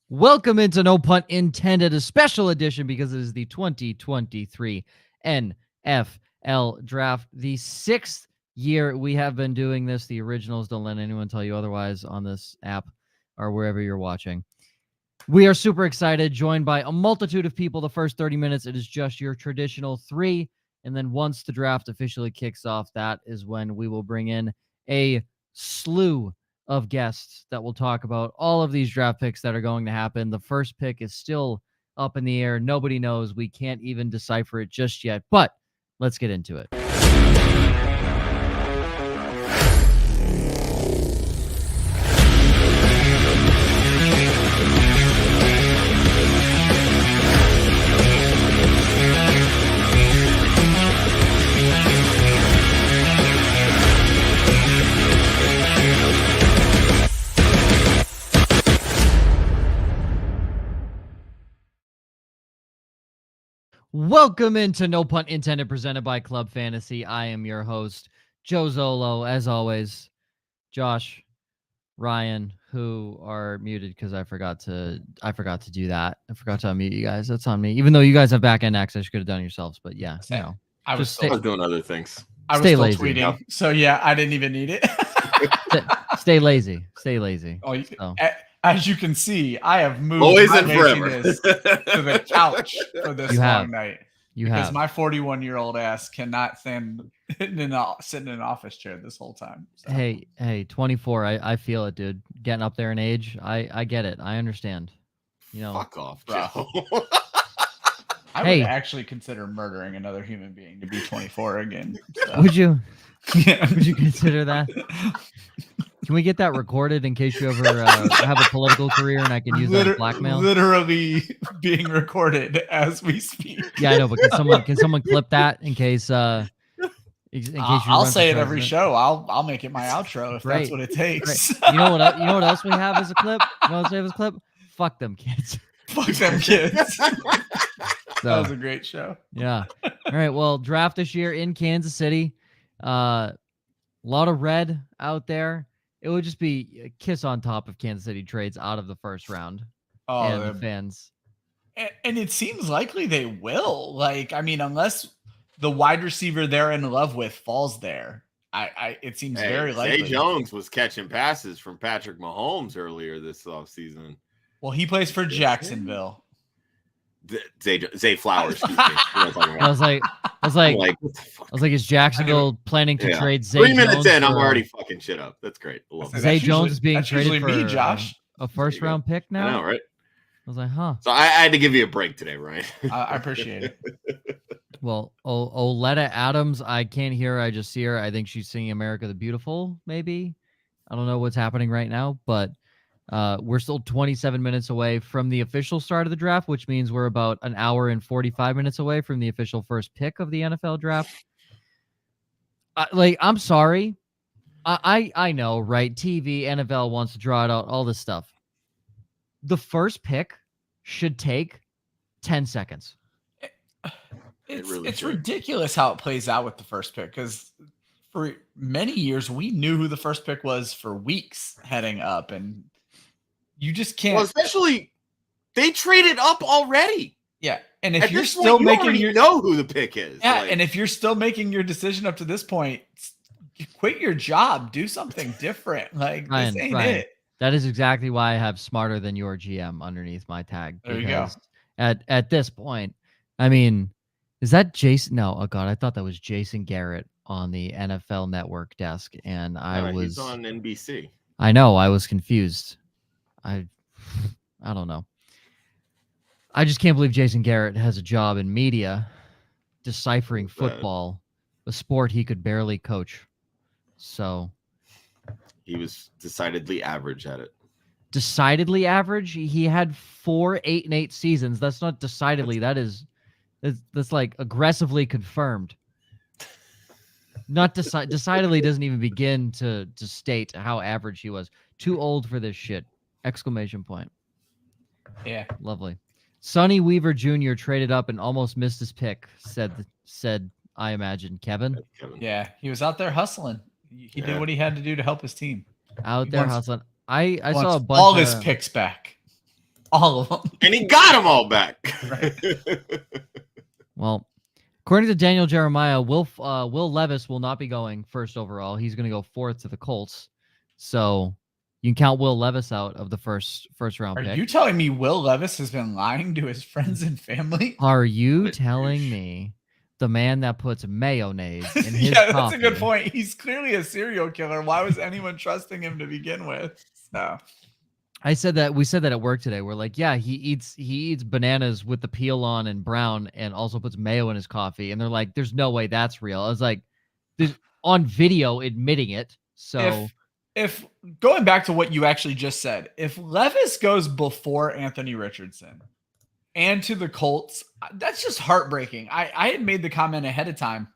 Welcome into No Punt Intended, a special edition because it is the 2023 NFL Draft, the 6th year we have been doing this. The originals, don't let anyone tell you otherwise on this app or wherever you're watching. We are super excited, joined by a multitude of people. The first 30 minutes, it is just your traditional 3. And then once the draft officially kicks off, that is when we will bring in a slew of guests that will talk about all of these draft picks that are going to happen. The first pick is still up in the air. Nobody knows. We can't even decipher it just yet, but let's get into it. Welcome into No Punt Intended, presented by Club Fantasy. I am your host, Joe Zolo. As always, Josh, Ryan, who are muted because I forgot to do that. I forgot to unmute you guys. That's on me. Even though you guys have back-end access, you could have done it yourselves. But yeah, you know, I was doing other things. I was still lazy. Tweeting. So yeah, I didn't even need it. Stay lazy. Stay lazy. Oh, as you can see, I have moved always my and forever laziness to the couch for this long night. Because my 41-year-old ass cannot stand sitting in an office chair this whole time. So. Hey, 24. I feel it, dude. Getting up there in age, I get it. I understand. You know, fuck off, Joe. I would actually consider murdering another human being to be 24 again. So. Would you? Yeah. Would you consider that? Can we get that recorded in case you ever have a political career and I can use that as blackmail? Literally being recorded as we speak. Yeah, I know, but can someone clip that in case? In case I'll say it every show. I'll make it my outro if that's what it takes. You know what? You know what else we have as a clip? You know what else we have as a clip? Fuck them kids. Fuck them kids. That was a great show. Yeah. All right. Well, draft this year in Kansas City. A lot of red out there. It would just be a kiss on top of Kansas City trades out of the first round. And the fans. And it seems likely they will. Like, I mean, unless the wide receiver they're in love with falls there, it seems very likely. Zay Jones was catching passes from Patrick Mahomes earlier this offseason. Well, he plays for Jacksonville. Zay Flowers. Excuse me. I was like, is Jacksonville planning to trade Zay 3 minutes Jones in, I'm already fucking shit up. That's great. Zay Jones is being traded for Josh. A first round pick now? I know, right? I was like, huh. So I had to give you a break today, Ryan. I appreciate it. Well, Oleta Adams, I can't hear her. I just see her. I think she's singing America the Beautiful, maybe. I don't know what's happening right now, but we're still 27 minutes away from the official start of the draft, which means we're about an hour and 45 minutes away from the official first pick of the NFL draft. I'm sorry. I know, right? TV, NFL wants to draw it out, all this stuff. The first pick should take 10 seconds. It's ridiculous how it plays out with the first pick, because for many years we knew who the first pick was for weeks heading up, and you just can't. Well, especially they traded up already. Yeah, and if you're still making you know who the pick is. Yeah, and if you're still making your decision up to this point, quit your job, do something different. Like, Ryan, this ain't it. That is exactly why I have "smarter than your GM" underneath my tag. There you go. At this point, I mean, is that Jason? No, oh god, I thought that was Jason Garrett on the NFL Network desk, and he's on NBC. I know, I was confused. I don't know. I just can't believe Jason Garrett has a job in media, deciphering football, a sport he could barely coach. So he was decidedly average at it. Decidedly average? He had 4 8-8 seasons. That's not decidedly. That's like aggressively confirmed. Not decidedly doesn't even begin to state how average he was. Too old for this shit. Exclamation point. Yeah. Lovely. Sonny Weaver Jr. traded up and almost missed his pick, said I imagine Kevin. Yeah, he was out there hustling. He did what he had to do to help his team. Out there hustling. I saw a bunch all his picks back. All of them. And he got them all back. Right. Well, according to Daniel Jeremiah, Will Levis will not be going first overall. He's going to go fourth to the Colts. So you can count Will Levis out of the first round pick. Are you telling me Will Levis has been lying to his friends and family? Are you telling me the man that puts mayonnaise in his yeah, that's coffee? a good point. He's clearly a serial killer. Why was anyone trusting him to begin with? So we said that at work today. We're like, yeah, he eats bananas with the peel on and brown and also puts mayo in his coffee. And they're like, there's no way that's real. I was like, there's on video admitting it. So if going back to what you actually just said, if Levis goes before Anthony Richardson and to the Colts, that's just heartbreaking. I had made the comment ahead of time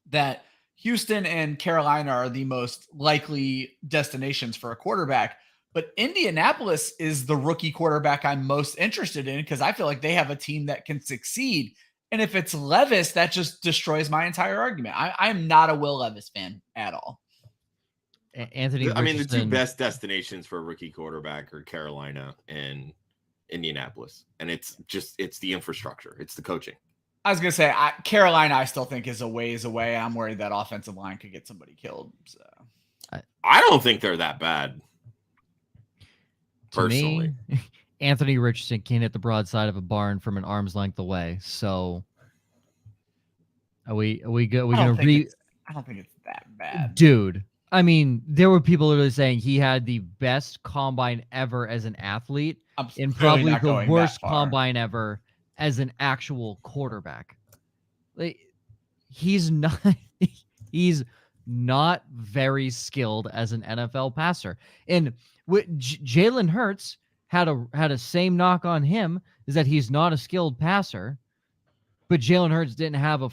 that Houston and Carolina are the most likely destinations for a quarterback. But Indianapolis is the rookie quarterback I'm most interested in because I feel like they have a team that can succeed. And if it's Levis, that just destroys my entire argument. I'm not a Will Levis fan at all. Anthony Richardson, I mean, the two best destinations for a rookie quarterback are Carolina and Indianapolis. And it's the infrastructure. It's the coaching. I was going to say, Carolina, I still think is a ways away. I'm worried that offensive line could get somebody killed. So I don't think they're that bad. Personally, me, Anthony Richardson can hit the broadside of a barn from an arm's length away. So are we good? Are we going to I don't think it's that bad. Dude, I mean, there were people literally saying he had the best combine ever as an athlete and probably the worst combine ever as an actual quarterback. Like, he's not very skilled as an NFL passer. And Jalen Hurts had a same knock on him, is that he's not a skilled passer, but Jalen Hurts didn't have a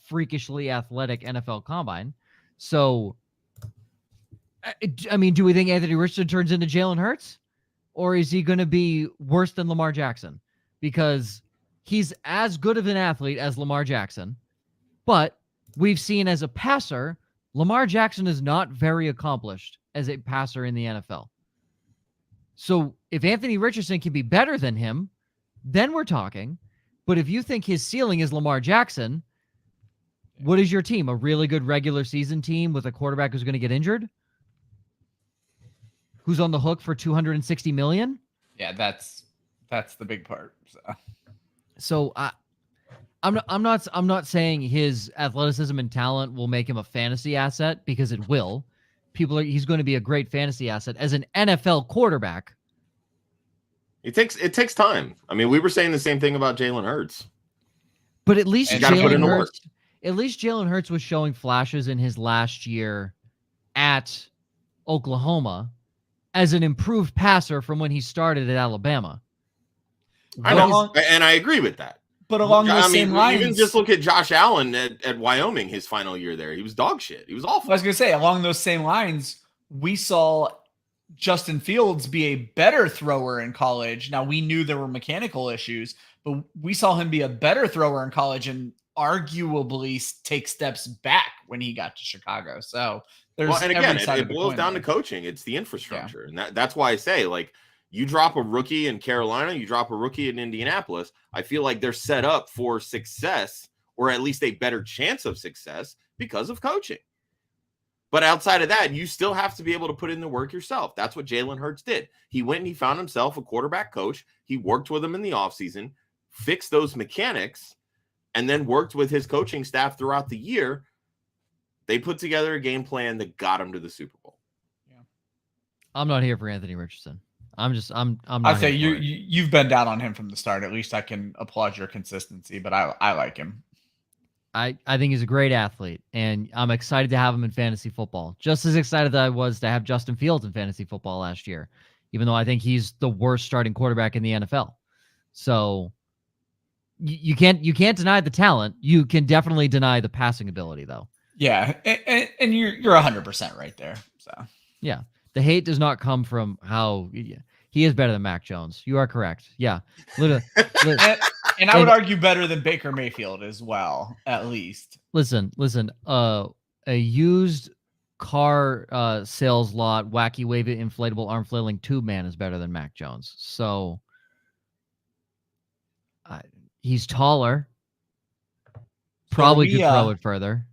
freakishly athletic NFL combine. So, I mean, do we think Anthony Richardson turns into Jalen Hurts, or is he going to be worse than Lamar Jackson? Because he's as good of an athlete as Lamar Jackson, but we've seen as a passer, Lamar Jackson is not very accomplished as a passer in the NFL. So if Anthony Richardson can be better than him, then we're talking. But if you think his ceiling is Lamar Jackson, what is your team? A really good regular season team with a quarterback who's going to get injured? Who's on the hook for $260 million? Yeah, that's the big part. So I'm not saying his athleticism and talent will make him a fantasy asset, because it will. He's going to be a great fantasy asset as an NFL quarterback. It takes time. I mean, we were saying the same thing about Jalen Hurts. But at least Jalen Hurts was showing flashes in his last year at Oklahoma as an improved passer from when he started at Alabama. I know, and I agree with that. But along those same lines, even just look at Josh Allen at Wyoming, his final year there. He was dog shit. He was awful. I was going to say, along those same lines, we saw Justin Fields be a better thrower in college. Now, we knew there were mechanical issues, but we saw him be a better thrower in college and arguably take steps back when he got to Chicago. So there's it boils down to coaching. It's the infrastructure. Yeah. And that's why I say, like, you drop a rookie in Carolina, you drop a rookie in Indianapolis, I feel like they're set up for success, or at least a better chance of success, because of coaching. But outside of that, you still have to be able to put in the work yourself. That's what Jalen Hurts did. He went and he found himself a quarterback coach. He worked with him in the offseason, fixed those mechanics, and then worked with his coaching staff throughout the year. They put together a game plan that got him to the Super Bowl. Yeah. I'm not here for Anthony Richardson. I'm not. I'd say you've been down on him from the start. At least I can applaud your consistency, but I like him. I think he's a great athlete, and I'm excited to have him in fantasy football. Just as excited that I was to have Justin Fields in fantasy football last year, even though I think he's the worst starting quarterback in the NFL. So you can't deny the talent. You can definitely deny the passing ability, though. Yeah, and you're 100% right there. So yeah. The hate does not come from how he is better than Mac Jones. You are correct. Yeah. And I would argue better than Baker Mayfield as well, at least. Listen. A used car sales lot, wacky wave inflatable arm flailing tube man is better than Mac Jones. So he's taller. Probably could throw it further.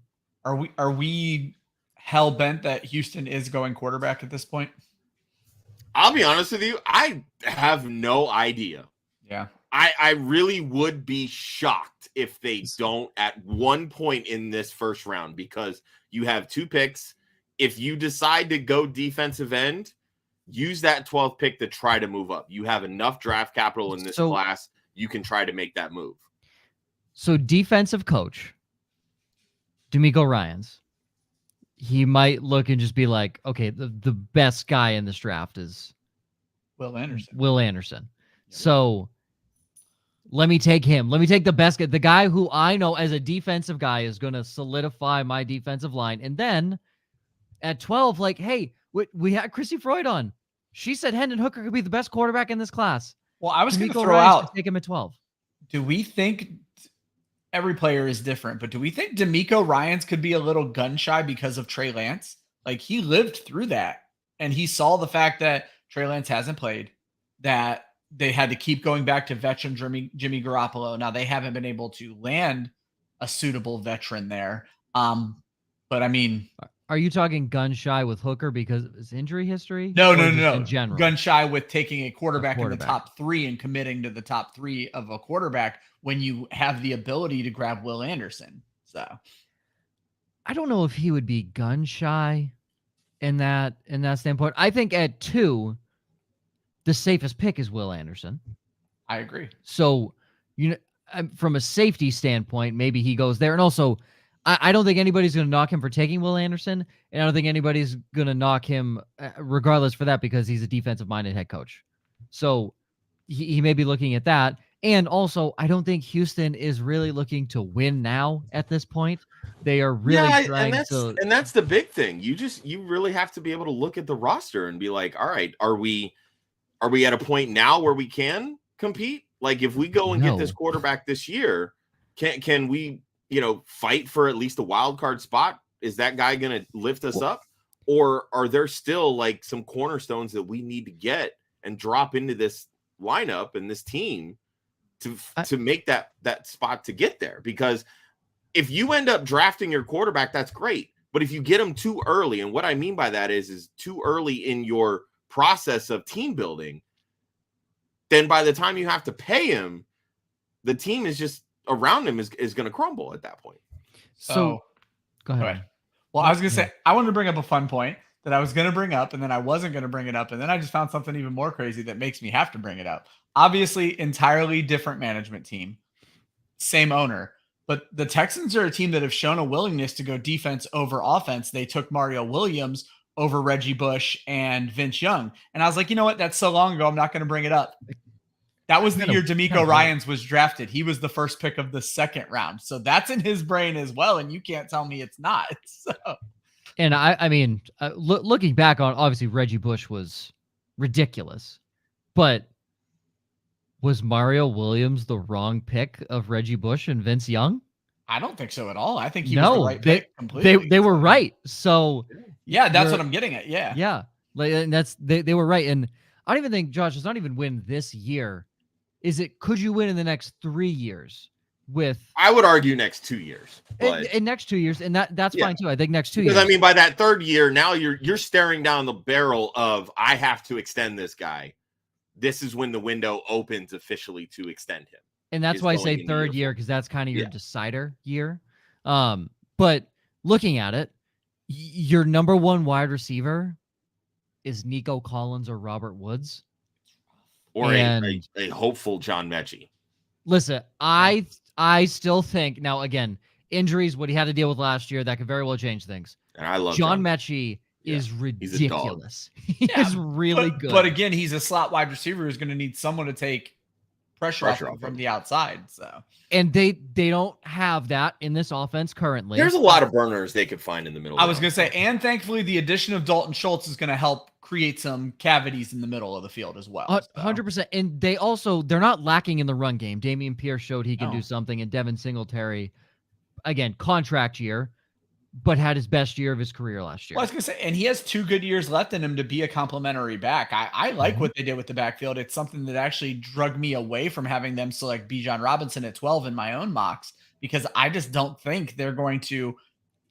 Are we hell bent that Houston is going quarterback at this point? I'll be honest with you. I have no idea. Yeah. I really would be shocked if they don't at one point in this first round, because you have 2 picks. If you decide to go defensive end, use that 12th pick to try to move up. You have enough draft capital in this class. You can try to make that move. So defensive coach, D'Amico Ryans, he might look and just be like, okay, the best guy in this draft is Will Anderson. Yep. So let me take him. Let me take the best guy, the guy who I know as a defensive guy is going to solidify my defensive line. And then at 12, like, hey, we had Chrissy Freud on. She said Hendon Hooker could be the best quarterback in this class. Well, I was going to throw out, take him at 12. Do we think every player is different, but do we think D'Amico Ryans could be a little gun shy because of Trey Lance? Like, he lived through that, and he saw the fact that Trey Lance hasn't played, that they had to keep going back to veteran Jimmy Garoppolo. Now, they haven't been able to land a suitable veteran there. But I mean, are you talking gun shy with Hooker because of his injury history? No. In general, gun shy with taking a quarterback in the top 3 and committing to the top 3 of a quarterback when you have the ability to grab Will Anderson. So I don't know if he would be gun shy in that standpoint. I think at 2, the safest pick is Will Anderson. I agree. So, from a safety standpoint, maybe he goes there. And also, I don't think anybody's going to knock him for taking Will Anderson. And I don't think anybody's going to knock him regardless for that, because he's a defensive-minded head coach. So he may be looking at that. And also, I don't think Houston is really looking to win now at this point. They are really trying to. And that's the big thing. You really have to be able to look at the roster and be like, all right, are we at a point now where we can compete? Like, if we go and get this quarterback this year, can we, fight for at least a wild card spot? Is that guy going to lift us up? Or are there still like some cornerstones that we need to get and drop into this lineup and this team to make that spot to get there? Because if you end up drafting your quarterback, that's great. But if you get him too early, and what I mean by that is too early in your process of team building, then by the time you have to pay him, the team is just around him is going to crumble at that point. So go ahead. Well, I was going to say, I wanted to bring up a fun point that I was going to bring up, and then I wasn't going to bring it up. And then I just found something even more crazy that makes me have to bring it up. Obviously, entirely different management team, same owner, but the Texans are a team that have shown a willingness to go defense over offense. They took Mario Williams over Reggie Bush and Vince Young. And I was like, you know what? That's so long ago, I'm not going to bring it up. That was the year D'Amico Ryans was drafted. He was the first pick of the 2nd round. So that's in his brain as well. And you can't tell me it's not. So. And I mean, looking back on, obviously Reggie Bush was ridiculous, but was Mario Williams the wrong pick of Reggie Bush and Vince Young? I don't think so at all. I think he was the right pick completely. They were right. So yeah, that's what I'm getting at. Yeah. Yeah. And they were right. And I don't even think, Josh, it's not even win this year. Could you win in the next 3 years I would argue next 2 years. In next 2 years, and that's fine too. I think next 2 years. Because I mean, by that 3rd year, now you're staring down the barrel of, I have to extend this guy. This is when the window opens officially to extend him. And that's why I say 3rd year, because that's kind of your decider year. But looking at it, your number 1 wide receiver is Nico Collins or Robert Woods. Or a hopeful John Mechie. Listen, I still think, now again, injuries, what he had to deal with last year, that could very well change things. And I love John Mechie is ridiculous. He is really good. But again, he's a slot wide receiver who's going to need someone to take pressure off from the outside. So, and they don't have that in this offense currently. There's a lot of burners they could find in the middle. I was going to say, and thankfully the addition of Dalton Schultz is going to help create some cavities in the middle of the field as well. 100%. And they're not lacking in the run game. Damian Pierce showed he can do something, and Devin Singletary, again, contract year, but had his best year of his career last year. Well, I was going to say, and he has 2 good years left in him to be a complimentary back. I like what they did with the backfield. It's something that actually drug me away from having them select Bijan Robinson at 12 in my own mocks, because I just don't think they're going to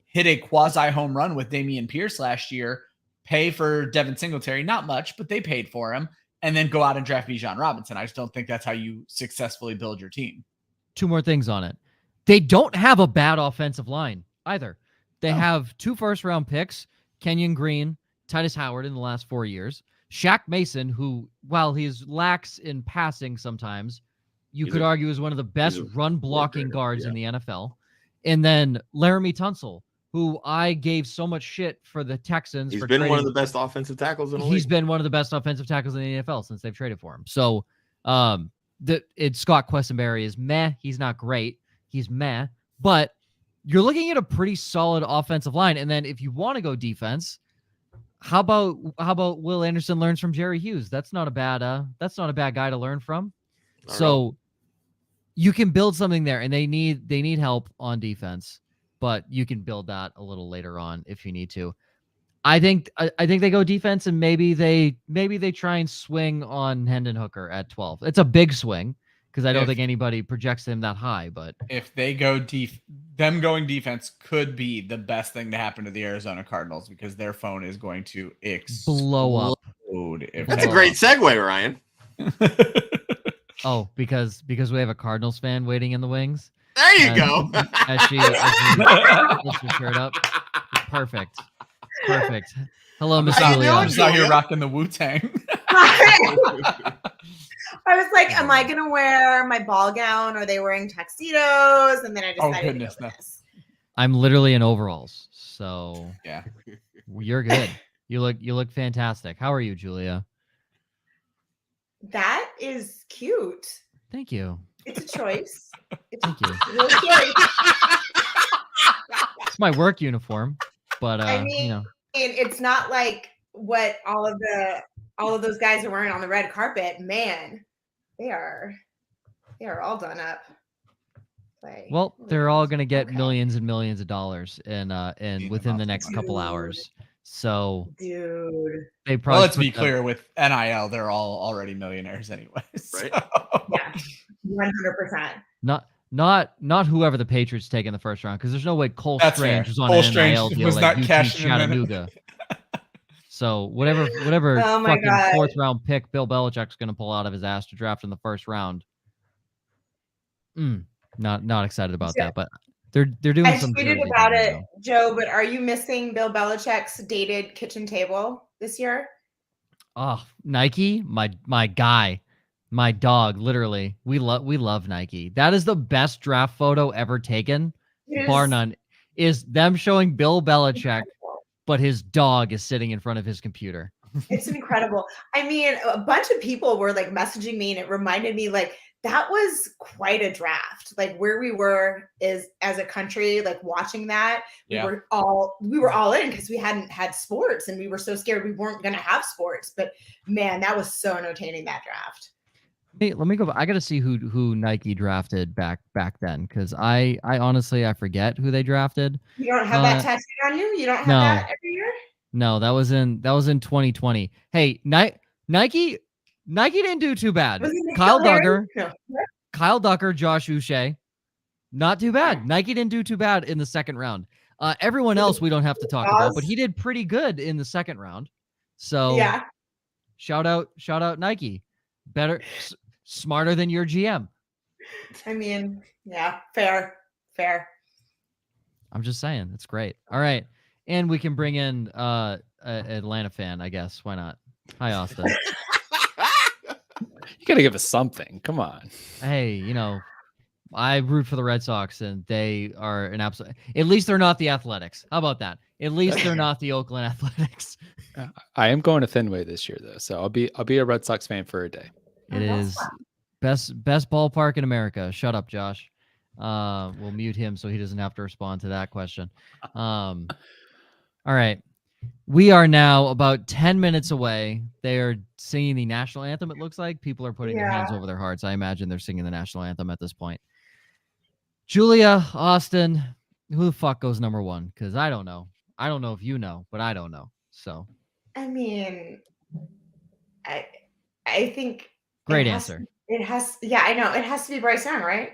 hit a quasi home run with Damian Pierce last year, pay for Devin Singletary, not much, but they paid for him, and then go out and draft Bijan Robinson. I just don't think that's how you successfully build your team. 2 more things on it. They don't have a bad offensive line either. They have 2 first-round picks, Kenyon Green, Titus Howard in the last 4 years, Shaq Mason, who, while he's lax in passing sometimes, you could argue is one of the best run-blocking guards in the NFL. And then Laramie Tunsil, who I gave so much shit for the Texans. He's been one of the best offensive tackles in the league. He's been one of the best offensive tackles in the NFL since they've traded for him. So Scott Quessenberry is meh. He's not great. He's meh. But you're looking at a pretty solid offensive line. And then if you want to go defense, how about Will Anderson learns from Jerry Hughes? That's not a bad guy to learn from. So you can build something there, and they need help on defense, but you can build that a little later on if you need to. I think they go defense, and maybe they try and swing on Hendon Hooker at 12. It's a big swing because I don't think anybody projects him that high. But if they go them going defense could be the best thing to happen to the Arizona Cardinals, because their phone is going to blow up. That's a great segue, Ryan. Oh, because we have a Cardinals fan waiting in the wings. There you go. As she lifts her shirt up. Perfect. Hello, Miss Julia. I'm just out here rocking the Wu-Tang. I was like, am I going to wear my ball gown? Are they wearing tuxedos? And then I decided to go with this. I'm literally in overalls. So yeah, you're good. You look fantastic. How are you, Julia? That is cute. Thank you. It's a choice. Thank you. Real choice. It's my work uniform, but I mean, it's not like what all of those guys are wearing on the red carpet. Man, they are all done up. Well, they're all going to get millions and millions of dollars and within the next couple hours. So, dude, they probably. Well, let's be clear, with NIL, they're all already millionaires, anyways. Right? Yeah, 100%. Not whoever the Patriots take in the first round, because there's no way Cole That's Strange fair. was on Cole an NIL Strange deal was like not UT cashing in a Chattanooga. So whatever Oh my fucking God. 4th round pick Bill Belichick's going to pull out of his ass to draft in the first round. Not excited about that, but they're doing I some. tweeted about it, Joe. But are you missing Bill Belichick's dated kitchen table this year? Oh, Nike, my guy, my dog. Literally, we love Nike. That is the best draft photo ever taken, bar none. Is them showing Bill Belichick, but his dog is sitting in front of his computer. It's incredible. I mean, a bunch of people were like messaging me, and it reminded me like that was quite a draft. Like where we were as a country, like watching that, we were all in because we hadn't had sports, and we were so scared we weren't going to have sports. But man, that was so entertaining, that draft. Hey, let me go. I got to see who Nike drafted back then, because I honestly I forget who they drafted. You don't have that tattooed on you? You don't have that every year? No, that was in 2020. Hey, Nike didn't do too bad. Kyle Ducker, Josh Uche, not too bad. Nike didn't do too bad in the second round. Everyone else we don't have to talk about, but he did pretty good in the second round. So yeah, shout out Nike. Better, smarter than your GM. I mean, yeah, fair. I'm just saying, it's great. All right, and we can bring in an Atlanta fan, I guess. Why not? Hi, Austin. You gotta give us something. Come on. Hey, I root for the Red Sox, and they are an absolute. At least they're not the Athletics. How about that? At least they're not the Oakland Athletics. I am going to Fenway this year, though, so I'll be a Red Sox fan for a day. It is best ballpark in America. Shut up, Josh. We'll mute him so he doesn't have to respond to that question. All right. We are now about 10 minutes away. They are singing the national anthem, it looks like. People are putting their hands over their hearts. I imagine they're singing the national anthem at this point. Julia, Austin, Who the fuck goes number 1? Because I don't know. I don't know if you know, but I don't know. So I mean, I think great answer. Yeah, I know. It has to be Bryce Young, right?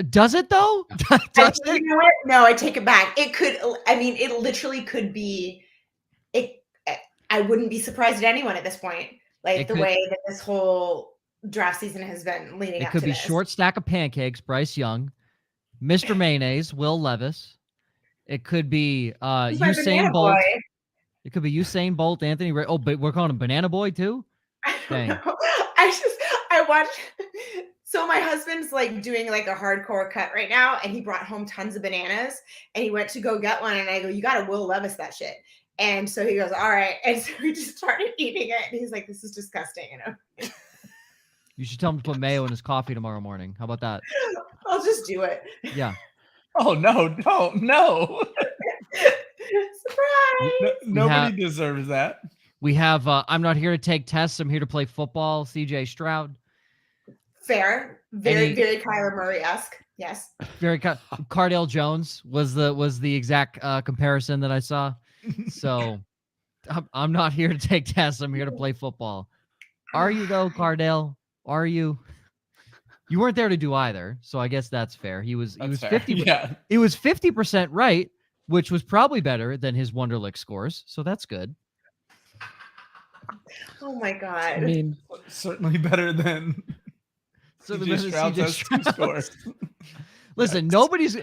Does it though? Does You it? know what? No, I take it back. It could. I mean, it literally could be. It. I wouldn't be surprised at anyone at this point. Like the way that this whole draft season has been leading up to this. It could be short stack of pancakes, Bryce Young, Mr. Mayonnaise, Will Levis. It could be Usain Bolt. Boy. It could be Usain Bolt, Anthony Ray. Oh, but we're calling him Banana Boy too? Dang. I watched. So my husband's like doing like a hardcore cut right now, and he brought home tons of bananas, and he went to go get one, and I go, "You got to Will Levis that shit." And so he goes, "All right," and so we just started eating it, and he's like, "This is disgusting," You should tell him to put mayo in his coffee tomorrow morning. How about that? I'll just do it. Yeah. Oh no! Surprise! Nobody deserves that. We have I'm not here to take tests. I'm here to play football. CJ Stroud. Fair. Very Kyler Murray-esque. Yes. Very Cardale Jones was the exact comparison that I saw. So I'm not here to take tests. I'm here to play football. Are you though, Cardale? Are you? You weren't there to do either, so I guess that's fair. He was 50. Yeah. He was 50% right, which was probably better than his Wonderlic scores. So that's good. Oh my god! I mean, certainly better than. So CJ Stroud has 2 scores. Listen, nobody's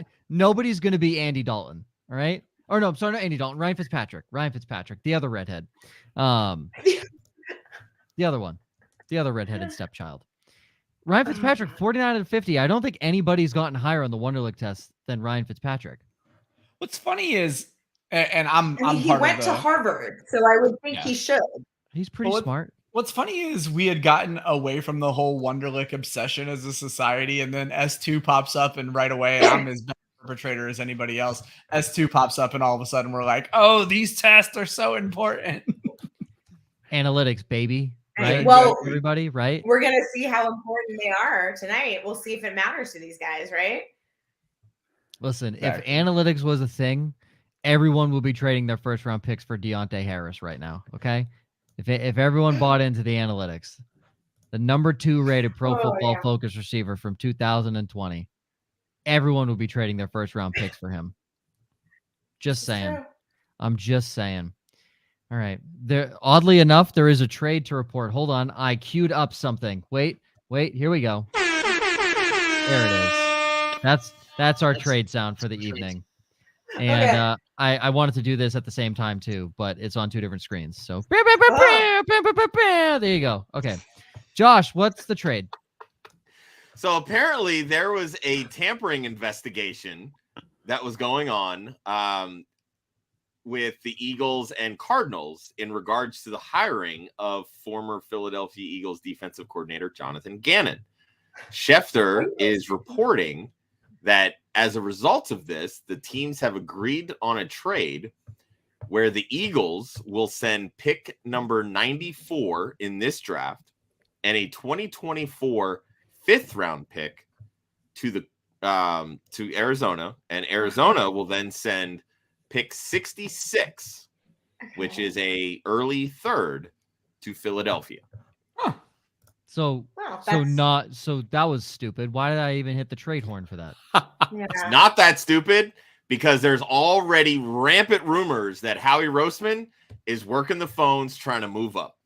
going to be Andy Dalton, all right? Or no, I'm sorry, not Andy Dalton. Ryan Fitzpatrick, the other redhead, the other one, the other redheaded stepchild. Ryan Fitzpatrick, 49 out of 50. I don't think anybody's gotten higher on the Wonderlic test than Ryan Fitzpatrick. What's funny is, and he went to Harvard, so I would think he should. He's pretty smart. What's funny is we had gotten away from the whole Wonderlic obsession as a society, and then S2 pops up, and right away, I'm as bad a perpetrator as anybody else. S2 pops up, and all of a sudden, we're like, "Oh, these tests are so important." Analytics, baby. Right? Well, everybody, right? We're gonna see how important they are tonight. We'll see if it matters to these guys, right? Listen, if analytics was a thing, everyone will be trading their first round picks for Deontay Harris right now. Okay. If everyone bought into the analytics, the number 2 rated Pro Football Focus receiver from 2020, everyone will be trading their first round picks for him. Just saying. True. I'm just saying. All right. Oddly enough, there is a trade to report. Hold on. I queued up something. Wait. Here we go. There it is. That's our trade sound for the evening. And I wanted to do this at the same time too, but it's on 2 different screens. So there you go. Okay. Josh, what's the trade? So apparently there was a tampering investigation that was going on with the Eagles and Cardinals in regards to the hiring of former Philadelphia Eagles defensive coordinator Jonathan Gannon. Schefter is reporting that as a result of this, the teams have agreed on a trade where the Eagles will send pick number 94 in this draft and a 2024 5th round pick to Arizona, and Arizona will then send pick 66, which is a early 3rd, to Philadelphia. Huh. So that was stupid. Why did I even hit the trade horn for that? It's not that stupid, because there's already rampant rumors that Howie Roseman is working the phones trying to move up.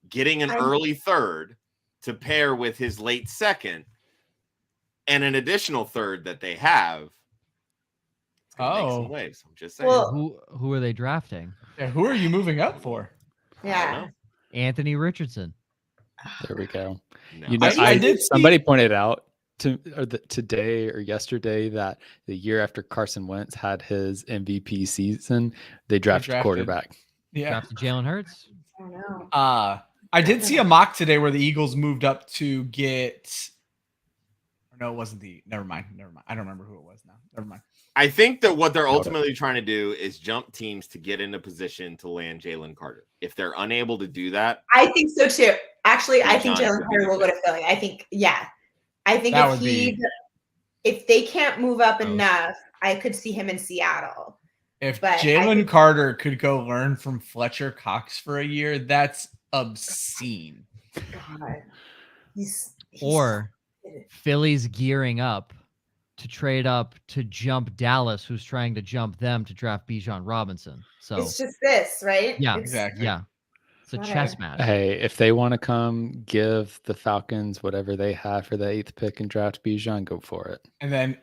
Getting an early 3rd to pair with his late 2nd and an additional 3rd that they have. It's gonna make some waves. I'm just saying. Well, who are they drafting? Yeah, who are you moving up for? Yeah. Anthony Richardson. There we go. No. You know, somebody pointed out today or yesterday that the year after Carson Wentz had his MVP season, they drafted a quarterback. Yeah, drafted Jalen Hurts. I know. I did see a mock today where the Eagles moved up to get. No, it wasn't the. Never mind. I don't remember who it was now. Never mind. I think that what they're ultimately trying to do is jump teams to get into position to land Jalen Carter. If they're unable to do that, I think so too. Actually, I think Jalen Carter will go to Philly. I think if if they can't move up enough, I could see him in Seattle. If Jalen Carter could go learn from Fletcher Cox for a year, that's obscene. God. Or Philly's gearing up to trade up to jump Dallas, who's trying to jump them to draft Bijan Robinson. So it's just this, right? Yeah, exactly. Yeah. It's a chess match. Hey, if they want to come give the Falcons whatever they have for the 8th pick and draft Bijan, go for it. And then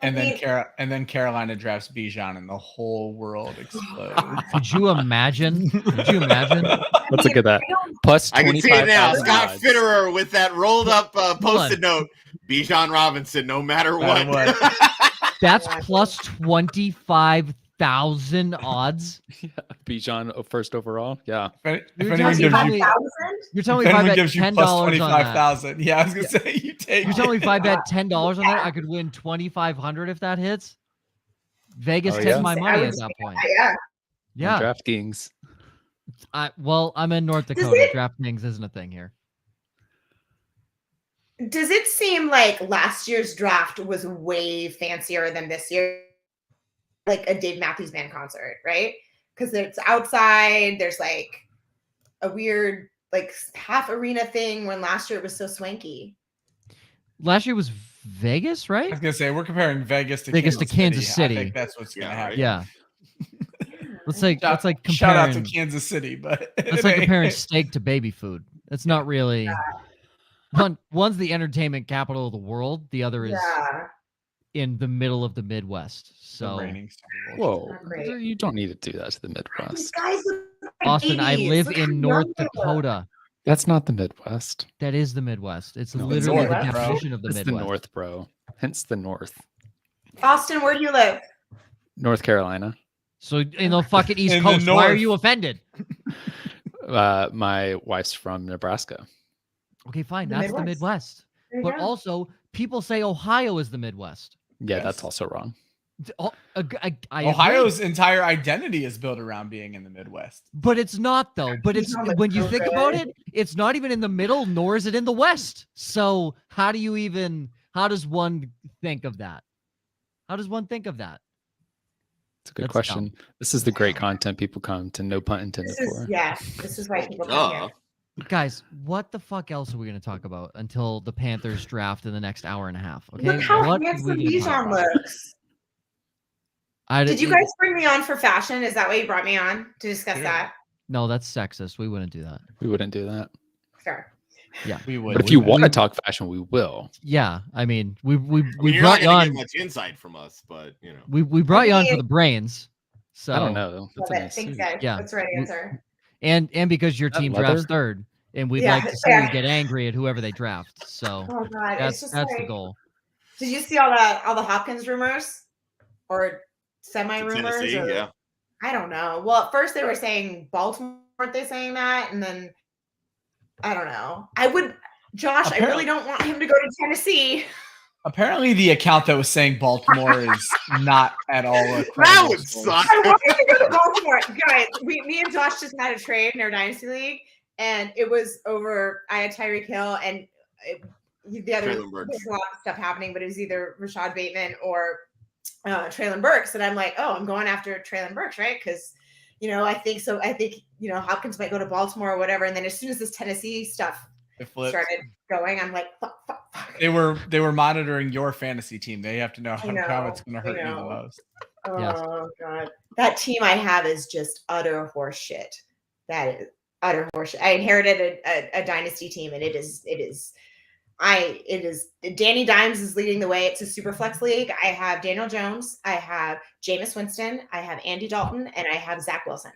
Carolina drafts Bijan and the whole world explodes. Could you imagine? Let's look at that. Plus 25. I can see it now. Scott Fitterer with that rolled up post-it note. Bijan Robinson, no matter what. That's plus 25,000 odds. Yeah. Bijan first overall. Yeah. If anyone gives you, you're telling me if I bet $10 on that. Yeah, I was gonna say you take. You're telling me if I bet $10 on that, I could win 2,500 if that hits. Vegas takes my money at that point. Yeah. DraftKings. I'm in North Dakota. DraftKings isn't a thing here. Does it seem like last year's draft was way fancier than this year? Like a Dave Matthews Band concert, right? Because it's outside. There's like a weird like half arena thing when last year it was so swanky. Last year was Vegas, right? I was gonna say we're comparing Vegas to Kansas City. I think that's what's gonna happen. Yeah. Let's like comparing, shout out to Kansas City, but it's like comparing steak to baby food. It's not really. One's the entertainment capital of the world. The other is in the middle of the Midwest. So, whoa, you don't need to do that to the Midwest. Austin, I live in North Dakota. That's not the Midwest. That is the Midwest. It's literally the definition of the Midwest. Midwest. The North, bro. Hence the North. Austin, where do you live? North Carolina. So in the fucking East Coast, why are you offended? My wife's from Nebraska. Okay, fine. That's the Midwest. But also, people say Ohio is the Midwest. Yeah, that's also wrong. Ohio's entire identity is built around being in the Midwest. But it's not, though. But it's when you think about it, it's not even in the middle, nor is it in the West. So how does one think of that? How does one think of that? It's a good question. Dumb. This is the great content people come to, no pun intended for. Yeah, this is why people come here. Guys, what the fuck else are we going to talk about until the Panthers draft in the next hour and a half? Okay, look how handsome Bijan looks. Did you guys bring me on for fashion? Is that why you brought me on to discuss that? No, that's sexist. We wouldn't do that. We wouldn't do that. Sure. Yeah, we would. But if you want to talk fashion, we will. Yeah, I mean, we you're brought not you on. Get much insight from us, but you know, we brought you on for the brains. So I don't know. That's so. Yeah, that's the right answer. And because your team drafts third, and we'd like to see you get angry at whoever they draft. So that's the goal. Did you see all the Hopkins rumors or semi rumors? Yeah. I don't know. Well, at first they were saying Baltimore, weren't they saying that? And then I don't know. Josh, I really don't want him to go to Tennessee. Apparently, the account that was saying Baltimore is not at all. That would suck. I want him to go to Baltimore. Guys, me and Josh just had a trade in our Dynasty League, and it was over. I had Tyreek Hill, and the other, there's a lot of stuff happening, but it was either Rashad Bateman or Treylon Burks. And I'm like, oh, I'm going after Treylon Burks, right? Because, I think so. I think, Hopkins might go to Baltimore or whatever. And then as soon as this Tennessee stuff started going, I'm like, fuck. They were monitoring your fantasy team. They have to know how it's going to hurt you the most. Oh, God. That team I have is just utter horse shit. That is utter horse shit. I inherited a dynasty team, and it is Danny Dimes is leading the way. It's a super flex league. I have Daniel Jones. I have Jameis Winston. I have Andy Dalton, and I have Zach Wilson.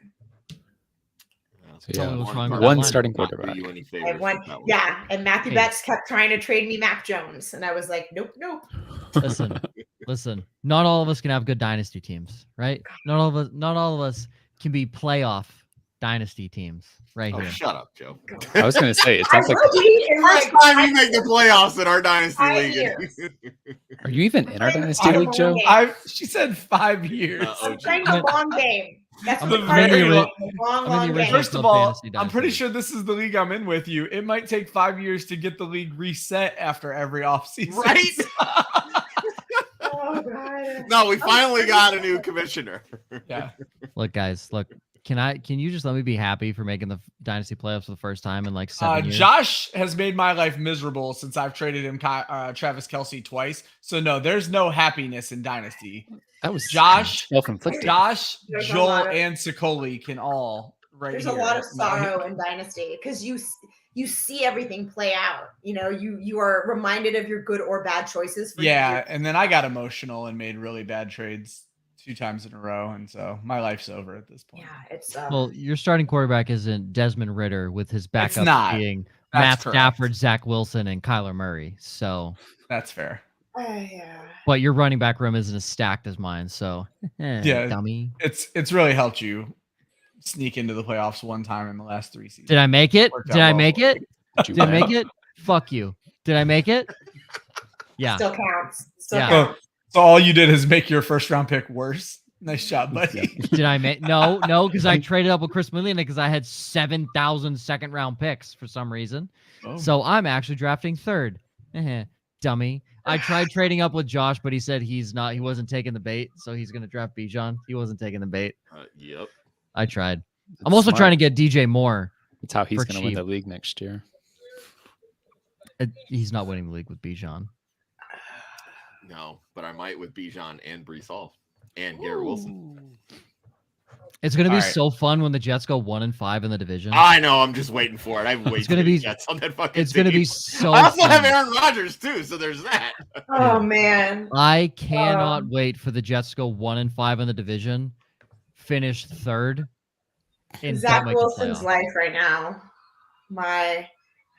So one starting quarterback. I have one, and Matthew Betts kept trying to trade me Mac Jones, and I was like, nope. Listen. Not all of us can have good dynasty teams, right? Not all of us can be playoff dynasty teams, right here. Shut up, Joe. I was going to say it sounds like first time you make the playoffs in our dynasty league. Are you even in our dynasty league, Joe? She said 5 years. I'm playing a long game. That's the very long game. First of all, I'm pretty sure this is the league I'm in with you. It might take 5 years to get the league reset after every offseason. Right? Oh No, we finally got a new commissioner. Yeah. Look, guys, look. Can you just let me be happy for making the Dynasty playoffs for the first time in like 7 years? Josh has made my life miserable since I've traded him Travis Kelce twice. So no, there's no happiness in Dynasty. That was Josh, self-inflicted. Josh, Joel, and Sicoli can all There's a lot of sorrow in Dynasty because you see everything play out. You know, you are reminded of your good or bad choices. Yeah, and then I got emotional and made really bad trades 2 times in a row, and so my life's over at this point. Yeah, it's well, your starting quarterback isn't Desmond Ridder with his backup being Matt Stafford, Zach Wilson, and Kyler Murray. So that's fair. Yeah. But your running back room isn't as stacked as mine, so yeah, dummy. It's really helped you sneak into the playoffs one time in the last 3 seasons. Did I make it? Did I make it? Did I make it? Fuck you. Did I make it? Yeah. Still counts. Counts. So all you did is make your first round pick worse. Nice job, buddy. Did I make no, because I traded up with Chris Molina because I had 7,000 second round picks for some reason. Oh. So I'm actually drafting third. Dummy. I tried trading up with Josh, but he said he wasn't taking the bait, so he's gonna draft Bijan. He wasn't taking the bait. Yep. I tried. I'm also trying to get DJ Moore. That's how he's gonna win the league next year. He's not winning the league with Bijan. No, but I might with Bijan and Breece Hall and Garrett Wilson. It's going to be so fun when the Jets go 1-5 in the division. I know. I'm just waiting for it. I have way too many Jets on that fucking It's going to be so I also fun. have Aaron Rodgers, too, so there's that. Oh, man. I cannot wait for the Jets to go 1-5 in the division, finish third. Zach Wilson's life right now.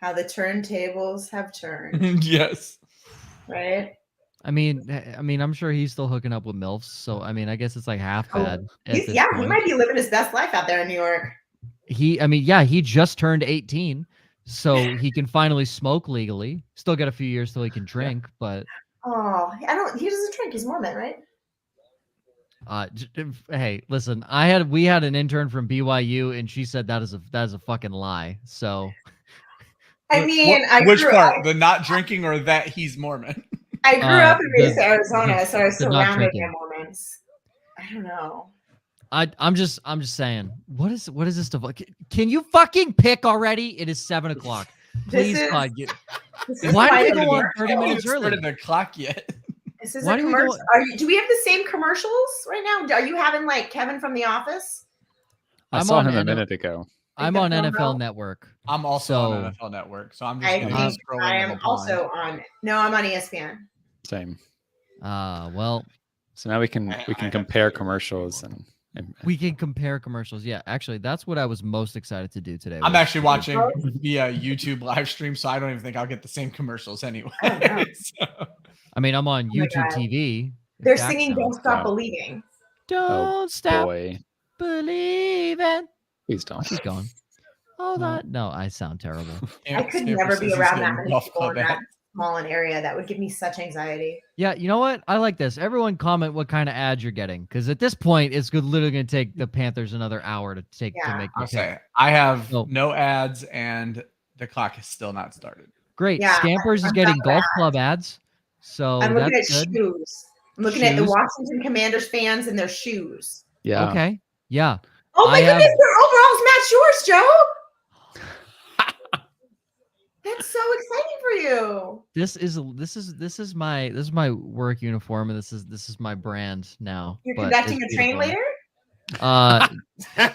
How the turntables have turned. Yes. Right? I mean, I'm sure he's still hooking up with MILFs. So, I mean, I guess it's like half bad. He might be living his best life out there in New York. He just turned 18, so he can finally smoke legally. Still got a few years till he can drink, but. Oh, he doesn't drink. He's Mormon, right? Hey, listen, we had an intern from BYU, and she said that is a fucking lie. So. I mean, which part? The not drinking or that he's Mormon? I grew up in Arizona, so I was surrounded by Mormons. I don't know. I'm just saying. What is this? Can you fucking pick already? It is 7 o'clock. Please, God. Why do we go on 30 minutes early? Started the clock yet? This is a commercial. Do we have the same commercials right now? Are you having like Kevin from The Office? I saw him a minute ago. I'm on NFL Network. I'm also on NFL Network, so I'm just scrolling. I am also on. No, I'm on ESPN. Same. Well. So now we can compare commercials and we can compare commercials. Yeah, actually, that's what I was most excited to do today. I'm actually watching via YouTube live stream, so I don't even think I'll get the same commercials anyway. I mean, I'm on YouTube TV. They're singing "Don't Stop Believing." Don't stop believing. Please don't. Keep going. Hold on. No, I sound terrible. I could never be around that many people in that small an area. That would give me such anxiety. Yeah, you know what? I like this. Everyone comment what kind of ads you're getting, because at this point, it's literally going to take the Panthers another hour to make. I'll say I have no ads, and the clock has still not started. Great. Yeah, Scampers is getting golf club ads. So I'm looking at shoes. I'm looking at the Washington Commanders fans and their shoes. Yeah. Okay. Yeah. Oh my goodness, their overalls match yours, Joe. That's so exciting for you. This is my work uniform, and this is my brand now. You're conducting a train later?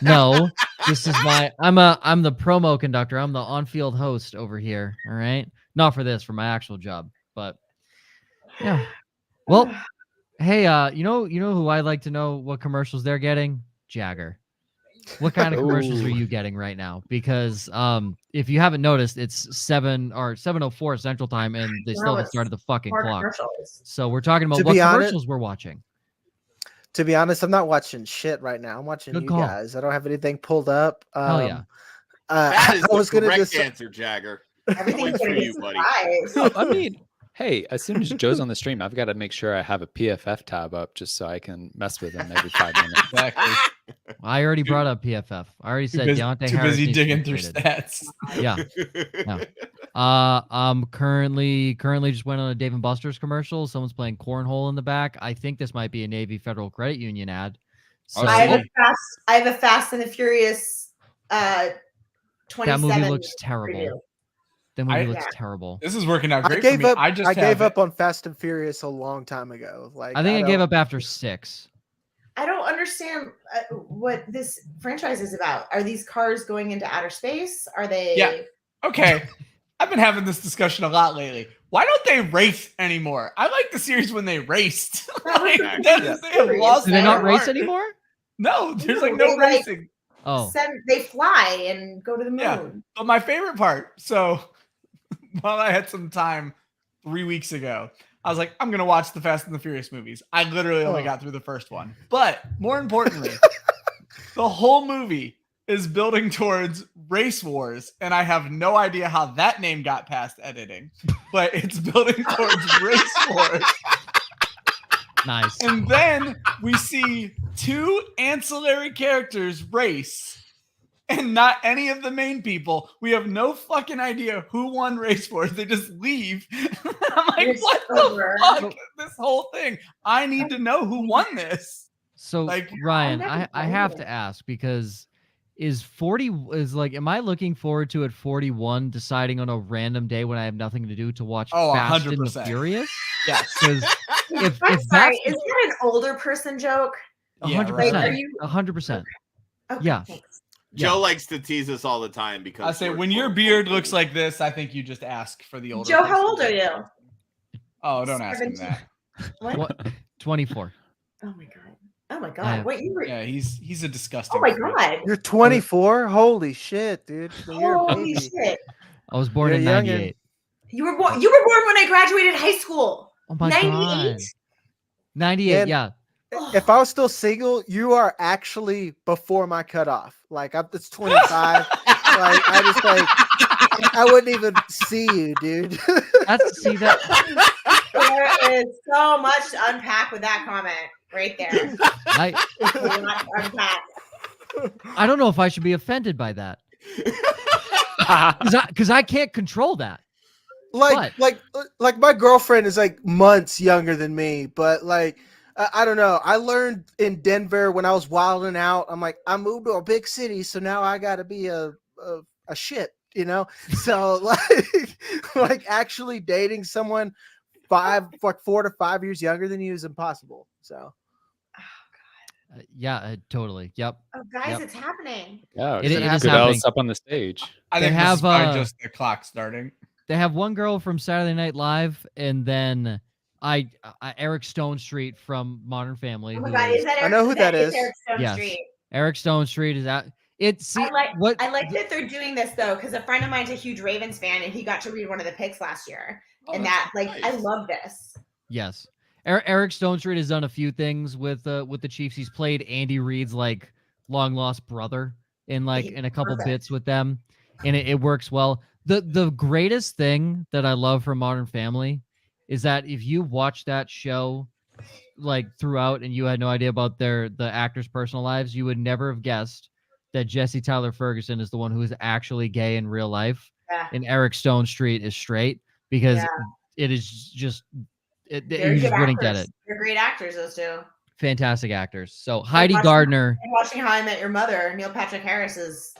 No. This is I'm the promo conductor. I'm the on-field host over here. All right. Not for this, for my actual job, but yeah. Well, hey, you know who I'd like to know what commercials they're getting? Jagger. What kind of commercials are you getting right now? Because if you haven't noticed, it's 7:04 Central Time, and they still haven't started the fucking clock. So we're talking about what commercials we're watching. To be honest, I'm not watching shit right now. I'm watching you guys. I don't have anything pulled up. Hell yeah. That is the correct answer, Jagger. Everything's for you, buddy. I mean, hey, as soon as Joe's on the stream, I've got to make sure I have a PFF tab up just so I can mess with him every 5 minutes. Exactly. I already brought up PFF. I already said Deontay Too Harris busy digging through traded. stats. Yeah. Currently just went on a Dave & Buster's commercial. Someone's playing cornhole in the back. I think this might be a Navy Federal Credit Union ad. So I have a Fast and the Furious 27. that movie looks terrible. The movie looks terrible. This is working out great for me. I gave up on Fast and Furious a long time ago. Like I think I gave up after 6. I don't understand what this franchise is about. Are these cars going into outer space? Are they? Yeah. Okay. I've been having this discussion a lot lately. Why don't they race anymore? I like the series when they raced. Like, they have lost. Do they not race anymore? No, there's like no racing. They fly and go to the moon. Yeah. But my favorite part. So while I had some time 3 weeks ago, I was like, I'm going to watch the Fast and the Furious movies. I literally only got through the first one. But more importantly, the whole movie is building towards race wars. And I have no idea how that name got past editing, but it's building towards race wars. Nice. And then we see 2 ancillary characters race. And not any of the main people. We have no fucking idea who won race wars. They just leave. I'm like, what the fuck? This whole thing. I need to know who won this. So Ryan, I have to ask, because am I looking forward to at 41 deciding on a random day when I have nothing to do to watch Fast 100%. And the Furious? Yes. If sorry, is that an older person joke? 100%. 100%. Okay, yeah. Thanks. Joe likes to tease us all the time because I say when your beard looks like this, I think you just ask for the older. Joe, how old are you? Oh, don't ask him that. What? 24. Oh my god. What you were? Yeah, he's a disgusting. Oh my god. You're 24? Holy shit, dude. Holy shit. I was born in 98. You were born when I graduated high school. Oh my 98? god. 98, yeah. If I was still single, you are actually before my cutoff. Like it's 25. Like I wouldn't even see you, dude. See that. There is so much to unpack with that comment right there. I don't know if I should be offended by that. Because I can't control that. Like my girlfriend is like months younger than me, but like I don't know. I learned in Denver when I was wilding out. I'm like, I moved to a big city, so now I got to be a shit, you know. So like actually dating someone 4 to 5 years younger than you is impossible. So. Yeah, totally. Yep. Oh, guys, it's happening. Yeah, it is good happening. else up on the stage. I think this is probably just the clock starting. They have one girl from Saturday Night Live, and then Eric Stone Street from Modern Family. Oh my God, is that Eric? I know who that is. Eric Stone Street. Eric Stone Street is out. I like that they're doing this though, because a friend of mine's a huge Ravens fan, and he got to read one of the picks last year, and that nice. I love this. Yes. Eric Stone Street has done a few things with the Chiefs. He's played Andy Reid's like long lost brother in a couple bits with them, and it works well. The greatest thing that I love from Modern Family is that if you watch that show like throughout and you had no idea about the actors' personal lives, you would never have guessed that Jesse Tyler Ferguson is the one who is actually gay in real life, and Eric Stone Street is straight, because it is just. You just wouldn't get it. They're great actors, those two. Fantastic actors. So Heidi Gardner. Watching How I Met Your Mother, Neil Patrick Harris is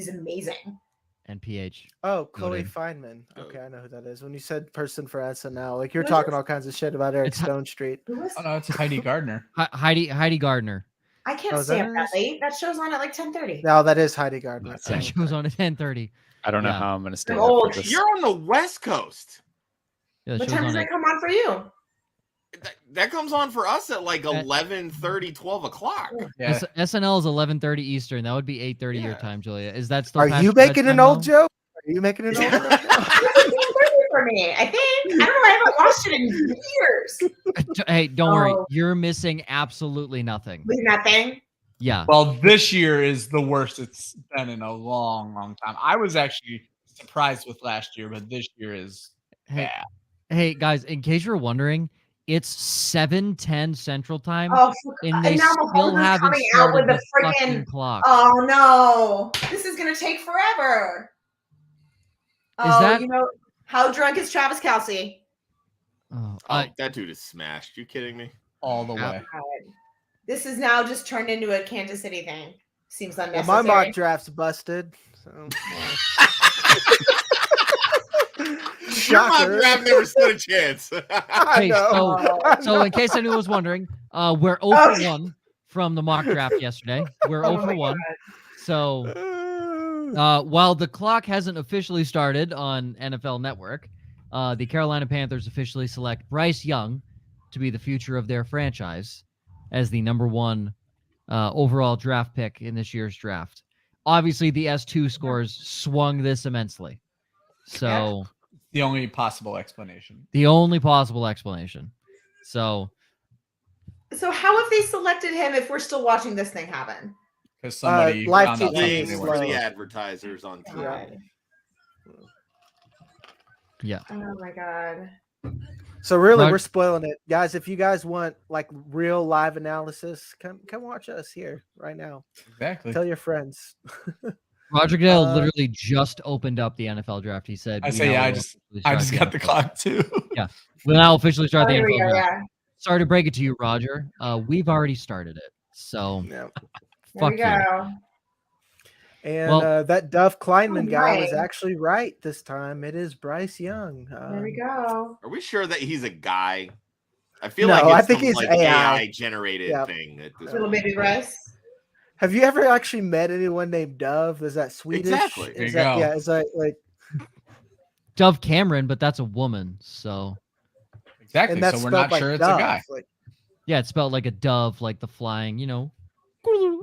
amazing. And PH. Oh, Chloe Feynman. Okay, I know who that is. When you said person for SNL, like you're talking all kinds of shit about Eric Stone Street. Oh no, it's Heidi Gardner. Heidi Gardner. I can't stay up that late. That show's on at like 10:30. No, that is Heidi Gardner. That show's on at 10:30. I don't know how I'm going to stay up for this. You're on the West Coast. Yeah, what time does that come on for you? That comes on for us at like 11:30, 12 o'clock. Yeah. SNL is 11:30 Eastern. That would be 8:30 your time, Julia. Is that still? Are you making an old joke? Are you making an old joke? For me, I think. I don't know. I haven't watched it in years. Hey, don't worry. You're missing absolutely nothing. Nothing. Yeah. Well, this year is the worst it's been in a long, long time. I was actually surprised with last year, but this year is bad. Hey guys, in case you're wondering, it's 7:10 Central Time, and they still haven't started the fucking clock. Oh no, this is gonna take forever. you know, how drunk is Travis Kelce? Oh, that dude is smashed. You kidding me? All the way. This is now just turned into a Kansas City thing. Seems unnecessary. Well, my mock draft's busted. So, Your mock draft never stood a chance. I know. So in case anyone was wondering, we're 0 for 1 from the mock draft yesterday. We're 0 for 1. So while the clock hasn't officially started on NFL Network, the Carolina Panthers officially select Bryce Young to be the future of their franchise as the number 1 overall draft pick in this year's draft. Obviously, the S2 scores swung this immensely. So the only possible explanation. So how have they selected him if we're still watching this thing happen? Because somebody live found out TV something for the advertisers on TV. Yeah. Oh my God. So really, we're spoiling it, guys. If you guys want like real live analysis, come watch us here right now. Exactly. Tell your friends. Roger Goodell literally just opened up the NFL draft. He said, I just got the clock too. Yeah. We'll now officially start the There we NFL go, draft. yeah. Sorry to break it to you, Roger. We've already started it. So fuck you. And that Duff Kleinman guy was actually right this time. It is Bryce Young. There we go. Are we sure that he's a guy? I feel No, like it's I think some, he's like, AI generated thing. At this Little point. baby Bryce. Have you ever actually met anyone named Dove? Is that Swedish? Exactly. Is that, yeah, is that like Dove Cameron, but that's a woman. So exactly. And that's So we're not spelled sure like it's Dove, a guy. like- yeah, it's spelled like a dove, like the flying, you know.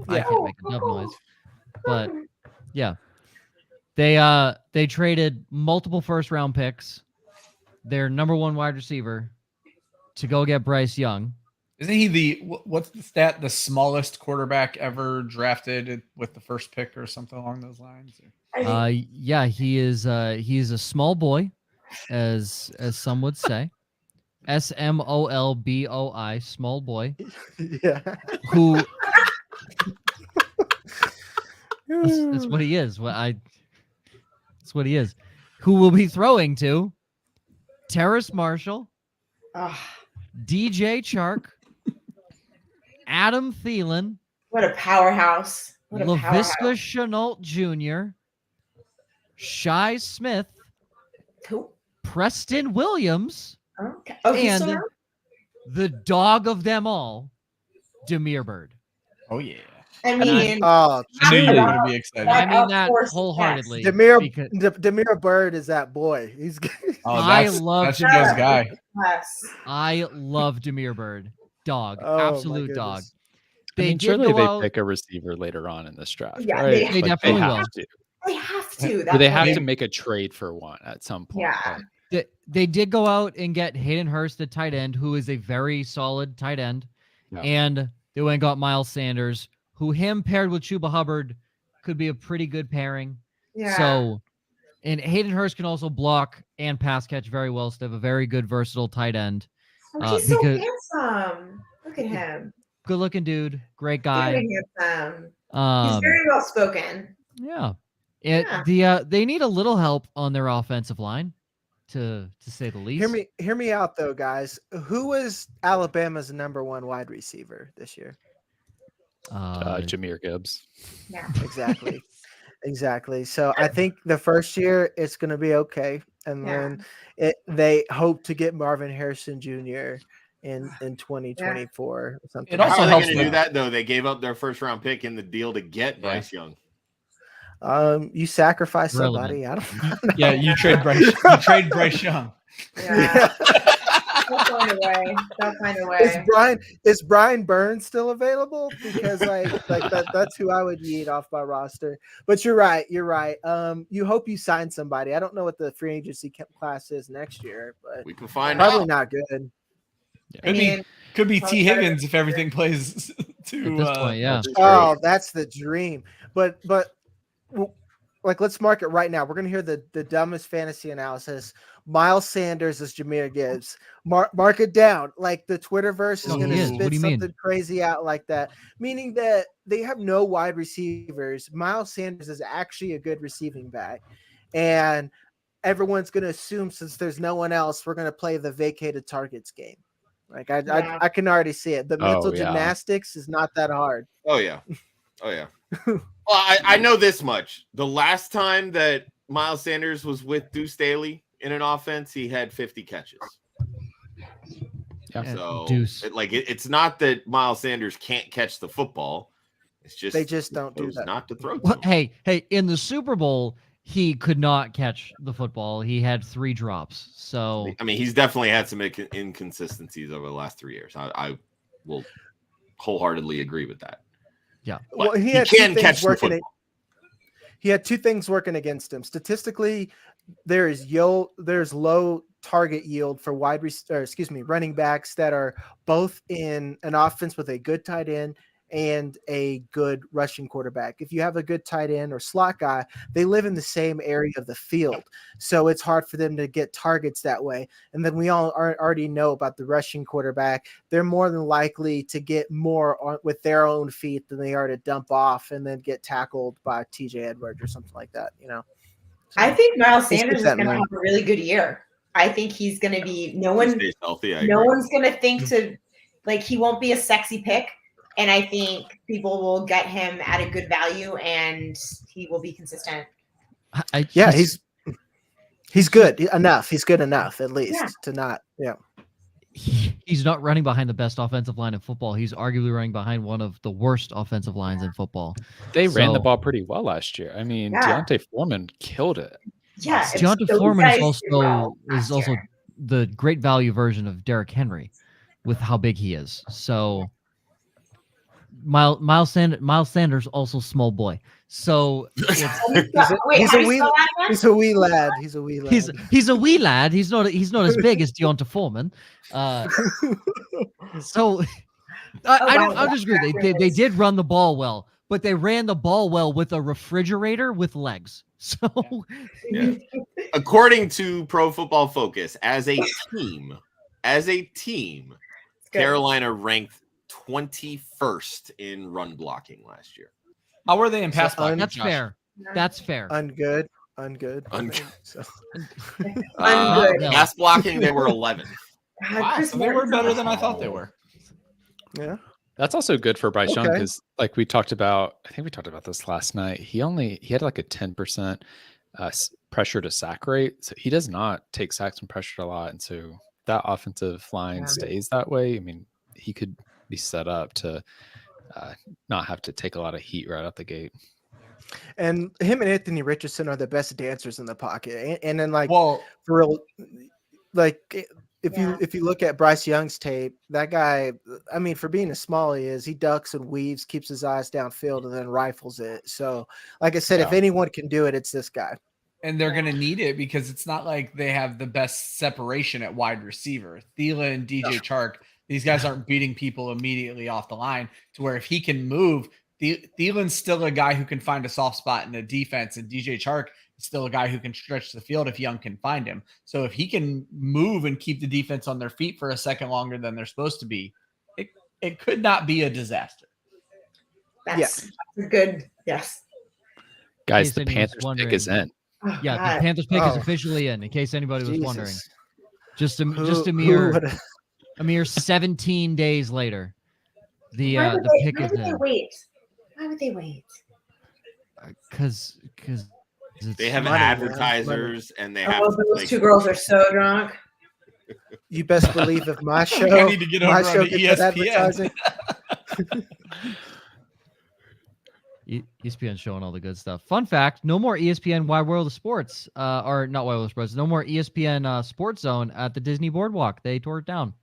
I can't make a dove noise. But yeah. They traded multiple first round picks, their number 1 wide receiver, to go get Bryce Young. Isn't he what's the stat? The smallest quarterback ever drafted with the first pick or something along those lines? Yeah, he is a small boy, as some would say. SMOLBOI, small boy. Yeah. Who that's what he is. That's what he is. Who will be throwing to Terrace Marshall, DJ Chark, Adam Thielen. What a powerhouse. LaVisca Chenault Jr., Shi Smith, Preston Williams, and the dog of them all, Damiere Byrd. Oh, yeah. I mean, I knew you were going to be excited. I mean that wholeheartedly. Damiere Byrd is that boy. He's. That's your best guy. I love Damiere Byrd. Dog, absolute dog. Surely they pick a receiver later on in this draft. Yeah, right? they definitely will. They have to. They have to make a trade for one at some point. Yeah. They did go out and get Hayden Hurst at tight end, who is a very solid tight end. Yeah. And they went and got Miles Sanders, who him paired with Chuba Hubbard could be a pretty good pairing. Yeah. So, and Hayden Hurst can also block and pass catch very well. So they have a very good, versatile tight end. He's so handsome. Look at him. Good looking dude. Great guy. Very handsome. He's very well spoken. Yeah. They need a little help on their offensive line, to say the least. Hear me out though, guys. Who was Alabama's number 1 wide receiver this year? Jahmyr Gibbs. Yeah. Exactly. So I think the first year it's going to be okay, and then they hope to get Marvin Harrison Jr. in 2024 or something. It also How are they helps going to do that though? They gave up their first round pick in the deal to get Bryce Young. You sacrifice somebody. I don't know. Yeah, you trade Bryce. You trade Bryce Young. Yeah. They'll find a way. Is Brian Burns still available? Because that's who I would eat off my roster. But you're right. You hope you sign somebody. I don't know what the free agency class is next year, but we can find probably out. not good. Could be T. Higgins if everything plays to this point, yeah. Oh, that's the dream. But like, let's mark it right now. We're gonna hear the dumbest fantasy analysis. Miles Sanders is Jahmyr Gibbs. Mark it down. Like, the Twitterverse is gonna spit something crazy out like that, meaning that they have no wide receivers. Miles Sanders is actually a good receiving back, and everyone's going to assume since there's no one else, we're going to play the vacated targets game. Like I can already see it. The mental gymnastics is not that hard. Oh yeah. Well, I know this much. The last time that Miles Sanders was with Deuce Staley in an offense, he had 50 catches. Yeah. So it's not that Miles Sanders can't catch the football. It's just they just don't do that. Not to throw to well, hey, in the Super Bowl, he could not catch the football. He had 3 drops. So I mean, he's definitely had some inconsistencies over the last 3 years. I will wholeheartly agree with that. Yeah. Well, he can catch the football. He had 2 things working against him. Statistically, there's low target yield for running backs that are both in an offense with a good tight end and a good rushing quarterback. If you have a good tight end or slot guy, they live in the same area of the field. So it's hard for them to get targets that way. And then we all already know about the rushing quarterback. They're more than likely to get more with their own feet than they are to dump off and then get tackled by TJ Edwards or something like that, So I think Miles Sanders is going to have a really good year. I think he's going to be no one's going to think he won't be a sexy pick. And I think people will get him at a good value and he will be consistent. He's good enough. He's good enough at least to not. Yeah. He's not running behind the best offensive line in football. He's arguably running behind one of the worst offensive lines in football. They ran the ball pretty well last year. I mean, Deontay Foreman killed it. Yeah. Deontay Foreman is also the great value version of Derrick Henry with how big he is. So Miles Sanders also small boy. So he's a wee lad. He's a wee lad. He's not as big as Deontay Foreman. So I disagree. They did run the ball well, but they ran the ball well with a refrigerator with legs. So according to Pro Football Focus, as a team, Carolina ranked 21st in run blocking last year. How were they in pass blocking? That's fair. That's fair. Ungood. So. Pass blocking, they were 11th. Wow, so they were better than I thought they were. Yeah. That's also good for Bryce Young because, like we talked about, I think we talked about this last night. He had like a 10% pressure to sack rate, so he does not take sacks and pressure a lot, and so that offensive line stays that way. I mean, he could be set up to not have to take a lot of heat right out the gate. And him and Anthony Richardson are the best dancers in the pocket. And then for real, if you look at Bryce Young's tape, that guy, I mean, for being as small he ducks and weaves, keeps his eyes downfield, and then rifles it. So, like I said, if anyone can do it, it's this guy. And they're going to need it because it's not like they have the best separation at wide receiver. Thielen and DJ Chark, these guys aren't beating people immediately off the line to where if he can move, Thielen's still a guy who can find a soft spot in the defense, and DJ Chark is still a guy who can stretch the field if Young can find him. So if he can move and keep the defense on their feet for a second longer than they're supposed to be, it could not be a disaster. That's good. Yes. Guys, the Panthers pick is in. The Panthers pick is officially in case anybody was wondering. Just a mere 17 days later, the pick is in. Why would they wait? Because they have advertisers and they have. Those 2 girls are so drunk. You best believe if my show, I need to get over on ESPN. ESPN showing all the good stuff. Fun fact: no more ESPN Wide World of Sports, or not Wide World of Sports. No more ESPN Sports Zone at the Disney Boardwalk. They tore it down.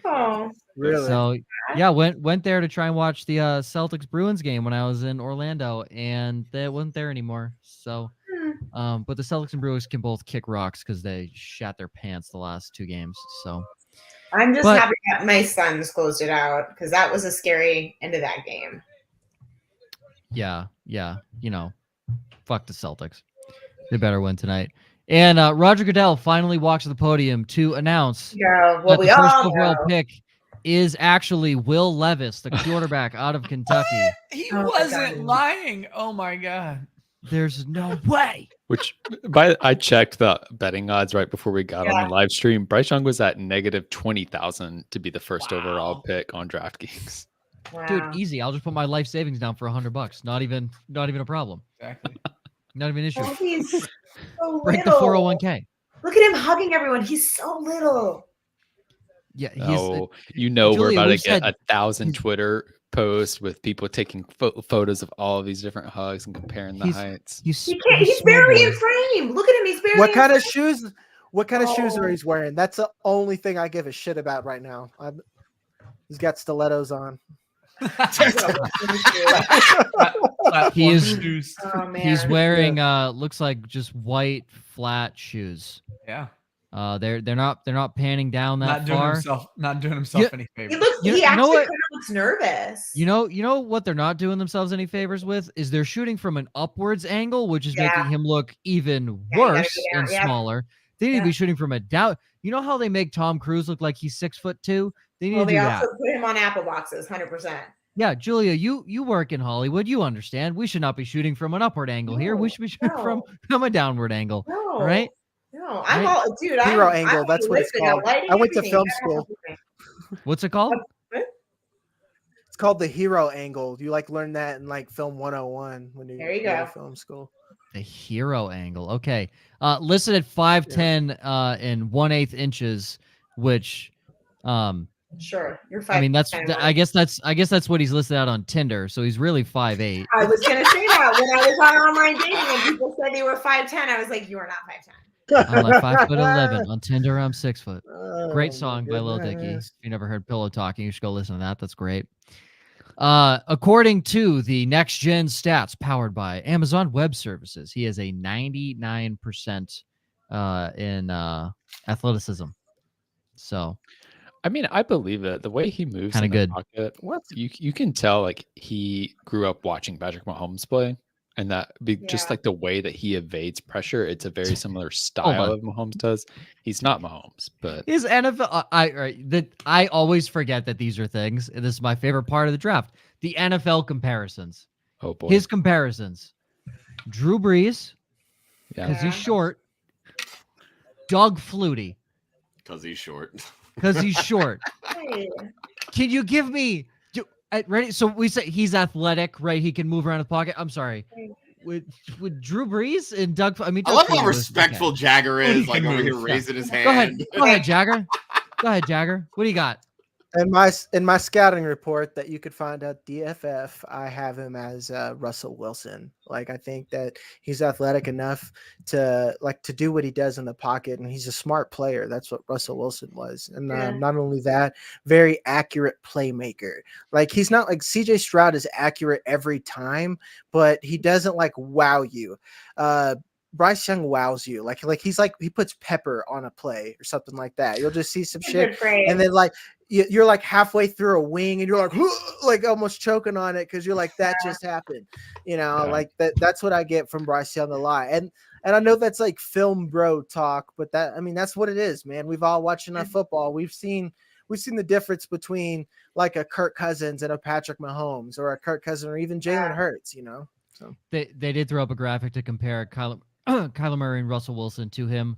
Oh, really? So went there to try and watch the Celtics Bruins game when I was in Orlando, and they wasn't there anymore. So, but the Celtics and Bruins can both kick rocks because they shat their pants the last 2 games. So, I'm just happy that my Suns closed it out because that was a scary end of that game. Yeah, fuck the Celtics. They better win tonight. And Roger Goodell finally walks to the podium to announce that the first overall pick is actually Will Levis, the quarterback out of Kentucky. He wasn't lying. Oh my God. There's no way. Which I checked the betting odds right before we got on the live stream. Bryce Young was at negative 20,000 to be the first overall pick on DraftKings. Wow. Dude, easy. I'll just put my life savings down for $100. Not even a problem. Exactly. Not even an issue. Oh, he's so Break the little. 401k. Look at him hugging everyone. He's so little. Yeah, he's. We're Julia, about to we've get said- 1,000 Twitter posts with people taking photos of all of these different hugs and comparing the heights. He's barely in frame. Look at him. He's barely. What kind of shoes? What kind of shoes are he wearing? That's the only thing I give a shit about right now. He's got stilettos on. He's wearing looks like just white flat shoes. Yeah. They're not panning down that far. Not doing himself any favors. He actually looks nervous. You know what they're not doing themselves any favors with is they're shooting from an upwards angle, which is making him look even worse and smaller. They need to be shooting from a down. You know how they make Tom Cruise look like he's 6'2"? They need to do that. They also put him on Apple boxes, 100%. Yeah, Julia, you work in Hollywood. You understand. We should not be shooting from an upward angle here. We should be shooting from a downward angle. No, right? No, I'm all, dude. Hero angle. That's what it's called. I went to film school. What's it called? It's called the hero angle. You learn that in film 101 when you go to film school. The hero angle. Okay. Listed at 5'10" and 1/8 inches, which sure, you're 5'10". I mean, I guess that's what he's listed out on Tinder. So he's really 5'8". I was gonna say that when I was on online dating and people said they were 5'10". I was like, you are not 5'10". I'm like 5'11". On Tinder, I'm 6 foot. Great song by Lil Dicky. If you never heard Pillow Talking, you should go listen to that. That's great. According to the Next Gen Stats powered by Amazon Web Services, he is a 99% in athleticism. So, I mean, I believe it. The way he moves kind of good. Pocket, you can tell he grew up watching Patrick Mahomes play, and that just the way that he evades pressure. It's a very similar style of Mahomes does. He's not Mahomes, but his NFL. I always forget that these are things. And this is my favorite part of the draft: the NFL comparisons. Oh boy, his comparisons: Drew Brees, because he's short. Doug Flutie, because he's short. Can you give me ready? So we say he's athletic, right? He can move around the pocket. I'm sorry. With Drew Brees and Doug, I mean, I love how respectful Jagger is, over here raising his hand. Go ahead, Jagger. What do you got? In my scouting report that you could find at DFF, I have him as Russell Wilson. I think that he's athletic enough to do what he does in the pocket, and he's a smart player. That's what Russell Wilson was. And not only that, very accurate playmaker. He's not like CJ Stroud is accurate every time, but he doesn't wow you. Bryce Young wows you. He puts pepper on a play or something like that. You'll just see some shit, and then you're halfway through a wing and you're almost choking on it because you're that just happened. That's what I get from Bryce Young a lot. And I know that's film bro talk, but that's what it is, man. We've all watched enough football. We've seen the difference between a Kirk Cousins and a Patrick Mahomes, or a Kirk Cousins, or even Jalen Hurts, So they did throw up a graphic to compare Kyler Murray and Russell Wilson to him.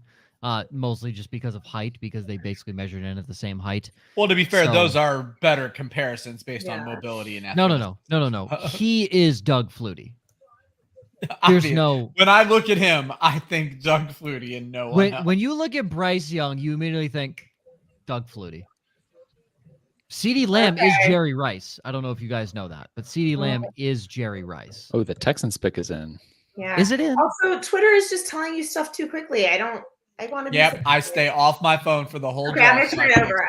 Mostly just because of height, because they basically measured in at the same height. Well, to be fair, those are better comparisons based on mobility and athleticism. No. He is Doug Flutie. When I look at him, I think Doug Flutie and no one else. When you look at Bryce Young, you immediately think Doug Flutie. CeeDee Lamb is Jerry Rice. I don't know if you guys know that, but CeeDee Lamb is Jerry Rice. Oh, the Texans pick is in. Yeah. Is it in? Also, Twitter is just telling you stuff too quickly. I want to. Yep, I stay off my phone for the whole. Okay, I'm turning it over.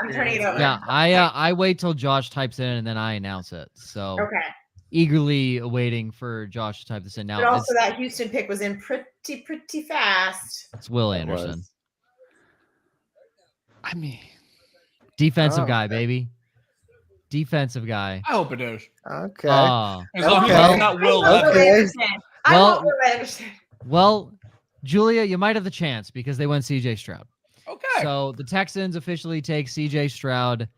Yeah, I wait till Josh types in and then I announce it. So eagerly awaiting for Josh to type this in now. But also, that Houston pick was in pretty fast. It's Will Anderson. I mean, defensive guy, baby. Defensive guy. I hope it is. Okay. As long as it's not Will Levis. Well, Julia, you might have the chance because they went CJ Stroud. Okay. So the Texans officially take CJ Stroud.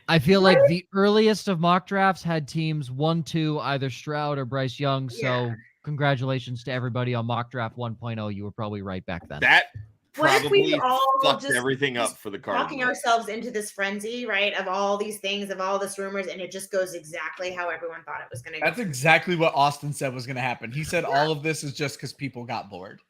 I feel like the earliest of mock drafts had teams 1-2, either Stroud or Bryce Young. So congratulations to everybody on Mock Draft 1.0. You were probably right back then. That What if we probably all fucked just everything up for the Cardinals. talking ourselves into this frenzy, right? Of all these things, of all this rumors, and it just goes exactly how everyone thought it was going to go. That's exactly what Austin said was going to happen. He said all of this is just because people got bored.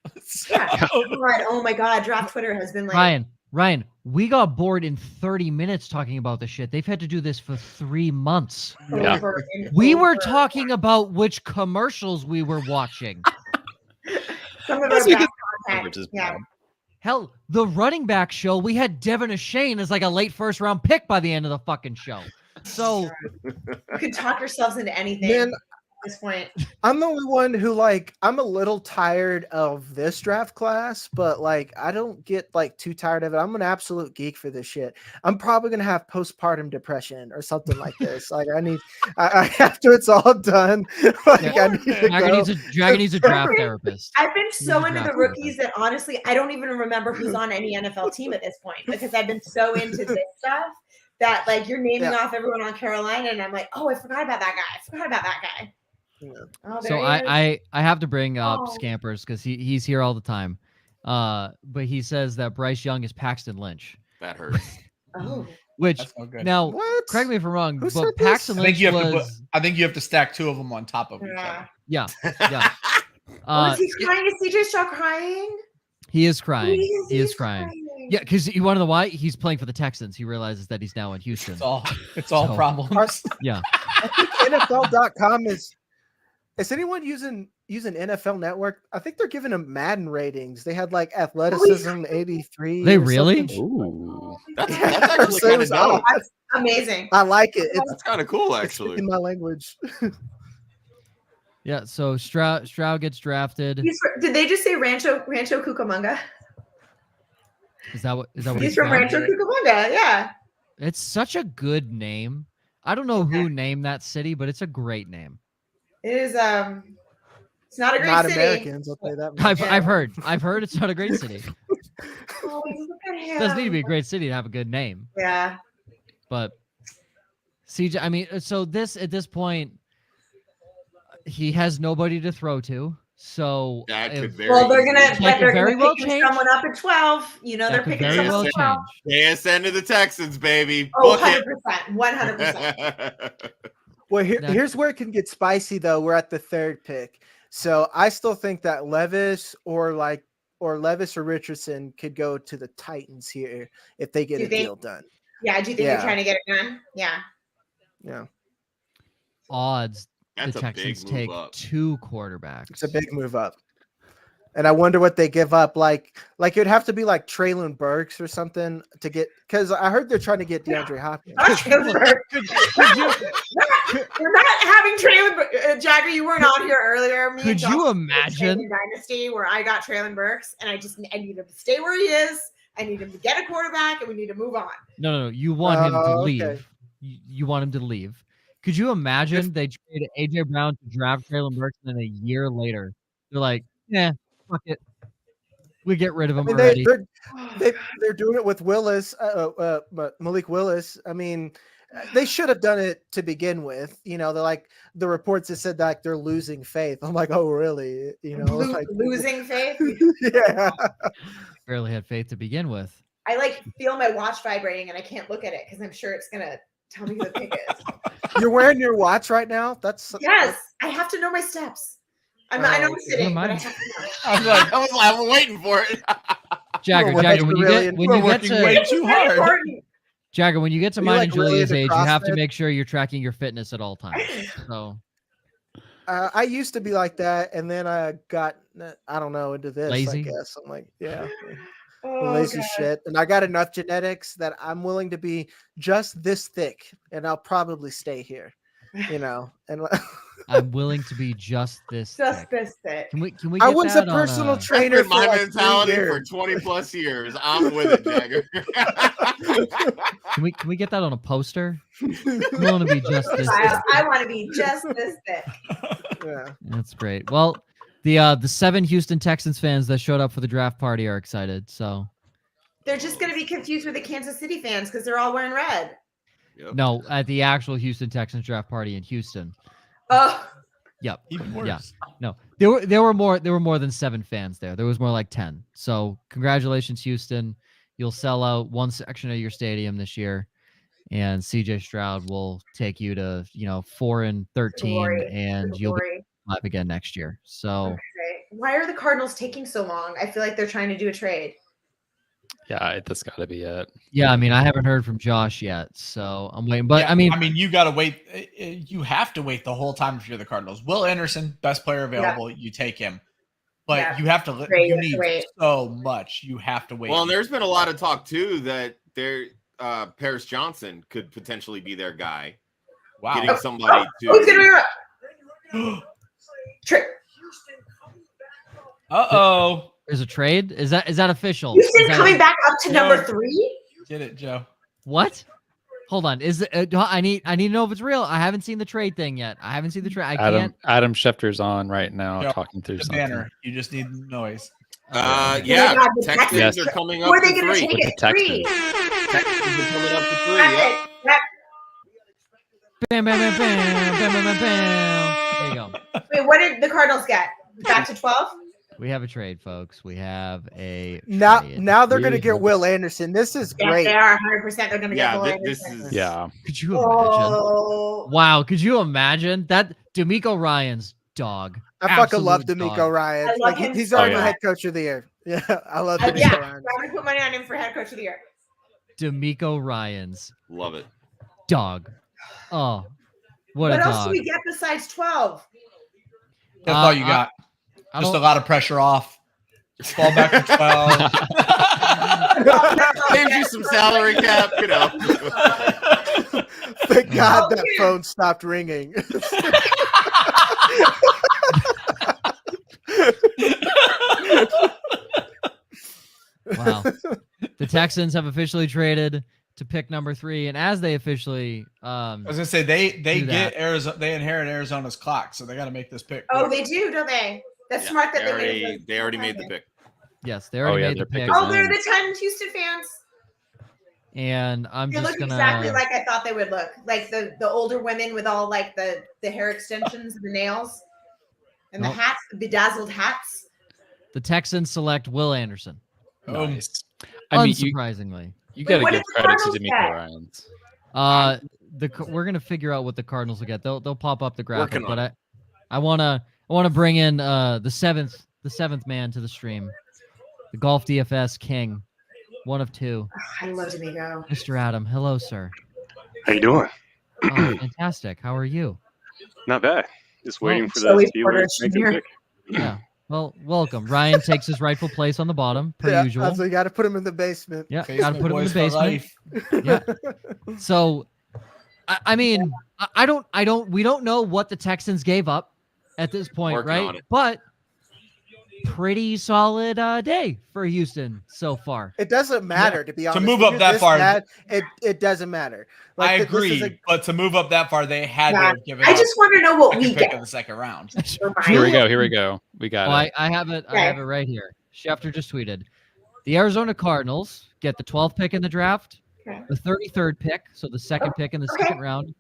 Oh my God. Draft Twitter has been like, Ryan, we got bored in 30 minutes talking about the shit. They've had to do this for 3 months. We were talking about which commercials we were watching. Some of our best content. Yeah. Hell, the running back show, we had Devin O'Shane as like a late first round pick by the end of the fucking show. So you can talk yourselves into anything. Man, at this point, I'm the only one who I'm a little tired of this draft class, but I don't get too tired of it. I'm an absolute geek for this shit. I'm probably gonna have postpartum depression or something like this. After it's all done, Dragon needs a draft therapist. I've been so into the rookies that honestly, I don't even remember who's on any NFL team at this point because I've been so into this stuff that you're naming off everyone on Carolina, and I'm like, oh, I forgot about that guy. Yeah. Oh, so I have to bring up Scampers because he's here all the time. But he says that Bryce Young is Paxton Lynch. That hurts. Which now, correct me if I'm wrong, but Paxton Lynch I think you have to stack two of them on top of each other. Yeah. Is he crying? Is CJ Shaw crying? He is crying. He is crying. Yeah, because you want to know why? He's playing for the Texans. He realizes that he's now in Houston. It's all problems. Yeah. I think NFL.com is anyone using NFL Network? I think they're giving them Madden ratings. They had athleticism 83. They really? Ooh. That's actually kind of dope. That's amazing. I like it. It's kind of cool, actually. In my language. Yeah, so Stroud gets drafted. Did they just say Rancho Cucamonga? Is that what he's from? Rancho Cucamonga, yeah. It's such a good name. I don't know who named that city, but it's a great name. It is it's not a great not city. Americans, I'll tell you that. I've heard it's not a great city. Oh, look at him. It doesn't need to be a great city to have a good name. Yeah. But CJ, I mean, so at this point, he has nobody to throw to. So they're very well change someone up at 12. They're picking someone up at 12. ASN to the Texans, baby. Oh, 100%. 100%. Well, here's where it can get spicy though. We're at the third pick. So I still think that Levis or Levis or Richardson could go to the Titans here if they get a deal done. Yeah, do you think they're trying to get it done? Yeah. Yeah. Odds. That's the Texans take up. 2 quarterbacks. It's a big move up. And I wonder what they give up. It'd have to be Traylon Burks or something to get, because I heard they're trying to get DeAndre Hopkins. We're not having Traylon Jagger, you weren't on here earlier. Could you imagine Dynasty where I got Traylon Burks and I need him to stay where he is. I need him to get a quarterback and we need to move on. No. You want him to leave. Okay. You want him to leave. Could you imagine they traded AJ Brown to draft Traylon Burks and then a year later they're like, yeah, fuck it. We get rid of him already. They're doing it with Willis, Malik Willis. I mean, they should have done it to begin with. They're the reports that said they're losing faith. I'm like, oh, really? Losing faith? Yeah. Barely had faith to begin with. I feel my watch vibrating and I can't look at it because I'm sure it's going to tell me who the pick is. You're wearing your watch right now? Yes. I have to know my steps. I know I'm sitting, but I have to know. I'm waiting for it. Jagger, when you get to way too hard. Jagger, when you get to mine and Julia's age, you have to make sure you're tracking your fitness at all times. So I used to be like that, and then I got into this. Lazy? I guess I'm like, yeah. Lazy shit. And I got enough genetics that I'm willing to be just this thick and I'll probably stay here, and I'm willing to be just this thick. Can we get I was a personal trainer for my mentality for 20 plus years. I'm with it, Jagger. Can we get that on a poster? I'm willing to be just this thick. I want to be just this thick. Yeah. That's great. Well, the 7 Houston Texans fans that showed up for the draft party are excited. So they're just going to be confused with the Kansas City fans because they're all wearing red. Yep. No, at the actual Houston Texans draft party in Houston. Oh. Yep. Even worse. Yeah. No, There were more than 7 fans there. There was more like 10. So congratulations, Houston. You'll sell out one section of your stadium this year, and CJ Stroud will take you to 4-13, and you'll be live again next year. So why are the Cardinals taking so long? I feel like they're trying to do a trade. Yeah, that's got to be it. Yeah, I mean, I haven't heard from Josh yet, so I'm waiting. But yeah, I mean, you got to wait. You have to wait the whole time if you're the Cardinals. Will Anderson, best player available, you take him. But you have to. You need so much. You have to wait. Well, and there's been a lot of talk too that Paris Johnson could potentially be their guy. Wow, getting somebody to. Who's gonna be Uh-oh. There's a trade. Is that official? Houston coming back up to number 3? Get it, Joe. What? Hold on. Is it? I need to know if it's real. I haven't seen the trade thing yet. I haven't seen the trade. Adam Schefter's on right now Joe, talking through the something. banner. You just need noise. Yeah. Texans are coming up to 3. Take it 3. Texans are coming up to 3. Yep. Bam, bam, bam, bam, bam, bam, bam, bam. There you go. Wait, what did the Cardinals get? Back to 12? We have a trade, folks. We have a trade. Now they're going to get Will Anderson. This is great. They are 100%. They're going to get Will Anderson. Could you imagine? Wow. Could you imagine that? D'Amico Ryans dog. I fucking love D'Amico Ryans. Like he's already head coach of the year. Yeah, I love D'Amico Ryans. I'm going to put money on him for head coach of the year. D'Amico Ryans. Love it. Dog. Oh, what a dog. What else do we get besides 12? That's all you got. Just a lot of pressure off. Fall back to 12. Saves you some salary cap, Thank God that phone stopped ringing. Wow. The Texans have officially traded to pick number 3, and as they officially I was gonna say they get Arizona, they inherit Arizona's clock, so they got to make this pick. Oh, they do, don't they? That's smart that they already made the pick. Yes, they already made the pick. Oh, they're the 10 Houston fans. And they look exactly like I thought they would look, like the older women with all like the hair extensions, the nails, and the hats, the bedazzled hats. The Texans select Will Anderson. Nice. Unsurprisingly. You got to give credit to D'Amico Ryans. We're gonna figure out what the Cardinals will get. They'll pop up the graphic, but I wanna bring in the seventh man to the stream, the Golf DFS King, one of 2. Oh, I love D'Amico. Mr. Adam, hello, sir. How you doing? Oh, fantastic. How are you? Not bad. Just waiting for that Steelers to make the pick. Yeah. Well, welcome. Ryan takes his rightful place on the bottom, per usual. So you got to put him in the basement. Yeah, got to put him in the basement. Yeah. So, I mean, we don't know what the Texans gave up at this point, right? But pretty solid day for Houston so far. It doesn't matter, to be honest. To move up that far, it doesn't matter. Like, I agree, but to move up that far, they had to have given. I just want to know what we get in the second round. Here we go. We got it. I have it. I have it right here. Schefter just tweeted: the Arizona Cardinals get the 12th pick in the draft, the 33rd pick, so the second pick in the second round,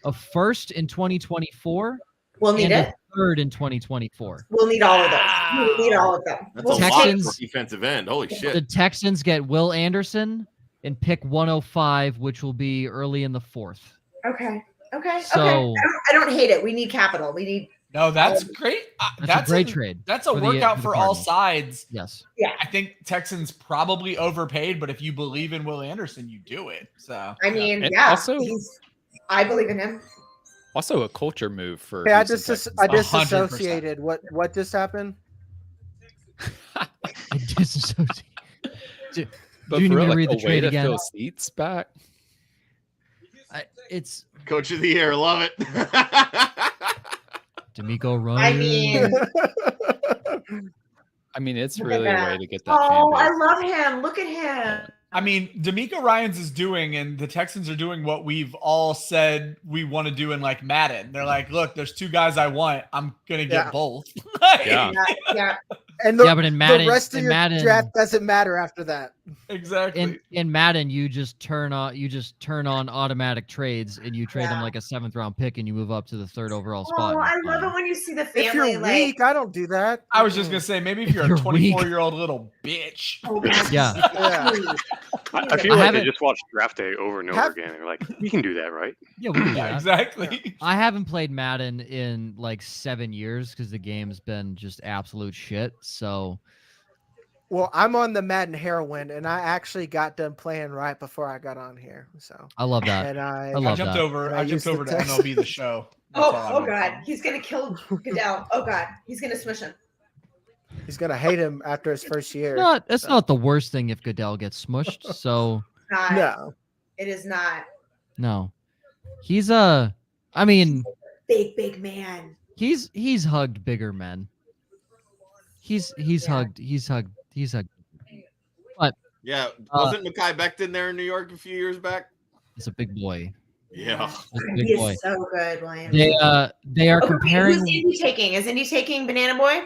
a first in 2024. We'll need it. Third in 2024. We'll need all of those. We'll need all of them. That's a lot for defensive end. Holy shit. The Texans get Will Anderson in pick 105, which will be early in the 4th. Okay. So I don't hate it. We need capital. We need. No, that's great. That's a great trade. That's a workout for all sides. Yes. Yeah. I think Texans probably overpaid, but if you believe in Will Anderson, you do it. So I mean, Also, I believe in him. Also a culture move for. Hey, I disassociated. What just happened? I disassociated. But do you need for me to read the a way trade to again? fill seats back. It's Coach of the Year. Love it. D'Amico Ryan. I mean, it's really a way to get that. I love him. Look at him. I mean, D'Amico Ryans is doing, and the Texans are doing what we've all said we want to do in like Madden. They're like, look, there's 2 guys I want. I'm gonna get both. Yeah. And but in Madden, the rest of your Madden, draft doesn't matter after that. Exactly. In Madden, you just turn on automatic trades, and you trade them like a 7th round pick, and you move up to the 3rd overall spot. Oh, I love it when you see the family. If you're weak, I don't do that. I was just gonna say, maybe if you're a 24-year-old little bitch. Oh, God. Yeah. I feel like they just watched Draft Day over and over again. They're like, we can do that, right? Yeah, we can do that. Exactly. I haven't played Madden in like 7 years because the game's been just absolute shit. So, well, I'm on the Madden heroin, and I actually got done playing right before I got on here. So I love that. And I jumped over to MLB The Show. Oh God, he's gonna kill Goodell. Oh God, he's gonna smush him. He's gonna hate him after his first year. It's not the worst thing if Goodell gets smushed. So no, it is not. No, he's I mean, big man. He's hugged bigger men. He's hugged. But yeah, wasn't Mekhi Becton there in New York a few years back? He's a big boy. Yeah, he is so good, William. They are comparing. Who's Indy taking? Is Indy taking Banana Boy?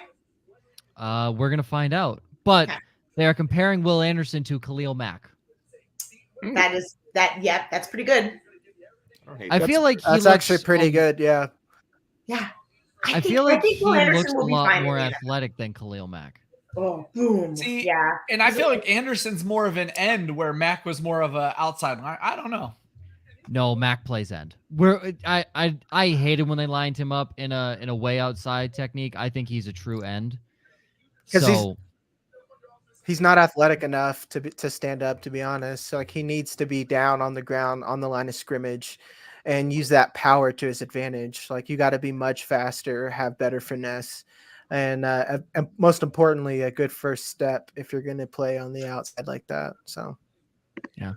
We're gonna find out. But they are comparing Will Anderson to Khalil Mack. That's pretty good. I feel like that's actually pretty good. Yeah. Yeah. I feel like he looks a lot more athletic than Khalil Mack. Oh, boom. See, yeah. And I feel like Anderson's more of an end where Mack was more of an outside line. I don't know. No, Mack plays end. I hate him when they lined him up in a way outside technique. I think he's a true end. So he's not athletic enough to stand up, to be honest. So like he needs to be down on the ground on the line of scrimmage and use that power to his advantage. Like you got to be much faster, have better finesse, and most importantly, a good first step if you're going to play on the outside like that. So, yeah,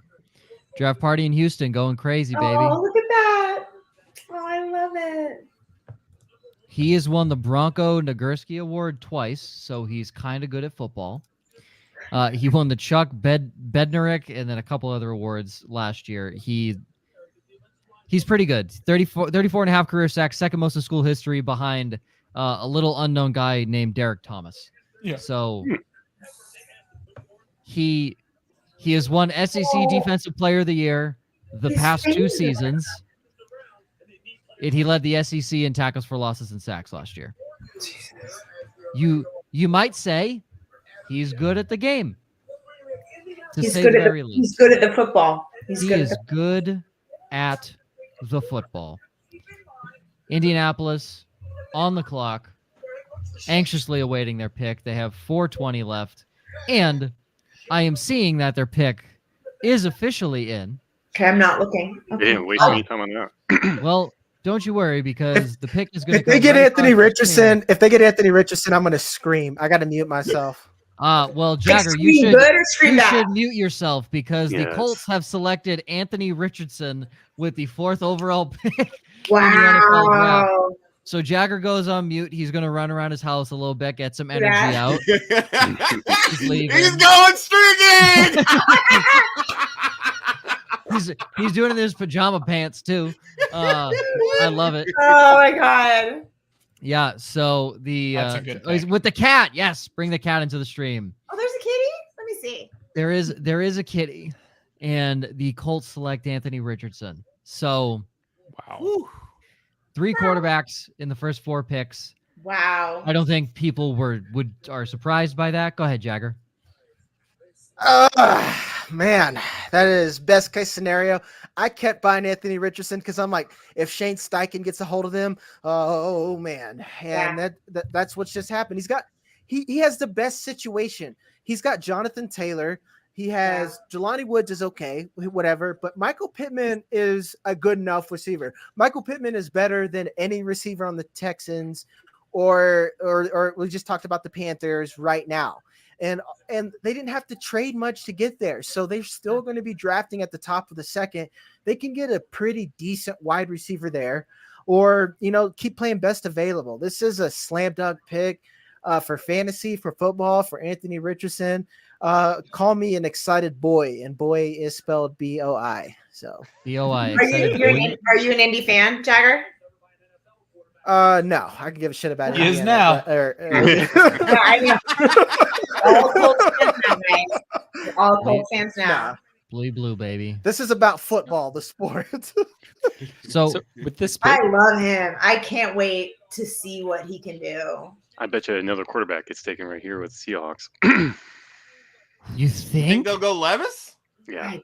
draft party in Houston going crazy, baby. Oh, look at that! Oh, I love it. He has won the Bronco Nagurski Award twice, so he's kind of good at football. He won the Chuck Bednarik and then a couple other awards last year. He's pretty good. 34 and a half career sacks, second most in school history behind a little unknown guy named Derek Thomas. Yeah. So he has won SEC Defensive Player of the Year the past 2 seasons. And he led the SEC in tackles for losses and sacks last year. Jesus. You might say he's good at the game. He's good at the football. He is good at the football. Indianapolis on the clock, anxiously awaiting their pick. They have 4:20 left, and I am seeing that their pick is officially in. Okay, I'm not looking. Okay. They didn't waste any time on that. Well, don't you worry, because the pick is going to. If they get Anthony Richardson, I'm going to scream. I got to mute myself. Well, Jagger, you should mute yourself because the Colts have selected Anthony Richardson with the 4th overall pick. Wow. In the NFL draft. So Jagger goes on mute. He's going to run around his house a little bit, get some energy out. He's leaving. He's going streaking. He's doing it in his pajama pants too. I love it. Oh my God. Yeah. So That's a good pick. with the cat. Yes, bring the cat into the stream. Oh, there's a kitty. Let me see. There is a kitty, and the Colts select Anthony Richardson. So, wow. 3 quarterbacks in the first 4 picks. Wow. I don't think people are surprised by that. Go ahead, Jagger. Man, that is best case scenario. I kept buying Anthony Richardson because I'm like, if Shane Steichen gets a hold of him, oh man, and that's what's just happened. He has the best situation. He's got Jonathan Taylor. He has Jelani Woods is okay, whatever, but Michael Pittman is a good enough receiver. Michael Pittman is better than any receiver on the Texans, or we just talked about the Panthers right now. And they didn't have to trade much to get there. So they're still going to be drafting at the top of the 2nd. They can get a pretty decent wide receiver there, or, keep playing best available. This is a slam dunk pick for fantasy, for football, for Anthony Richardson. Call me an excited boy, and boy is spelled B-O-I. So B-O-I. Are you an Indy fan, Jagger? No, I can give a shit about it. He is now. All Colts fans now, guys. All Colts fans now. Blue, baby. This is about football, the sport. So with this pick, I love him. I can't wait to see what he can do. I bet you another quarterback gets taken right here with Seahawks. You think they'll go Levis? Yeah.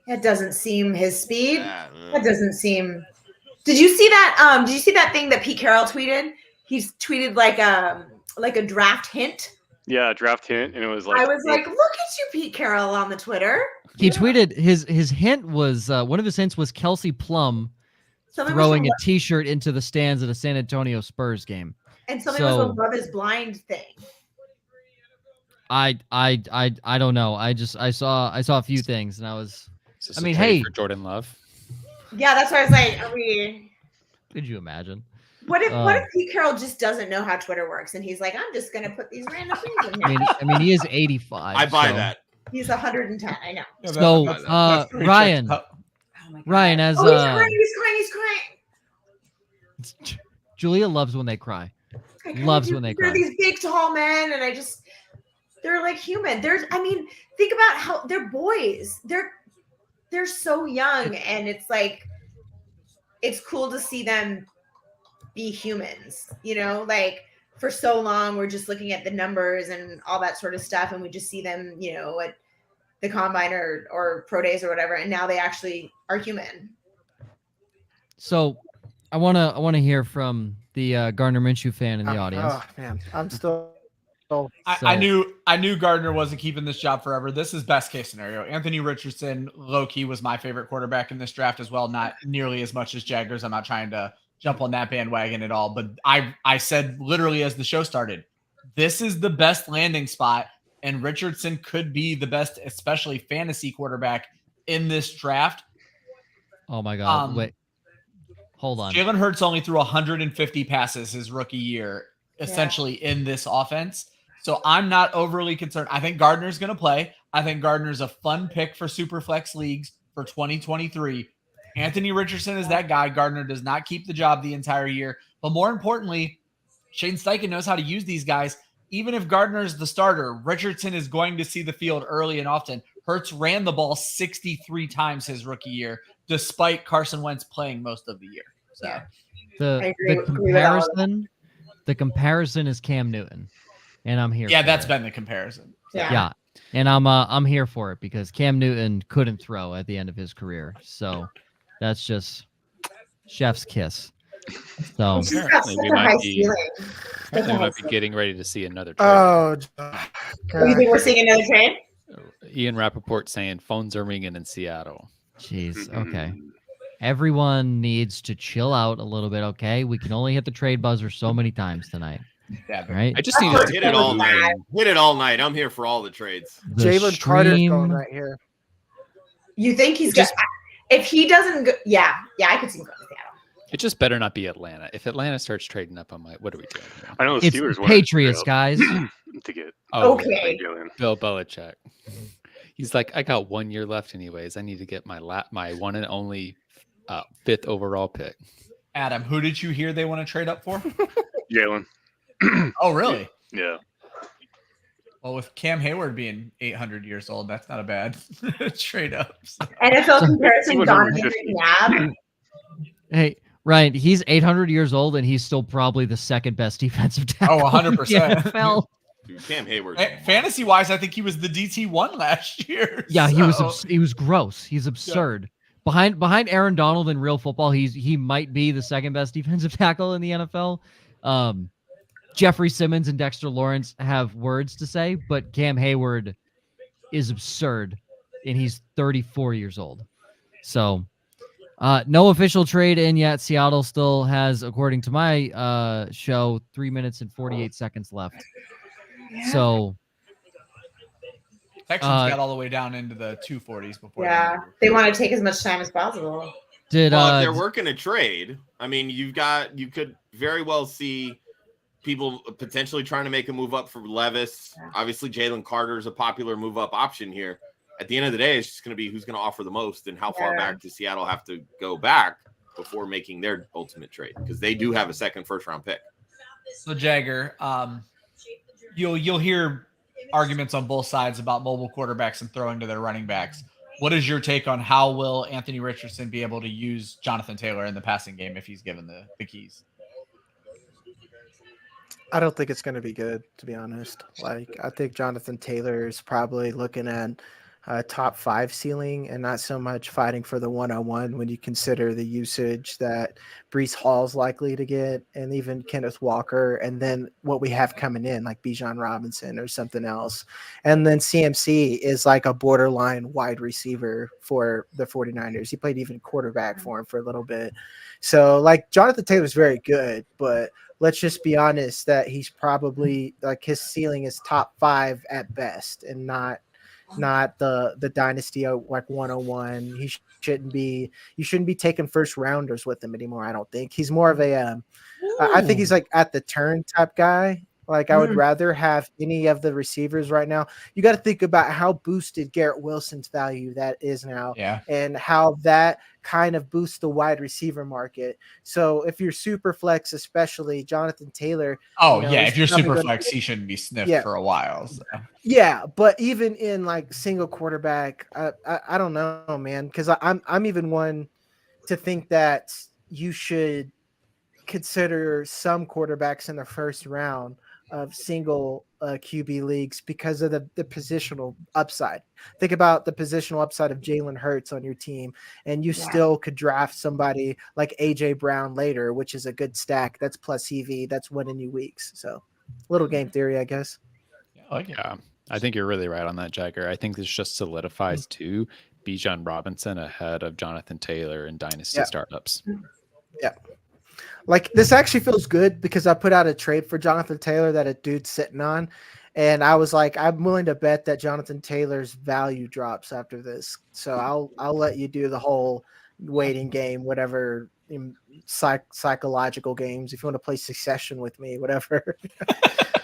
That doesn't seem his speed. That doesn't seem. Did you see that? Did you see that thing that Pete Carroll tweeted? He's tweeted like a draft hint. Yeah, draft hint, and it was like I was like, look at you, Pete Carroll, on the Twitter. He tweeted his hint was one of his hints was Kelsey Plum throwing a T-shirt into the stands at a San Antonio Spurs game, and something was above his blind thing. I don't know. I saw a few things, and I was. I mean, for Jordan Love. Yeah, that's why I was like, Could you imagine? What if Pete Carroll just doesn't know how Twitter works and he's like, I'm just gonna put these random things in here. I mean, he is 85. I buy that. He's 110. I know. Yeah, so Ryan, Ryan, as he's crying. Julia loves when they cry. Loves when they cry. They're these big, tall men, and they're like human. Think about how they're boys. They're so young, and it's like it's cool to see them be humans, like for so long we're just looking at the numbers and all that sort of stuff, and we just see them at the combine or pro days or whatever, and now they actually are human. So I want to hear from the Gardner Minshew fan in the audience. Oh man, I'm still I knew Gardner wasn't keeping this job forever. This is best case scenario. Anthony Richardson, low-key, was my favorite quarterback in this draft as well, not nearly as much as Jaggers. I'm not trying to jump on that bandwagon at all. But I said literally as the show started, this is the best landing spot, and Richardson could be the best, especially fantasy quarterback in this draft. Oh my God. Wait, hold on. Jalen Hurts only threw 150 passes his rookie year, essentially in this offense. So I'm not overly concerned. I think Gardner's going to play. I think Gardner's a fun pick for Superflex leagues for 2023. Anthony Richardson is that guy. Gardner does not keep the job the entire year. But more importantly, Shane Steichen knows how to use these guys. Even if Gardner is the starter, Richardson is going to see the field early and often. Hurts ran the ball 63 times his rookie year, despite Carson Wentz playing most of the year. So the comparison is Cam Newton, and I'm here. Yeah, that's been the comparison. Yeah. And I'm here for it because Cam Newton couldn't throw at the end of his career. So that's just chef's kiss. So we might be getting ready to see another trade. Oh, you think we're seeing another trade? Ian Rappaport saying phones are ringing in Seattle. Jeez. Okay. Everyone needs to chill out a little bit. Okay. We can only hit the trade buzzer so many times tonight. Yeah, right. I just need to hit it all night. Hit it all night. I'm here for all the trades. Jalen Carter's going right here. You think he's just if he doesn't go? Yeah, I could see him going to Seattle. It just better not be Atlanta. If Atlanta starts trading up, I'm like, what are we doing here? I know the Steelers want Patriots, guys. To get okay. Bill Belichick. He's like, I got 1 year left anyways. I need to get my one and only 5th overall pick. Adam, who did you hear they want to trade up for? Jalen. Oh, really? Yeah. Well, with Cam Hayward being 800 years old, that's not a bad trade up. So. NFL comparison, Donovan McNabb. Hey, Ryan, he's 800 years old, and he's still probably the second best defensive tackle. Oh, 100%. NFL. Dude, Cam Hayward. Fantasy-wise, I think he was the DT1 last year. Yeah, he was gross. He's absurd. Yeah. Behind Aaron Donald in real football, he might be the second best defensive tackle in the NFL. Jeffrey Simmons and Dexter Lawrence have words to say, but Cam Hayward is absurd, and he's 34 years old. So, no official trade in yet. Seattle still has, according to my show, 3 minutes and 48 seconds left. Yeah. So, Texans got all the way down into the 240s before. Yeah, they want to take as much time as possible. If they're working a trade, I mean, you could very well see people potentially trying to make a move up for Levis. Yeah. Obviously, Jalen Carter is a popular move up option here. At the end of the day, it's just going to be who's going to offer the most and how far back does Seattle have to go back. before making their ultimate trade, because they do have a second first-round pick. So Jagger, you'll hear arguments on both sides about mobile quarterbacks and throwing to their running backs. What is your take on how will Anthony Richardson be able to use Jonathan Taylor in the passing game if he's given the keys? I don't think it's going to be good, to be honest. Like, I think Jonathan Taylor is probably looking at top 5 ceiling and not so much fighting for the 1-on-1 when you consider the usage that Breece Hall's likely to get, and even Kenneth Walker, and then what we have coming in like Bijan Robinson or something else. And then CMC is like a borderline wide receiver for the 49ers. He played even quarterback for him for a little bit. So like Jonathan Taylor's very good, but let's just be honest that he's probably like his ceiling is top 5 at best, and not the dynasty like 101. He shouldn't be. You shouldn't be taking first rounders with him anymore. I don't think he's more of a. I think he's like at the turn type guy. Like I would rather have any of the receivers right now. You got to think about how boosted Garrett Wilson's value that is now, and how that kind of boosts the wide receiver market. So if you're super flex, especially Jonathan Taylor. If you're super flex, he shouldn't be sniffed for a while. So. Yeah, but even in like single quarterback, I don't know, man, because I'm even one to think that you should consider some quarterbacks in the first round of single QB leagues because of the positional upside. Think about the positional upside of Jalen Hurts on your team, and you still could draft somebody like AJ Brown later, which is a good stack. That's plus EV. That's winning you weeks. So little game theory, I guess. Yeah, I think you're really right on that, Jagger. I think this just solidifies too Bijan Robinson ahead of Jonathan Taylor in dynasty startups. Yeah. Like this actually feels good because I put out a trade for Jonathan Taylor that a dude's sitting on. And I was like, I'm willing to bet that Jonathan Taylor's value drops after this. So I'll let you do the whole waiting game, whatever psychological games. If you want to play Succession with me, whatever.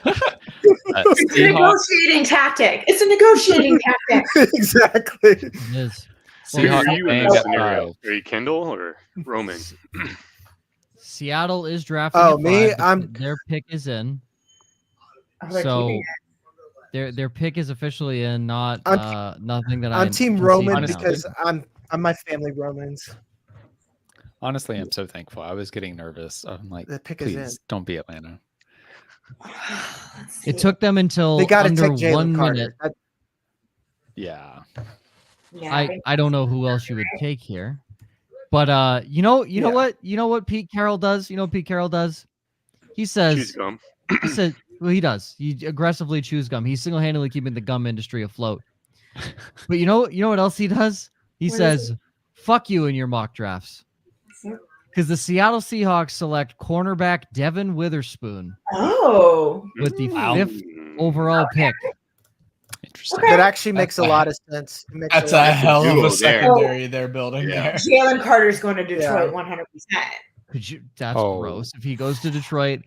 It's a negotiating tactic. It's a negotiating tactic. Exactly. It is. So are you in this scenario? Are you Kendall or Roman? Seattle is drafting. Oh, me? Their pick is in. So their pick is officially in. Not nothing that I'm Team Roman because I'm my family Romans. Honestly, I'm so thankful. I was getting nervous. I'm like, the pick please is in. Don't be Atlanta. It took them until they gotta under take 1 Carter. minute. Yeah. I don't know who else you would take here. But you know what Pete Carroll does? You know what Pete Carroll does? He says Choose gum. He said, well, he does. He aggressively chews gum. He's single-handedly keeping the gum industry afloat. But you know what else he does? He says, "Fuck you" in your mock drafts. Because the Seattle Seahawks select cornerback Devin Witherspoon. With the 5th overall pick. Interesting. That actually makes a lot of sense. That's a hell of a secondary they're building there. Jalen Carter's going to Detroit 100%. Could you? That's gross. If he goes to Detroit,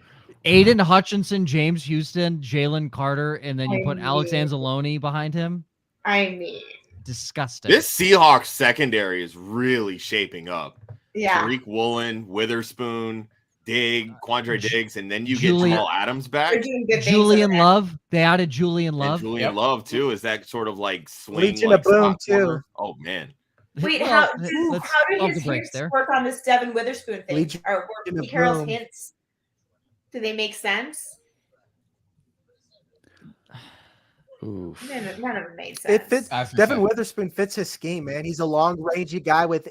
Aiden Hutchinson, James Houston, Jalen Carter, and then you put Alex Anzalone behind him. I mean, disgusting. This Seahawks secondary is really shaping up. Yeah. Tariq Woolen, Witherspoon, Quandre Diggs, and then you get Jamal Adams back. Julian Love. They added Julian Love. And Julian Love too. Is that sort of like swing? Legion of Boom too. Oh man. Wait, how did his hints work on this Devin Witherspoon thing? Or were Carroll's hints? Do they make sense? Oof. None of them made sense. It fits. Devin Witherspoon fits his scheme, man. He's a long, rangy guy with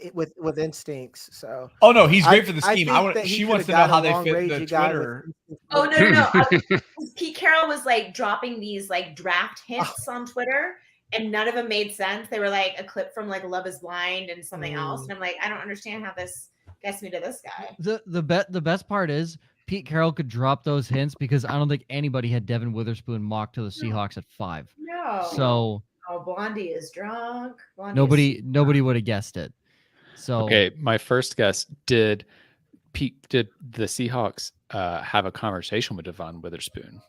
instincts. So. Oh no, he's great for the scheme. She wants to know how they fit the Twitter. Oh no. Pete Carroll was like dropping these like draft hints on Twitter, and none of them made sense. They were like a clip from like Love Is Blind and something else, and I'm like, I don't understand how this gets me to this guy. The best part is Pete Carroll could drop those hints because I don't think anybody had Devin Witherspoon mocked to the Seahawks at 5. No. So Blondie is drunk. Nobody would have guessed it. So okay, my first guess: did the Seahawks have a conversation with Devon Witherspoon?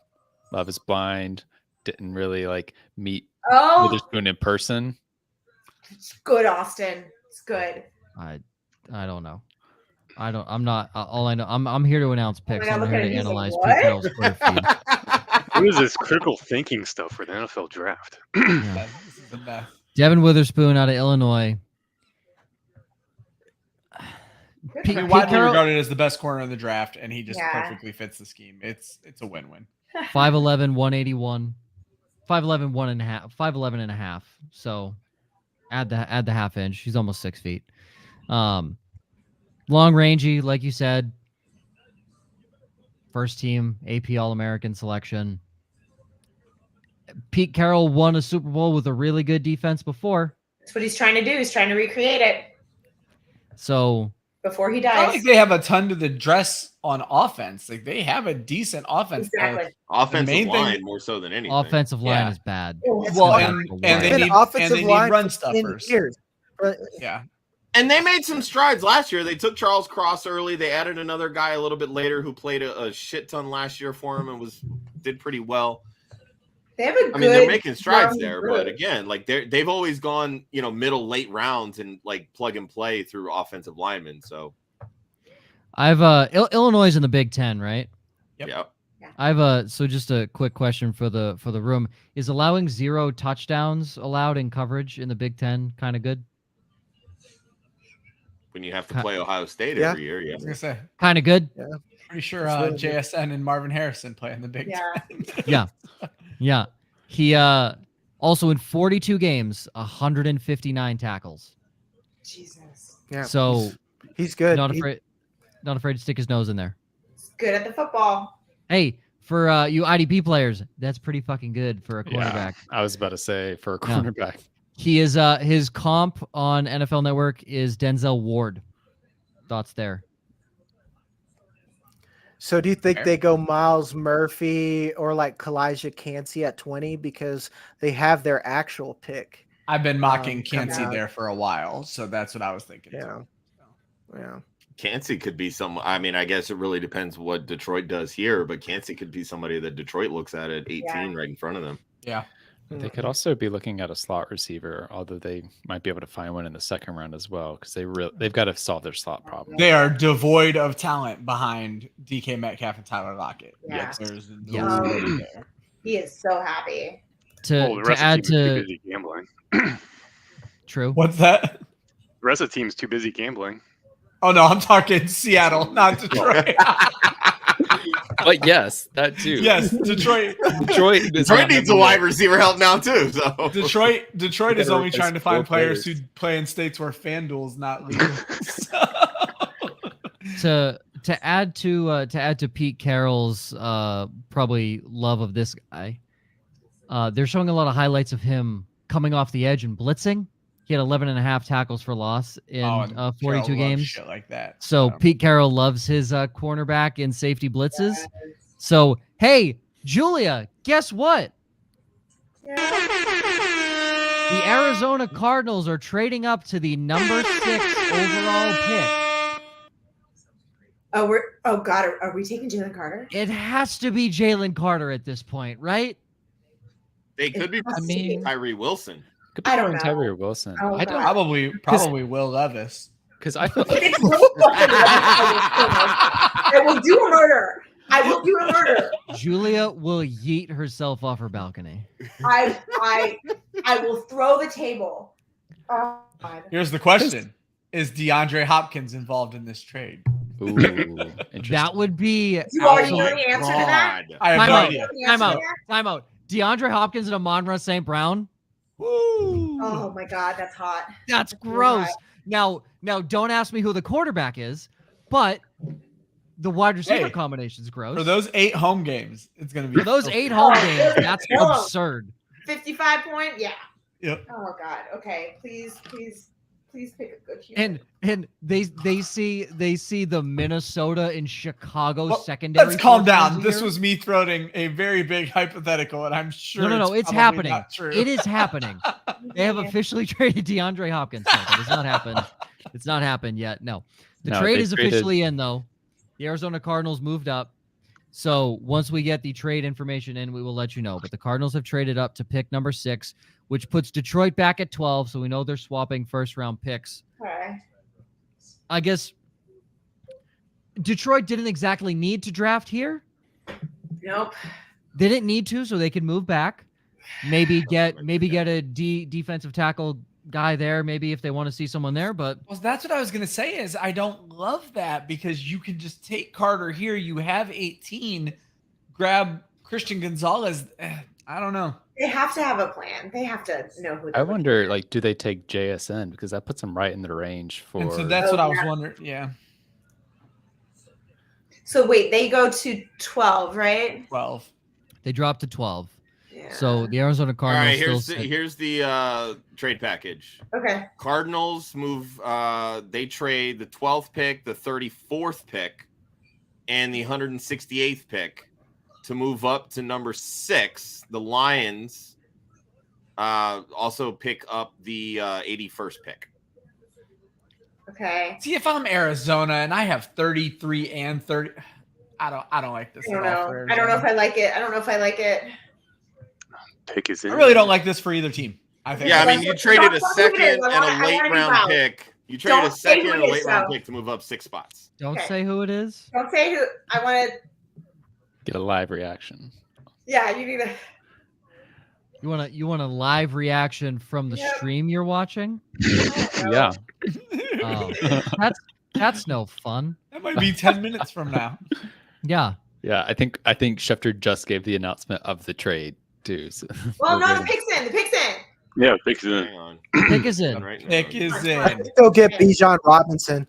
Love Is Blind didn't really like meet Witherspoon in person. It's good, Austin. It's good. I don't know. I'm not. All I know. I'm here to announce picks. God, I'm look here at to him, he's like, analyze "What?" Pete Carroll's Twitter feed. What is this critical thinking stuff for the NFL draft? Yeah. This is a mess. Devin Witherspoon out of Illinois. I mean, widely regarded as the best corner in the draft, and he just perfectly fits the scheme. It's a win-win. 5'11", 181, 5'11", 5'11 and a half. So add the half inch. He's almost 6 feet. Long rangey, like you said. First team AP All-American selection. Pete Carroll won a Super Bowl with a really good defense before. That's what he's trying to do. He's trying to recreate it. So before he It's not dies. like they have a ton to the dress on offense. Like they have a decent offense. Exactly. Offensive line more so than anything. Offensive line is bad. Well, and they need run stuffers. Yeah. And they made some strides last year. They took Charles Cross early. They added another guy a little bit later who played a shit ton last year for him and did pretty well. They have a good. I mean, they're making strides there, but again, like they've always gone, middle late rounds and like plug and play through offensive linemen. So I've Illinois is in the Big Ten, right? Yep. I've so just a quick question for the room: is allowing 0 touchdowns allowed in coverage in the Big Ten kind of good? When you have to play Ohio State every year, I was gonna say kind of good. Yeah. Pretty sure JSN and Marvin Harrison play in the Big Ten. Yeah. He also in 42 games, 159 tackles. Jesus. Yeah. So he's good. Not afraid to stick his nose in there. He's good at the football. Hey, for you IDP players, that's pretty fucking good for a cornerback. Yeah, I was about to say for a cornerback. He is his comp on NFL Network is Denzel Ward. Thoughts there? So do you think they go Miles Murphy or like Kalijah Cansey at 20 because they have their actual pick? I've been mocking Cansey there for a while, so that's what I was thinking. Yeah. Cansey could be I mean, I guess it really depends what Detroit does here, but Cansey could be somebody that Detroit looks at 18 right in front of them. Yeah. They could also be looking at a slot receiver, although they might be able to find one in the second round as well, because they've got to solve their slot problem. They are devoid of talent behind DK Metcalf and Tyler Lockett. Yeah. There's nobody there. He is so happy. The rest of the team is too busy gambling. True. What's that? The rest of the team's too busy gambling. Oh no, I'm talking Seattle, not Detroit. But yes, that too. Yes, Detroit needs a wide receiver help now too. So Detroit is only trying to find players who play in states where FanDuel's not legal. To add to Pete Carroll's probably love of this guy, they're showing a lot of highlights of him coming off the edge and blitzing. He had 11.5 tackles for loss in 42 games. Shit like that. So Pete Carroll loves his cornerback and safety blitzes. So, hey, Julia, guess what? The Arizona Cardinals are trading up to the number 6 overall pick. Oh God, are we taking Jalen Carter? It has to be Jalen Carter at this point, right? They could be Tyree Wilson. Could be I don't know. Tyree Wilson. Oh, I don't. Probably Will Levis. Because I feel I will do a murder. I will do a murder. Julia will yeet herself off her balcony. I will throw the table. Oh, God. Here's the question: is DeAndre Hopkins involved in this trade? Ooh, interesting. That would be. You already know the answer to that? I have no idea. Time out. DeAndre Hopkins and Amon-Ra St. Brown. Woo. Oh my God, that's hot. That's gross. Now, don't ask me who the quarterback is, but the wide receiver combination is gross. For those 8 home games, it's going to be. For those 8 home games, that's absurd. 55 point, yeah. Yep. Oh God. Okay, please pick a good human. And they see the Minnesota and Chicago secondary. Let's calm down. This was me throwing a very big hypothetical, and I'm sure no, it's happening. It is happening. They have officially traded DeAndre Hopkins. It's not happened. It's not happened yet. No, the trade is officially in though. The Arizona Cardinals moved up. So once we get the trade information in, we will let you know. But the Cardinals have traded up to pick number 6, which puts Detroit back at 12. So we know they're swapping first-round picks. Okay. I guess Detroit didn't exactly need to draft here. Nope. They didn't need to, so they could move back. Maybe get a defensive tackle guy there. Maybe if they want to see someone there. But that's what I was gonna say. Is I don't love that because you can just take Carter here. You have 18. Grab Christian Gonzalez. I don't know. They have to have a plan. They have to know who. I wonder, like, do they take JSN because that puts them right in the range for? And so that's what I was wondering. Yeah. So wait, they go to 12, right? 12. They dropped to 12. Yeah. So the Arizona Cardinals. All right, here's the trade package. Okay. Cardinals move. They trade the 12th pick, the 34th pick, and the 168th pick to move up to number 6. The Lions also pick up the 81st pick. Okay. See, if I'm Arizona and I have 33 and 30, I don't like this. I don't know. I don't know if I like it. Pick is in. I really don't like this for either team. I think. Yeah, I mean, you traded a second and a late round pick. You traded a second and a late round pick to move up 6 spots. Don't say who it is. Don't say who. I want to get a live reaction. Yeah, you need to. You want a live reaction from the stream you're watching? Yeah. Oh, that's no fun. That might be 10 minutes from now. Yeah. Yeah, I think Schefter just gave the announcement of the trade too. So well, no, the pick's in. Yeah, pick's in. Hang on. Pick is in. Pick is in. I think they'll get Bijan Robinson.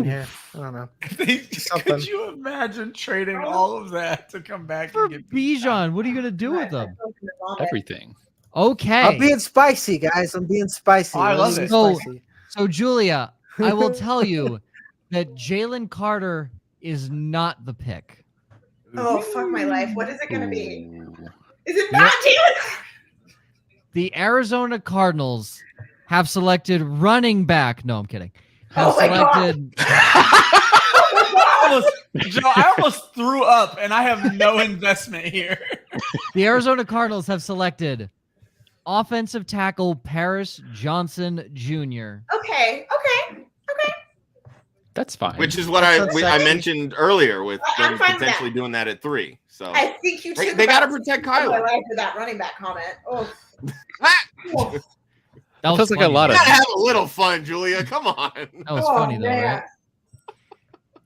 Here. I don't know. Could you imagine trading all of that to come back for and get Bijan? What are you gonna do with them? Everything. Okay. I'm being spicy, guys. I'm being spicy. I love it. So Julia, I will tell you that Jalen Carter is not the pick. Oh, fuck my life. What is it going to be? Is it not Jalen? The Arizona Cardinals have selected running back. No, I'm kidding. Have selected. I almost threw up, and I have no investment here. The Arizona Cardinals have selected offensive tackle Paris Johnson Jr. Okay. That's fine. Which is what I mentioned earlier with them potentially doing that at 3. So I think you they got to protect Kyler. For that running back comment. Oh. That feels like a lot of. You gotta have a little fun, Julia. Come on. That was funny though, right?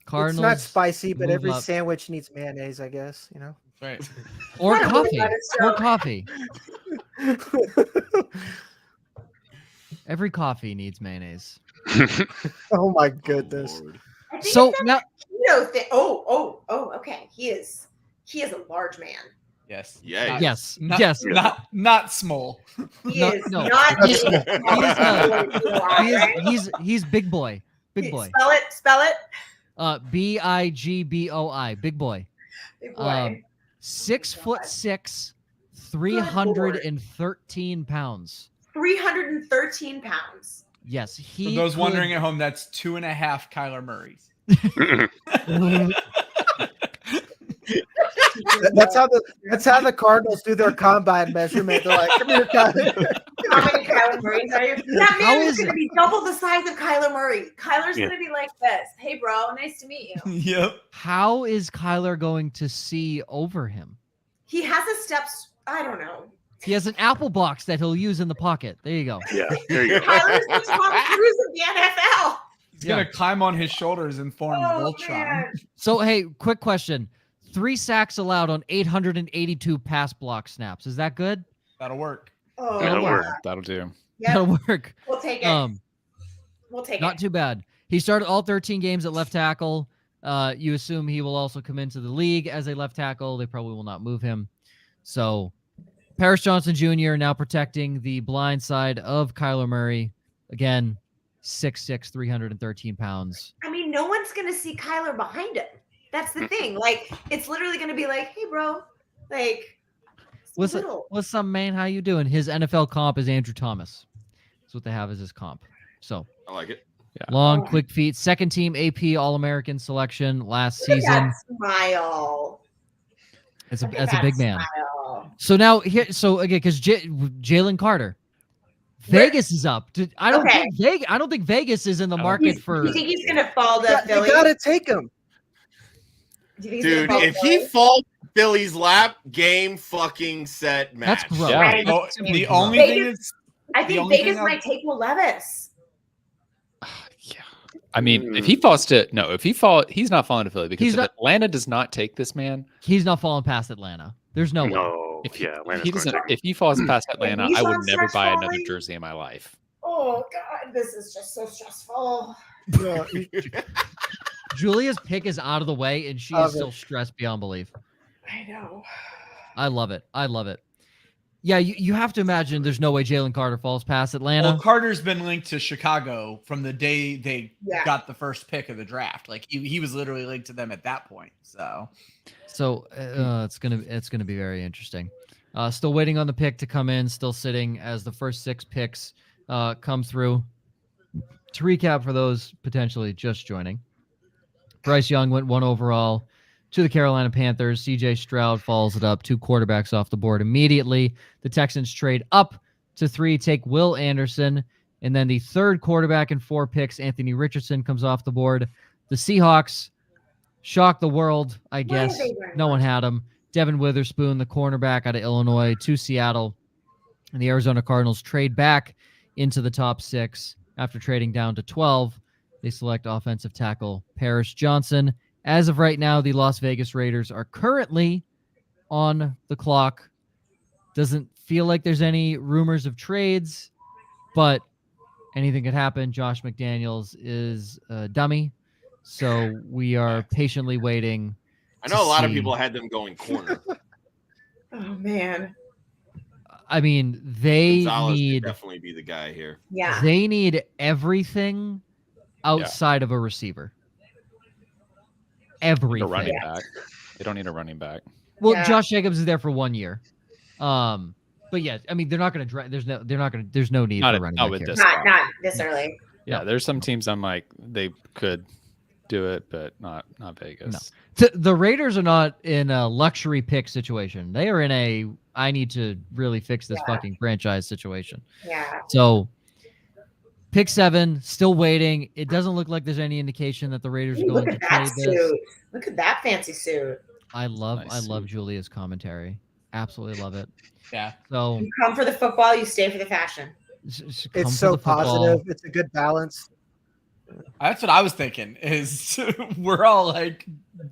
Cardinals. It's not spicy, but every sandwich needs mayonnaise, I guess. You know. Right. Or coffee. Or coffee. Every coffee needs mayonnaise. Oh my goodness. So now, okay. He is a large man. Yes. Yeah. Yes. Not small. He's big boy. Big boy. Spell it. Bigboi. Big boy. Big boy. 6'6", 313 pounds. 313 pounds. Yes, For those wondering at home, that's 2.5 Kyler Murrays. That's how the Cardinals do their combine measurement. They're like, "Come here, Kyler." How many Kyler Murrays are you? That man is going to be double the size of Kyler Murray. Kyler's going to be like this. Hey, bro, nice to meet you. Yep. How is Kyler going to see over him? He has a steps. I don't know. He has an apple box that he'll use in the pocket. There you go. Yeah, there you go. Kyler's the Tom Cruise of the NFL. He's going to climb on his shoulders and form Voltron. Man. So, hey, quick question. 3 sacks allowed on 882 pass block snaps. Is that good? That'll work. Oh, That'll yeah. work. That'll do. Yep. That'll work. We'll take it. Not too bad. He started all 13 games at left tackle. You assume he will also come into the league as a left tackle. They probably will not move him. So, Paris Johnson Jr. now protecting the blind side of Kyler Murray. Again, 6'6", 313 pounds. I mean, no one's going to see Kyler behind him. That's the thing. Like, it's literally going to be like, hey, bro. Like, what's up, man? How you doing? His NFL comp is Andrew Thomas. That's what they have as his comp. So I like it. Yeah. Long, quick feet. Second team AP All-American selection last season. That smile. That's a big man. Smile. So now here, again, because Jalen Carter, Vegas is up. I don't think Vegas is in the market for. You think he's going to fall to Philly? You got to take him. Dude, if he falls Philly's lap, game fucking set match. That's gross. Yeah. Right. The only thing is, I think Vegas might take Will Levis. Yeah. I mean, if he falls, he's not falling to Philly because if Atlanta does not take this man, he's not falling past Atlanta. There's no way. If he falls past Atlanta, I would never buy another jersey in my life. Oh God, this is just so stressful. Julia's pick is out of the way, and she is still stressed beyond belief. I know. I love it. Yeah, you have to imagine there's no way Jalen Carter falls past Atlanta. Well, Carter's been linked to Chicago from the day they got the first pick of the draft. Like he was literally linked to them at that point. So it's gonna be very interesting. Still waiting on the pick to come in. Still sitting as the first 6 picks come through. To recap for those potentially just joining, Bryce Young went 1 overall to the Carolina Panthers. CJ Stroud follows it up, 2 quarterbacks off the board immediately. The Texans trade up to 3, take Will Anderson, and then the 3rd quarterback in 4 picks, Anthony Richardson, comes off the board. The Seahawks shock the world, I guess. No one had him. Devin Witherspoon, the cornerback out of Illinois, to Seattle. And the Arizona Cardinals trade back into the top 6 after trading down to 12. They select offensive tackle Paris Johnson. As of right now, the Las Vegas Raiders are currently on the clock. Doesn't feel like there's any rumors of trades, but anything could happen. Josh McDaniels is a dummy, so we are patiently waiting. I know a lot of people had them going corner. Oh man. I mean, they Gonzalez need could definitely be the guy here. Yeah. They need everything outside of a receiver. Everything. A running back. They don't need a running back. Well, Josh Jacobs is there for 1 year. But yeah, I mean, they're not going to there's no need for running back here. Not this early. Yeah, there's some teams I'm like they could do it, but not Vegas. No. The Raiders are not in a luxury pick situation. They are in a I need to really fix this fucking franchise situation. Yeah. So pick 7, still waiting. It doesn't look like there's any indication that the Raiders are going to trade this. Look at that fancy suit. I love Julia's commentary. Absolutely love it. Yeah. So you come for the football, you stay for the fashion. It's so positive. It's a good balance. That's what I was thinking. Is we're all like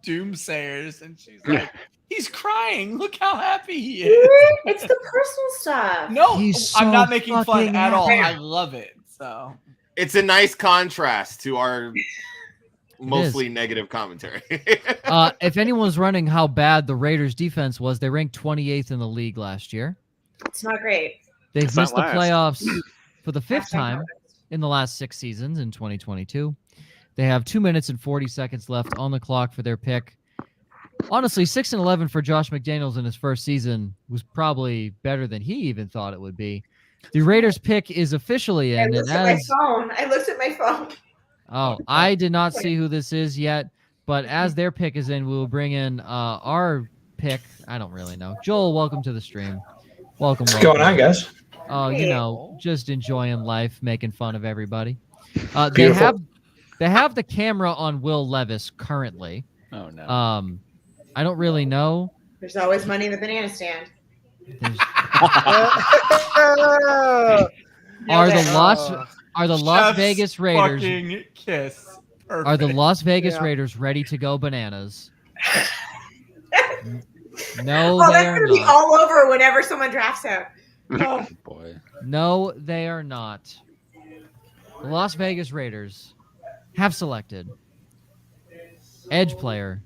doomsayers, and she's like, "He's crying. Look how happy he is." It's the personal stuff. No, so I'm not making fun at all. happy. I love it. So it's a nice contrast to our mostly negative commentary. If anyone's running how bad the Raiders defense was, they ranked 28th in the league last year. It's not great. They've missed the playoffs for the 5th time in the last 6 seasons in 2022. They have 2 minutes and 40 seconds left on the clock for their pick. Honestly, 6-11 for Josh McDaniels in his first season was probably better than he even thought it would be. The Raiders pick is officially in. I looked at my phone. Oh, I did not see who this is yet, but as their pick is in, we will bring in our pick. I don't really know. Joel, welcome to the stream. Welcome. What's going on, guys? Oh, just enjoying life, making fun of everybody. They have the camera on Will Levis currently. Oh no. I don't really know. There's always money in the banana stand. Are the Las Vegas Raiders kiss? Perfect. Are the Las Vegas Raiders ready to go bananas? No, that's gonna be all over whenever someone drafts him. Oh boy. No, they are not. The Las Vegas Raiders have selected edge player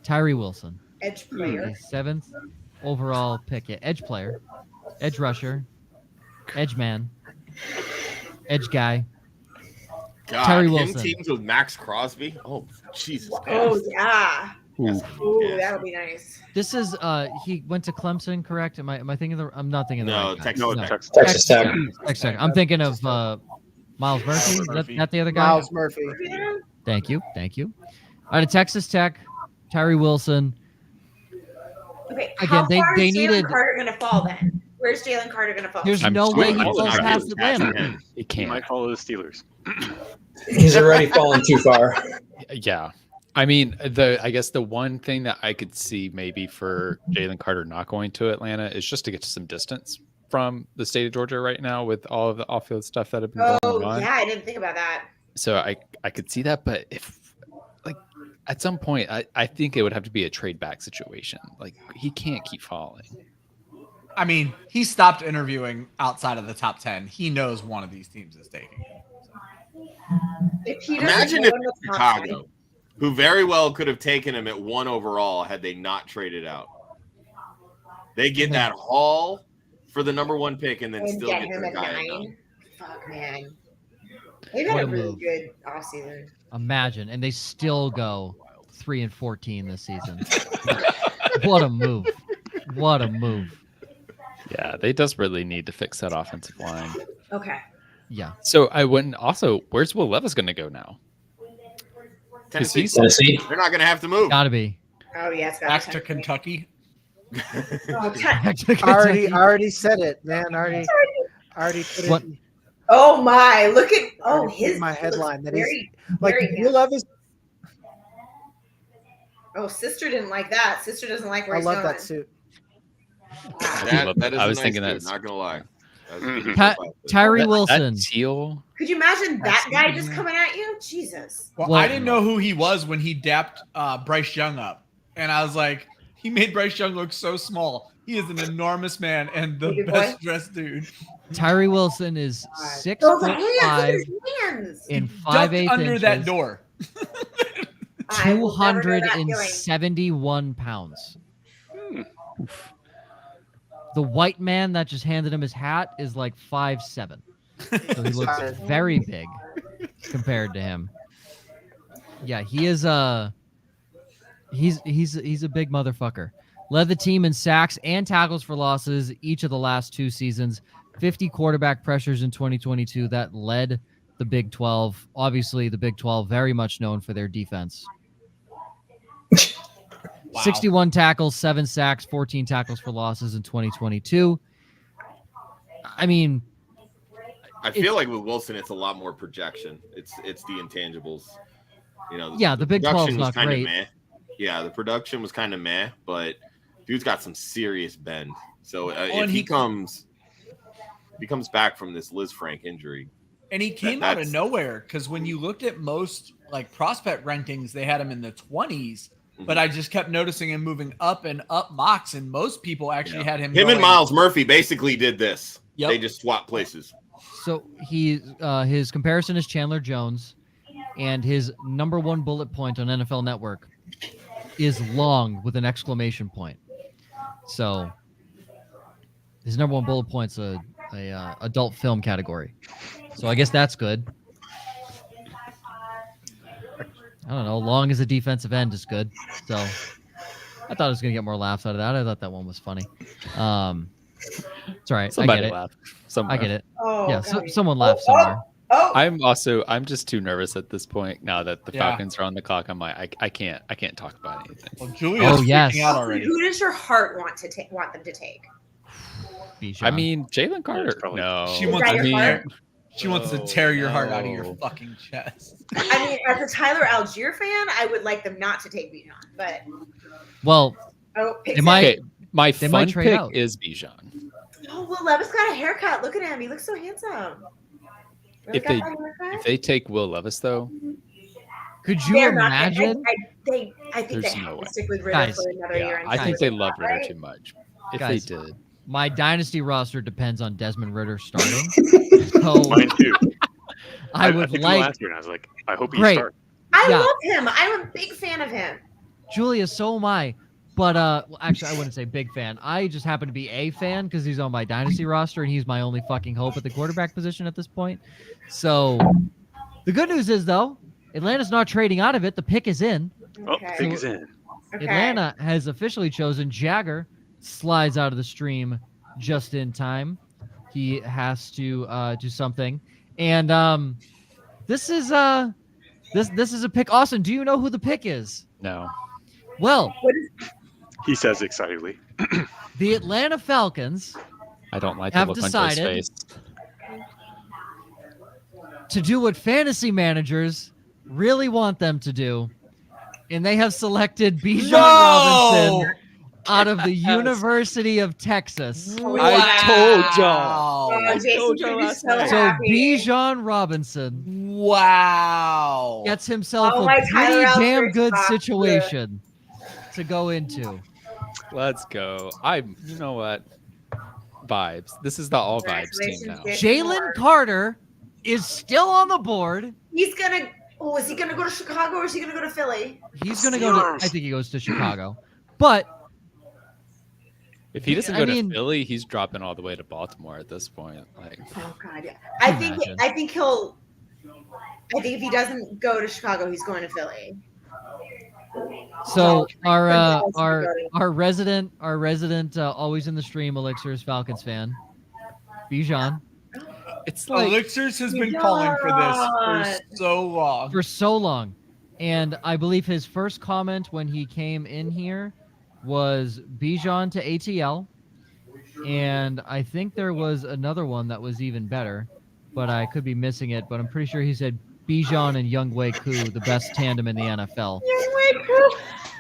Tyree Wilson. Edge player. The 7th overall pick. Edge player, edge rusher, edge man, edge guy. God, Tyree Wilson. teams with Max Crosby. Oh, Jesus. Oh yeah. Ooh, that'll be nice. This is he went to Clemson, correct? Am I thinking I'm not thinking the right guy. Texas Tech. I'm thinking of Miles Murphy. Is that the other guy? Miles Murphy. Thank you. Out of Texas Tech, Tyree Wilson. Okay, Again, how far they is needed Jalen Carter gonna fall then? Where's Jalen Carter going to fall? There's no way he falls past Atlanta. He can't. He might follow the Steelers. He's already fallen too far. Yeah. I mean, I guess the one thing that I could see maybe for Jalen Carter not going to Atlanta is just to get to some distance from the state of Georgia right now with all of the off-field stuff that have been going on. Oh, yeah, I didn't think about that. So I could see that, but if like at some point, I think it would have to be a trade back situation. Like he can't keep falling. I mean, he stopped interviewing outside of the top 10. He knows one of these teams is taking him. Imagine if Chicago, who very well could have taken him at 1 overall had they not traded out. They get that haul for the number 1 pick and then still get their guy at 9. Fuck, man. They've had a really good offseason. Imagine, and they still go 3-14 this season. What a move! What a move! Yeah, they desperately need to fix that offensive line. Okay. Yeah. So I wouldn't. Also, where's Will Levis going to go now? Tennessee. They're not going to have to move. Gotta be. Oh yes. Back to Kentucky. I already said it, man. Already put it. Oh my! Look at my headline. That is like Will Levis. Oh, sister didn't like that. Sister doesn't like where he's going. I love that suit. That is I was nice thinking suit, that. not gonna lie. Tyree Wilson. That teal. Could you imagine that guy just coming at you? Jesus. Well, I didn't know who he was when he dapped Bryce Young up, and I was like, he made Bryce Young look so small. He is an enormous man and the best dressed dude. Tyree Wilson is 6'5" in 5/8 under inches, that door. 271 pounds. The white man that just handed him his hat is like 5'7", so he looks very big compared to him. Yeah, he is he's a big motherfucker. Led the team in sacks and tackles for losses each of the last 2 seasons. 50 quarterback pressures in 2022 that led the Big 12. Obviously, the Big 12 very much known for their defense. Wow. 61 tackles, 7 sacks, 14 tackles for losses in 2022. I mean, I feel like with Wilson, it's a lot more projection. It's the intangibles. You know, the Big 12's not great. Meh. Yeah, the production was kind of meh, but dude's got some serious bend. So if he comes back from this Liz Frank injury, and he came out of nowhere, because when you looked at most like prospect rankings, they had him in the 20s. But I just kept noticing him moving up and up mocks, and most people actually had him. And Miles Murphy basically did this. Yep. They just swapped places. So his comparison is Chandler Jones, and his number 1 bullet point on NFL Network is long with an exclamation point. So his number 1 bullet point's a adult film category. So I guess that's good. I don't know. Long as a defensive end is good. So I thought I was going to get more laughs out of that. I thought that one was funny. It's all right. Somebody I get laughed. I get it. Oh, yeah, someone laughed somewhere. I'm just too nervous at this point now that the Falcons are on the clock. I'm like, I can't talk about anything. Well, Julia's freaking out already. Who does your heart want them to take? Bijan. I mean, Jalen Carter. No, she wants to tear your heart out of your fucking chest. I mean, as a Tyler Algier fan, I would like them not to take Bijan, but my fun pick is Bijan. Oh, Will Levis got a haircut. Look at him; he looks so handsome. If they take Will Levis, though, could you imagine? I think they have to stick with Ritter for another year. I think they love Ritter too much. If they did. My dynasty roster depends on Desmond Ritter starting. So mine too. I would like. Last year, and I was like, I hope he starts. I love him. I'm a big fan of him. Julia, so am I. But actually, I wouldn't say big fan. I just happen to be a fan because he's on my dynasty roster and he's my only fucking hope at the quarterback position at this point. So the good news is, though, Atlanta's not trading out of it. The pick is in. Okay. Oh, pick is in. Okay. Atlanta has officially chosen Jagger. Slides out of the stream just in time. He has to do something, and this is a pick. Austin, do you know who the pick is? No. Well, he says excitedly. The Atlanta Falcons I don't like the look on Joe's face. To do what fantasy managers really want them to do, and they have selected Bijan Robinson out of the University of Texas. Wow. I told y'all. Oh, Jason's gonna be so So happy. Bijan Robinson gets himself a my pretty Tyler damn Alford's good box. situation to go into. Let's go. You know what? Vibes. This is the all vibes team now. Jalen Carter is still on the board. He's gonna. Oh, is he gonna go to Chicago or is he gonna go to Philly? He's gonna go to. I think he goes to Chicago, but if he doesn't go to Philly, he's dropping all the way to Baltimore at this point. Like, oh god, yeah. I think if he doesn't go to Chicago, he's going to Philly. So our resident always in the stream Elixirs Falcons fan, Bijan. It's like Elixirs has been calling for this for so long. And I believe his first comment when he came in here was Bijan to ATL, and I think there was another one that was even better, but I could be missing it. But I'm pretty sure he said Bijan and Younghoe Koo, the best tandem in the NFL. Younghoe Koo.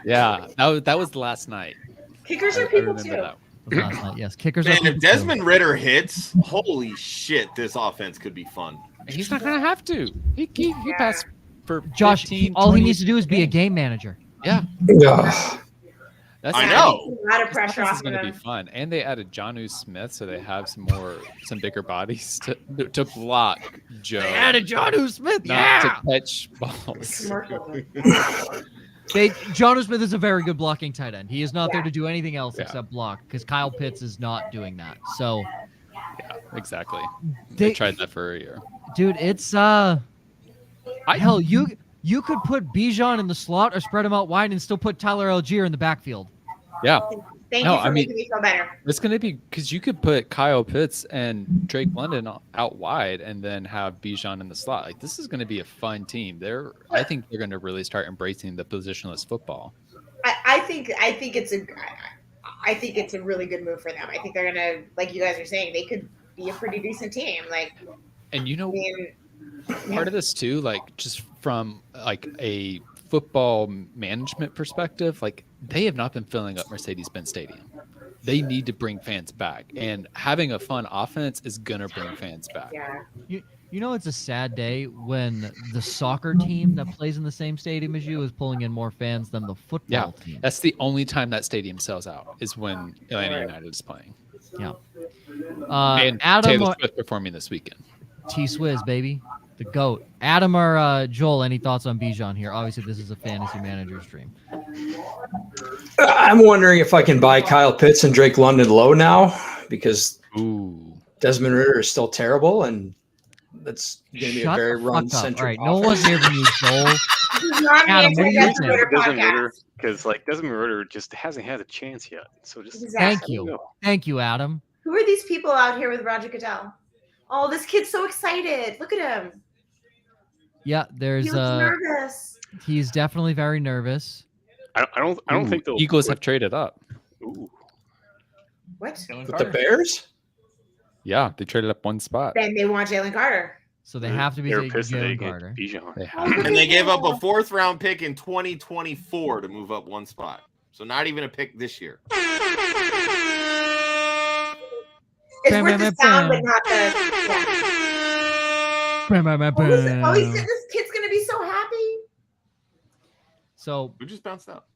Yeah, that was last night. Kickers are people too. That was last night. Yes, kickers are Man, people if Desmond Ridder hits, holy shit, this offense could be fun. He's not gonna have to. He passed for Josh. 15, All he 20 needs to do is be a game manager. Yeah. I know. A lot of pressure This off is going to be fun, and they added Jonnu Smith, so they have some bigger bodies to block Joe. They added Jonnu Smith, not to catch balls. Jonnu Smith is a very good blocking tight end. He is not there to do anything else except block, because Kyle Pitts is not doing that. So, yeah, exactly. They tried that for a year, dude. It's hell, you could put Bijan in the slot or spread him out wide and still put Tyler Algier in the backfield. Yeah. Thank you for making me feel better. It's going to be because you could put Kyle Pitts and Drake London out wide and then have Bijan in the slot. Like, this is going to be a fun team. I think they're going to really start embracing the positionless football. I think it's a really good move for them. I think they're gonna, like you guys are saying, they could be a pretty decent team. Like, and part of this too, like just from like a football management perspective, like they have not been filling up Mercedes-Benz Stadium. They need to bring fans back, and having a fun offense is gonna bring fans back. Yeah. You know, it's a sad day when the soccer team that plays in the same stadium as you is pulling in more fans than the football team. That's the only time that stadium sells out is when Atlanta United is playing. Yeah. And Adam Taylor Swift performing this weekend. T-Swizz, baby. The GOAT. Adam or Joel, any thoughts on Bijan here? Obviously, this is a fantasy manager stream. I'm wondering if I can buy Kyle Pitts and Drake London low now because Desmond Ridder is still terrible, and that's going to be a very run-centric offense. No one's here from you, Joel. Adam, what do you think? Desmond Ridder, because like Desmond Ridder just hasn't had a chance yet. So just Thank you, Adam. Who are these people out here with Roger Goodell? Oh, this kid's so excited. Look at him. Yeah, there's he looks nervous. He's definitely very nervous. I don't think the Eagles have traded up. Ooh. What? With the Bears? Yeah, they traded up one spot. Then they want Jalen Carter. So they have to be taking Jalen Carter. And they gave up a 4th round pick in 2024 to move up one spot. So not even a pick this year. It's worth the sound, but not the. This kid's gonna be so happy. So we just bounced out.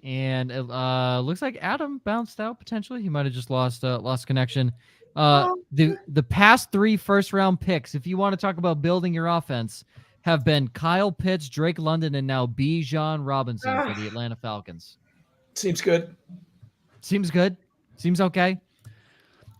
And it looks like Adam bounced out potentially. He might have just lost connection. The past 3 first-round picks, if you want to talk about building your offense, have been Kyle Pitts, Drake London, and now Bijan Robinson for the Atlanta Falcons. Seems good. Seems good. Seems okay.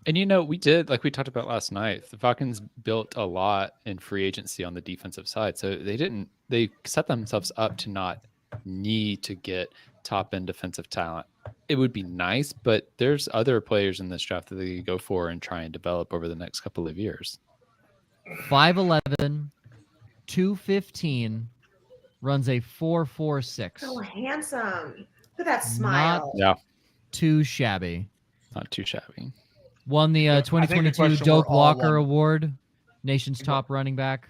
And you know, we talked about last night, the Falcons built a lot in free agency on the defensive side. So they set themselves up to not need to get top end defensive talent. It would be nice, but there's other players in this draft that they could go for and try and develop over the next couple of years. 5'11", 215, runs a 4.46. So handsome. Look at that smile. Not too shabby. Not too shabby. Won the 2022 Doak Walker Award, nation's top running back.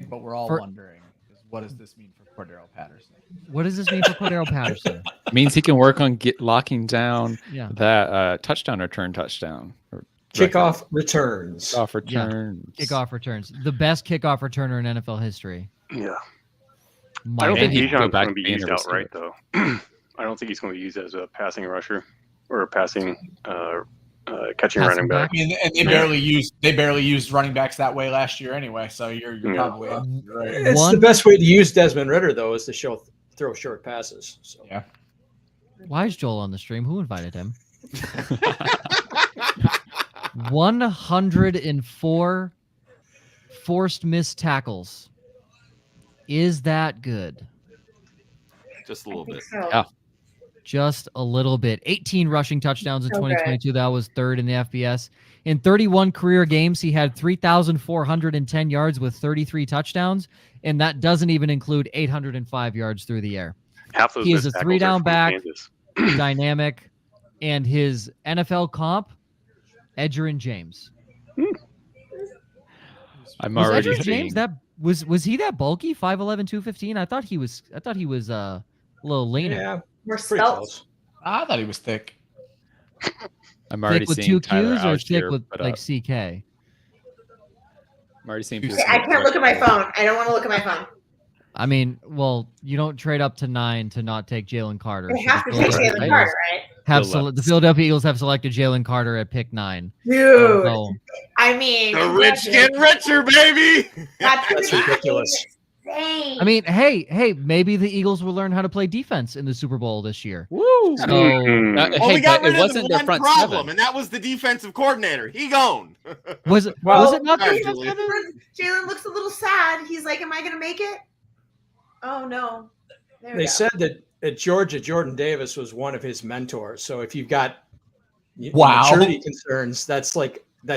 But we're all wondering, what does this mean for Cordero Patterson? What does this mean for Cordero Patterson? It means he can work on locking down that touchdown return touchdown. Kickoff returns. Kickoff returns. Yeah. Kickoff returns. The best kickoff returner in NFL history. Yeah. I don't think Bijan's going to be used outright, though. I don't think he's going to be used as a passing rusher or a passing catching running back. I mean, and they barely used running backs that way last year anyway. So you're probably right. It's the best way to use Desmond Ridder, though, is to throw short passes. So. Yeah. Why is Joel on the stream? Who invited him? 104 forced missed tackles. Is that good? Just a little bit. So. Yeah. Just a little bit. 18 rushing touchdowns in 2022. That was third in the FBS. In 31 career games, he had 3,410 yards with 33 touchdowns, and that doesn't even include 805 yards through the air. Half those he is a 3-down back, dynamic, and his NFL comp, Edgerrin James. I'm was already Edgerrin James that was he that bulky? 5'11", 215? I thought he was a little leaner. Yeah, more spelt. I thought he was thick. I'm already thick with seeing two Tyler Qs or out thick here, with but, like CK. I'm already seeing. I can't look at my phone. I don't want to look at my phone. I mean, well, you don't trade up to 9 to not take Jalen Carter. They have to take Jalen Carter, right? The Philadelphia Eagles have selected Jalen Carter at pick 9. Dude, I mean, the rich get richer, baby. That's ridiculous. I mean, hey, maybe the Eagles will learn how to play defense in the Super Bowl this year. Woo! So, we got rid of the one problem, and that was the defensive coordinator. He gone. Was it not? Jalen looks a little sad. He's like, "Am I going to make it?" Oh no. They said that at Georgia, Jordan Davis was one of his mentors. So if you've got maturity concerns, that's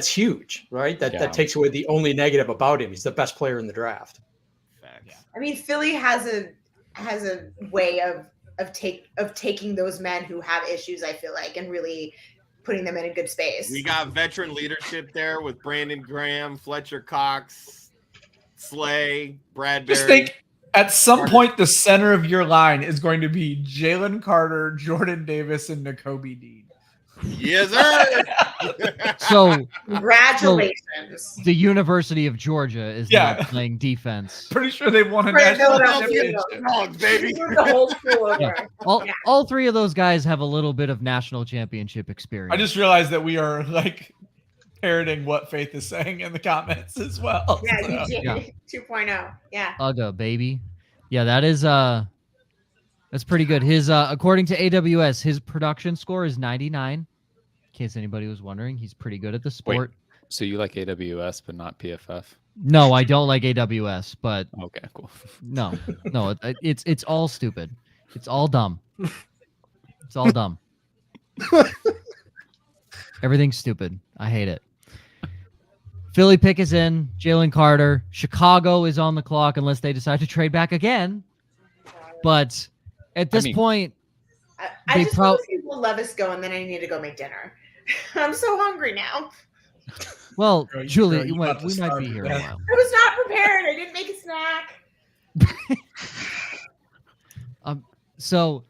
huge, right? That takes away the only negative about him. He's the best player in the draft. I mean, Philly has a way of taking those men who have issues, I feel like, and really putting them in a good space. We got veteran leadership there with Brandon Graham, Fletcher Cox, Slay, Bradbury. Just think, at some point, the center of your line is going to be Jalen Carter, Jordan Davis, and Nakobe Dean. Yes, sir. So congratulations. The University of Georgia is not playing defense. Pretty sure they won a national championship. Baby. The whole school over. All three of those guys have a little bit of national championship experience. I just realized that we are parroting what Faith is saying in the comments as well. Yeah, so. 2.0. Yeah. Ugga, baby. Yeah, that is that's pretty good. His according to AWS, his production score is 99. In case anybody was wondering, he's pretty good at the sport. Wait, so you like AWS but not PFF? No, I don't like AWS, but okay, cool. No, it's all stupid. It's all dumb. It's all dumb. Everything's stupid. I hate it. Philly pick is in. Jalen Carter. Chicago is on the clock unless they decide to trade back again. But at this point, I just want to see Will Levis go, and then I need to go make dinner. I'm so hungry now. Well, Julie, we might be here a while. I was not prepared. I didn't make a snack. So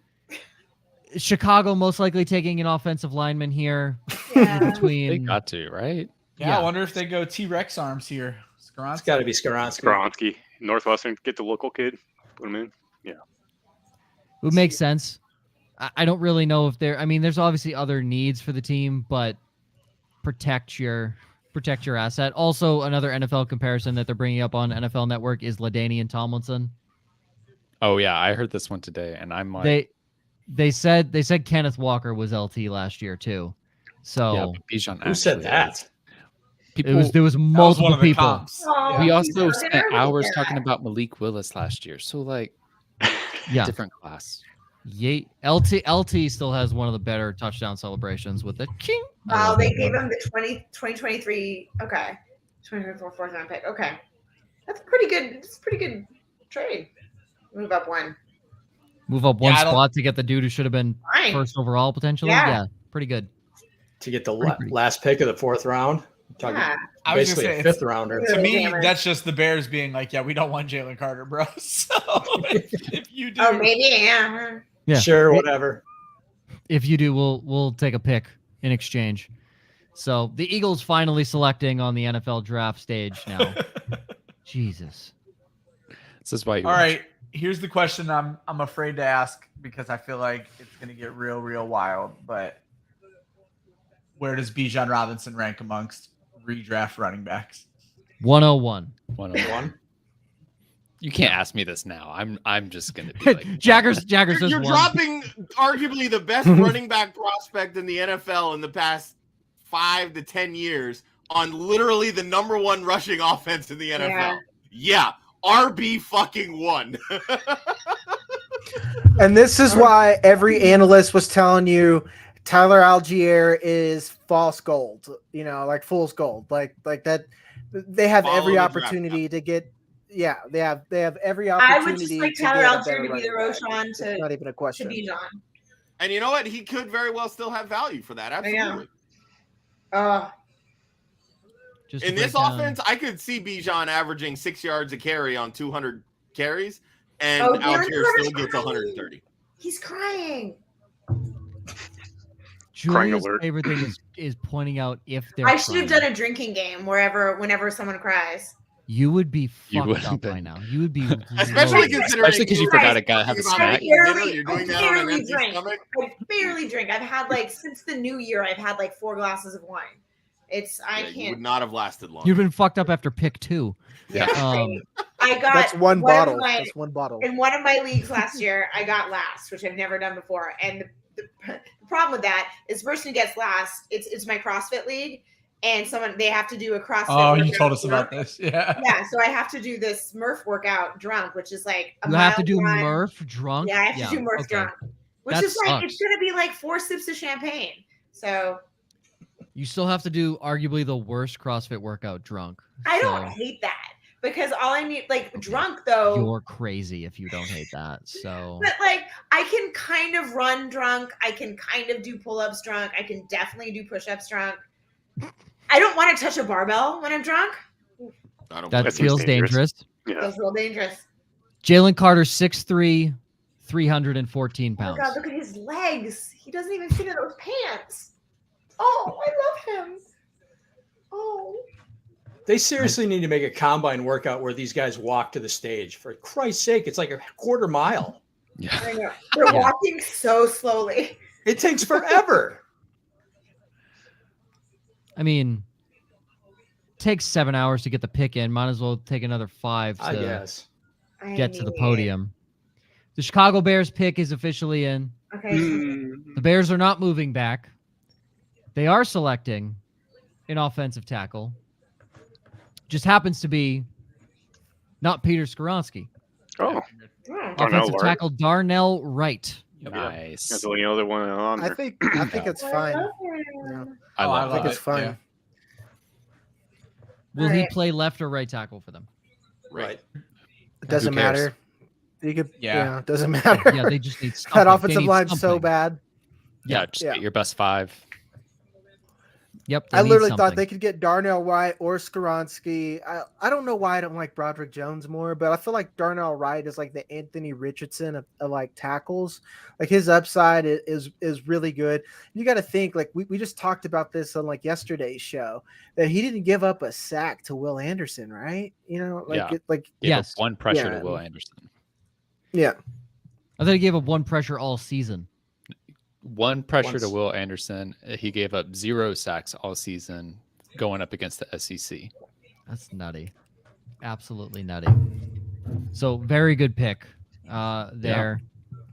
Chicago most likely taking an offensive lineman here. Yeah. They got to, right? Yeah, I wonder if they go T-Rex arms here. It's got to be Skoronski. Skoronski. Northwestern, get the local kid, put him in. Yeah. It would make sense. I don't really know if there's obviously other needs for the team, but protect your asset. Also, another NFL comparison that they're bringing up on NFL Network is LaDainian Tomlinson. Oh yeah, I heard this one today, and I'm like, they said Kenneth Walker was LT last year too. So who said that? There was multiple people. We also spent hours talking about Malik Willis last year. So different class. Yeah, LT still has one of the better touchdown celebrations with the king. Wow, they gave him the 2023. Okay, 2024 fourth round pick. Okay, that's pretty good. It's a pretty good trade. Move up one spot to get the dude who should have been first overall potentially. Yeah, pretty good. to get the last pick of the 4th round. I was basically gonna say, a 5th rounder. To me, that's just the Bears being like, yeah, we don't want Jalen Carter, bro. So if you do, maybe yeah. Sure, whatever. If you do, we'll take a pick in exchange. So the Eagles finally selecting on the NFL draft stage now. Jesus. This is why you All right, here's the question I'm afraid to ask because I feel like it's gonna get real wild. But where does Bijan Robinson rank amongst redraft running backs? 101. 101. You can't ask me this now. I'm just gonna be like Jaggers says you're dropping arguably the best running back prospect in the NFL in the past 5 to 10 years on literally the number 1 rushing offense in the NFL. Yeah, RB fucking 1. And this is why every analyst was telling you Tyler Algier is false gold, like fool's gold, like that. They have every opportunity to get. Yeah, they have every opportunity. I would just like Tyler Algier to be the Roshan to not even a question. To Bijan. And you know what? He could very well still have value for that. Absolutely. In this offense, I could see Bijan averaging 6 yards a carry on 200 carries, and Algier still gets 130. He's crying. Julia's favorite thing is pointing out if they're I should have done a drinking game whenever someone cries. You would be fucked up by now. You would be especially because you forgot a guy have a snack. You're doing that on an empty stomach. I barely drink. I've had since the new year, I've had 4 glasses of wine. I can't. You would not have lasted long. You've been fucked up after pick 2. Yeah. I got that's one bottle. That's one bottle. In one of my leagues last year, I got last, which I've never done before. And the problem with that is the person who gets last, it's my CrossFit league. And they have to do a CrossFit. Oh, you told us about this. Yeah. Yeah. So I have to do this Murph workout drunk, which is you have to do Murph drunk? Yeah, I have to do Murph drunk, which is it's going to be 4 sips of champagne. So you still have to do arguably the worst CrossFit workout drunk. I don't hate that because all I need, drunk though. You're crazy if you don't hate that. So, but I can kind of run drunk. I can kind of do pull-ups drunk. I can definitely do push-ups drunk. I don't want to touch a barbell when I'm drunk. That feels dangerous. Yeah. Feels real dangerous. Jalen Carter, 6'3", 314 pounds. Oh my God, look at his legs. He doesn't even fit in those pants. Oh, I love him. Oh. They seriously need to make a combine workout where these guys walk to the stage. For Christ's sake, it's like a quarter mile. Yeah. I know. They're walking so slowly. It takes forever. I mean, it takes 7 hours to get the pick in. Might as well take another 5 to get to the podium. The Chicago Bears pick is officially in. Okay. The Bears are not moving back. They are selecting an offensive tackle. Just happens to be not Peter Skoronski. Oh. Offensive tackle Darnell Wright. Nice. That's the only other one on there. I think it's fine. Yeah. I think it's fine. Yeah. Will he play left or right tackle for them? Right. It doesn't matter. You could, it doesn't matter. Yeah, they just need something. That offensive line's so bad. Yeah, just get your best 5. Yep. I literally thought they could get Darnell Wright or Skoronski. I don't know why I don't like Broderick Jones more, but I feel like Darnell Wright is like the Anthony Richardson of tackles. Like his upside is really good. You got to think we just talked about this on yesterday's show that he didn't give up a sack to Will Anderson, right? yes, one pressure to Will Anderson. Yeah, I thought he gave up one pressure all season. One pressure to Will Anderson. He gave up 0 sacks all season going up against the SEC. That's nutty. Absolutely nutty. So very good pick there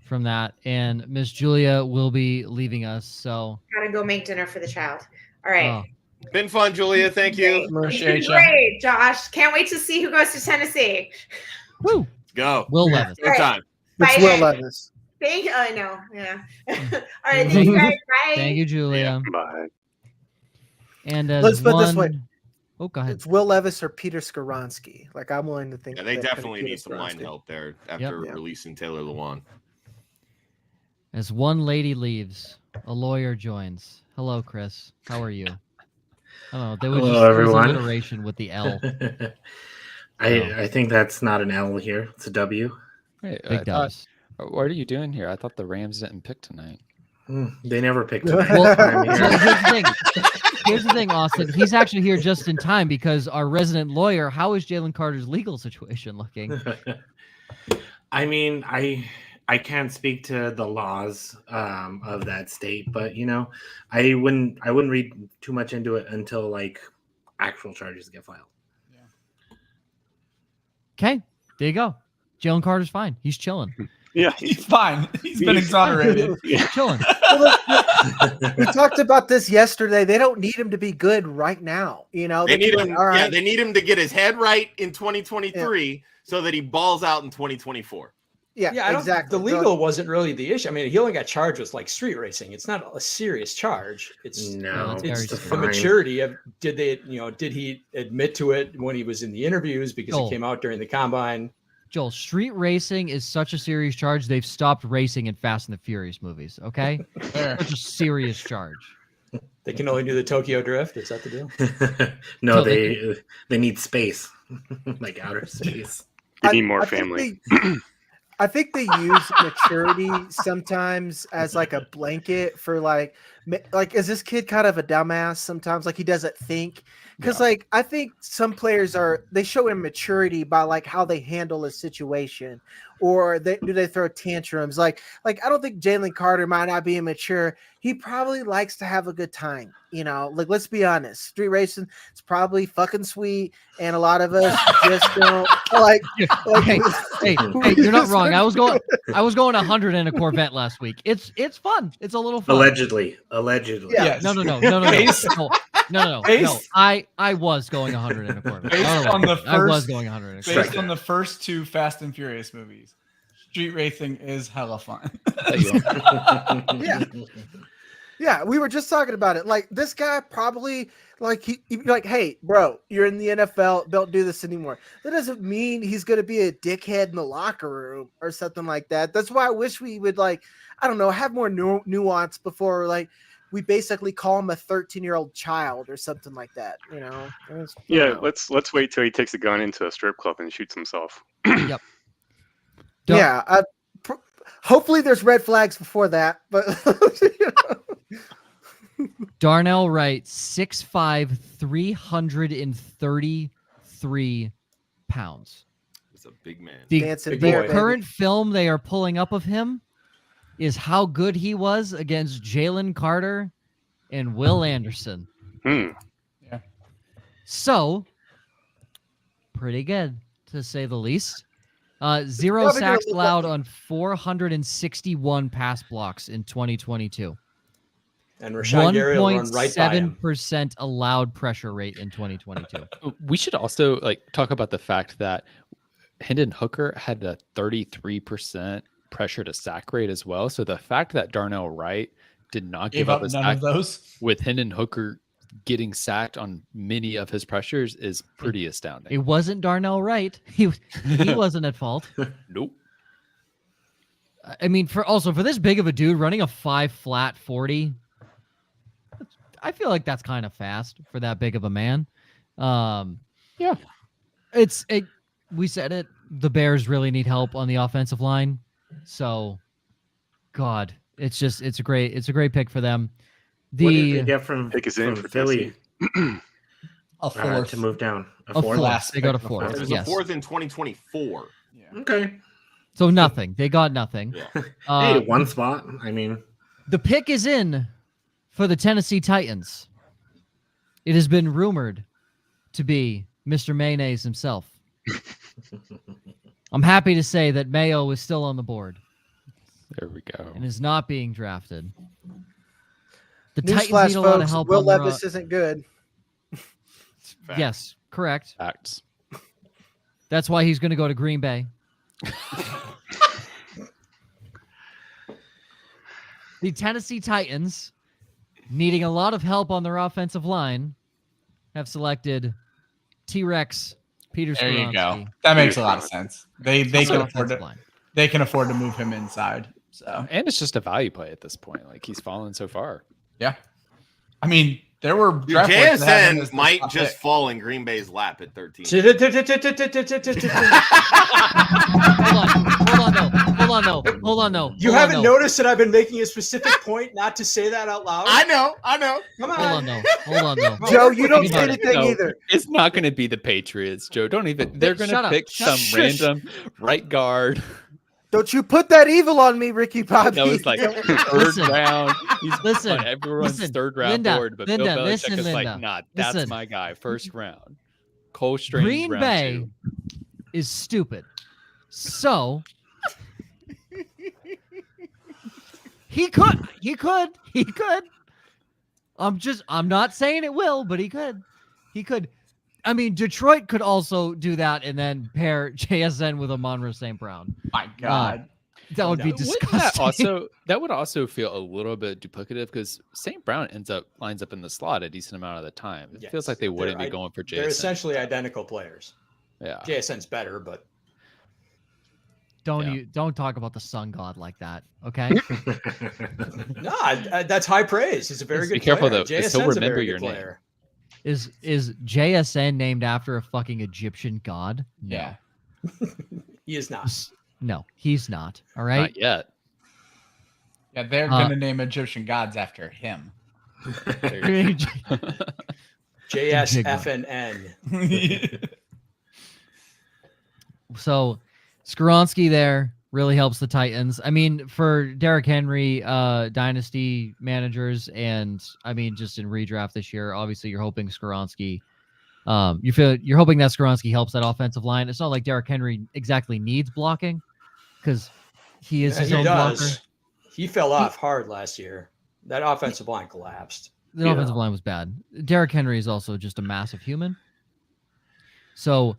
from that. And Miss Julia will be leaving us. So gotta go make dinner for the child. All right. Been fun, Julia. Thank you. Appreciate you. Great, Josh. Can't wait to see who goes to Tennessee. Woo. Let's go. Will Levis. Good time. It's Will Levis. Thank you. I know. Yeah. All right. Thank you guys. Bye. Thank you, Julia. Bye. And let's put it this way. Oh, go ahead. It's Will Levis or Peter Skoronski. I'm willing to think. Yeah, they definitely need some line help there after releasing Taylor Lewan. As one lady leaves, A lawyer joins. Hello, Chris. How are you? I don't know. There was Hello, everyone. alliteration with the L. I think that's not an L here. It's a W. Wait, Big W's. What are you doing here? I thought the Rams didn't pick tonight. They never picked tonight. Well, here's the thing, Austin. He's actually here just in time because our resident lawyer, how is Jalen Carter's legal situation looking? I mean, I can't speak to the laws of that state, but I wouldn't read too much into it until like actual charges get filed. Okay, there you go. Jalen Carter's fine. He's chilling. Yeah, he's fine. He's been exonerated. He's chilling. We talked about this yesterday. They don't need him to be good right now. They need him. Yeah, they need him to get his head right in 2023 so that he balls out in 2024. Yeah, exactly. The legal wasn't really the issue. I mean, he only got charged with like street racing. It's not a serious charge. It's the maturity of did he admit to it when he was in the interviews because it came out during the combine. Joel, street racing is such a serious charge. They've stopped racing in Fast and the Furious movies. Okay, such a serious charge. They can only do the Tokyo Drift. Is that the deal? No, they need space, like outer space. They need more family. I think they use maturity sometimes as like a blanket for like is this kid kind of a dumbass sometimes? Like he doesn't think. Because like I think some players they show immaturity by like how they handle a situation, or do they throw tantrums? Like I don't think Jalen Carter might not be immature. He probably likes to have a good time. Like let's be honest, street racing is probably fucking sweet, and a lot of us just don't like. Hey, you're not wrong. I was going 100 in a Corvette last week. It's fun. It's a little fun. Allegedly. Yeah. No. No. I was going 100 in a Corvette. I was going 100 in a Corvette. Based on the first two Fast and Furious movies, street racing is hella fun. Yeah, we were just talking about it. Like this guy probably he'd be like, hey, bro, you're in the NFL. Don't do this anymore. That doesn't mean he's going to be a dickhead in the locker room or something like that. That's why I wish we would have more nuance before we basically call him a 13-year-old child or something like that. Let's wait till he takes a gun into a strip club and shoots himself. Yep. Yeah. Hopefully there's red flags before that, but Darnell Wright, 6'5", 333 pounds. He's a big man. The current film they are pulling up of him is how good he was against Jalen Carter and Will Anderson. Yeah. So, pretty good, to say the least. 0 sacks allowed on 461 pass blocks in 2022. And Rashawn Gary will run right by him. 1.7% allowed pressure rate in 2022. We should also talk about the fact that Hendon Hooker had a 33% pressure to sack rate as well. So the fact that Darnell Wright did not give up a sack of those with Hendon Hooker getting sacked on many of his pressures is pretty astounding. It wasn't Darnell Wright. He wasn't at fault. Nope. I mean, for this big of a dude running a 5 flat 40, I feel like that's kind of fast for that big of a man. Yeah. We said it. The Bears really need help on the offensive line. So, God, it's a great pick for them. What did they get from Philly? A fourth to move down. A fourth. They got a fourth. It was a fourth in 2024. Yeah. Okay. So nothing. They got nothing. Yeah. Hey, one spot. I mean, the pick is in for the Tennessee Titans. It has been rumored to be Mr. Mayonnaise himself. I'm happy to say that Mayo is still on the board. There we go. And is not being drafted. The Newsflash, Titans need a lot of help. Will Levis isn't good. Yes, correct. Facts. That's why he's going to go to Green Bay. The Tennessee Titans, needing a lot of help on their offensive line, have selected T-Rex Peter There you Skoronski. go. That makes a lot of sense. They can afford to move him inside. So, and it's just a value play at this point. Like he's fallen so far. Yeah. I mean, there were JSN might just fall in Green Bay's lap at 13. Hold on, though. You haven't noticed that I've been making a specific point not to say that out loud? I know. Come on. Hold on, though. Joe, you don't say anything either. It's not going to be the Patriots, Joe. Don't even. They're going to pick some random right guard. Don't you put that evil on me, Ricky Bobby. That was like third round. He's on everyone's third round board, but Bill Belichick is like, nah, that's my guy. First round. Cole Strange. Green Bay is stupid. So he could. I'm not saying it will, but he could. I mean, Detroit could also do that and then pair JSN with Amon-Ra St. Brown. My God. That would be disgusting. That would also feel a little bit duplicative because St. Brown lines up in the slot a decent amount of the time. It feels like they wouldn't be going for JSN. They're essentially identical players. Yeah. JSN's better, but don't talk about the sun god like that, okay? No, that's high praise. He's a very good player. Be careful though, JSN's he'll a remember very your good name. player. Is JSN named after a fucking Egyptian god? No. Yeah. He is not. No, he's not. All right. Not yet. Yeah, they're gonna name Egyptian gods after him. JSFNN. So Skoronski there really helps the Titans. I mean, for Derrick Henry dynasty managers, and I mean just in redraft this year, obviously you're hoping Skoronski you're hoping that Skoronski helps that offensive line. It's not like Derrick Henry exactly needs blocking because he is his own blocker. He fell off hard last year. That offensive line collapsed. The offensive line was bad. Derrick Henry is also just a massive human. So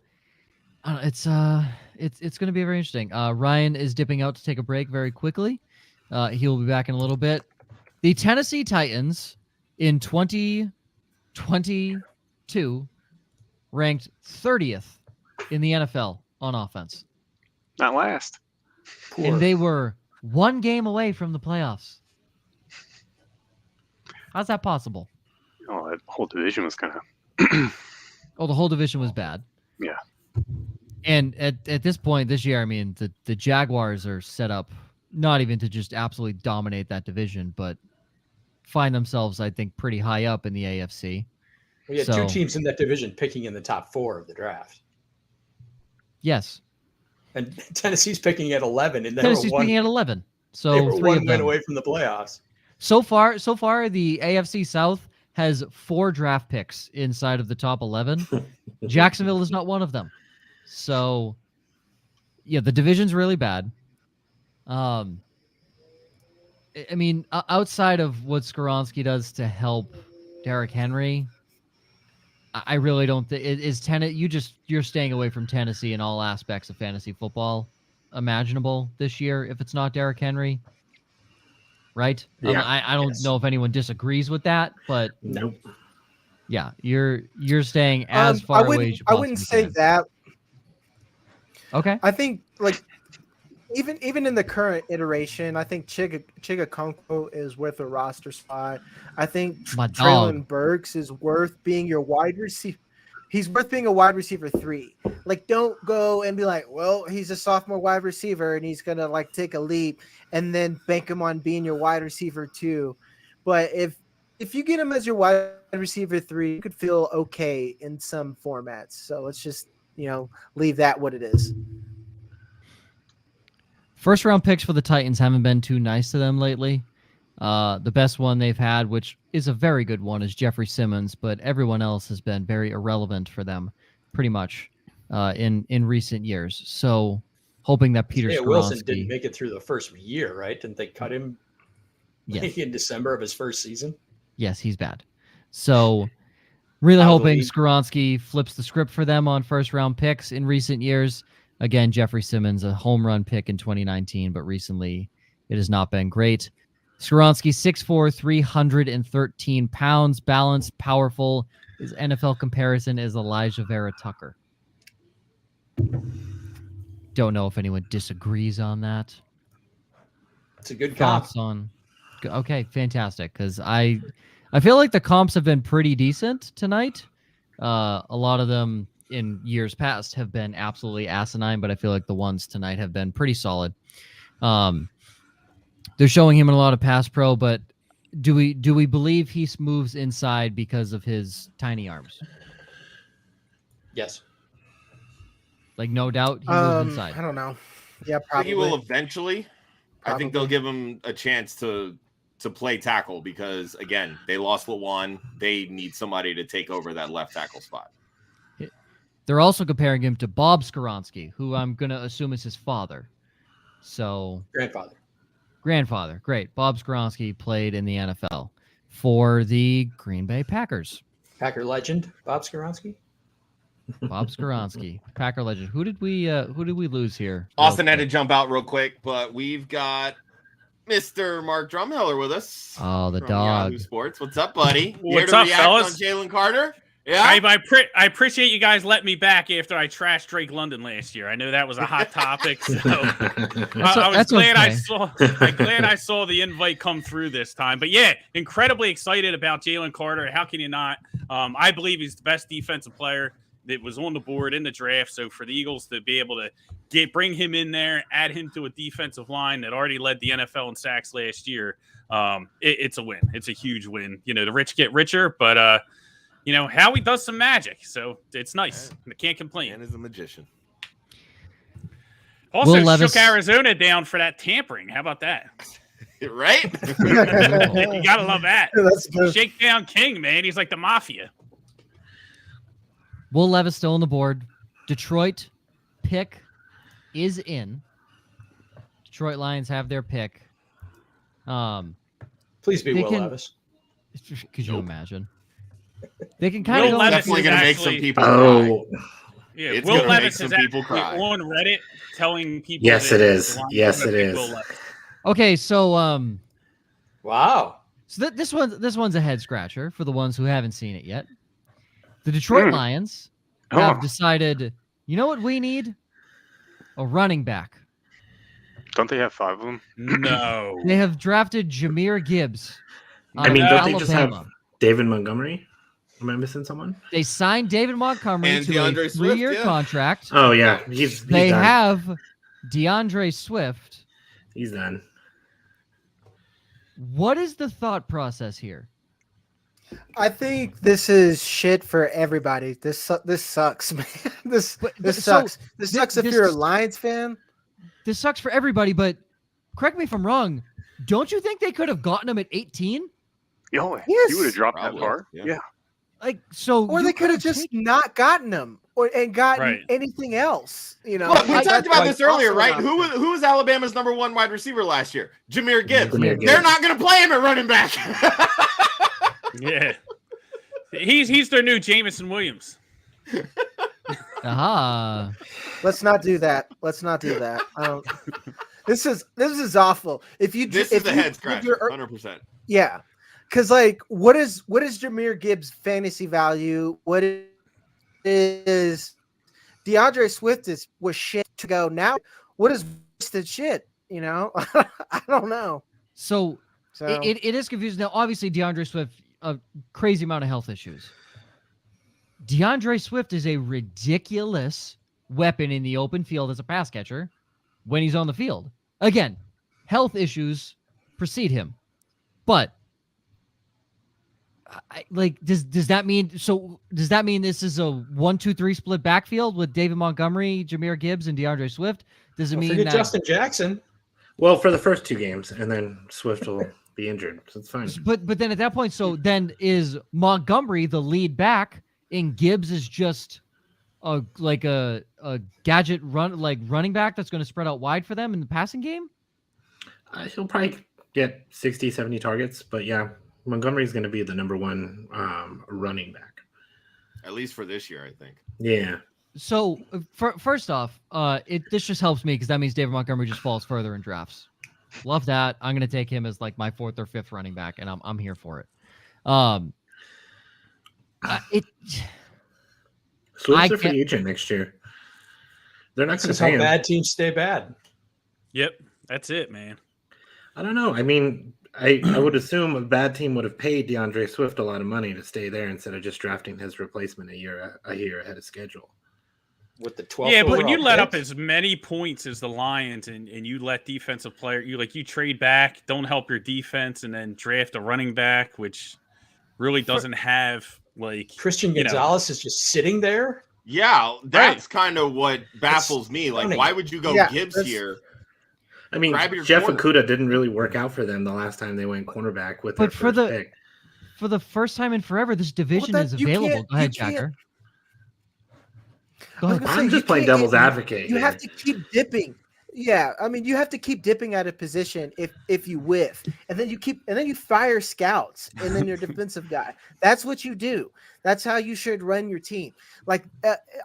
it's going to be very interesting. Ryan is dipping out to take a break very quickly. He will be back in a little bit. The Tennessee Titans in 2022 ranked 30th in the NFL on offense. Not last. And they were one game away from the playoffs. How's that possible? Oh, that whole division was kind of... Oh, the whole division was bad. Yeah. And at this point this year, I mean, the Jaguars are set up not even to just absolutely dominate that division, but find themselves, I think, pretty high up in the AFC. We had two teams in that division picking in the top 4 of the draft. Yes. And Tennessee's picking at 11. And Tennessee's picking at 11. So they were 3 one win away from the playoffs. So far, the AFC South has 4 draft picks inside of the top 11. Jacksonville is not one of them. So, yeah, the division's really bad. I mean, outside of what Skoronski does to help Derrick Henry, I really don't think you're staying away from Tennessee in all aspects of fantasy football imaginable this year if it's not Derrick Henry. Right? Yeah. I don't know if anyone disagrees with that, but nope. Yeah, you're staying as far away as you possibly I wouldn't say can. that. Okay. I think like even in the current iteration, I think Chigakonkwo is worth a roster spot. I think Traylon Burks is worth being your wide receiver. He's worth being a wide receiver 3. Like, don't go and be like, well, he's a sophomore wide receiver and he's gonna like take a leap and then bank him on being your wide receiver 2. But if you get him as your wide receiver 3, you could feel okay in some formats. So let's just leave that what it is. First round picks for the Titans haven't been too nice to them lately. The best one they've had, which is a very good one, is Jeffrey Simmons, but everyone else has been very irrelevant for them pretty much in recent years. So hoping that Peter Skoronski... Wilson didn't make it through the first year, right? Didn't they cut him in December of his first season? Yes, he's bad. So really hoping Skoronski flips the script for them on first round picks in recent years. Again, Jeffrey Simmons, a home run pick in 2019, but recently it has not been great. Skoronski, 6'4", 313 pounds, balanced, powerful. His NFL comparison is Elijah Vera Tucker. Don't know if anyone disagrees on that. It's a good comp. Thoughts on? Okay, fantastic. Because I feel like the comps have been pretty decent tonight. A lot of them in years past have been absolutely asinine, but I feel like the ones tonight have been pretty solid. They're showing him in a lot of pass pro, but do we believe he moves inside because of his tiny arms? Yes. Like, no doubt he moves inside. I don't know. Yeah, I probably. think he will eventually. I think they'll give him a chance to play tackle because, again, they lost Lawan. They need somebody to take over that left tackle spot. They're also comparing him to Bob Skoronski, who I'm going to assume is his father. So Grandfather. Great. Bob Skoronski played in the NFL for the Green Bay Packers. Packer legend, Bob Skoronski. Bob Skoronski, Packer legend. Who did we lose here? Austin had to jump out real quick, but we've got Mr. Mark Drumheller with us. Oh, the from dog. Yahoo Sports. What's up, buddy? What's up, fellas? On Jalen Carter? Yeah. I appreciate you guys letting me back after I trashed Drake London last year. I know that was a hot topic, so I was glad I saw the invite come through this time. But yeah, incredibly excited about Jalen Carter. How can you not? I believe he's the best defensive player that was on the board in the draft. So for the Eagles to be able to bring him in there, add him to a defensive line that already led the NFL in sacks last year, it's a win. It's a huge win. You know, the rich get richer, but you know, Howie does some magic, so it's nice. I can't complain. Man is a magician. Also, shook Arizona down for that tampering. How about that? Right? You gotta love that. That's Shakedown King, man. He's like the mafia. Will Levis still on the board. Detroit pick is in. Detroit Lions have their pick. Please be Will Levis. Could you imagine? They can kind of definitely going to make some people cry. Yeah, it's Will Levis some is people cry on Reddit telling people. Yes, it is. Yes, it is. Okay, so wow. So this one's a head scratcher for the ones who haven't seen it yet. The Detroit Lions have decided, you know what we need? A running back. Don't they have 5 of them? No. They have drafted Jahmyr Gibbs. Don't Alabama. they just have David Montgomery? Am I missing someone? They signed David Montgomery and to DeAndre a Swift, 3-year contract. Oh, yeah. He's they done. have DeAndre Swift. He's done. What is the thought process here? I think this is shit for everybody. This sucks, man. This sucks. This sucks if you're a Lions fan. This sucks for everybody, but correct me if I'm wrong. Don't you think they could have gotten him at 18? Yes. You would have dropped that far. Yeah. Like, so, or they could have just not gotten him and gotten anything else. You know, look, we talked about this earlier, right? Who was Alabama's number 1 wide receiver last year? Jahmyr Gibbs. They're not going to play him at running back. Yeah, he's their new Jameson Williams. Aha. Let's not do that. This is awful. If you this is a head scratcher, 100%. Yeah, because like, what is Jahmyr Gibbs' fantasy value? What is DeAndre Swift was shit to go now? What is wasted shit? You know, I don't know. So it is confusing. Now, obviously, DeAndre Swift, a crazy amount of health issues. DeAndre Swift is a ridiculous weapon in the open field as a pass catcher when he's on the field. Again, health issues precede him. But does that mean this is a 1-2-3 split backfield with David Montgomery, Jahmyr Gibbs, and DeAndre Swift? Does it mean that Justin Jackson? Well, for the first 2 games, and then Swift will be injured, so it's fine. But then at that point, so then is Montgomery the lead back, and Gibbs is just a gadget running back that's going to spread out wide for them in the passing game? He'll probably get 60, 70 targets, but yeah, Montgomery's going to be the number 1 running back. At least for this year, I think. Yeah. So first off, this just helps me because that means David Montgomery just falls further in drafts. Love that. I'm going to take him as like my 4th or 5th running back, and I'm here for it. Swift's a free agent next year. They're not going to pay him. Bad teams stay bad. Yep, that's it, man. I don't know. I mean, I would assume a bad team would have paid DeAndre Swift a lot of money to stay there instead of just drafting his replacement a year ahead of schedule. With the 12th, yeah, but when you let up as many points as the Lions and you let defensive player, you trade back, don't help your defense, and then draft a running back, which really doesn't have like Christian Gonzalez is just sitting there. Yeah, that's kind of what baffles me. Like, why would you go Gibbs here? I mean, Jeff Okudah didn't really work out for them the last time they went cornerback with their first pick. For the first time in forever, this division is available. Go ahead, Jacker. I'm just playing devil's advocate. You have to keep dipping. Yeah, I mean, you have to keep dipping at a position if you whiff, and then you fire scouts, and then your defensive guy. That's what you do. That's how you should run your team. Like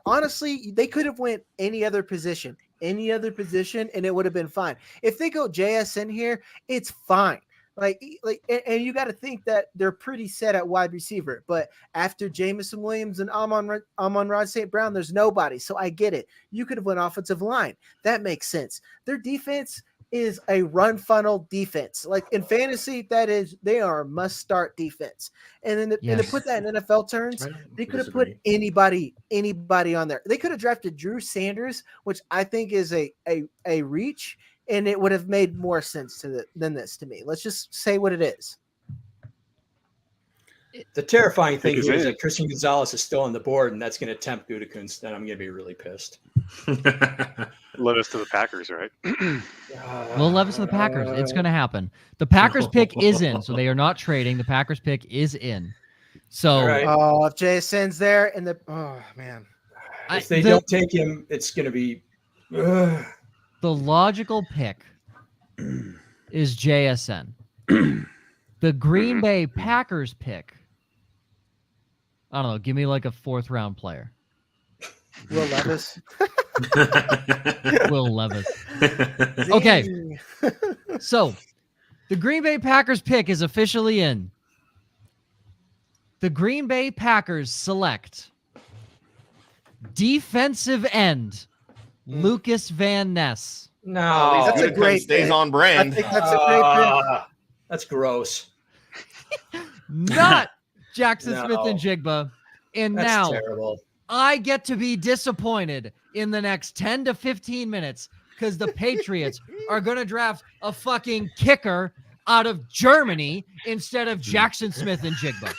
honestly, they could have went any other position, and it would have been fine. If they go JSN here, it's fine. And you got to think that they're pretty set at wide receiver. But after Jamison Williams and Amon-Ra St. Brown, there's nobody. So I get it. You could have went offensive line. That makes sense. Their defense is a run funnel defense. Like in fantasy, they are a must start defense. And then and to put that in NFL terms, they could have put anybody on there. They could have drafted Drew Sanders, which I think is a reach. And it would have made more sense than this to me. Let's just say what it is. The terrifying thing is that Christian Gonzalez is still on the board, and that's going to tempt Gutekunst. Then I'm going to be really pissed. Levis to the Packers, right? Will Levis to the Packers. It's going to happen. The Packers pick is in, so they are not trading. The Packers pick is in. So, if JSN's there, man, if they don't take him, it's going to be. The logical pick is JSN. The Green Bay Packers pick, I don't know, give me like a 4th round player. Will Levis. Will Levis. Okay. So the Green Bay Packers pick is officially in. The Green Bay Packers select defensive end Lucas Van Ness. No, that's a great stays on brand. I think that's a great pick. That's gross. Not Jackson Smith and Jigba. And that's now terrible. I get to be disappointed in the next 10 to 15 minutes because the Patriots are going to draft a fucking kicker out of Germany instead of Jackson Smith and Jigba.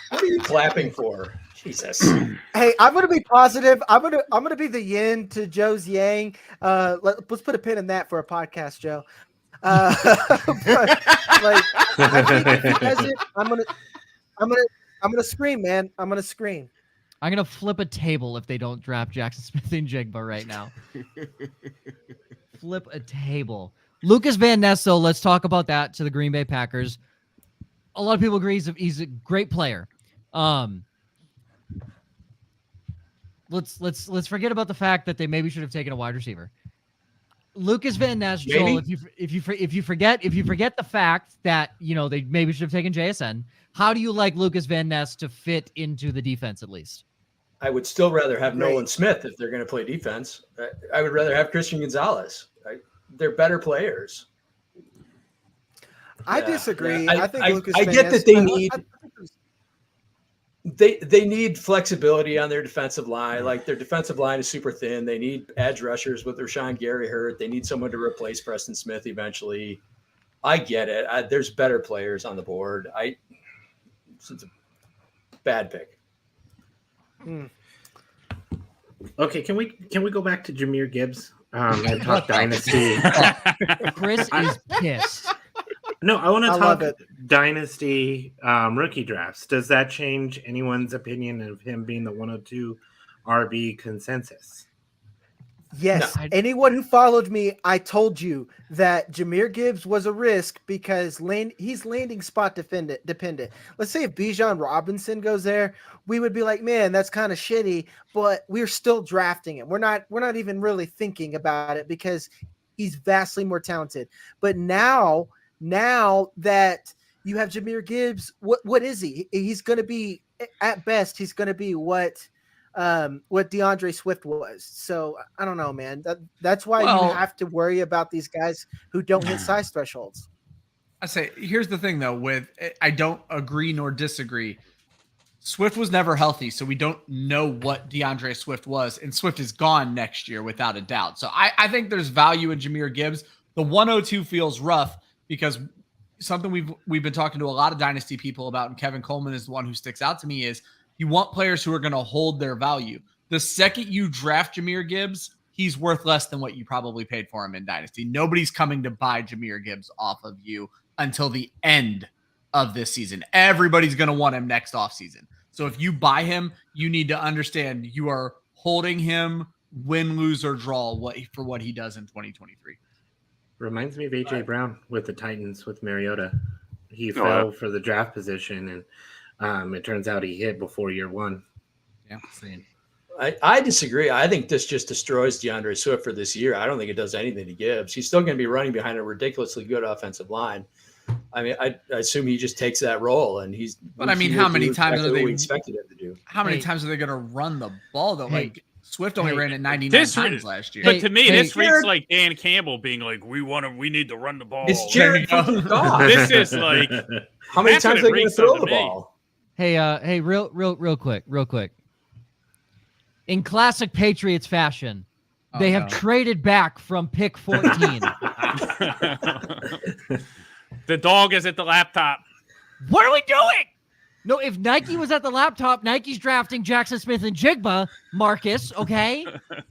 What are you clapping for? Jesus. Hey, I'm gonna be positive. I'm gonna be the yin to Joe's yang. Let's put a pin in that for a podcast, Joe. But, I think if he does it, I'm gonna scream, man. I'm gonna scream. I'm gonna flip a table if they don't draft Jackson Smith and Jigba right now. Flip a table. Lucas Van Ness, though, let's talk about that to the Green Bay Packers. A lot of people agree he's a great player. Let's forget about the fact that they maybe should have taken a wide receiver. Lucas Van Ness, Joel, if you forget the fact that they maybe should have taken JSN, how do you like Lucas Van Ness to fit into the defense at least? I would still rather have Nolan Smith if they're going to play defense. I would rather have Christian Gonzalez. They're better players. I disagree. I think Lucas I Van get Ness, that they need. They need flexibility on their defensive line. Like their defensive line is super thin. They need edge rushers with Rashawn Gary hurt. They need someone to replace Preston Smith eventually. I get it. There's better players on the board. It's a bad pick. Okay, can we go back to Jahmyr Gibbs and talk dynasty? Chris is pissed. No, I want to talk dynasty rookie drafts. Does that change anyone's opinion of him being the 102 RB consensus? Yes. No, anyone who followed me, I told you that Jahmyr Gibbs was a risk because he's landing spot dependent. Let's say if Bijan Robinson goes there, we would be like, man, that's kind of shitty, but we're still drafting him. We're not even really thinking about it because he's vastly more talented. But now that you have Jahmyr Gibbs, what is he? He's going to be, at best, he's going to be what DeAndre Swift was. So I don't know, man. That's why you have to worry about these guys who don't hit size thresholds. I say, here's the thing though, I don't agree nor disagree. Swift was never healthy, so we don't know what DeAndre Swift was, and Swift is gone next year without a doubt. So I think there's value in Jahmyr Gibbs. The 102 feels rough because something we've been talking to a lot of dynasty people about, and Kevin Coleman is the one who sticks out to me, is you want players who are going to hold their value. The second you draft Jahmyr Gibbs, he's worth less than what you probably paid for him in dynasty. Nobody's coming to buy Jahmyr Gibbs off of you until the end of this season. Everybody's going to want him next offseason. So if you buy him, you need to understand you are holding him win, lose, or draw for what he does in 2023. Reminds me of A.J. Brown with the Titans with Mariota. He fell for the draft position, and it turns out he hit before year one. Yeah, same. I disagree. I think this just destroys DeAndre Swift for this year. I don't think it does anything to Gibbs. He's still going to be running behind a ridiculously good offensive line. I mean, I assume he just takes that role, and he's. But I mean, how many times are they expected him to do? How many times are they going to run the ball though? Like Swift only ran it 99 times last year. But to me, this reads like Dan Campbell being like, "We need to run the ball." It's Jared Goff. This is like, how many times are they going to throw the ball? Hey, real quick. In classic Patriots fashion, they have traded back from pick 14. The dog is at the laptop. What are we doing? No, if Nike was at the laptop, Nike's drafting Jackson Smith and Jigba, Marcus, okay?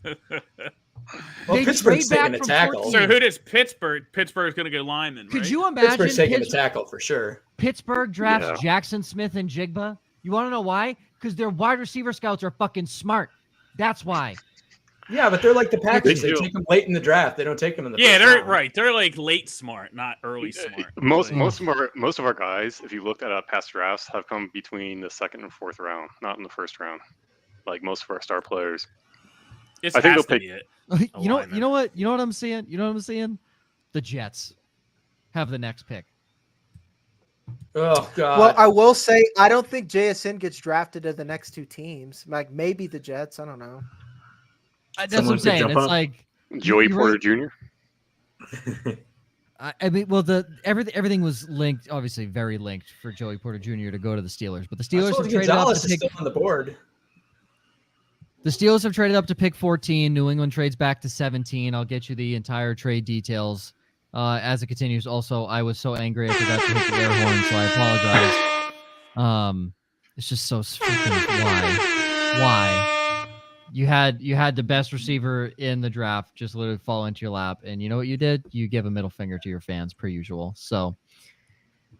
Well, Pittsburgh's taking a tackle. 14. So who does Pittsburgh? Pittsburgh's going to go lineman, right? Could you imagine Pittsburgh's taking a tackle for sure. Pittsburgh drafts Jackson Smith and Jigba? You want to know why? Because their wide receiver scouts are fucking smart. That's why. Yeah, but they're like the Packers. They take them late in the draft. They don't take them in the first round. Right. They're like late smart, not early smart. Most of our guys, if you looked at past drafts, have come between the second and fourth round, not in the first round. Like most of our star players. I think they'll pick it. You know what I'm seeing? The Jets have the next pick. Oh God. Well, I will say I don't think JSN gets drafted to the next two teams. Like maybe the Jets. I don't know. That's what I'm saying. It's like Joey Porter Jr. I mean, well, everything was linked, obviously very linked for Joey Porter Jr. to go to the Steelers, but the Steelers have traded up to pick still on the board. The Steelers have traded up to pick 14. New England trades back to 17. I'll get you the entire trade details as it continues. Also, I was so angry I forgot to hit the air horn, so I apologize. It's just so freaking why? You had the best receiver in the draft just literally fall into your lap, and you know what you did? You give a middle finger to your fans per usual. So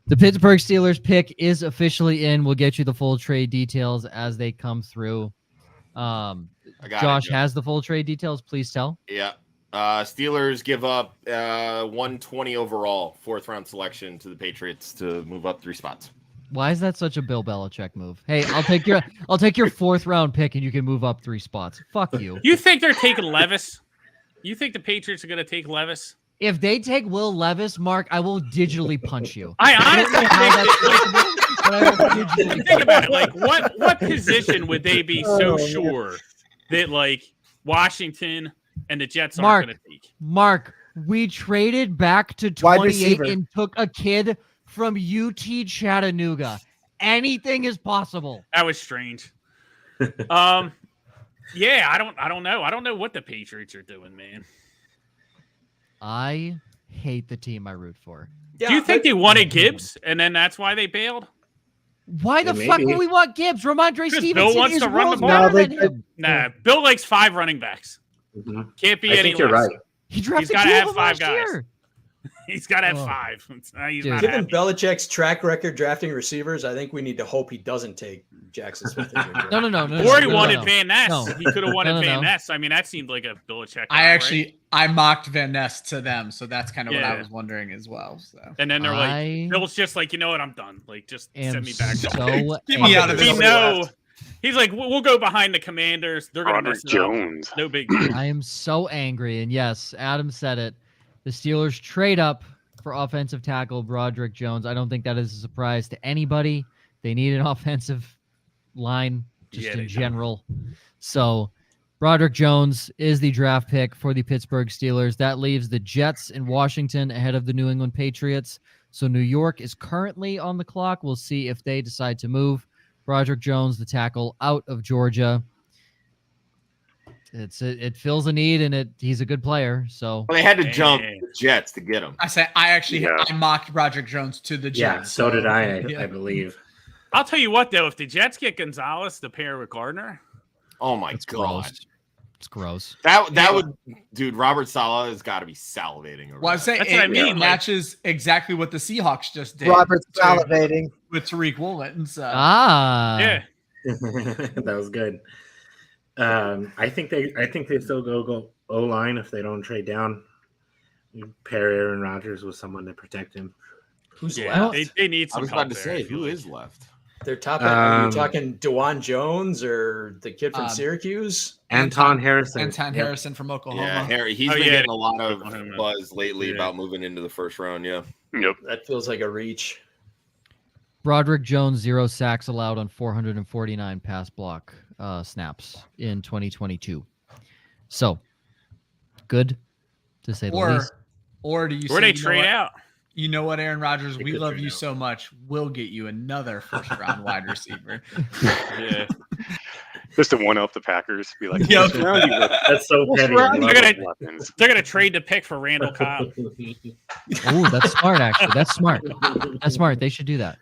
the Pittsburgh Steelers pick is officially in. We'll get you the full trade details as they come through. Josh has the full trade details. Please tell. Yeah. Steelers give up 120 overall, 4th round selection to the Patriots to move up 3 spots. Why is that such a Bill Belichick move? Hey, I'll take your 4th round pick and you can move up 3 spots. Fuck you. You think they're taking Levis? You think the Patriots are going to take Levis? If they take Will Levis, Mark, I will digitally punch you. I honestly think about it. Like, what position would they be so sure that like Washington and the Jets aren't going to take? Mark, we traded back to 28 and took a kid from UT Chattanooga. Anything is possible. That was strange. Yeah, I don't know. I don't know what the Patriots are doing, man. I hate the team I root for. Yeah, do you think they wanted Gibbs and then that's why they bailed? Why the fuck would we want Gibbs? Ramondre Stevenson Bill wants to run the ball. Nah, Bill likes 5 running backs. Mm-hmm. Can't be any less. You're right. He's got to have 5 guys. He's got to have 5. Given Belichick's track record drafting receivers, I think we need to hope he doesn't take Jackson Smith. No. Or he wanted Van Ness. No. He could have wanted Van Ness. I mean, that seemed like a Belichick. I mocked Van Ness to them, so that's kind of what I was wondering as well. So. And then they're like, Bill's just like, you know what, I'm done. Like, just send me back. Keep me out of this. He's like, we'll go behind the Commanders. They're going to mess it up. No big deal. I am so angry. And yes, Adam said it. The Steelers trade up for offensive tackle Broderick Jones. I don't think that is a surprise to anybody. They need an offensive line just in general. So Broderick Jones is the draft pick for the Pittsburgh Steelers. That leaves the Jets and Washington ahead of the New England Patriots. So New York is currently on the clock. We'll see if they decide to move Broderick Jones, the tackle, out of Georgia. It fills a need, and he's a good player. So they had to jump the Jets to get him. I mocked Broderick Jones to the Jets. Yeah, so did I believe. I'll tell you what, though, if the Jets get Gonzalez to pair with Gardner, oh my God. Gross. It's gross. That would, dude. Robert Saleh has got to be salivating over. Well, I'm saying that's what I mean. Matches exactly what the Seahawks just did. Robert salivating with Tariq Woolen. So. yeah, that was good. I think they still go O-line if they don't trade down. You pair Aaron Rodgers with someone to protect him. Who's left? They need some. I was help about to say, who is left? Their top end. Are you talking DeJuan Jones or the kid from Syracuse? Anton Harrison. Harrison from Oklahoma. Yeah, Harry. He's been getting a lot of buzz lately about moving into the first round. Yeah. Yep. That feels like a reach. Broderick Jones, 0 sacks allowed on 449 pass block snaps in 2022. So, good, to say the least. Or do you where they trade out? You know what, Aaron Rodgers? We love you so much. We'll get you another first-round wide receiver. Yeah. Just to one up the Packers. Be like, that's so petty. They're gonna trade the pick for Randall Cobb. Ooh, that's smart. Actually, that's smart. That's smart. They should do that.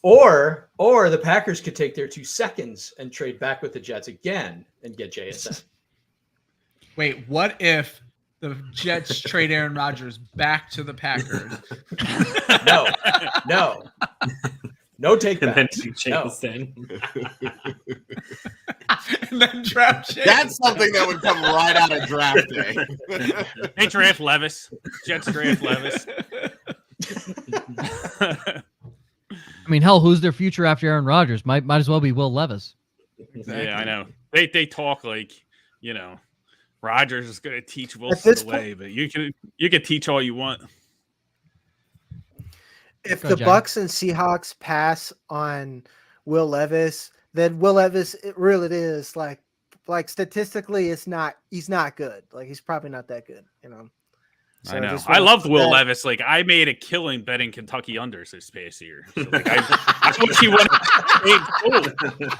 Or the Packers could take their 2 seconds and trade back with the Jets again and get JSN. Wait, what if the Jets trade Aaron Rodgers back to the Packers? No take and back. then And then draft Chase. That's something that would come right out of draft day. They draft Levis. Jets draft Levis. I mean, hell, who's their future after Aaron Rodgers? Might as well be Will Levis. Exactly. Yeah, I know. They talk like, Rodgers is going to teach Wilson the way, but you can teach all you want. If the Bucks and Seahawks pass on Will Levis, then Will Levis, it is like statistically, he's not good. Like he's probably not that good, So I know. I loved Will Levis. Like I made a killing betting Kentucky unders this past year. So, like, I wish he went.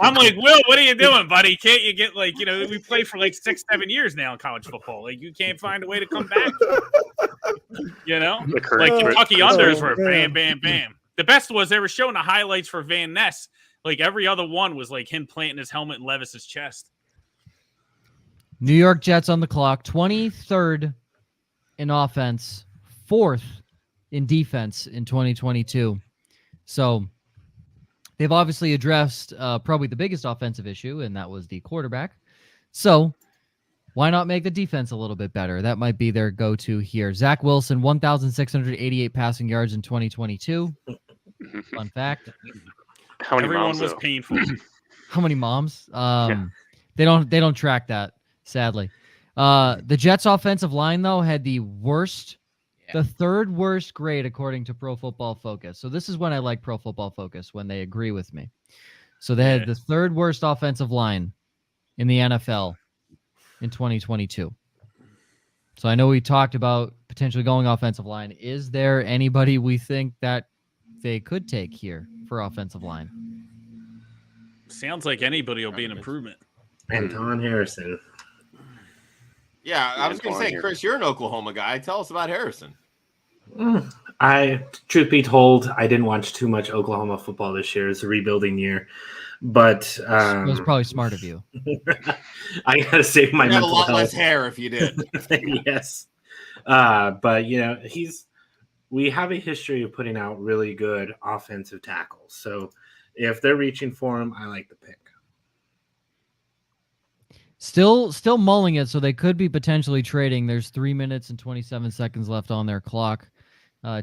I'm like, Will, what are you doing, buddy? Can't you get we played for 6-7 years now in college football. Like you can't find a way to come back. Kentucky unders were bam, bam, bam. The best was they were showing the highlights for Van Ness. Like every other one was like him planting his helmet in Levis's chest. New York Jets on the clock, 23rd in offense, 4th in defense in 2022. So they've obviously addressed probably the biggest offensive issue, and that was the quarterback. So why not make the defense a little bit better? That might be their go-to here. Zach Wilson, 1,688 passing yards in 2022. Fun fact. How many Everyone moms, was though? painful. How many moms? They don't track that, sadly. The Jets offensive line, though, had the third worst grade according to Pro Football Focus. So this is when I like Pro Football Focus, when they agree with me. So they had the third worst offensive line in the NFL in 2022. So I know we talked about potentially going offensive line. Is there anybody we think that they could take here for offensive line? Sounds like anybody will be an improvement. Anton Harrison. Yeah, I was going to say, Chris, you're an Oklahoma guy. Tell us about Harrison. Truth be told, I didn't watch too much Oklahoma football this year. It's a rebuilding year, but it was probably smart of you. I got to save my mental health. Have a lot less hair if you did. Yes, but we have a history of putting out really good offensive tackles. So if they're reaching for him, I like the pick. Still mulling it, so they could be potentially trading. There's 3 minutes and 27 seconds left on their clock.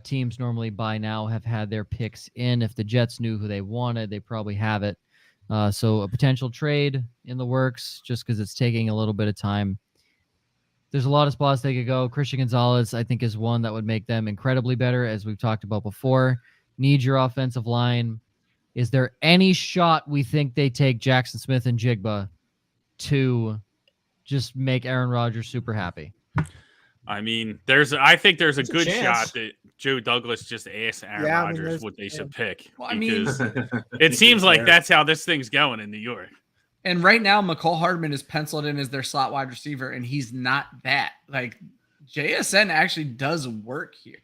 Teams normally by now have had their picks in. If the Jets knew who they wanted, they probably have it. So a potential trade in the works, just because it's taking a little bit of time. There's a lot of spots they could go. Christian Gonzalez, I think, is one that would make them incredibly better, as we've talked about before. Need your offensive line. Is there any shot we think they take Jackson Smith and Jigba to just make Aaron Rodgers super happy. I mean, I think there's a good shot that Joe Douglas just asked Aaron Rodgers what they should pick. Well, because it seems like that's how this thing's going in New York. And right now, McCole Hardman is penciled in as their slot wide receiver, and he's not that. Like, JSN actually does work here.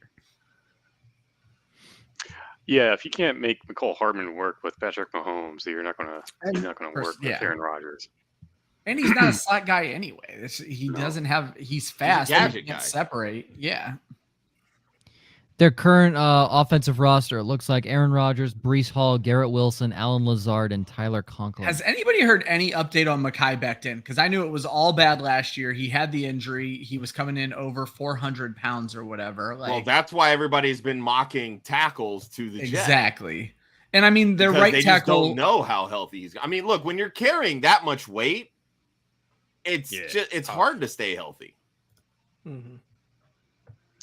Yeah, if you can't make McCole Hardman work with Patrick Mahomes, you're not gonna work with Aaron Rodgers. And he's not a slot guy anyway. He's fast. He can't separate. Yeah. Their current offensive roster looks like Aaron Rodgers, Breece Hall, Garrett Wilson, Alan Lazard, and Tyler Conklin. Has anybody heard any update on Mekhi Becton? Because I knew it was all bad last year. He had the injury. He was coming in over 400 pounds or whatever. Well, that's why everybody's been mocking tackles to the Jets. Exactly. And I mean, their right they tackle. Just don't know how healthy he's. I mean, look, when you're carrying that much weight, it's hard to stay healthy. Mm-hmm.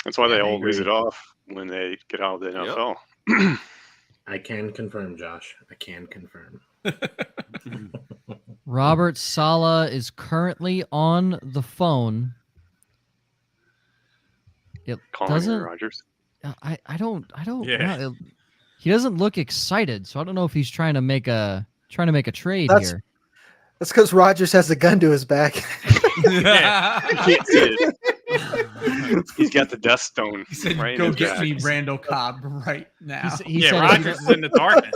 That's why they all lose it off when they get out of the NFL. I can confirm, Josh. I can confirm. Robert Saleh is currently on the phone. It doesn't. Rodgers. I don't know. He doesn't look excited, so I don't know if he's trying to make a trade here. That's because Rodgers has a gun to his back. I can't see it. He's got the Death Stone. He said, right "Go get me Randall Cobb right now." He said, Rodgers is in the darkness.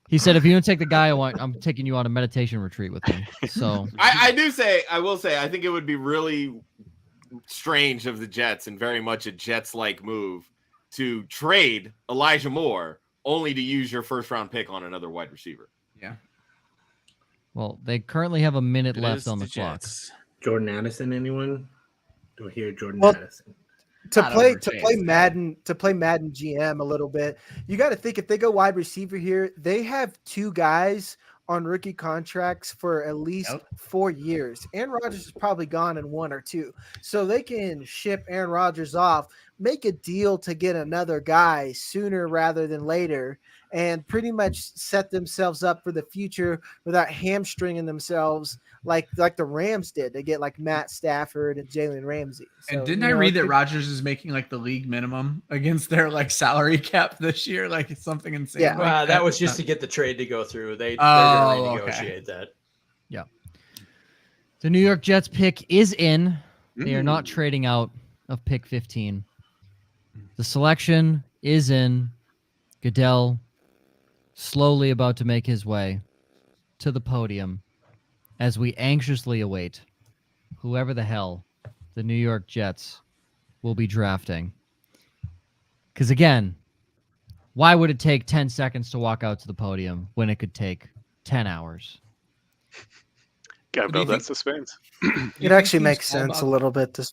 He said, "If you don't take the guy I want, I'm taking you on a meditation retreat with me." So I will say, I think it would be really strange of the Jets and very much a Jets-like move to trade Elijah Moore only to use your first-round pick on another wide receiver. Yeah. Well, they currently have a minute left on the clock. Jordan Addison, anyone? Do I hear Jordan Addison? To play Madden GM a little bit, you got to think if they go wide receiver here, they have two guys on rookie contracts for at least 4 years. Aaron Rodgers is probably gone in 1 or 2. So they can ship Aaron Rodgers off, make a deal to get another guy sooner rather than later, and pretty much set themselves up for the future without hamstringing themselves like the Rams did to get like Matt Stafford and Jalen Ramsey. So, and didn't I read that Rodgers is making like the league minimum against their like salary cap this year? Like it's something insane. Yeah, like that was just to get the trade to go through. They're going to renegotiate that. Yeah. The New York Jets pick is in. They are not trading out of pick 15. The selection is in. Goodell slowly about to make his way to the podium as we anxiously await whoever the hell the New York Jets will be drafting. Because again, why would it take 10 seconds to walk out to the podium when it could take 10 hours? Gotta build that suspense. It actually makes sense a little bit. Do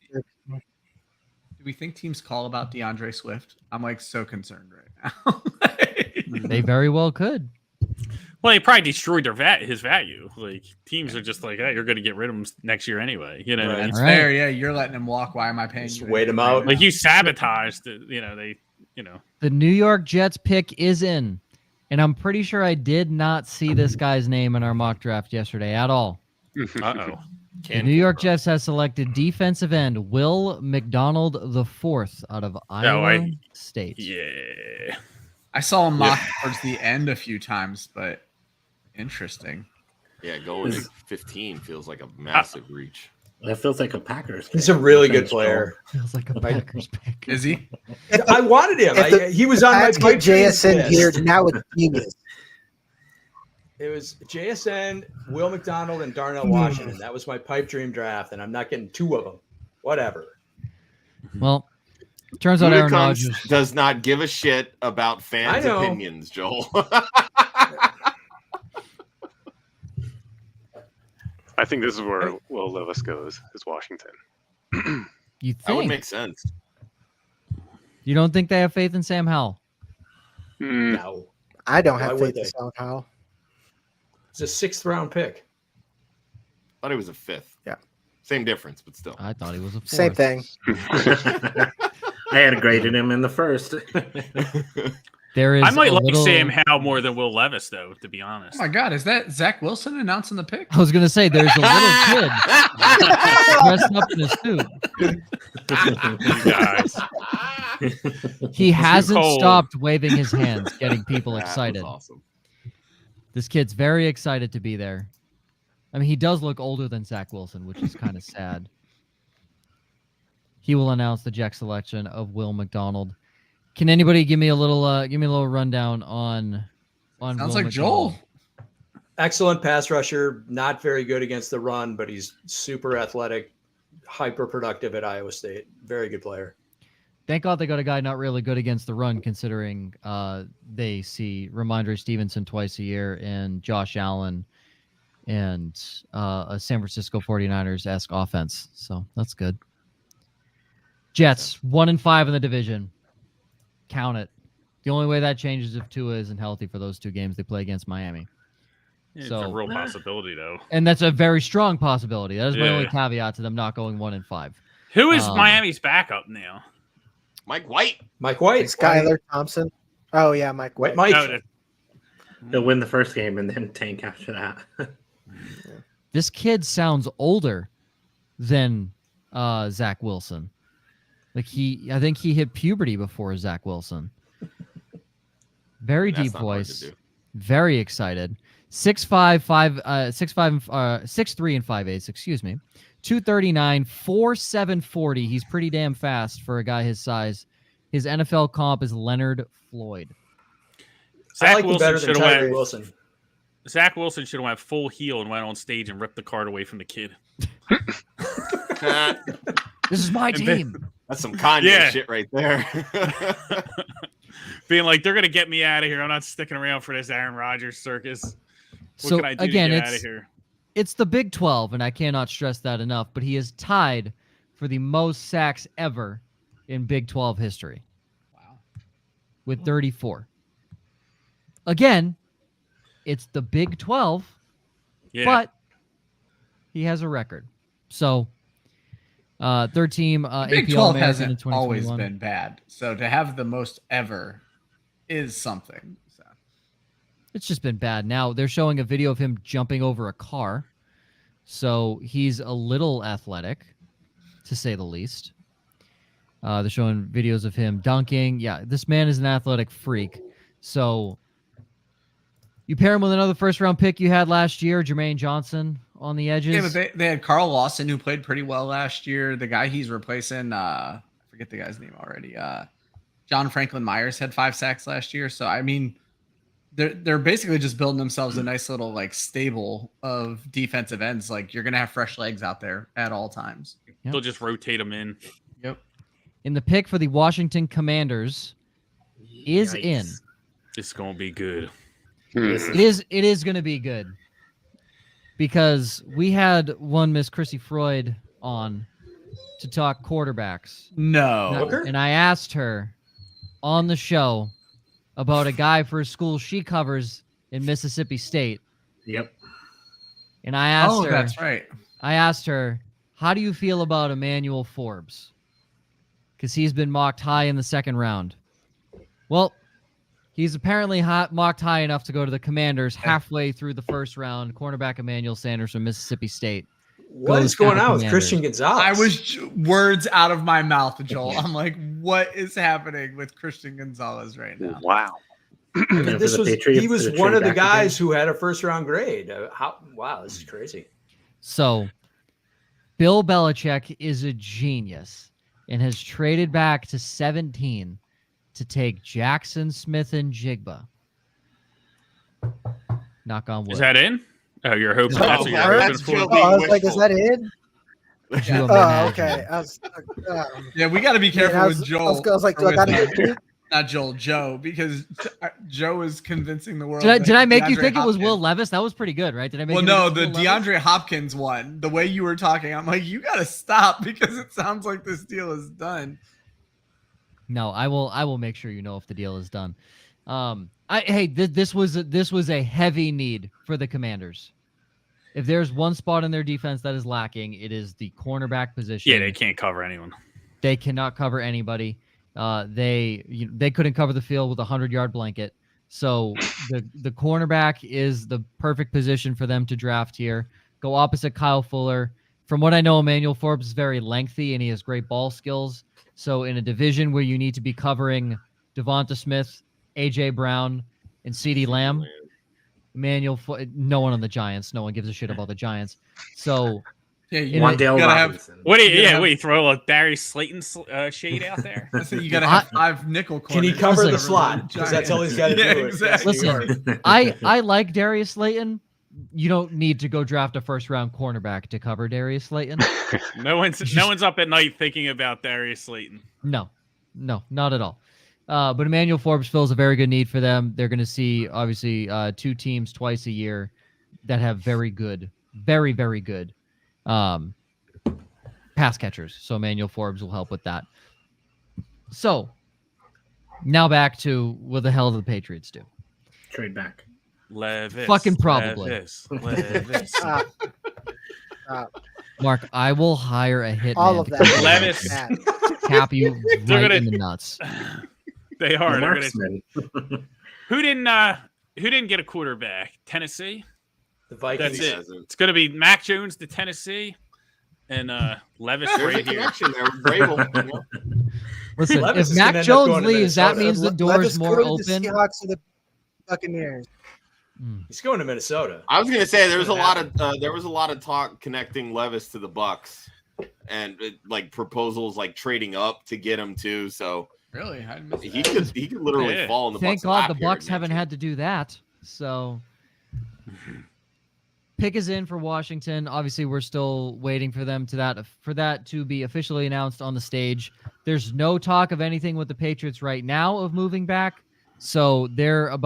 we think teams call about DeAndre Swift? I'm like so concerned right now. They very well could. Well, they probably destroyed his value. Like teams are just like, hey, you're going to get rid of him next year anyway. You know, that's fair. Yeah, you're letting him walk. Why am I paying you? Wait him out. Like you sabotaged. The New York Jets pick is in, and I'm pretty sure I did not see this guy's name in our mock draft yesterday at all. Uh-oh. The New York Jets has selected defensive end Will McDonald IV out of Iowa State. Yeah. I saw him mocked towards the end a few times, but interesting. Yeah, going to 15 feels like a massive reach. That feels like a Packers pick. He's a really good player. Feels like a Packers pick. Is he? I wanted him. He was on my pipe JSN here. Now it's genius. It was JSN, Will McDonald, and Darnell Washington. That was my pipe dream draft, and I'm not getting 2 of them. Whatever. Well, turns out Aaron Rodgers does not give a shit about fans' opinions, Joel. I think this is where Will Levis goes, is Washington. You think? That would make sense. You don't think they have faith in Sam Howell? No. I don't have faith in Sam Howell. It's a 6th round pick. I thought he was a 5th. Yeah. Same difference, but still. I thought he was a 4th. Same thing. I had graded him in the 1st. There is. I might like Sam Howell more than Will Levis, though. To be honest. Oh my God, is that Zach Wilson announcing the pick? I was gonna say there's a little kid dressed up in a suit. You guys. He hasn't stopped waving his hands, getting people excited. Awesome. This kid's very excited to be there. I mean, he does look older than Zach Wilson, which is kind of sad. He will announce the Jets selection of Will McDonald. Can anybody give me a little rundown on Sounds Will like McDonald? Joel. Excellent pass rusher, not very good against the run, but he's super athletic, hyper productive at Iowa State. Very good player. Thank God they got a guy not really good against the run, considering they see Ramondre Stevenson twice a year and Josh Allen and a San Francisco 49ers-esque offense. So that's good. Jets, 1-5 in the division. Count it. The only way that changes if Tua isn't healthy for those two games they play against Miami. It's a real possibility, though. And that's a very strong possibility. That is my only caveat to them not going 1-5. Who is Miami's backup now? Mike White. Skylar Thompson. Oh yeah, Mike White. He'll win the first game and then tank after that. This kid sounds older than Zach Wilson. Like I think he hit puberty before Zach Wilson. Very deep voice. Very excited. 6'3" and 5'8", excuse me. 239, 4.7 40. He's pretty damn fast for a guy his size. His NFL comp is Leonard Floyd. Zach Wilson should have went. Zach Wilson should have went full heel and went on stage and ripped the card away from the kid. This is my team. That's some Kanye shit right there. Being like, they're gonna get me out of here. I'm not sticking around for this Aaron Rodgers circus. What can I do to get out of here? It's the Big 12, and I cannot stress that enough, but he is tied for the most sacks ever in Big 12 history. Wow. With 34. Again, it's the Big 12, but he has a record. So, third team, Big APL 12 American hasn't in always 2021. been bad. So to have the most ever is something. So. It's just been bad. Now they're showing a video of him jumping over a car. So he's a little athletic, to say the least. They're showing videos of him dunking. Yeah, this man is an athletic freak. So you pair him with another first-round pick you had last year, Jermaine Johnson on the edges. Yeah, but they had Carl Lawson, who played pretty well last year. The guy he's replacing, I forget the guy's name already. John Franklin Myers had 5 sacks last year. So, I mean, they're basically just building themselves a nice little like stable of defensive ends. Like you're going to have fresh legs out there at all times. Yep. They'll just rotate them in. Yep. In the pick for the Washington Commanders is in. It's going to be good. It is going to be good. Because we had one Miss Chrissy Freud on to talk quarterbacks. No. And I asked her on the show about a guy for a school she covers in Mississippi State. Yep. And I asked her. That's right. I asked her, how do you feel about Emmanuel Forbes? Because he's been mocked high in the second round. Well, he's apparently mocked high enough to go to the Commanders halfway through the first round. Cornerback Emmanuel Sanders from Mississippi State. What is going on with Christian Gonzalez? I was words out of my mouth, Joel. I'm like, what is happening with Christian Gonzalez right now? Wow. He was one of the guys who had a first-round grade. Wow, this is crazy. So, Bill Belichick is a genius and has traded back to 17 to take Jackson Smith and Jigba. Knock on wood. Is that in? Oh, you're hoping that's what you're hoping for. I was like, is that in? Yeah. Oh, okay. Yeah, we got to be careful with Joel. I was like, do I got it? Not Joel, Joe, because Joe is convincing the world. Did I make you think it was Will Levis? That was pretty good, right? Did I make? Well, no, the DeAndre Hopkins one. The way you were talking, I'm like, you got to stop because it sounds like this deal is done. No, I will make sure you know if the deal is done. This was a heavy need for the Commanders. If there's one spot in their defense that is lacking, it is the cornerback position. Yeah, they can't cover anyone. They cannot cover anybody. They couldn't cover the field with a 100-yard blanket. So the cornerback is the perfect position for them to draft here. Go opposite Kyle Fuller. From what I know, Emmanuel Forbes is very lengthy and he has great ball skills. So in a division where you need to be covering Devonta Smith, A.J. Brown, and CeeDee Lamb, no one on the Giants. No one gives a shit about the Giants. So yeah, Wandale Robinson. What do you throw a Darius Slayton shade out there? So you got to have 5 nickel corners. Can he cover the slot? Because that's all he's got to do. Exactly. Listen, I like Darius Slayton. You don't need to go draft a first-round cornerback to cover Darius Slayton. No one's up at night thinking about Darius Slayton. No, not at all. But Emmanuel Forbes fills a very good need for them. They're going to see, obviously, 2 teams twice a year that have very good, very, very good pass catchers. So Emmanuel Forbes will help with that. So now back to what the hell do the Patriots do? Trade back. Levis. Fucking probably. Levis. Mark, I will hire a hitman. All of that. Levis. Tap you right in the nuts. They are. Marksman. Who didn't get a quarterback? Tennessee. The Vikings. That's it. It's going to be Mac Jones to Tennessee and Levis right here. Connection there with Vrabel. Listen, Levis if Mac Jones leaves, that means the door is more open. The Seahawks and the Buccaneers. He's going to Minnesota. I was going to say there was a lot of talk connecting Levis to the Bucks, and like proposals like trading up to get him too. So really, he could literally fall in the. Thank Bucks' God lap the Bucks here haven't had to do that. So pick is in for Washington. Obviously, we're still waiting for that to be officially announced on the stage. There's no talk of anything with the Patriots right now of moving back. So they're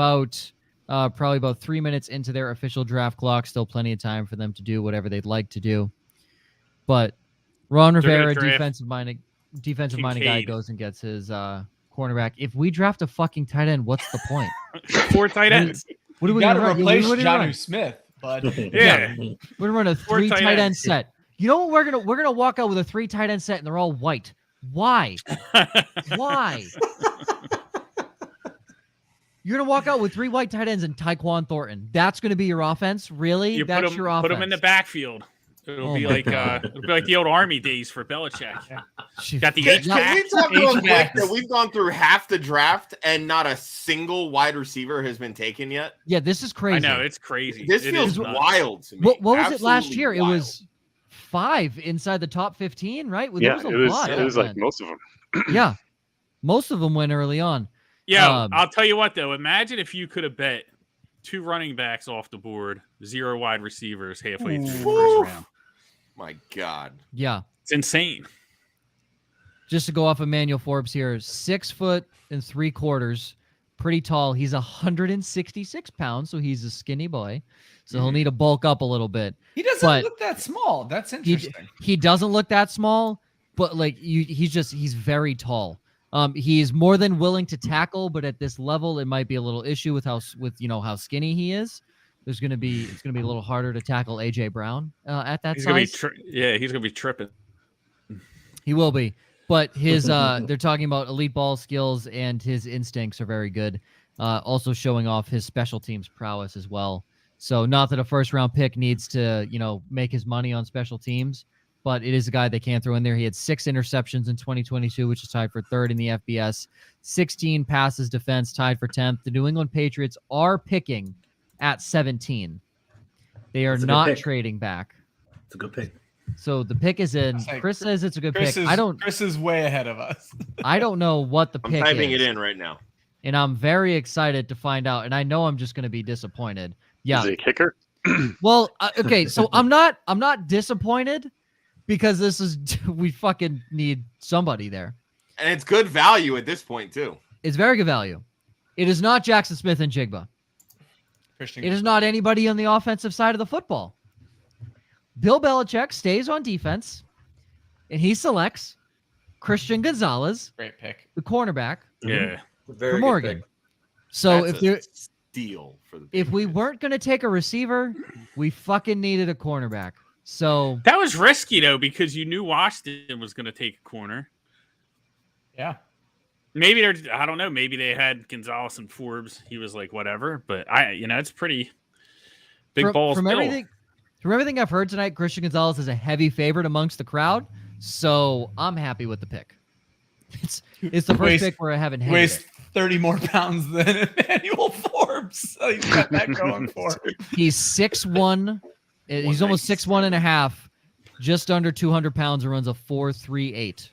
probably about 3 minutes into their official draft clock. Still plenty of time for them to do whatever they'd like to do. But Ron Rivera, defensive-minded guy, goes and gets his cornerback. If we draft a fucking tight end, what's the point? 4 tight ends. What do we got to run? replace What do we Jonnu run? Smith, bud. Yeah. We're gonna run a 3 tight end set. You know what? We're gonna walk out with a 3 tight end set, and they're all white. Why? Why? You're gonna walk out with 3 white tight ends and Tyquan Thornton. That's gonna be your offense, really? That's your offense. Put him in the backfield. It'll be like the old Army days for Belichick. Got the H back. Can we talk real quick that we've gone through half the draft and not a single wide receiver has been taken yet? Yeah, this is crazy. I know, it's crazy. This feels wild to me. What was it last year? Wild. It was 5 inside the top 15, right? Yeah, it was like most of them. Yeah, most of them went early on. Yeah, I'll tell you what, though. Imagine if you could have bet 2 running backs off the board, 0 wide receivers halfway through the first round. My God. Yeah. It's insane. Just to go off Emmanuel Forbes here, 6 foot and 3/4, pretty tall. He's 166 pounds, so he's a skinny boy. So he'll need to bulk up a little bit. He doesn't look that small. That's interesting. He doesn't look that small, but like he's very tall. He's more than willing to tackle, but at this level, it might be a little issue with how skinny he is. It's gonna be a little harder to tackle A.J. Brown at that size. He's gonna be tripping. He will be, but his they're talking about elite ball skills and his instincts are very good. Also showing off his special teams prowess as well. So not that a first round pick needs to make his money on special teams, but it is a guy they can throw in there. He had 6 interceptions in 2022, which is tied for 3rd in the FBS. 16 passes defense, tied for 10th. The New England Patriots are picking at 17. They are not trading back. It's a good pick. So the pick is in. Chris says it's a good pick. Chris is way ahead of us. I don't know what the pick is. I'm typing it in right now. And I'm very excited to find out. And I know I'm just going to be disappointed. Yeah. Is it a kicker? Well, okay. So I'm not disappointed because we fucking need somebody there. And it's good value at this point too. It's very good value. It is not Jackson Smith and Jigba. It is not anybody on the offensive side of the football. Bill Belichick stays on defense, and he selects Christian Gonzalez, great pick, the cornerback, for Morgan. Pick. So That's steal for the if we weren't going to take a receiver, we fucking needed a cornerback. So that was risky though because you knew Washington was going to take a corner. Yeah. Maybe they're, I don't know. Maybe they had Gonzalez and Forbes. He was like, whatever. But it's pretty big balls. From everything I've heard tonight, Christian Gonzalez is a heavy favorite amongst the crowd. So I'm happy with the pick. It's the first pick where I haven't hated weighs it. 30 more pounds than Emmanuel Forbes. So he's got that going for him. He's 6'1". He's almost 6'1 and a half, just under 200 pounds, and runs a 4.38.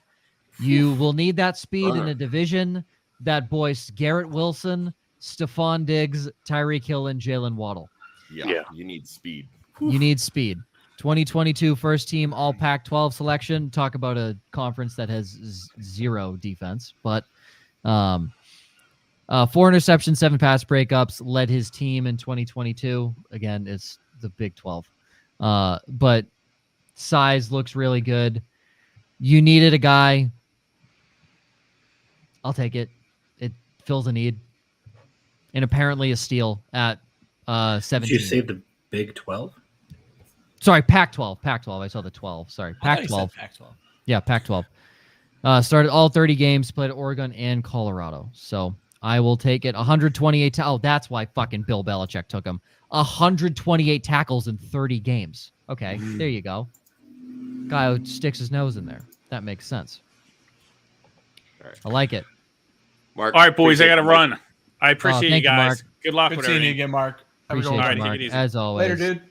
You will need that speed in a division that boasts Garrett Wilson, Stephon Diggs, Tyreek Hill, and Jalen Waddle. Yeah, you need speed. You need speed. 2022 first team all Pac-12 selection. Talk about a conference that has zero defense, but 4 interceptions, 7 pass breakups, led his team in 2022. Again, it's the Big 12. But size looks really good. You needed a guy. I'll take it. It fills a need. And apparently a steal at 17. Did you save the Big 12? Sorry, Pac-12. Pac-12. I saw the 12. Sorry, Pac-12. Pac-12. Yeah, Pac-12. Started all 30 games, played at Oregon and Colorado. So I will take it. 128. That's why fucking Bill Belichick took him. 128 tackles in 30 games. Okay, there you go. Guy who sticks his nose in there. That makes sense. All right. I like it. Mark, all right, boys, I got to run. I appreciate you guys. Mark. Good luck Good with seeing everything. you again, Mark. Appreciate All right, you, take Mark, it easy. as always. Later, dude.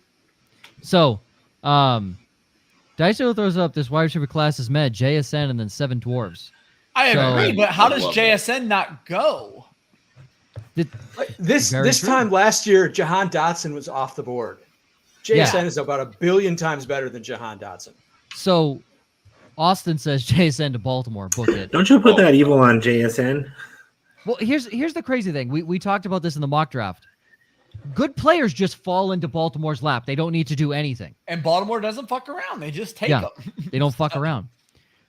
So, Daiso throws up this wide receiver class is med, JSN, and then 7 dwarves. I agree, but how I does love JSN not go? This Very time last year, Jahan Dotson was off the board. JSN is about 1 billion times better than Jahan Dotson. So, Austin says JSN to Baltimore. Book it. Don't you put that evil on JSN? Well, here's the crazy thing. We talked about this in the mock draft. Good players just fall into Baltimore's lap. They don't need to do anything. And Baltimore doesn't fuck around. They just take them. They don't fuck around.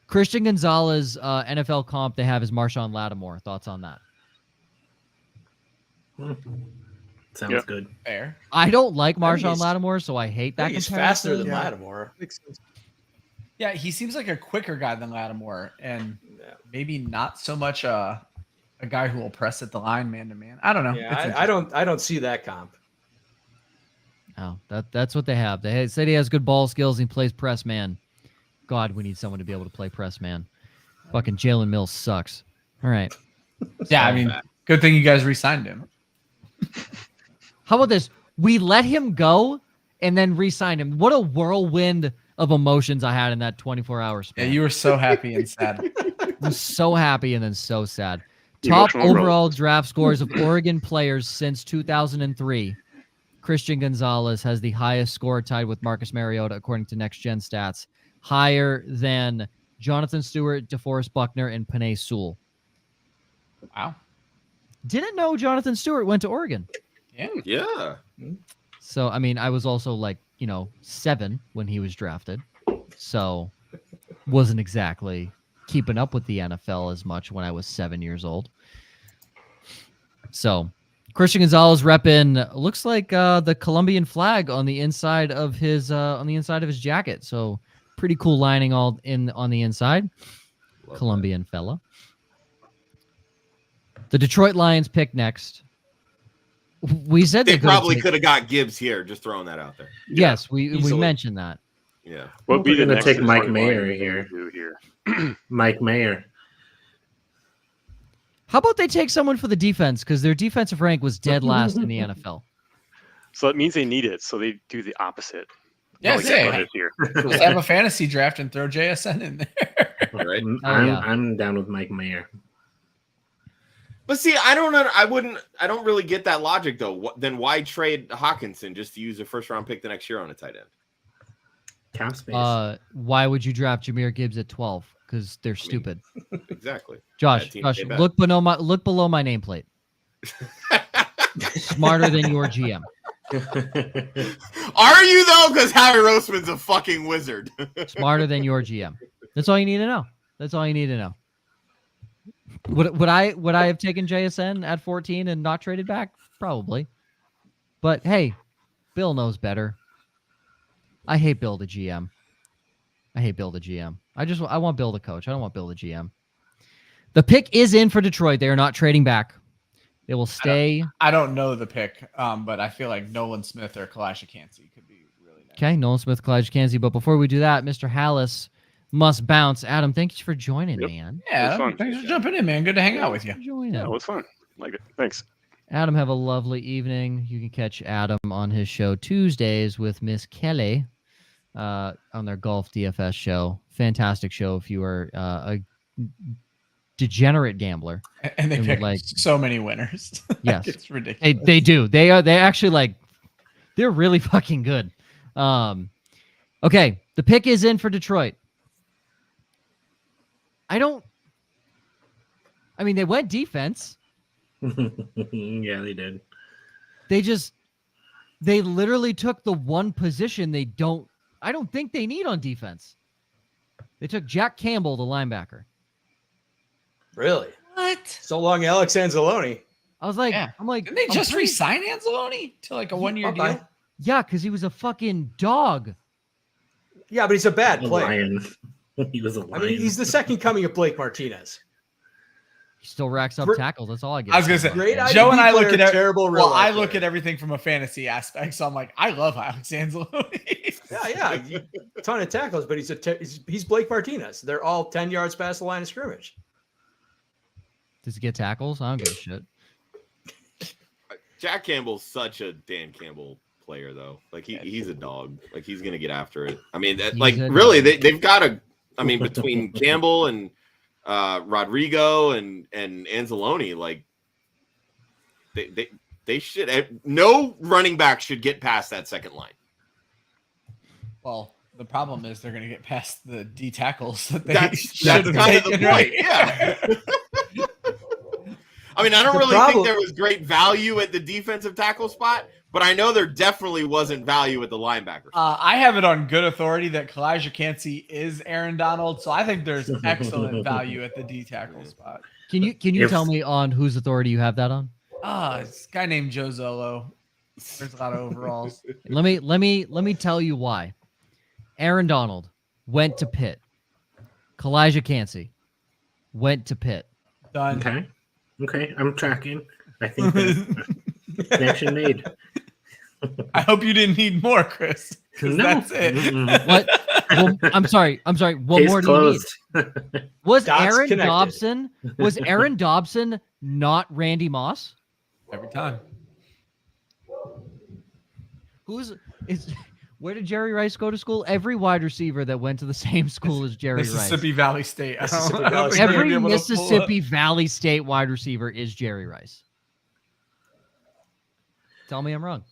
Christian Gonzalez, NFL comp they have is Marshawn Lattimore. Thoughts on that? Sounds good. Fair. I don't like Marshawn Lattimore, so I hate that He's comparison. faster than Lattimore. Yeah, he seems like a quicker guy than Lattimore, and maybe not so much a guy who will press at the line man to man. I don't know. Yeah, I don't see that comp. Oh, that's what they have. They said he has good ball skills and he plays press man. God, we need someone to be able to play press man. Fucking Jalen Mills sucks. All right. Yeah, I mean, good thing you guys re-signed him. How about this? We let him go and then re-signed him. What a whirlwind of emotions I had in that 24-hour span. Yeah, you were so happy and sad. I was so happy and then so sad. Top overall draft scores of Oregon players since 2003. Christian Gonzalez has the highest score, tied with Marcus Mariota, according to Next Gen Stats. Higher than Jonathan Stewart, DeForest Buckner, and Penei Sewell. Wow. Didn't know Jonathan Stewart went to Oregon. Yeah. So, I mean, I was also 7 when he was drafted. So, wasn't exactly keeping up with the NFL as much when I was 7 years old. So, Christian Gonzalez repping looks like the Colombian flag on the inside of his jacket. So, pretty cool lining all in on the inside. Love Colombian fella. The Detroit Lions pick next. We said they probably could have got Gibbs here. Just throwing that out there. Yes, we mentioned that. Yeah. What be the next? Take Mike Mayer here. Mike Mayer. How about they take someone for the defense, because their defensive rank was dead last in the NFL. So that means they need it. So they do the opposite. Yeah, this year. Just have a fantasy draft and throw JSN in there. Right. I'm down with Mike Mayer. But see, I don't really get that logic though. Then why trade Hawkinson just to use a first round pick the next year on a tight end? Cap space. Why would you draft Jahmyr Gibbs at 12? Because they're stupid. Exactly. Josh, look below my nameplate. Smarter than your GM. Are you though? Because Howie Roseman's a fucking wizard. Smarter than your GM. That's all you need to know. That's all you need to know. Would I have taken JSN at 14 and not traded back? Probably. But hey, Bill knows better. I hate Bill the GM. I want Bill the coach. I don't want Bill the GM. The pick is in for Detroit. They are not trading back. They will stay. I don't know the pick, but I feel like Nolan Smith or Kalijah Kancey could be really nice. Okay, Nolan Smith, Kalijah Kancey. But before we do that, Mr. Hallis must bounce. Adam, thank you for joining, man. Yeah, thanks for jumping in, man. Good to hang out with you. Yeah, it was fun. Like it. Thanks. Adam, have a lovely evening. You can catch Adam on his show Tuesdays with Miss Kelly on their Golf DFS show. Fantastic show if you are a degenerate gambler. And they pick so many winners. Yes. It's ridiculous. They do. They actually they're really fucking good. Okay, the pick is in for Detroit. They went defense. Yeah, they did. They literally took the one position I don't think they need on defense. They took Jack Campbell, the linebacker. Really? What? So long, Alex Anzalone. I was like, didn't they just re-sign Anzalone to like a 1-year deal? Yeah, because he was a fucking dog. Yeah, but he's a bad player. Lion. He was a lion. I mean, he's the second coming of Blake Martinez. He still racks up tackles. That's all I get. I was gonna say, Great Joe and I look at terrible. Well, I look at everything from a fantasy aspect, so I'm like, I love Alex Anzalone. Yeah, a ton of tackles, but he's Blake Martinez. They're all 10 yards past the line of scrimmage. Does he get tackles? I don't give a shit. Jack Campbell's such a Dan Campbell player, though. Like he's a dog. Like he's gonna get after it. I mean, really, they've got a. I mean, between Campbell and Rodrigo and Anzalone, like they should. No running back should get past that second line. Well, the problem is they're going to get past the D tackles that they that's kind of the point. Right? Yeah. I mean, I don't really think there was great value at the defensive tackle spot, but I know there definitely wasn't value at the linebacker. I have it on good authority that Kalijah Kancey is Aaron Donald, so I think there's excellent value at the D tackle spot. Can you tell me on whose authority you have that on? It's a guy named Joe Zolo. There's a lot of overalls. Let me tell you why. Aaron Donald went to Pitt. Kalijah Kancey went to Pitt. Done. Okay, I'm tracking. I think connection made. I hope you didn't need more, Chris. No. That's it. What? Well, I'm sorry. What more do you need? Was Aaron Dobson not Randy Moss? Every time. Where did Jerry Rice go to school? Every wide receiver that went to the same school as Jerry Rice. Mississippi Valley State. Every Mississippi Valley State wide receiver is Jerry Rice. Tell me I'm wrong.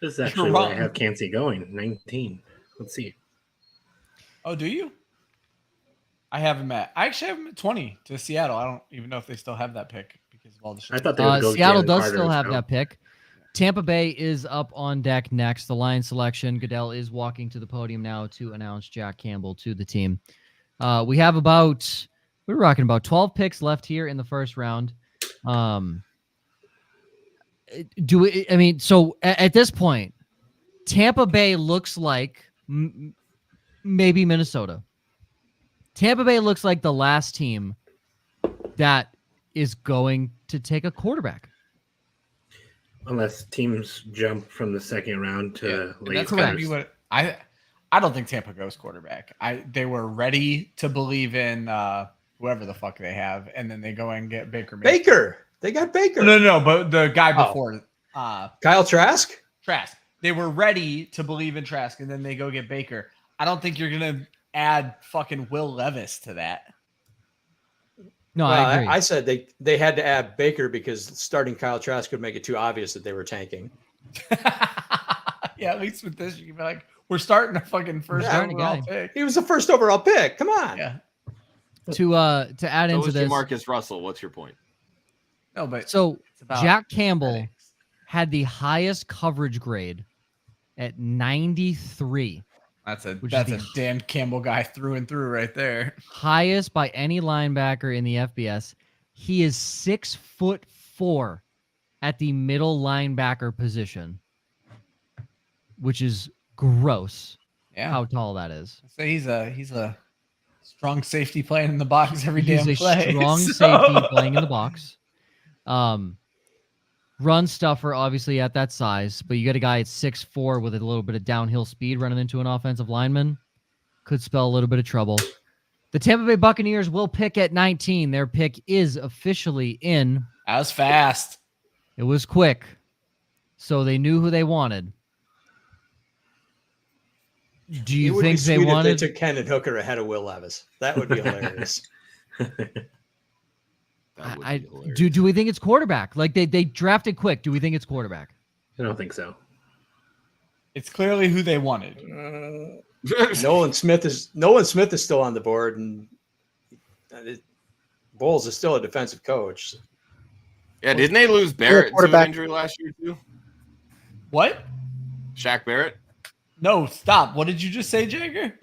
This is actually where I have Kancey going. 19. Let's see. Oh, do you? I have him at 20 to Seattle. I don't even know if they still have that pick because of all the shit. I thought they would go Seattle does still have that pick. Tampa Bay is up on deck next. The Lions selection. Goodell is walking to the podium now to announce Jack Campbell to the team. We have we're rocking about 12 picks left here in the first round. So at this point, Tampa Bay looks like maybe Minnesota. Tampa Bay looks like the last team that is going to take a quarterback. Unless teams jump from the second round to late. That's going to be what I don't think Tampa goes quarterback. They were ready to believe in whoever the fuck they have, and then they go and get Baker. They got Baker. No, but the guy before Kyle Trask. They were ready to believe in Trask, and then they go get Baker. I don't think you're gonna add fucking Will Levis to that. No, I agree. I said they had to add Baker because starting Kyle Trask would make it too obvious that they were tanking. Yeah, at least with this, you can be like, we're starting a fucking first overall pick. He was the first overall pick. Come on. Yeah. To add into this, Marcus Russell. What's your point? No, but Jack Campbell had the highest coverage grade at 93. That's a Dan Campbell guy through and through right there. Highest by any linebacker in the FBS. He is 6'4" at the middle linebacker position, which is gross. Yeah, how tall that is. So he's a Strong safety playing in the box every He's damn a play. strong safety playing in the box. Run stuffer, obviously at that size, but you got a guy at 6'4" with a little bit of downhill speed running into an offensive lineman. Could spell a little bit of trouble. The Tampa Bay Buccaneers will pick at 19. Their pick is officially in. That was fast. It was quick. So they knew who they wanted. Do you think they wanted? If they took Kendon Hooker ahead of Will Levis? That would be hilarious. Do we think it's quarterback? Like they drafted quick. Do we think it's quarterback? I don't think so. It's clearly who they wanted. Nolan Smith is still on the board, and Bowles is still a defensive coach. Yeah, didn't they lose Barrett to an injury last year too? What? Shaq Barrett? No, stop. What did you just say, Jagger?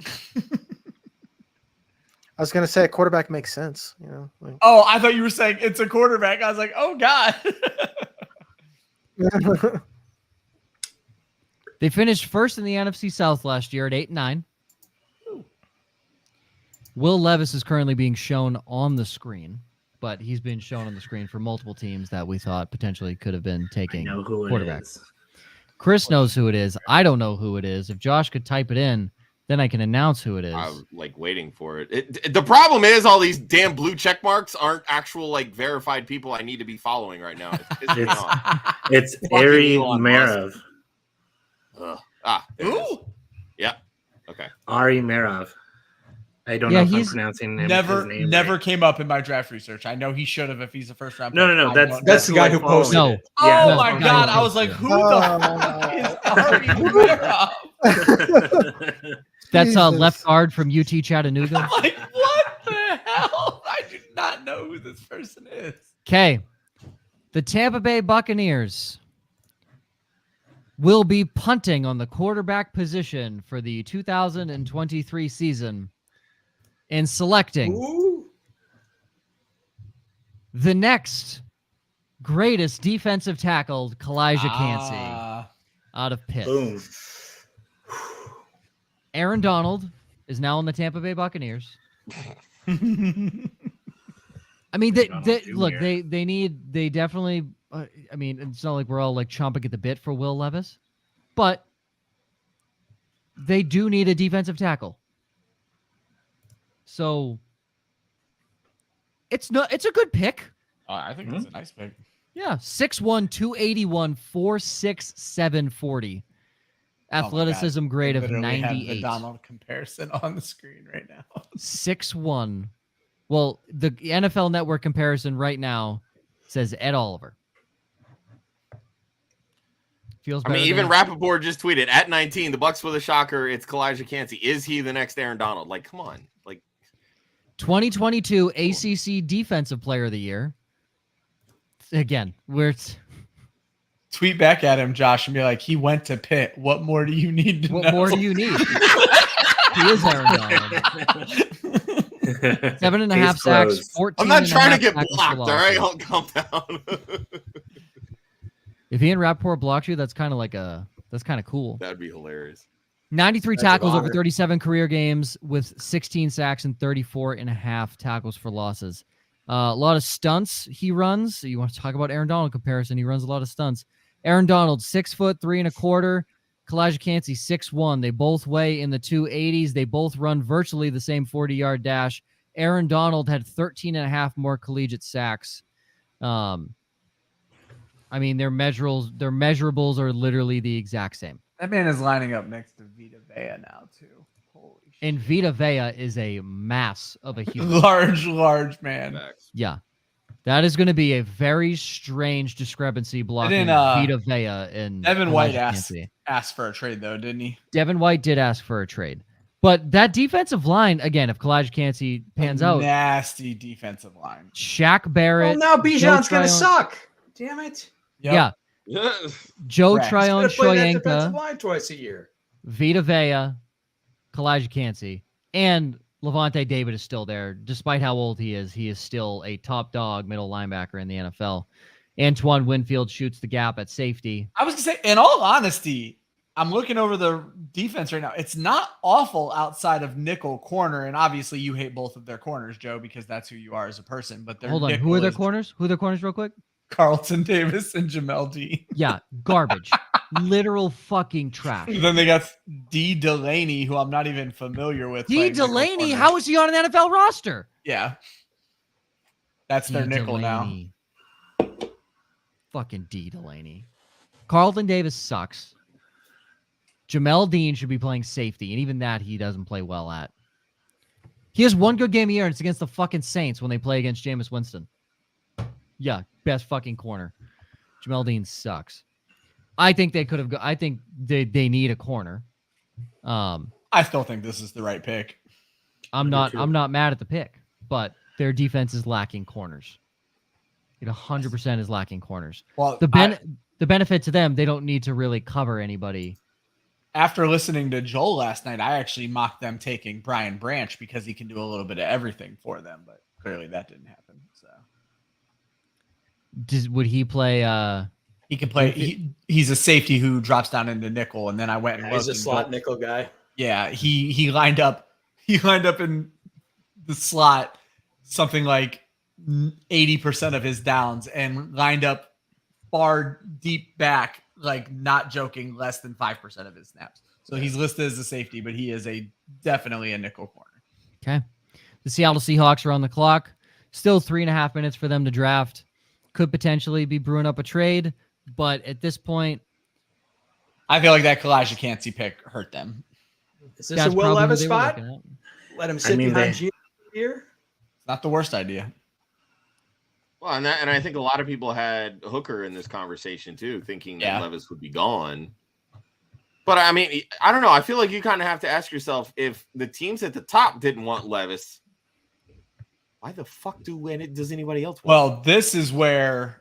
I was gonna say a quarterback makes sense, you know. Like... Oh, I thought you were saying it's a quarterback. I was like, oh God. They finished first in the NFC South last year at 8-9. Will Levis is currently being shown on the screen, but he's been shown on the screen for multiple teams that we thought potentially could have been taking quarterbacks. Chris knows who it is. I don't know who it is. If Josh could type it in, then I can announce who it is. I'm like waiting for it. The problem is all these damn blue check marks aren't actual like verified people I need to be following right now. It's Ari Merov. Ooh. Yeah. Okay. Ari Merov. I don't know if I'm pronouncing his name never right. came up in my draft research. I know he should have if he's a first round. No. That's the guy who posted it. Oh my God. I was like, who the fuck is Ari Merov? That's a left guard from UT Chattanooga. I'm like, what the hell? I do not know who this person is. Okay. The Tampa Bay Buccaneers will be punting on the quarterback position for the 2023 season and selecting the next greatest defensive tackle, Kalijah Cansey, out of Pitt. Boom. Aaron Donald is now on the Tampa Bay Buccaneers. I mean, they definitely, I mean, it's not like we're all like chomping at the bit for Will Levis, but they do need a defensive tackle. So it's a good pick. I think that's a nice pick. Yeah. 6'1", 281, 4'6", 740. Athleticism grade of 98. The Donald comparison on the screen right now. 6'1". Well, the NFL Network comparison right now says Ed Oliver. Feels better. I mean, even Rappaport just tweeted at 19, the Bucs with a shocker. It's Kalijah Cansey. Is he the next Aaron Donald? Like, come on. Like 2022 ACC Defensive Player of the Year. Again, tweet back at him, Josh, and be like, he went to Pitt. What more do you need to know? What more do you need? He is Aaron Donald. 7.5 sacks, 14. I'm not trying to get blocked, all right? I'll calm down. If Ian Rappaport blocked you, that's kind of cool. That'd be hilarious. 93 tackles over 37 career games with 16 sacks and 34.5 tackles for losses. A lot of stunts he runs. So you want to talk about Aaron Donald comparison? He runs a lot of stunts. Aaron Donald, 6'3" 1/4. Kalijah Cansey, 6'1". They both weigh in the 280s. They both run virtually the same 40-yard dash. Aaron Donald had 13.5 more collegiate sacks. I mean, their measurables are literally the exact same. That man is lining up next to Vita Vea now, too. Holy shit. And Vita Vea is a mass of a human. large man. Yeah. That is going to be a very strange discrepancy blocking Vita Vea and Devin White asked for a trade, though, didn't he? Devin White did ask for a trade. But that defensive line, again, if Kalijah Cansey pans out. Nasty defensive line. Shaq Barrett. Well, now Bijan's going to suck. Damn it. Yep. Yeah. Joe Tryon Shoyinka. Defensive line twice a year. Vita Vea, Kalijah Cansey, and Levante David is still there. Despite how old he is still a top dog middle linebacker in the NFL. Antoine Winfield shoots the gap at safety. I was going to say, in all honesty, I'm looking over the defense right now. It's not awful outside of nickel corner, and obviously you hate both of their corners, Joe, because that's who you are as a person. But hold on, who are their corners? Who are their corners, real quick? Carlton Davis and Jamel Dean. Yeah, garbage, literal fucking trash. Then they got D. Delaney, who I'm not even familiar with. D. Delaney, how is he on an NFL roster? Yeah, that's their nickel Delaney. Now. Fucking D. Delaney. Carlton Davis sucks. Jamel Dean should be playing safety, and even that he doesn't play well at. He has one good game a year, and it's against the fucking Saints when they play against Jameis Winston. Yeah, best fucking corner. Jamel Dean sucks. I think they could have. I think they need a corner. I still think this is the right pick. I'm not mad at the pick, but their defense is lacking corners. It 100% is lacking corners. Well, the benefit to them, they don't need to really cover anybody. After listening to Joel last night, I actually mocked them taking Brian Branch because he can do a little bit of everything for them, but clearly that didn't happen. So, would he play? He can play. He's a safety who drops down into nickel, and then I went and looked. He's a slot nickel guy. Yeah, he lined up. He lined up in the slot something like 80% of his downs, and lined up far deep back. Like, not joking, less than 5% of his snaps. So he's listed as a safety, but he is definitely a nickel corner. Okay. The Seattle Seahawks are on the clock. Still 3.5 minutes for them to draft. Could potentially be brewing up a trade, but at this point, I feel like that Kalijah Cansey pick hurt them. Is this a Will Levis spot? Let him sit behind Gio here? It's not the worst idea. Well, and I think a lot of people had Hooker in this conversation too, thinking that Levis would be gone. But I mean, I don't know. I feel like you kind of have to ask yourself, if the teams at the top didn't want Levis, why the fuck does anybody else want Well, this is where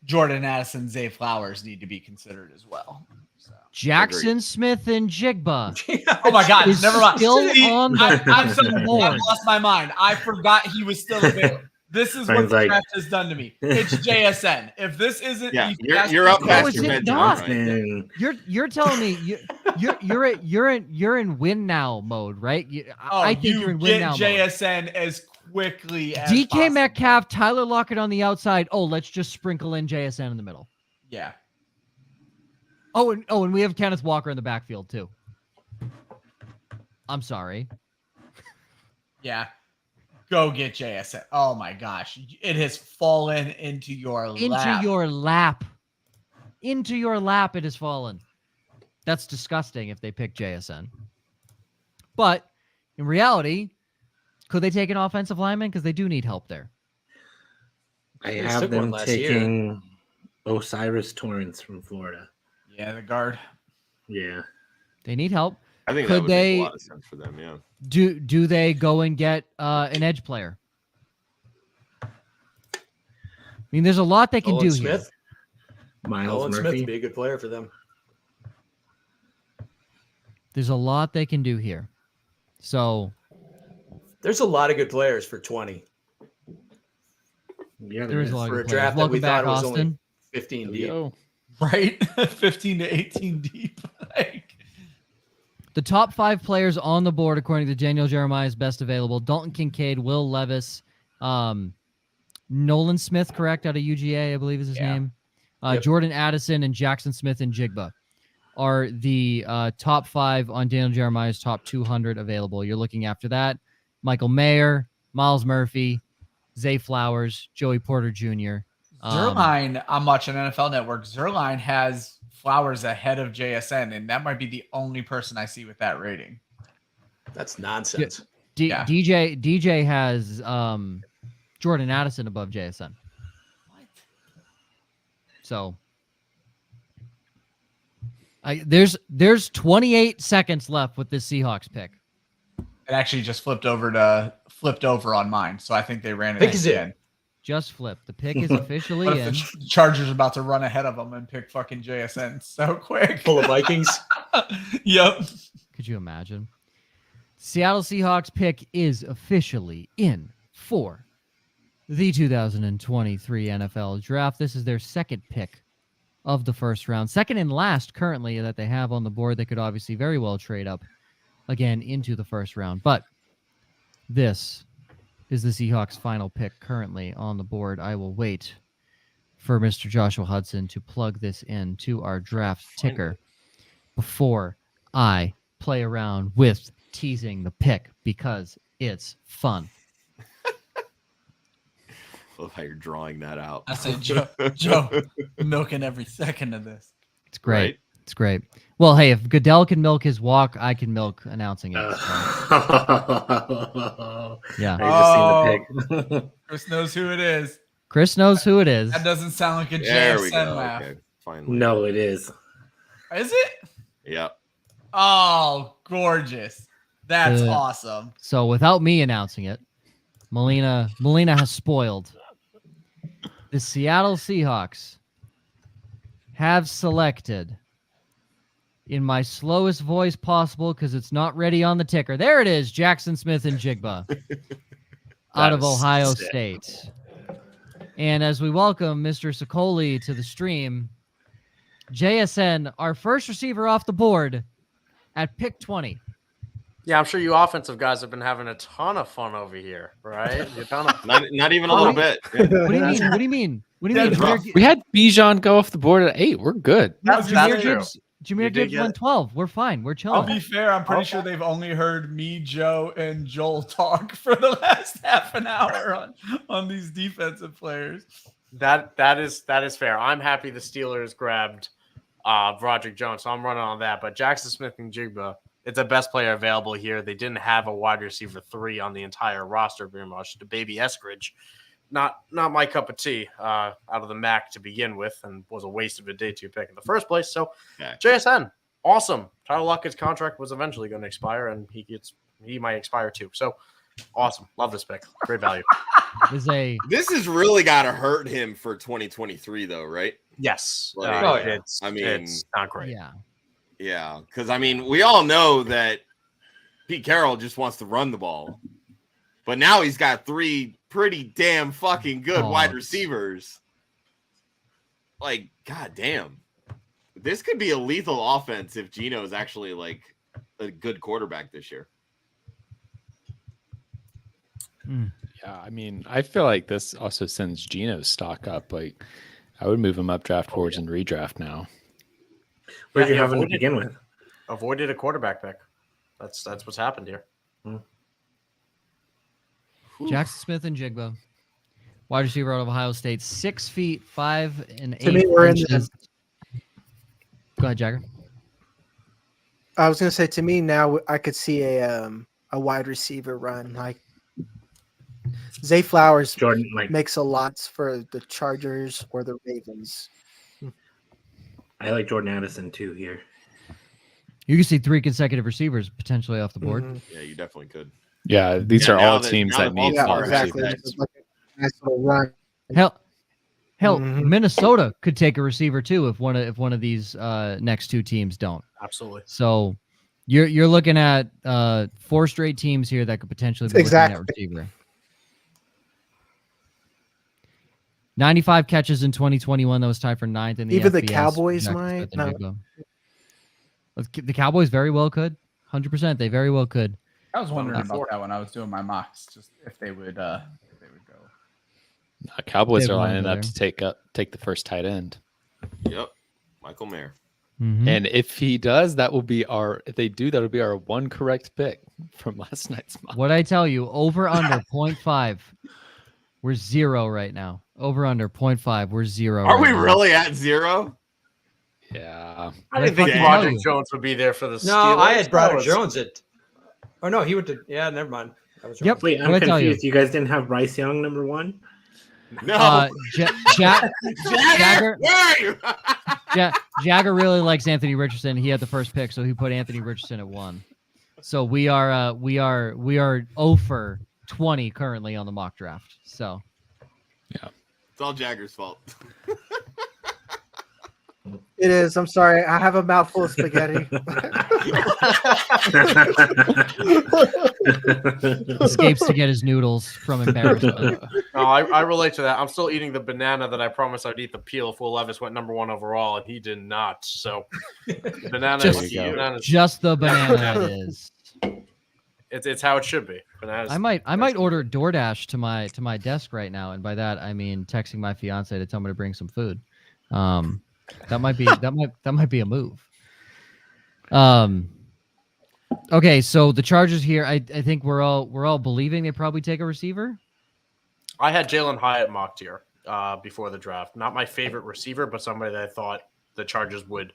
Jordan Addison, Zay Flowers need to be considered as well. So, Jackson Smith and Jigba. Oh my God! Never mind. Still on the I've lost my mind. I forgot he was still available. This is what the draft has done to me. It's JSN. If this isn't, you're up past your bedtime. You're telling me you're in win now mode, right? I think you're in win now JSN mode. As quickly as DK possible. Metcalf, Tyler Lockett on the outside. Oh, let's just sprinkle in JSN in the middle. Yeah. Oh, and we have Kenneth Walker in the backfield too. I'm sorry. Yeah. Go get JSN. Oh my gosh. It has fallen into your lap. Into your lap it has fallen. That's disgusting if they pick JSN. But in reality, could they take an offensive lineman? Because they do need help there. I have them taking Osiris Torrance from Florida. Yeah, the guard. Yeah. They need help. I think that would make a lot of sense for them, yeah. Do they go and get an edge player? I mean, there's a lot they can do Smith. here. Miles Murphy Smith would be a good player for them. There's a lot they can do here. So there's a lot of good players for 20. Yeah, there is a lot for of a draft Welcome that we back, thought was Austin. only 15 deep. Right? 15 to 18 deep. The top 5 players on the board, according to Daniel Jeremiah's best available: Dalton Kincaid, Will Levis, Nolan Smith, correct, out of UGA, I believe is his name. Jordan Addison and Jackson Smith and Jigba are the top 5 on Daniel Jeremiah's top 200 available. You're looking after that: Michael Mayer, Miles Murphy, Zay Flowers, Joey Porter Jr. Zerline, I'm watching NFL Network. Zerline has Flowers ahead of JSN, and that might be the only person I see with that rating. That's nonsense. DJ has Jordan Addison above JSN. What? So there's 28 seconds left with this Seahawks pick. It actually just flipped over on mine, so I think they ran it pick is again. Just flipped. The pick is officially in. The Chargers are about to run ahead of them and pick fucking JSN so quick. Full of Vikings. Yep. Could you imagine? Seattle Seahawks pick is officially in for the 2023 NFL Draft. This is their second pick of the first round. Second and last currently that they have on the board. They could obviously very well trade up again into the first round. But this is the Seahawks' final pick currently on the board. I will wait for Mr. Joshua Hudson to plug this in to our draft ticker before I play around with teasing the pick because it's fun. I love how you're drawing that out. I said, Joe, milking every second of this. It's great. Right? It's great. Well, hey, if Goodell can milk his walk, I can milk announcing it. Yeah. I just seen the pick. Chris knows who it is. Chris knows who it is. That doesn't sound like a There we JSN go. laugh. Okay, finally. No, it is. Is it? Yep. Oh, gorgeous. That's Uh, awesome. So without me announcing it, Molina has spoiled. The Seattle Seahawks have selected, in my slowest voice possible because it's not ready on the ticker. There it is, Jackson Smith and Jigba out of Ohio State. And as we welcome Mr. Sicoli to the stream, JSN, our first receiver off the board at pick 20. Yeah, I'm sure you offensive guys have been having a ton of fun over here, right? Not even a little bit. What do you mean? What do you mean? What do you mean? We had Bijan go off the board at 8. We're good. Jameer Gibbs went 12. We're fine. We're chilling. I'll be fair. I'm pretty sure they've only heard me, Joe, and Joel talk for the last half an hour on these defensive players. That is fair. I'm happy the Steelers grabbed Broderick Jones, so I'm running on that. But Jackson Smith and Jigba, it's the best player available here. They didn't have a wide receiver 3 on the entire roster very much. The baby Eskridge, not my cup of tea out of the MAC to begin with, and was a waste of a day 2 pick in the first place. So JSN, awesome. Tyler Lockett's contract was eventually going to expire, and he might expire too. So awesome. Love this pick. Great value. This has really got to hurt him for 2023, though, right? Yes. It's not great. Yeah. Yeah, because, I mean, we all know that Pete Carroll just wants to run the ball. But now he's got 3 pretty damn fucking good wide receivers. Like, goddamn. This could be a lethal offense if Geno is actually, like, a good quarterback this year. Yeah, I mean, I feel like this also sends Geno's stock up. Like, I would move him up draft boards and redraft now. Where did you have him to begin with? Avoided a quarterback pick. That's what's happened here. Jackson Smith and Jigba, wide receiver out of Ohio State, 6 feet 5 and 8 To me, we're in inches. Go ahead, Jagger. I was gonna say, to me now, I could see a wide receiver run. Like Zay Flowers makes a lot for the Chargers or the Ravens. I like Jordan Addison too here. You can see 3 consecutive receivers potentially off the board. Yeah, you definitely could. Yeah, these are all teams that need exactly. Nice little run. Hell, Minnesota could take a receiver too if one of these next 2 teams don't. Absolutely. So you're looking at 4 straight teams here that could potentially be looking at receiver. 95 catches in 2021. That was tied for 9th in the Even FBS. the Cowboys might. No. The Cowboys very well could. 100%. They very well could. I was wondering about that when I was doing my mocks, just if they would go. Cowboys are lining up to take the first tight end. Yep, Michael Mayer. Mm-hmm. And if he does, that'll be our 1 correct pick from last night's mock. What I tell you, over under 0.5. We're 0 right now. Over under 0.5. We're 0. Are we really at 0? Yeah. I didn't think Broderick Jones would be there for the Steelers. No, I had Broderick Jones at. Oh no, he went to. Yeah, never mind. I was Yep. Wait, I'm confused. You guys didn't have Bryce Young number 1? No. Jagger. Where are you? Jagger really likes Anthony Richardson. He had the first pick, so he put Anthony Richardson at 1. So we are 0 for 20 currently on the mock draft. So yeah, it's all Jagger's fault. It is. I'm sorry. I have a mouthful of spaghetti. Escapes to get his noodles from embarrassment. No, I relate to that. I'm still eating the banana that I promised I'd eat the peel if Will Levis went #1 overall, and he did not. So, banana just the banana it is. It's how it should be. I might order DoorDash to my desk right now, and by that I mean texting my fiance to tell me to bring some food. That might be a move. Okay, so the Chargers here, I think we're all believing they probably take a receiver. I had Jalen Hyatt mocked here before the draft. Not my favorite receiver, but somebody that I thought the Chargers would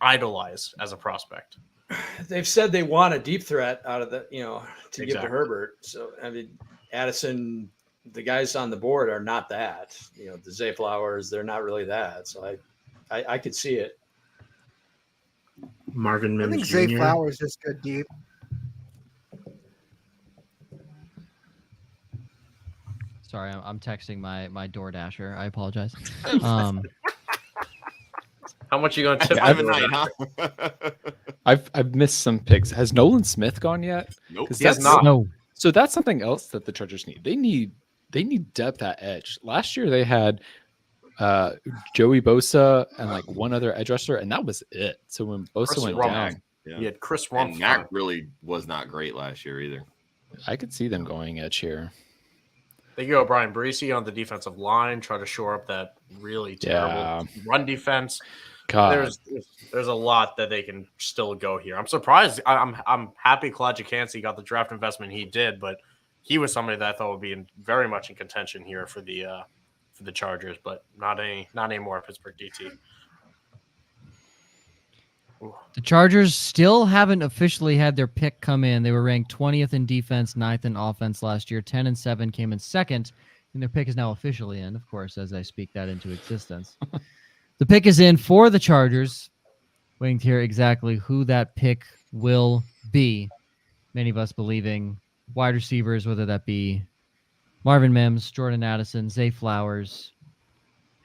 idolize as a prospect. They've said they want a deep threat out of the, to give to Herbert. So, I mean, Addison, the guys on the board are not that. The Zay Flowers, they're not really that. So I could see it. Marvin Mims I think Jr. Zay Flowers is good deep. Sorry, I'm texting my DoorDasher. I apologize. How much are you going to tip? I've missed some picks. Has Nolan Smith gone yet? Nope. He has not. No. So that's something else that the Chargers need. They need depth at edge. Last year they had Joey Bosa and like one other edge rusher, and that was it. So when Bosa went down, he had Chris Rumpf. And Mack really was not great last year either. I could see them going edge here. They go Brian Breesy on the defensive line, try to shore up that really terrible run defense. God. There's a lot that they can still go here. I'm surprised. I'm happy Kalijah Kancey got the draft investment he did, but he was somebody that I thought would be very much in contention here for the Chargers, but not anymore. Pittsburgh DT. Ooh. The Chargers still haven't officially had their pick come in. They were ranked 20th in defense, 9th in offense last year. 10-7 came in second, and their pick is now officially in, of course, as I speak that into existence. The pick is in for the Chargers. Waiting to hear exactly who that pick will be. Many of us believing wide receivers, whether that be Marvin Mims, Jordan Addison, Zay Flowers.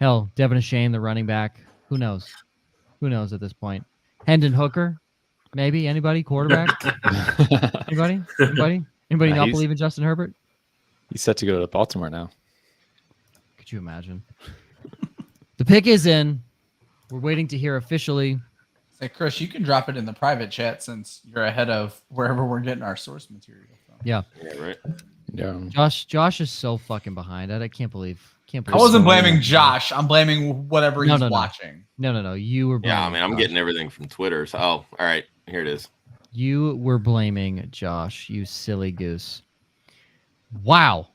Hell, Devin Achane, the running back. Who knows? Who knows at this point? Hendon Hooker, maybe. Anybody? Quarterback? Anybody? Not believe in Justin Herbert? He's set to go to Baltimore now. Could you imagine? The pick is in. We're waiting to hear officially. Say, Chris, you can drop it in the private chat since you're ahead of wherever we're getting our source material from. Yeah. Yeah, right. Yeah. Josh is so fucking behind. I can't believe. I wasn't blaming Josh. I'm blaming whatever he's watching. No. You were blaming I'm Josh. getting everything from Twitter. So, all right. Here it is. You were blaming Josh, you silly goose. Wow.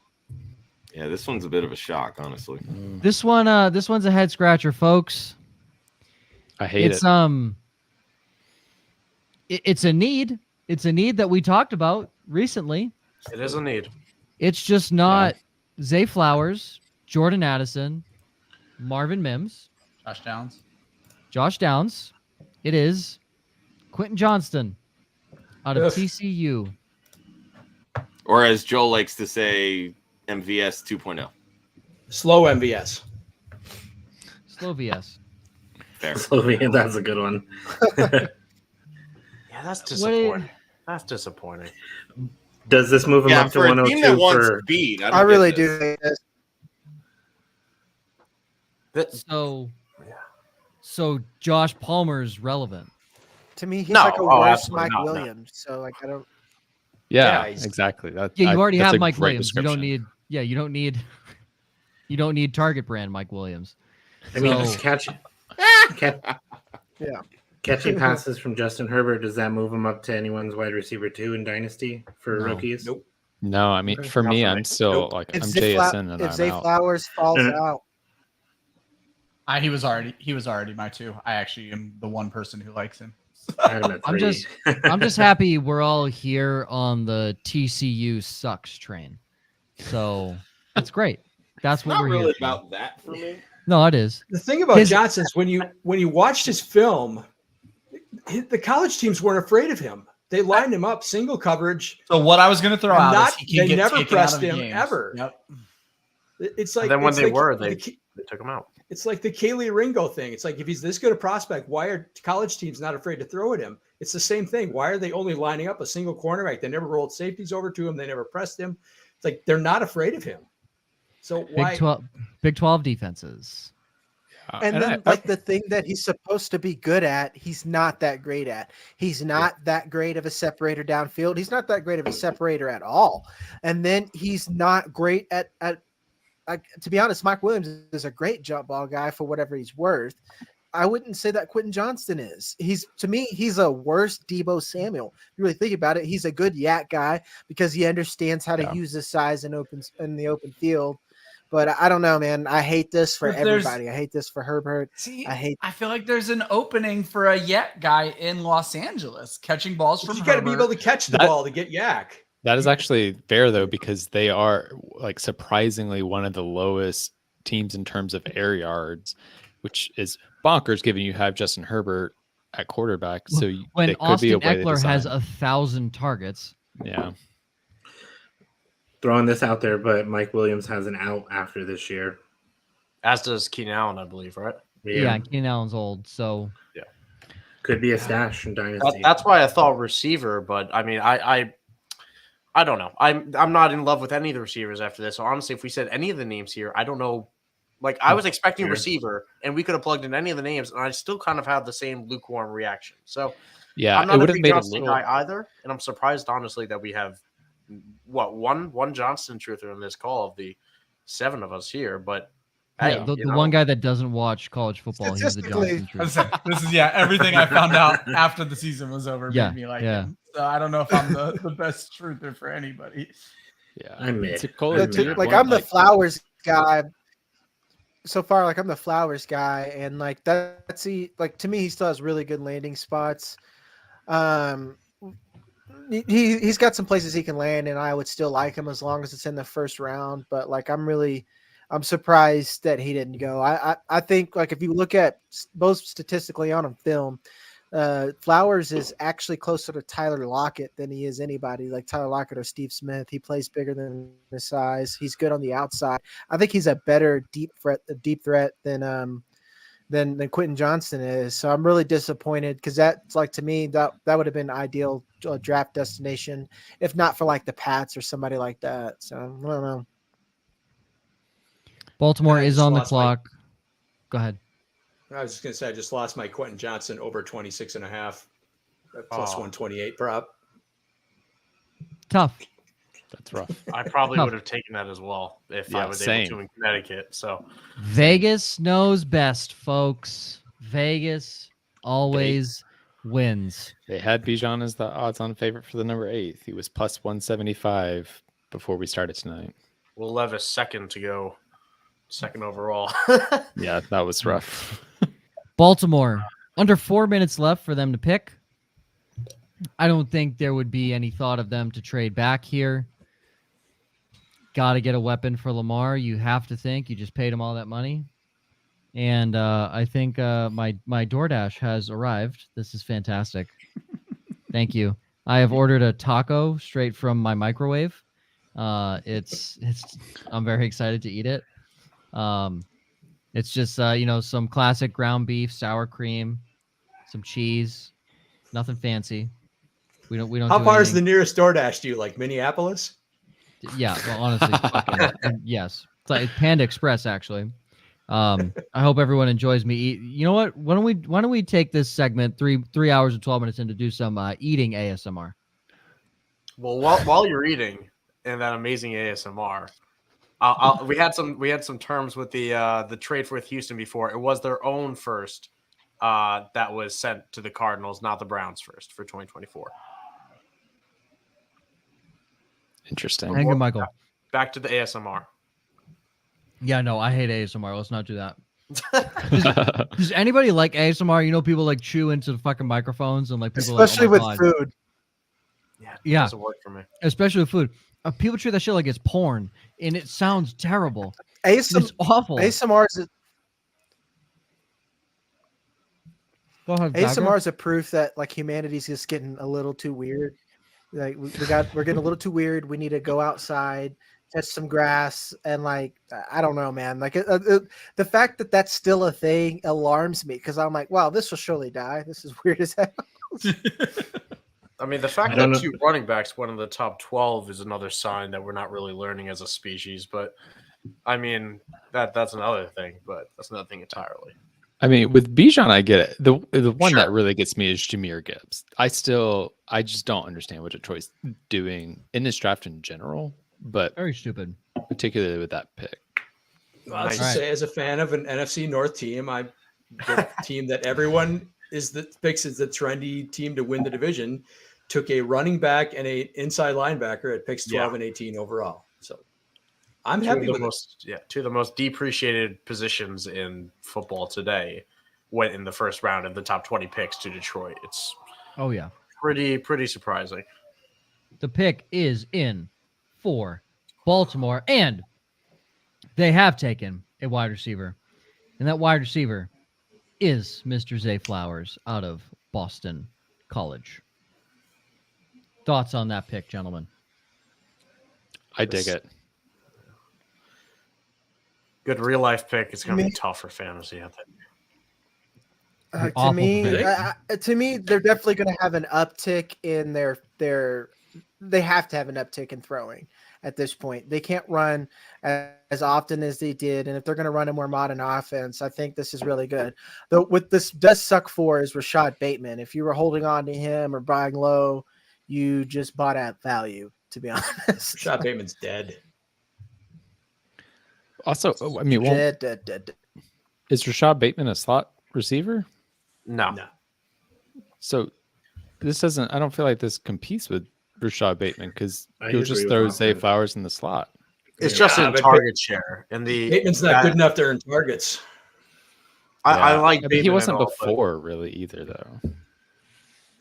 Yeah, this one's a bit of a shock, honestly. This one's a head scratcher, folks. I hate it. It's a need. It's a need that we talked about recently. It is a need. It's just not Zay Flowers, Jordan Addison, Marvin Mims, Josh Downs. It is Quentin Johnston out of TCU. Or as Joel likes to say, MVS 2.0. Slow MVS. Slow VS. Fair. Slovenia, that's a good one. Yeah, that's disappointing. That's disappointing. Does this move him up to 102 team that wants speed? I really do hate this. So Josh Palmer's relevant. To me, he's like a worse Mike Williams. So like I don't. Yeah, exactly. You already have Mike Williams. You don't need. Yeah, you don't need. You don't need Target brand Mike Williams. I mean, catching passes from Justin Herbert, does that move him up to anyone's wide receiver 2 in Dynasty for rookies? Nope. No, I mean, for me, I'm still like I'm JSN and if I'm Zay out. Flowers falls out. He was already my 2. I actually am the one person who likes him. I'm just happy we're all here on the TCU sucks train. So that's great. That's what we're really here about that for me. No, it is. The thing about Johnson is when you watched his film, the college teams weren't afraid of him. They lined him up single coverage. So what I was going to throw out is they never pressed him ever. Yep. It's like and then when they took him out. It's like the Kaylee Ringo thing. It's like if he's this good a prospect, why are college teams not afraid to throw at him? It's the same thing. Why are they only lining up a single cornerback? They never rolled safeties over to him. They never pressed him. It's like they're not afraid of him. So why? Big 12 defenses. And then, the thing that he's supposed to be good at, he's not that great at. He's not that great of a separator downfield. He's not that great of a separator at all. And then he's not great at to be honest, Mike Williams is a great jump ball guy for whatever he's worth. I wouldn't say that Quentin Johnston is. To me, he's a worse Deebo Samuel. If you really think about it, he's a good yak guy because he understands how to use his size in the open field. But I don't know, man. I hate this for everybody. I hate this for Herbert. I feel like there's an opening for a yak guy in Los Angeles catching balls from. You got to be able to catch the ball to get yak. That is actually fair though, because they are like surprisingly one of the lowest teams in terms of air yards, which is bonkers given you have Justin Herbert at quarterback. So when Austin Eckler has 1,000 targets. Yeah. Throwing this out there, but Mike Williams has an out after this year. As does Keenan Allen, I believe, right? Yeah, Keenan Allen's old, so yeah, could be a stash in Dynasty. That's why I thought receiver, but I mean, I don't know. I'm not in love with any of the receivers after this. So honestly, if we said any of the names here, I don't know. Like I was expecting receiver, and we could have plugged in any of the names, and I still kind of have the same lukewarm reaction. So yeah, I'm not a big Johnston guy either, and I'm surprised honestly that we have one Johnston truther in this call of the 7 of us here, but hey, the one guy that doesn't watch college football, he's the Johnston truther. This is everything I found out after the season was over made me like him. So I don't know if I'm the best truther for anybody. Yeah, I'm the Flowers guy. So far, like I'm the Flowers guy, and like to me, he still has really good landing spots. He's got some places he can land, and I would still like him as long as it's in the first round. But like, I'm surprised that he didn't go. I think like if you look at both statistically on film, Flowers is actually closer to Tyler Lockett than he is anybody like Tyler Lockett or Steve Smith. He plays bigger than his size. He's good on the outside. I think he's a better deep threat than Quentin Johnston is. So I'm really disappointed because that's like, to me, that would have been ideal draft destination, if not for like the Pats or somebody like that. So I don't know. Baltimore is on the clock. Go ahead. I was just going to say, I just lost my Quentin Johnston over 26.5 plus 128 prop. Tough. That's rough. I probably would have taken that as well if I was able to in Connecticut. So Vegas knows best, folks. Vegas always wins. They had Bijan as the odds-on favorite for the number 8. He was plus 175 before we started tonight. Will Levis second to go, second overall. Yeah, that was rough. Baltimore, under 4 minutes left for them to pick. I don't think there would be any thought of them to trade back here. Got to get a weapon for Lamar. You have to think. You just paid him all that money. And I think my DoorDash has arrived. This is fantastic. Thank you. I have ordered a taco straight from my microwave. I'm very excited to eat it. It's just some classic ground beef, sour cream, some cheese, nothing fancy. We don't. How far is the nearest DoorDash to you? Like Minneapolis? Yeah, well, honestly, yes. It's like Panda Express, actually. I hope everyone enjoys me eat. You know what? Why don't we take this segment 3 hours and 12 minutes in to do some eating ASMR? Well, while you're eating and that amazing ASMR, we had some terms with the trade with Houston before. It was their own first that was sent to the Cardinals, not the Browns first for 2024. Interesting. Thank you, Michael. Back to the ASMR. Yeah, no, I hate ASMR. Let's not do that. Does anybody like ASMR? You know, people like chew into the fucking microphones and like people, especially with food. Yeah, it doesn't work for me. Especially with food. People treat that shit like it's porn, and it sounds terrible. It's awful. ASMR is. Go ahead, ASMR is a proof that like humanity's just getting a little too weird. Like we're getting a little too weird. We need to go outside, touch some grass, and like I don't know, man. Like the fact that that's still a thing alarms me because I'm like, wow, this will surely die. This is weird as hell. I mean, the fact that 2 running backs went in the top 12 is another sign that we're not really learning as a species. But I mean, that's another thing. But that's another thing entirely. I mean, with Bijan, I get it. The one that really gets me is Jahmyr Gibbs. I just don't understand what Detroit's doing in this draft in general, but very stupid, particularly with that pick. Well, I should say, as a fan of an NFC North team, the team that everyone picks as the trendy team to win the division, took a running back and an inside linebacker at picks 12 and 18 overall. So I'm happy with two of the most depreciated positions in football today went in the first round of the top 20 picks to Detroit. It's pretty surprising. The pick is in for Baltimore, and they have taken a wide receiver, and that wide receiver is Mr. Zay Flowers out of Boston College. Thoughts on that pick, gentlemen? I dig it. Good real life pick. It's going to be tough for fantasy, I think. To me, they're definitely going to have an uptick in their. They have to have an uptick in throwing at this point. They can't run as often as they did, and if they're going to run a more modern offense, I think this is really good. Though what this does suck for is Rashad Bateman. If you were holding on to him or buying low, you just bought at value. To be honest, Rashad Bateman's dead. Also, I mean, dead. Is Rashad Bateman a slot receiver? No. So this doesn't. I don't feel like this competes with Rashad Bateman because he'll just throw Zay Flowers in the slot. It's just in target share, and Bateman's not good enough there in targets. I like. I mean, he wasn't before really either, though.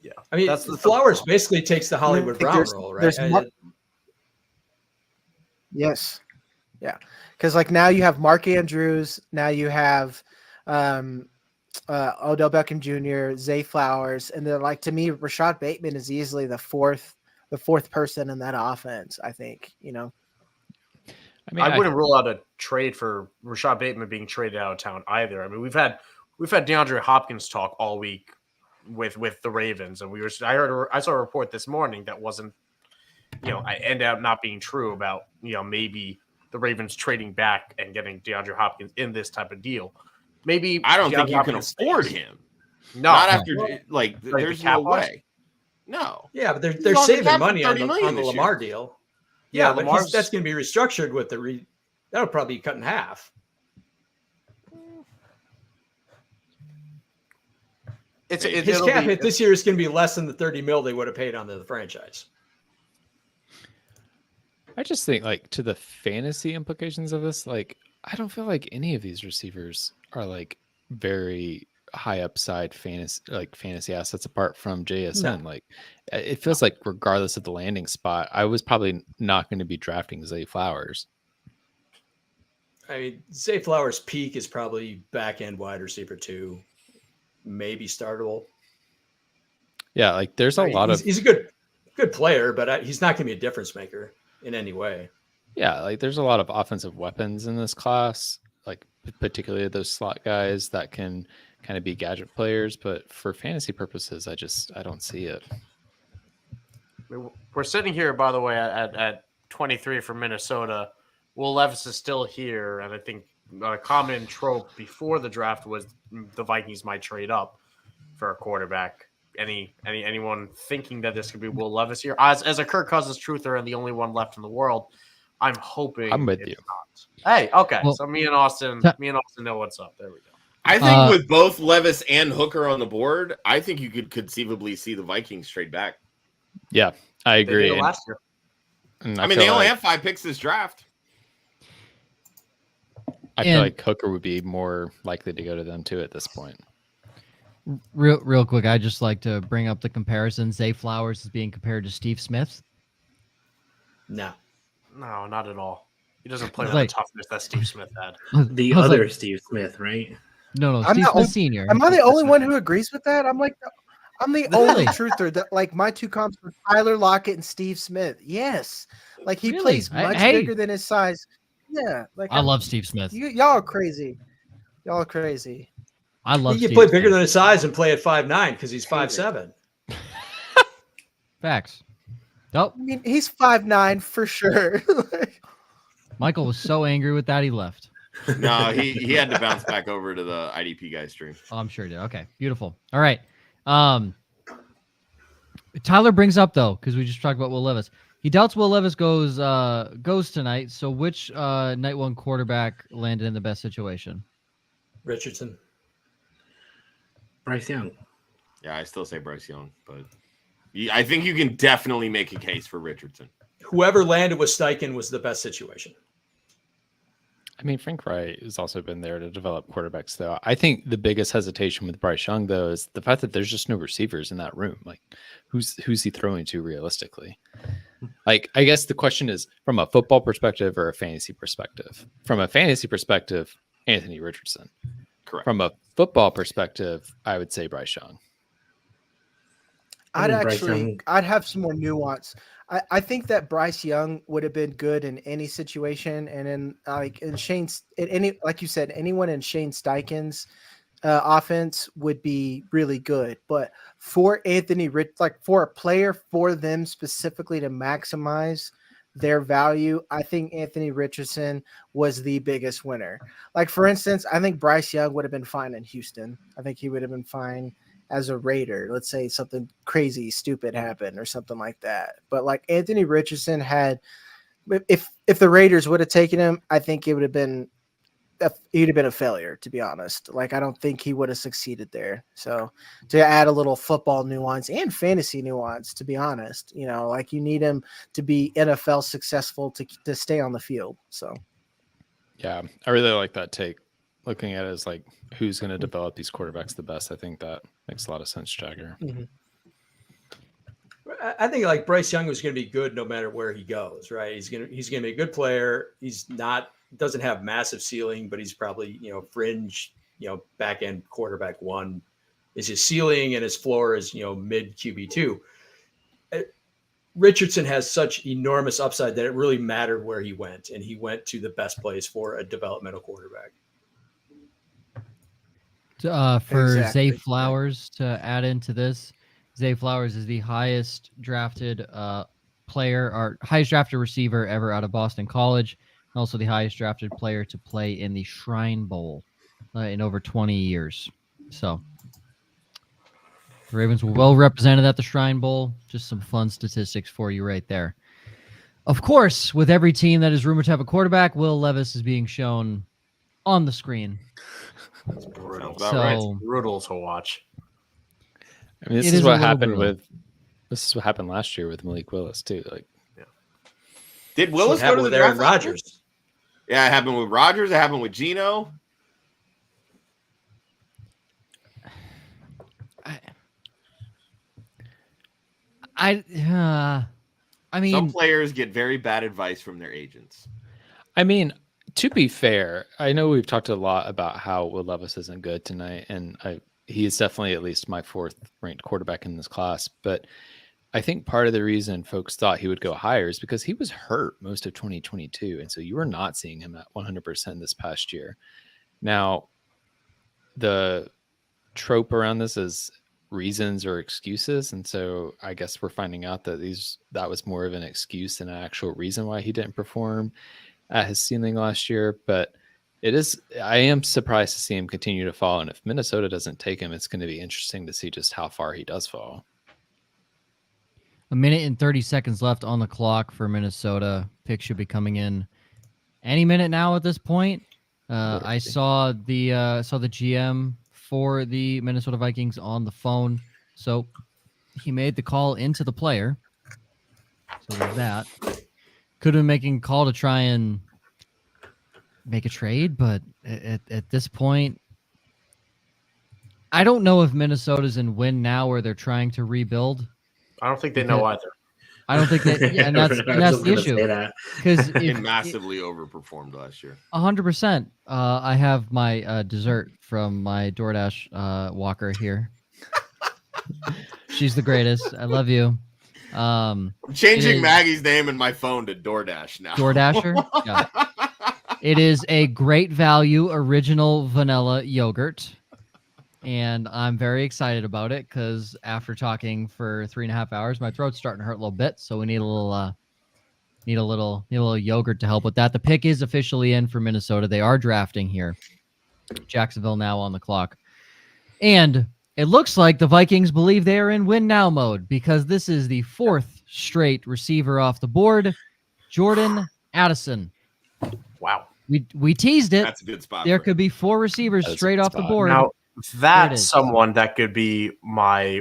Yeah, I mean, Flowers basically takes the Hollywood Brown role, right? Yes. Yeah. Because like now you have Mark Andrews, now you have Odell Beckham Jr., Zay Flowers, and they're like, to me, Rashad Bateman is easily the fourth person in that offense. I think, I mean, I wouldn't rule out a trade for Rashad Bateman being traded out of town either. I mean, we've had DeAndre Hopkins talk all week with the Ravens, and I saw a report this morning that wasn't, I ended up not being true about maybe the Ravens trading back and getting DeAndre Hopkins in this type of deal. Maybe I don't think you can afford him. No, not after there's no way. No. Yeah, but they're saving money on the Lamar deal. Yeah, but that's going to be restructured with that'll probably be cut in half. His cap hit this year is going to be less than the $30 million they would have paid on the franchise. I just think, to the fantasy implications of this, I don't feel like any of these receivers are very high upside fantasy assets apart from JSN. No. It feels like regardless of the landing spot, I was probably not going to be drafting Zay Flowers. I mean, Zay Flowers' peak is probably back end wide receiver 2, maybe startable. Yeah, there's a lot of. He's a good player, but he's not going to be a difference maker in any way. Yeah, there's a lot of offensive weapons in this class, particularly those slot guys that can kind of be gadget players, but for fantasy purposes, I don't see it. We're sitting here, by the way, at 23 for Minnesota. Will Levis is still here, and I think a common trope before the draft was the Vikings might trade up for a quarterback. Anyone thinking that this could be Will Levis here? As a Kirk Cousins truther and the only one left in the world, I'm hoping I'm with you. Not. Hey, okay. Well, so me and Austin know what's up. There we go. I think with both Levis and Hooker on the board, I think you could conceivably see the Vikings trade back. Yeah, I agree. Last year. I mean, they only have 5 picks this draft. I feel like Hooker would be more likely to go to them too at this point. Real quick, I just like to bring up the comparison. Zay Flowers is being compared to Steve Smith. No, not at all. He doesn't play with the toughness that Steve Smith had. The other Steve Smith, right? No, Steve Smith Senior. Am I the only one who agrees with that? I'm the only truther that my 2 comps were Tyler Lockett and Steve Smith. Yes, he plays much bigger than his size. Yeah, I love Steve Smith. Y'all are crazy. Y'all are crazy. I love. He can play bigger than his size and play at 5'9" because he's 5'7". Facts. Oh, I mean, he's 5'9" for sure. Michael was so angry with that he left. No, he had to bounce back over to the IDP guy stream. Oh, I'm sure he did. Okay, beautiful. All right. Tyler brings up though, because we just talked about Will Levis. He doubts Will Levis goes tonight. So which night one quarterback landed in the best situation? Richardson. Bryce Young. Yeah, I still say Bryce Young, but I think you can definitely make a case for Richardson. Whoever landed with Steichen was the best situation. I mean, Frank Wright has also been there to develop quarterbacks, though. I think the biggest hesitation with Bryce Young, though, is the fact that there's just no receivers in that room. Like, who's he throwing to realistically? Like, I guess the question is from a football perspective or a fantasy perspective. From a fantasy perspective, Anthony Richardson. Correct. From a football perspective, I would say Bryce Young. I'd have some more nuance. I think that Bryce Young would have been good in any situation, and like you said, anyone in Shane Steichen's offense would be really good. But for for a player, for them specifically to maximize their value, I think Anthony Richardson was the biggest winner. Like, for instance, I think Bryce Young would have been fine in Houston. I think he would have been fine as a Raider. Let's say something crazy, stupid happened or something like that. But like Anthony Richardson had, if the Raiders would have taken him, I think he'd have been a failure, to be honest. Like, I don't think he would have succeeded there. So to add a little football nuance and fantasy nuance, to be honest, like you need him to be NFL successful to stay on the field. So yeah, I really like that take. Looking at it as like who's going to develop these quarterbacks the best. I think that makes a lot of sense, Jagger. Mm-hmm. I think like Bryce Young was going to be good no matter where he goes, right? He's going to be a good player. Doesn't have massive ceiling, but he's probably, fringe, back end quarterback one is his ceiling, and his floor is, mid QB2. Richardson has such enormous upside that it really mattered where he went, and he went to the best place for a developmental quarterback. Zay Flowers to add into this, Zay Flowers is the highest drafted player or highest drafted receiver ever out of Boston College, and also the highest drafted player to play in the Shrine Bowl in over 20 years. So the Ravens were well represented at the Shrine Bowl. Just some fun statistics for you right there. Of course, with every team that is rumored to have a quarterback, Will Levis is being shown on the screen. That's brutal. So, brutal to watch. I mean, this is what happened last year with Malik Willis too. Like, yeah. Did Willis go to the draft? Rodgers? Yeah, it happened with Rodgers. It happened with Geno. I mean, some players get very bad advice from their agents. I mean, to be fair, I know we've talked a lot about how Will Levis isn't good tonight, and he is definitely at least my fourth ranked quarterback in this class. But I think part of the reason folks thought he would go higher is because he was hurt most of 2022, and so you were not seeing him at 100% this past year. Now, the trope around this is reasons or excuses, and so I guess we're finding out that that was more of an excuse than an actual reason why he didn't perform at his ceiling last year. But I am surprised to see him continue to fall, and if Minnesota doesn't take him, it's going to be interesting to see just how far he does fall. 1 minute and 30 seconds left on the clock for Minnesota. Pick should be coming in any minute now at this point. I saw the GM for the Minnesota Vikings on the phone, so he made the call into the player. So there's that. Could have been making a call to try and make a trade, but at this point, I don't know if Minnesota's in win now or they're trying to rebuild. I don't think they know either. I don't think that, yeah, and that's the issue. Because they massively overperformed last year. 100%. I have my dessert from my DoorDash walker here. She's the greatest. I love you. I'm changing Maggie's name in my phone to DoorDash now. DoorDasher? Yeah. It is a great value original vanilla yogurt. and I'm very excited about it because after talking for 3.5 hours, my throat's starting to hurt a little bit. So we need a little yogurt to help with that. The pick is officially in for Minnesota. They are drafting here. Jacksonville now on the clock, and it looks like the Vikings believe they are in win now mode because this is the 4th straight receiver off the board, Jordan Addison. Wow. We teased it. That's a good spot. There could be 4 receivers straight off the board. Now, that's someone that could be my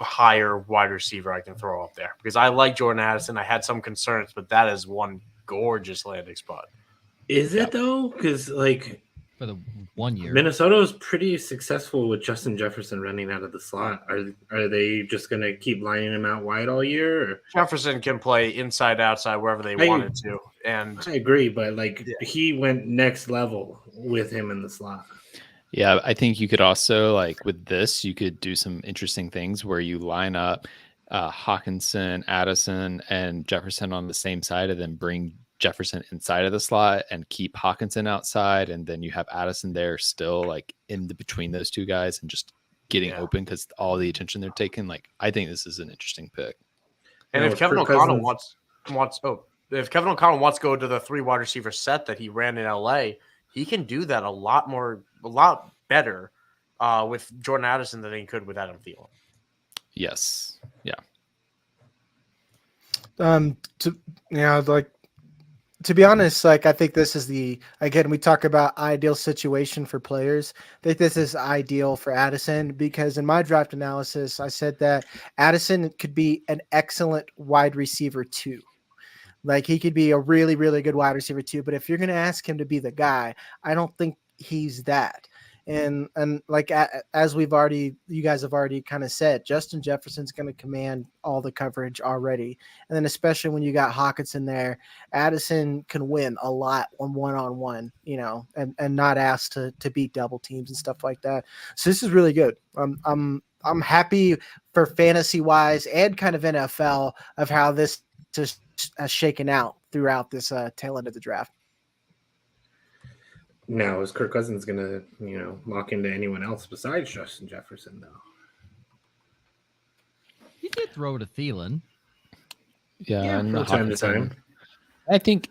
higher wide receiver I can throw up there because I like Jordan Addison. I had some concerns, but that is one gorgeous landing spot. Is it though? Because for the 1 year, Minnesota was pretty successful with Justin Jefferson running out of the slot. Are they just going to keep lining him out wide all year? Or? Jefferson can play inside, outside, wherever they wanted to. And I agree, but he went next level with him in the slot. Yeah, I think you could also with this, you could do some interesting things where you line up Hawkinson, Addison, and Jefferson on the same side, and then bring Jefferson inside of the slot and keep Hawkinson outside, and then you have Addison there still in between those two guys and just getting open because all the attention they're taking. I think this is an interesting pick. And if Kevin O'Connell wants if Kevin O'Connell wants to go to the 3 wide receiver set that he ran in LA, he can do that a lot better with Jordan Addison than he could with Adam Thielen. Yes. Yeah. To be honest, I think this is we talk about ideal situation for players. I think this is ideal for Addison because in my draft analysis, I said that Addison could be an excellent wide receiver too. He could be a really, really good wide receiver too. But if you're going to ask him to be the guy, I don't think he's that. And as you guys have already kind of said, Justin Jefferson's going to command all the coverage already. And then especially when you got Hawkinson there, Addison can win a lot on one-on-one, and not asked to beat double teams and stuff like that. So this is really good. I'm happy for fantasy wise and kind of NFL of how this just has shaken out throughout this tail end of the draft. Now, is Kirk Cousins going to, lock into anyone else besides Justin Jefferson, though? He did throw to Thielen. Yeah, and from time to time. I think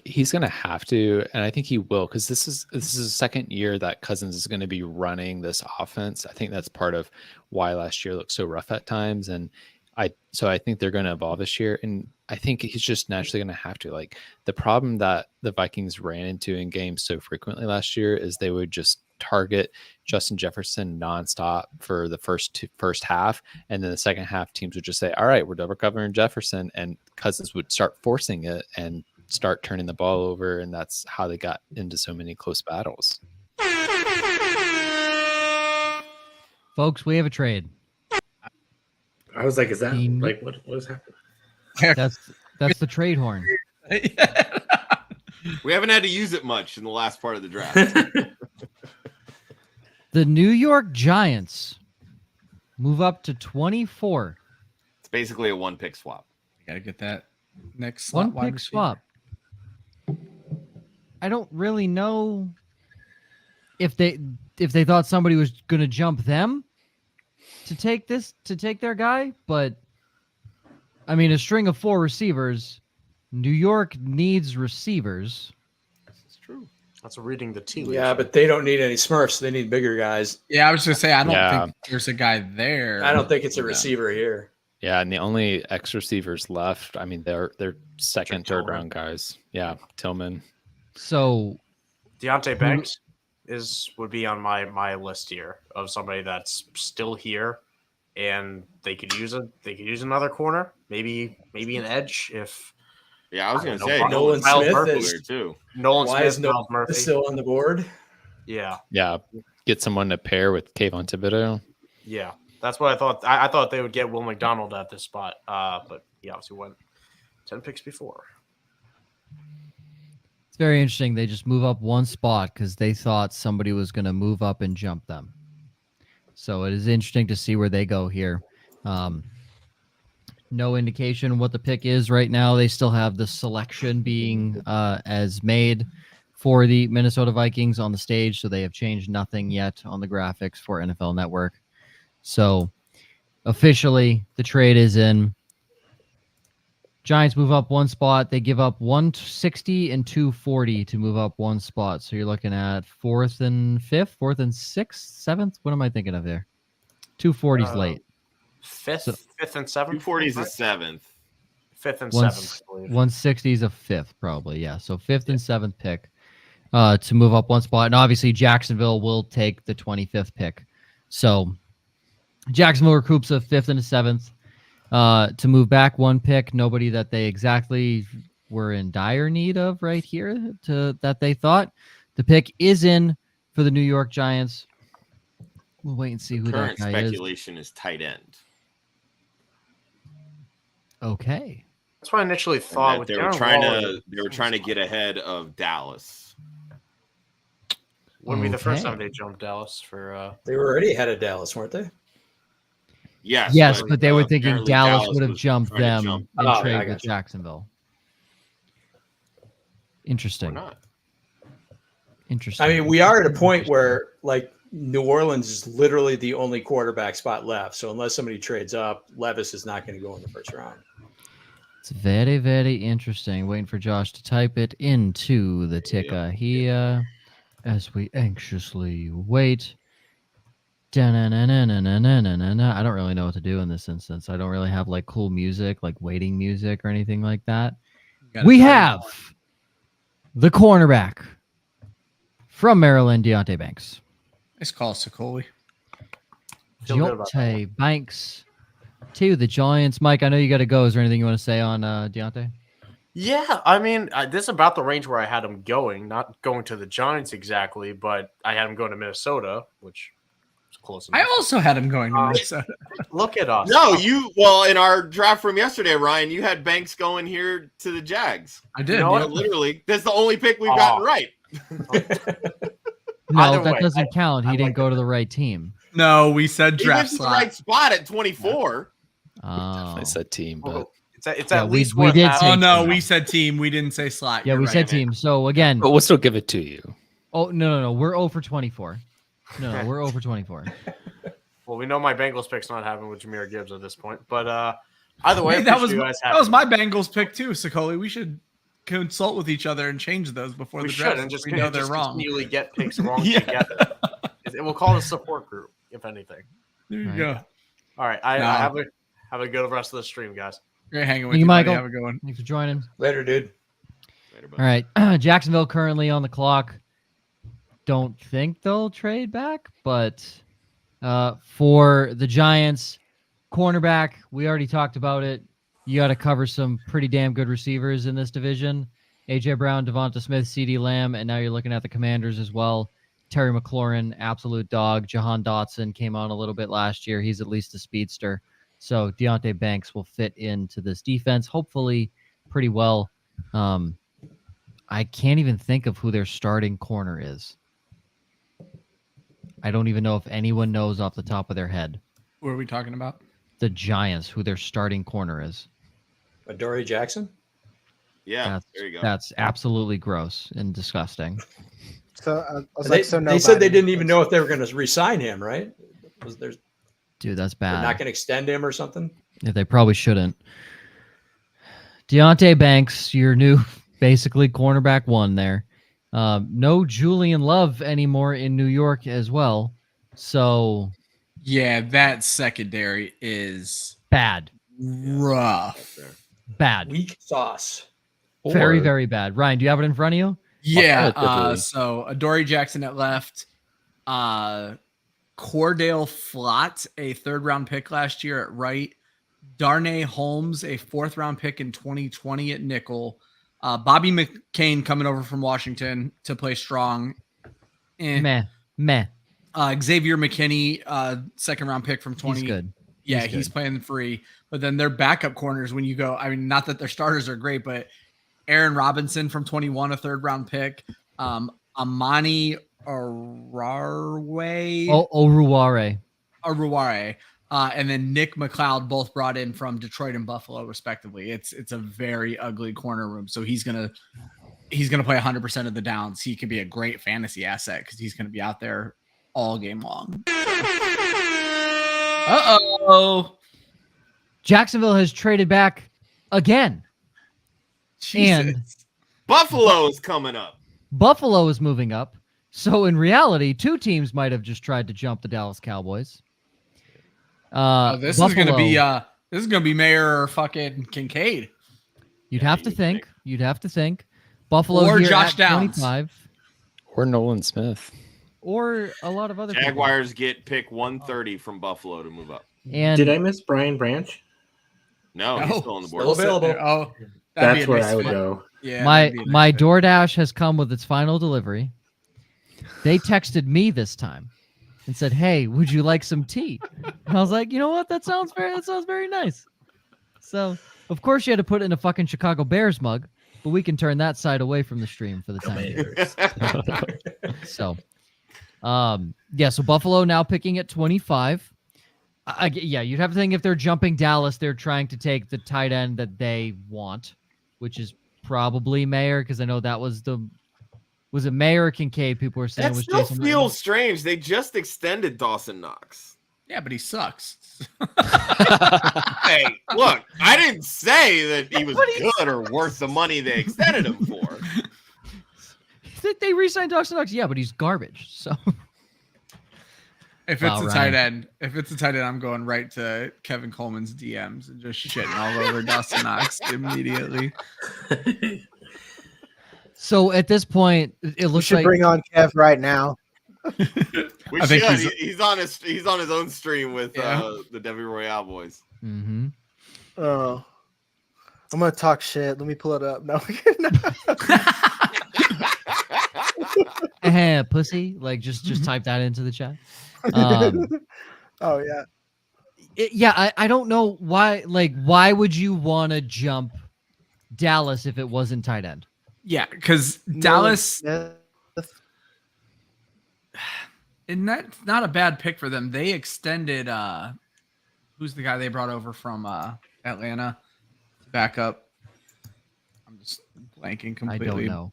he's going to have to, and I think he will, because this is the second year that Cousins is going to be running this offense. I think that's part of why last year looked so rough at times, and I think they're going to evolve this year, and I think he's just naturally going to have to. The problem that the Vikings ran into in games so frequently last year is they would just target Justin Jefferson nonstop for the first half, and then the second half teams would just say, all right, we're double covering Jefferson, and Cousins would start forcing it and start turning the ball over, and that's how they got into so many close battles. Folks, we have a trade. I was like, is that what is happening? That's the trade horn. We haven't had to use it much in the last part of the draft. The New York Giants move up to 24. It's basically a 1-pick swap. You got to get that next slot. 1-pick swap. I don't really know if they thought somebody was going to jump them to take their guy, but I mean, a string of 4 receivers. New York needs receivers. This is true. That's reading the tea. Yeah, but they don't need any Smurfs. They need bigger guys. Yeah, I was going to say, I don't think there's a guy there. I don't think it's a receiver here. Yeah, and the only X receivers left, I mean, they're second, third round guys. Yeah, Tillman. So Deontay Banks would be on my list here of somebody that's still here, and they could use another corner, maybe an edge if. Yeah, I was going to say Nolan Smith is too. Nolan Why Smith, is Murphy still on the board? Yeah. Get someone to pair with Kayvon Thibodeau. Yeah, that's what I thought. I thought they would get Will McDonald at this spot, but he obviously went 10 picks before. It's very interesting. They just move up one spot because they thought somebody was going to move up and jump them. So it is interesting to see where they go here. No indication what the pick is right now. They still have the selection being as made for the Minnesota Vikings on the stage, so they have changed nothing yet on the graphics for NFL Network. So officially, the trade is in. Giants move up one spot. They give up 160 and 240 to move up one spot. So you're looking at 4th and 5th, 4th and 6th, 7th. What am I thinking of there? 240 is late. 5th and 7th. 240 is the 7th. 5th and 7th, I believe. 160 is a 5th, probably. Yeah. So 5th and 7th pick to move up one spot. And obviously, Jacksonville will take the 25th pick. So Jacksonville recoups a 5th and a 7th. To move back one pick, nobody that they exactly were in dire need of right here that they thought. The pick is in for the New York Giants. We'll wait and see who that guy is. Current speculation is tight end. Okay. That's what I initially thought. They were trying to get ahead of Dallas. Wouldn't be the first time they jumped Dallas for. They were already ahead of Dallas, weren't they? Yes, but they were thinking Dallas would have jumped them and Oh, trade with Jacksonville. Interesting. Interesting. I mean, we are at a point where like New Orleans is literally the only quarterback spot left. So unless somebody trades up, Levis is not going to go in the first round. It's very, very interesting. Waiting for Josh to type it into the ticker here as we anxiously wait. I don't really know what to do in this instance. I don't really have like cool music, like waiting music or anything like that. We have the cornerback from Maryland, Deontay Banks. Nice call, Sicoli. Deontay Banks to the Giants. Mike, I know you got to go. Is there anything you want to say on Deontay? Yeah, I mean, this is about the range where I had him going, not going to the Giants exactly, but I had him going to Minnesota, which is close enough. I also had him going to Minnesota. Look at us. No, in our draft from yesterday, Ryan, you had Banks going here to the Jags. I did. Literally, that's the only pick we've gotten right. No, that doesn't count. He didn't go to the right team. No, we said draft slot. He went to the right spot at 24. I said team, but it's at least we did. Oh no, we said team. We didn't say slot. Yeah, we said team. So again, but we'll still give it to you. Oh no, we're 0 for 24. No, we're 0 for 24. Well, we know my Bengals pick's not happening with Jahmyr Gibbs at this point, but either way, that was my Bengals pick too, Sicoli. We should consult with each other and change those before the draft. And just we know they're wrong. Continually get picks wrong together. We'll call it a support group, if anything. There you go. All right, I have a good rest of the stream, guys. Great hanging with you, Michael. Have a good one. Thanks for joining. Later, dude. Later, all right, Jacksonville currently on the clock. Don't think they'll trade back, but for the Giants, cornerback, we already talked about it. You got to cover some pretty damn good receivers in this division. A.J. Brown, Devonta Smith, CeeDee Lamb, and now you're looking at the Commanders as well. Terry McLaurin, absolute dog. Jahan Dotson came on a little bit last year. He's at least a speedster. So Deontay Banks will fit into this defense, hopefully pretty well. I can't even think of who their starting corner is. I don't even know if anyone knows off the top of their head. Who are we talking about? The Giants, who their starting corner is. Adoree Jackson? Yeah, there you go. That's absolutely gross and disgusting. So they said they didn't even know if they were going to re-sign him, right? Dude, that's bad. They're not going to extend him or something? Yeah, they probably shouldn't. Deontay Banks, your new basically cornerback one there. No Julian Love anymore in New York as well. So yeah, that secondary is bad. Rough. Bad. Weak sauce. Very, very bad. Ryan, do you have it in front of you? Yeah. So Adoree Jackson at left. Cordale Flott, a 3rd-round pick last year at right. Darnay Holmes, a 4th-round pick in 2020 at nickel. Bobby McCain coming over from Washington to play strong. Meh. Xavier McKinney, 2nd-round pick from 20. He's good. Yeah, he's playing free. But then their backup corners, when you go, I mean, not that their starters are great, but Aaron Robinson from 21, a 3rd-round pick. Amani Oruware. And then Nick McLeod, both brought in from Detroit and Buffalo, respectively. It's a very ugly corner room. So he's going to he's going to play 100% of the downs. He can be a great fantasy asset because he's going to be out there all game long. Uh-oh. Jacksonville has traded back again. Jesus. And Buffalo's coming up. Buffalo is moving up. So in reality, two teams might have just tried to jump the Dallas Cowboys. This is gonna be Mayor or fucking Kincaid. You'd have to think. You'd have to think. Buffalo or here Josh at Downs 25. Or Nolan Smith. Or a lot of other Jaguars get pick 130 from Buffalo to move up. And did I miss Brian Branch? No, he's still on the board. Still available. Oh, that's where I would go. Yeah, my DoorDash has come with its final delivery. They texted me this time and said, "Hey, would you like some tea?" And I was like, "You know what? That sounds very nice." So, of course, you had to put it in a fucking Chicago Bears mug, but we can turn that side away from the stream for the time being. So, so Buffalo now picking at 25. You'd have to think if they're jumping Dallas, they're trying to take the tight end that they want, which is probably Mayer, because I know that was it Mayer or Kincaid? People were saying That was still Jason. feels strange. They just extended Dawson Knox. Yeah, but he sucks. Hey, look, I didn't say that he was good or worth the money they extended him for. They re-signed Dawson Knox, yeah, but he's garbage. So if it's a tight end, I'm going right to Kevin Coleman's DMs and just shitting all over Dawson Knox immediately. So at this point, it looks like bring on Kev right now. We should. He's on his own stream with the Debbie Royale boys. Mm-hmm. Oh, I'm gonna talk shit. Let me pull it up. No. Pussy. Like just type that into the chat. Oh yeah. I don't know why. Like, why would you want to jump Dallas if it wasn't tight end? Yeah, because Dallas, and that's not a bad pick for them. They extended. Who's the guy they brought over from Atlanta? Backup. I'm just blanking completely. I don't know.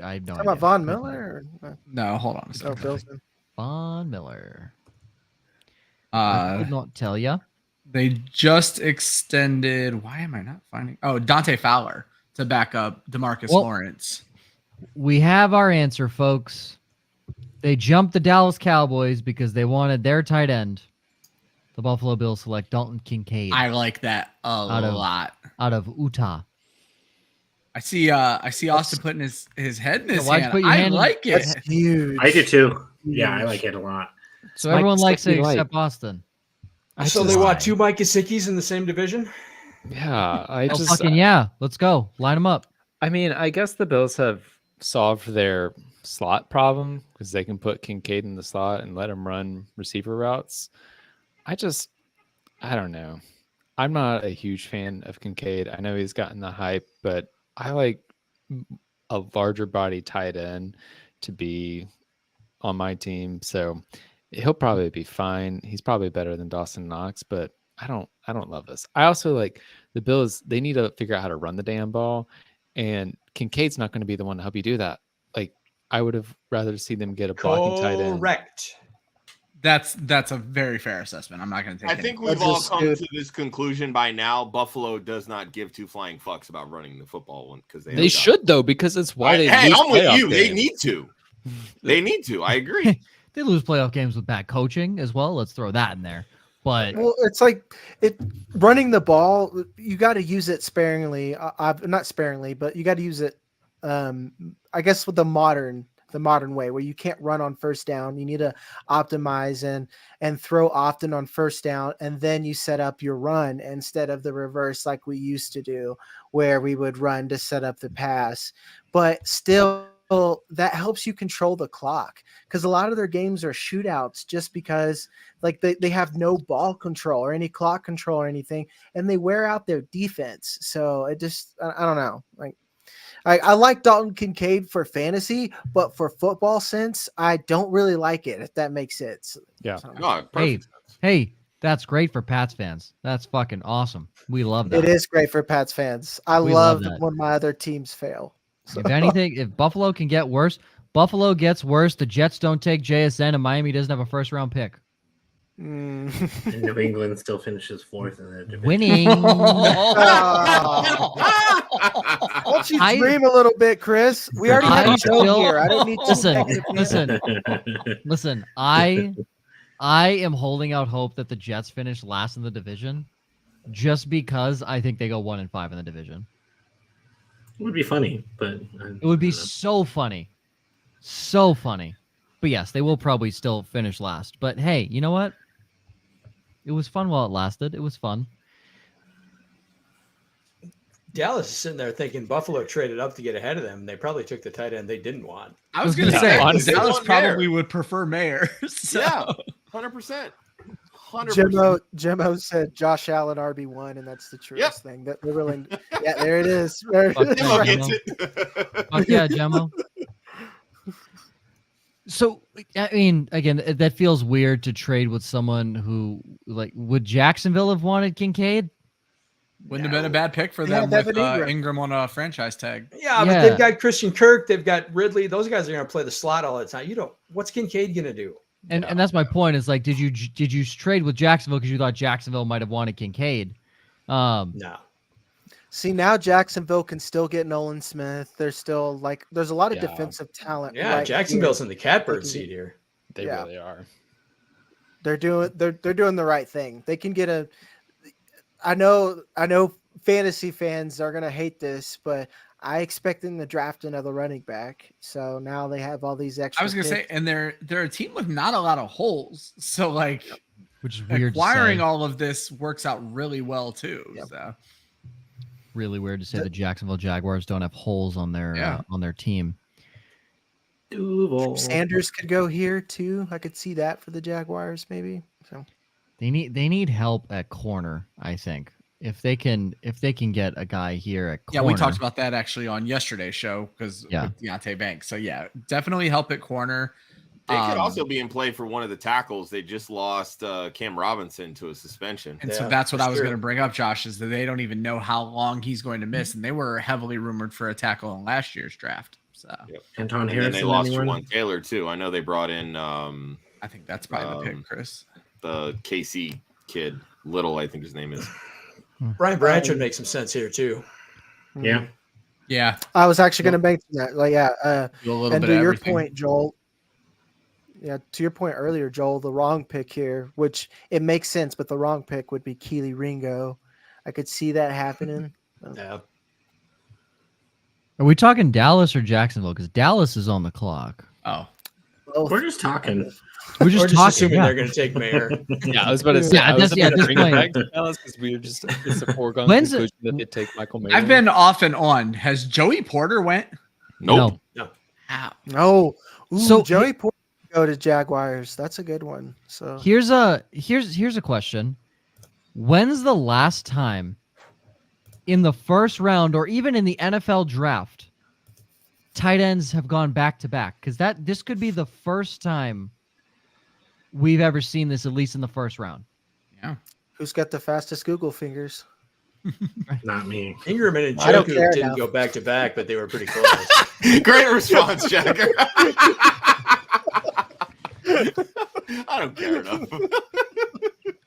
I don't know. About Von Miller? No, hold on a second. Von Miller. I could not tell you. They just extended. Why am I not finding? Oh, Dante Fowler to back up DeMarcus Lawrence. We have our answer, folks. They jumped the Dallas Cowboys because they wanted their tight end. The Buffalo Bills select Dalton Kincaid. I like that a lot. Out of Utah. I see Austin putting his head in his hand. I like it. That's huge. I do too. Yeah, I like it a lot. So everyone likes it except Austin. So they want two Mike Gesicki's in the same division? Yeah, let's go. Line them up. I mean, I guess the Bills have solved their slot problem because they can put Kincaid in the slot and let him run receiver routes. I don't know. I'm not a huge fan of Kincaid. I know he's gotten the hype, but I like a larger body tight end to be on my team. So he'll probably be fine. He's probably better than Dawson Knox, but I don't love this. I also like the Bills. They need to figure out how to run the damn ball, and Kincaid's not going to be the one to help you do that. Like, I would have rather see them get a blocking tight end. Correct. That's a very fair assessment. I'm not going to take. I think we've all come to this conclusion by now. Buffalo does not give two flying fucks about running the football one because they should though, because it's why they. Hey, I'm with you. Games. They need to. They need to. I agree. They lose playoff games with bad coaching as well. Let's throw that in there. But it's like running the ball. You got to use it sparingly. Not sparingly, but you got to use it. I guess with the modern way where you can't run on first down. You need to optimize and throw often on first down, and then you set up your run instead of the reverse like we used to do, where we would run to set up the pass. But still, that helps you control the clock, because a lot of their games are shootouts just because like they have no ball control or any clock control or anything, and they wear out their defense. So it just, I don't know. Like, I like Dalton Kincaid for fantasy, but for football sense, I don't really like it, if that makes sense. Yeah. Hey, that's great for Pats fans. That's fucking awesome. We love that. It is great for Pats fans. I love when my other teams fail. So. If anything, if Buffalo can get worse, Buffalo gets worse. The Jets don't take JSN, and Miami doesn't have a first-round pick. And New England still finishes 4th in the division. Winning. Won't you dream a little bit, Chris? We already have a show here. I don't need to listen. I am holding out hope that the Jets finish last in the division, just because I think they go 1-5 in the division. It would be funny, but it would be so funny, so funny. But yes, they will probably still finish last. But hey, you know what? It was fun while it lasted. It was fun. Dallas is sitting there thinking Buffalo traded up to get ahead of them. They probably took the tight end they didn't want. I was going to say, Dallas probably would prefer Mayer. So. Yeah, 100%. 100%. Jimmo said Josh Allen RB1, and that's the truest thing. That we're willing. Yeah, there it is. Jimmo gets it. Fuck yeah, Jimmo. So, I mean, again, that feels weird to trade with someone who, like, would Jacksonville have wanted Kincaid? Wouldn't have been a bad pick for them with Ingram on a franchise tag. Yeah, but they've got Christian Kirk, they've got Ridley. Those guys are going to play the slot all the time. What's Kincaid going to do? And that's my point. Is like, did you trade with Jacksonville because you thought Jacksonville might have wanted Kincaid? No. See, now Jacksonville can still get Nolan Smith. There's still there's a lot of defensive talent. Yeah, right Jacksonville's in the catbird seat here. They really are. They're doing the right thing. They can get I know fantasy fans are gonna hate this, but I expect them to draft another running back. So now they have all these extra. I was gonna say, and they're a team with not a lot of holes. So which is weird. Acquiring all of this works out really well too. Yep. So. Really weird to say the Jacksonville Jaguars don't have holes on their team. Sanders could go here too. I could see that for the Jaguars, maybe. So they need help at corner. I think if they can get a guy here at corner. Yeah, we talked about that actually on yesterday's show with Deontay Banks. So yeah, definitely help at corner. They could also be in play for one of the tackles. They just lost Cam Robinson to a suspension. And so that's what I was going to bring up, Josh, is that they don't even know how long he's going to miss. And they were heavily rumored for a tackle in last year's draft. So Anton Harrison. And they lost Juwan Taylor too. I know they brought in I think that's probably the pick, Chris. The KC kid, Little, I think his name is. Brian Branch would make some sense here too. Yeah. Yeah. I was actually going to make that. And to your point, Joel. Yeah, to your point earlier, Joel, the wrong pick here, which it makes sense, but the wrong pick would be Keely Ringo. I could see that happening. Yeah. Are we talking Dallas or Jacksonville? Because Dallas is on the clock. Oh. We're just talking. We're just assuming they're going to take Mayer. Yeah, I was about to say. Dallas because it's a foregone conclusion that they take Michael Mayer. I've been off and on. Has Joey Porter went? Nope. No. How? No. Ooh, Joey Porter go to Jaguars. That's a good one. So here's a question. When's the last time in the first round or even in the NFL draft tight ends have gone back to back? Because this could be the first time we've ever seen this, at least in the first round. Yeah. Who's got the fastest Google fingers? Not me. Ingram and Njoku didn't go back to back, but they were pretty close. Great response, Jagger. I don't care enough.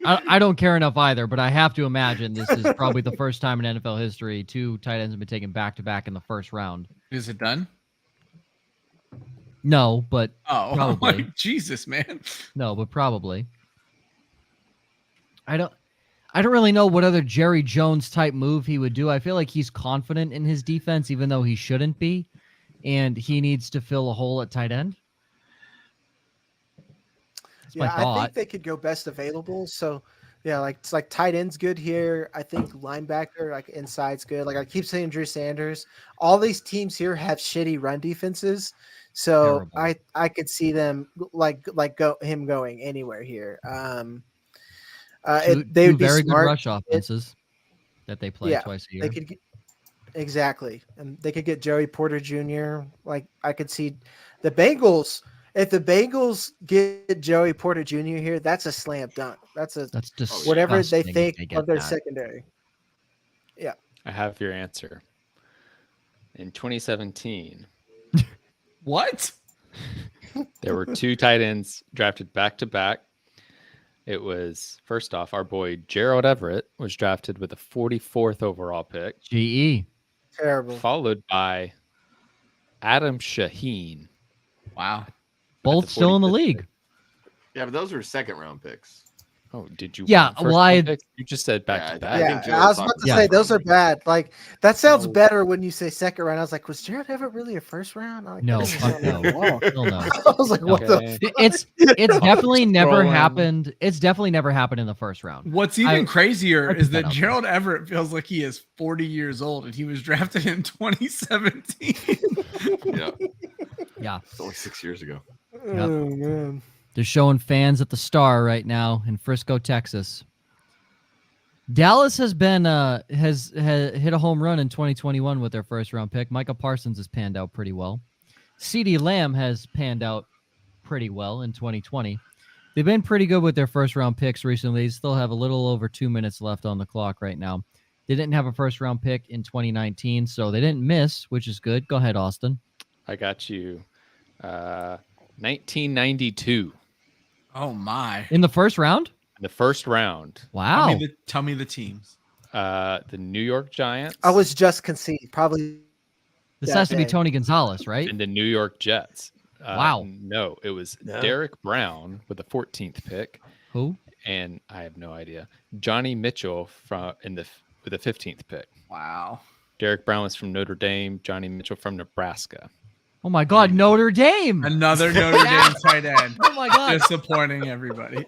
I don't care enough either, but I have to imagine this is probably the first time in NFL history 2 tight ends have been taken back to back in the first round. Is it done? No, but probably. Jesus, man. No, but probably. I don't really know what other Jerry Jones type move he would do. I feel like he's confident in his defense, even though he shouldn't be, and he needs to fill a hole at tight end. I think they could go best available. So, yeah, it's like tight end's good here. I think linebacker, inside's good. Like I keep saying, Drew Sanders. All these teams here have shitty run defenses, so terrible. I could see them him going anywhere here. They would be very smart. Good rush offenses that they play twice a year. They could exactly, and they could get Joey Porter Jr. I could see the Bengals. If the Bengals get Joey Porter Jr. here, that's a slam dunk. That's just whatever they think of their secondary. Yeah. I have your answer. In 2017. What? There were 2 tight ends drafted back to back. It was, first off, our boy Gerald Everett was drafted with a 44th overall pick. GE. Terrible. Followed by Adam Shaheen. Wow. Both still in the league. Pick. Yeah, but those are second-round picks. Oh, did you? Yeah, well, you just said back to back. Yeah, I was about to say those are bad. Like that sounds better when you say second round. I was like, was Jared Everett really a first round? Like, no, fuck no. No. I was like, what the? It's definitely never happened. It's definitely never happened in the first round. What's even crazier is that Gerald Everett feels like he is 40 years old and he was drafted in 2017. Yeah, it's only 6 years ago. Oh man. They're showing fans at the Star right now in Frisco, Texas. Dallas has been has hit a home run in 2021 with their first round pick. Micah Parsons has panned out pretty well. CeeDee Lamb has panned out pretty well in 2020. They've been pretty good with their first round picks recently. They still have a little over 2 minutes left on the clock right now. They didn't have a first round pick in 2019, so they didn't miss, which is good. Go ahead, Austin. I got you. 1992. Oh my! In the first round? In the first round. Wow. Tell me the teams. The New York Giants. I was just conceding. Probably. This has to be Tony Gonzalez, right? And the New York Jets. Wow. No, it was Derek Brown with the 14th pick. Who? And I have no idea. Johnny Mitchell with the 15th pick. Wow. Derek Brown was from Notre Dame. Johnny Mitchell from Nebraska. Oh my God, Notre Dame! Another Notre Dame tight end. Oh my God, disappointing everybody.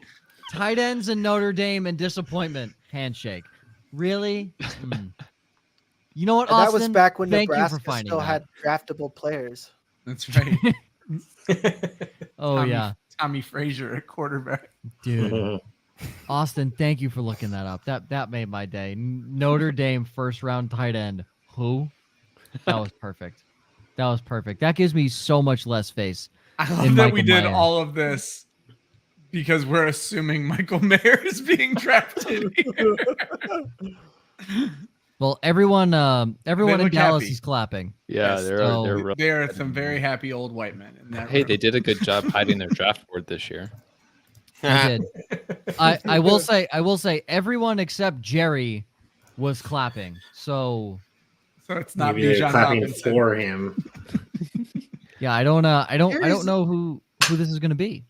Tight ends and Notre Dame and disappointment handshake. Really? You know what, Austin? That was back when Thank Nebraska you for finding still that. had draftable players. That's right. Yeah, Tommy Frazier at quarterback. Dude. Austin, thank you for looking that up. That made my day. Notre Dame first round tight end. Who? That was perfect. That was perfect. That gives me so much less face. I love that we did all of this because we're assuming Michael Mayer is being drafted here. Well, everyone in Dallas happy. is clapping. Yeah, Yes, there are some very happy old white men in that room. They did a good job hiding their draft board this year. They did. I will say everyone except Jerry was clapping. So it's not maybe they're Bijan clapping Robinson. for him. Yeah, I don't know who this is going to be.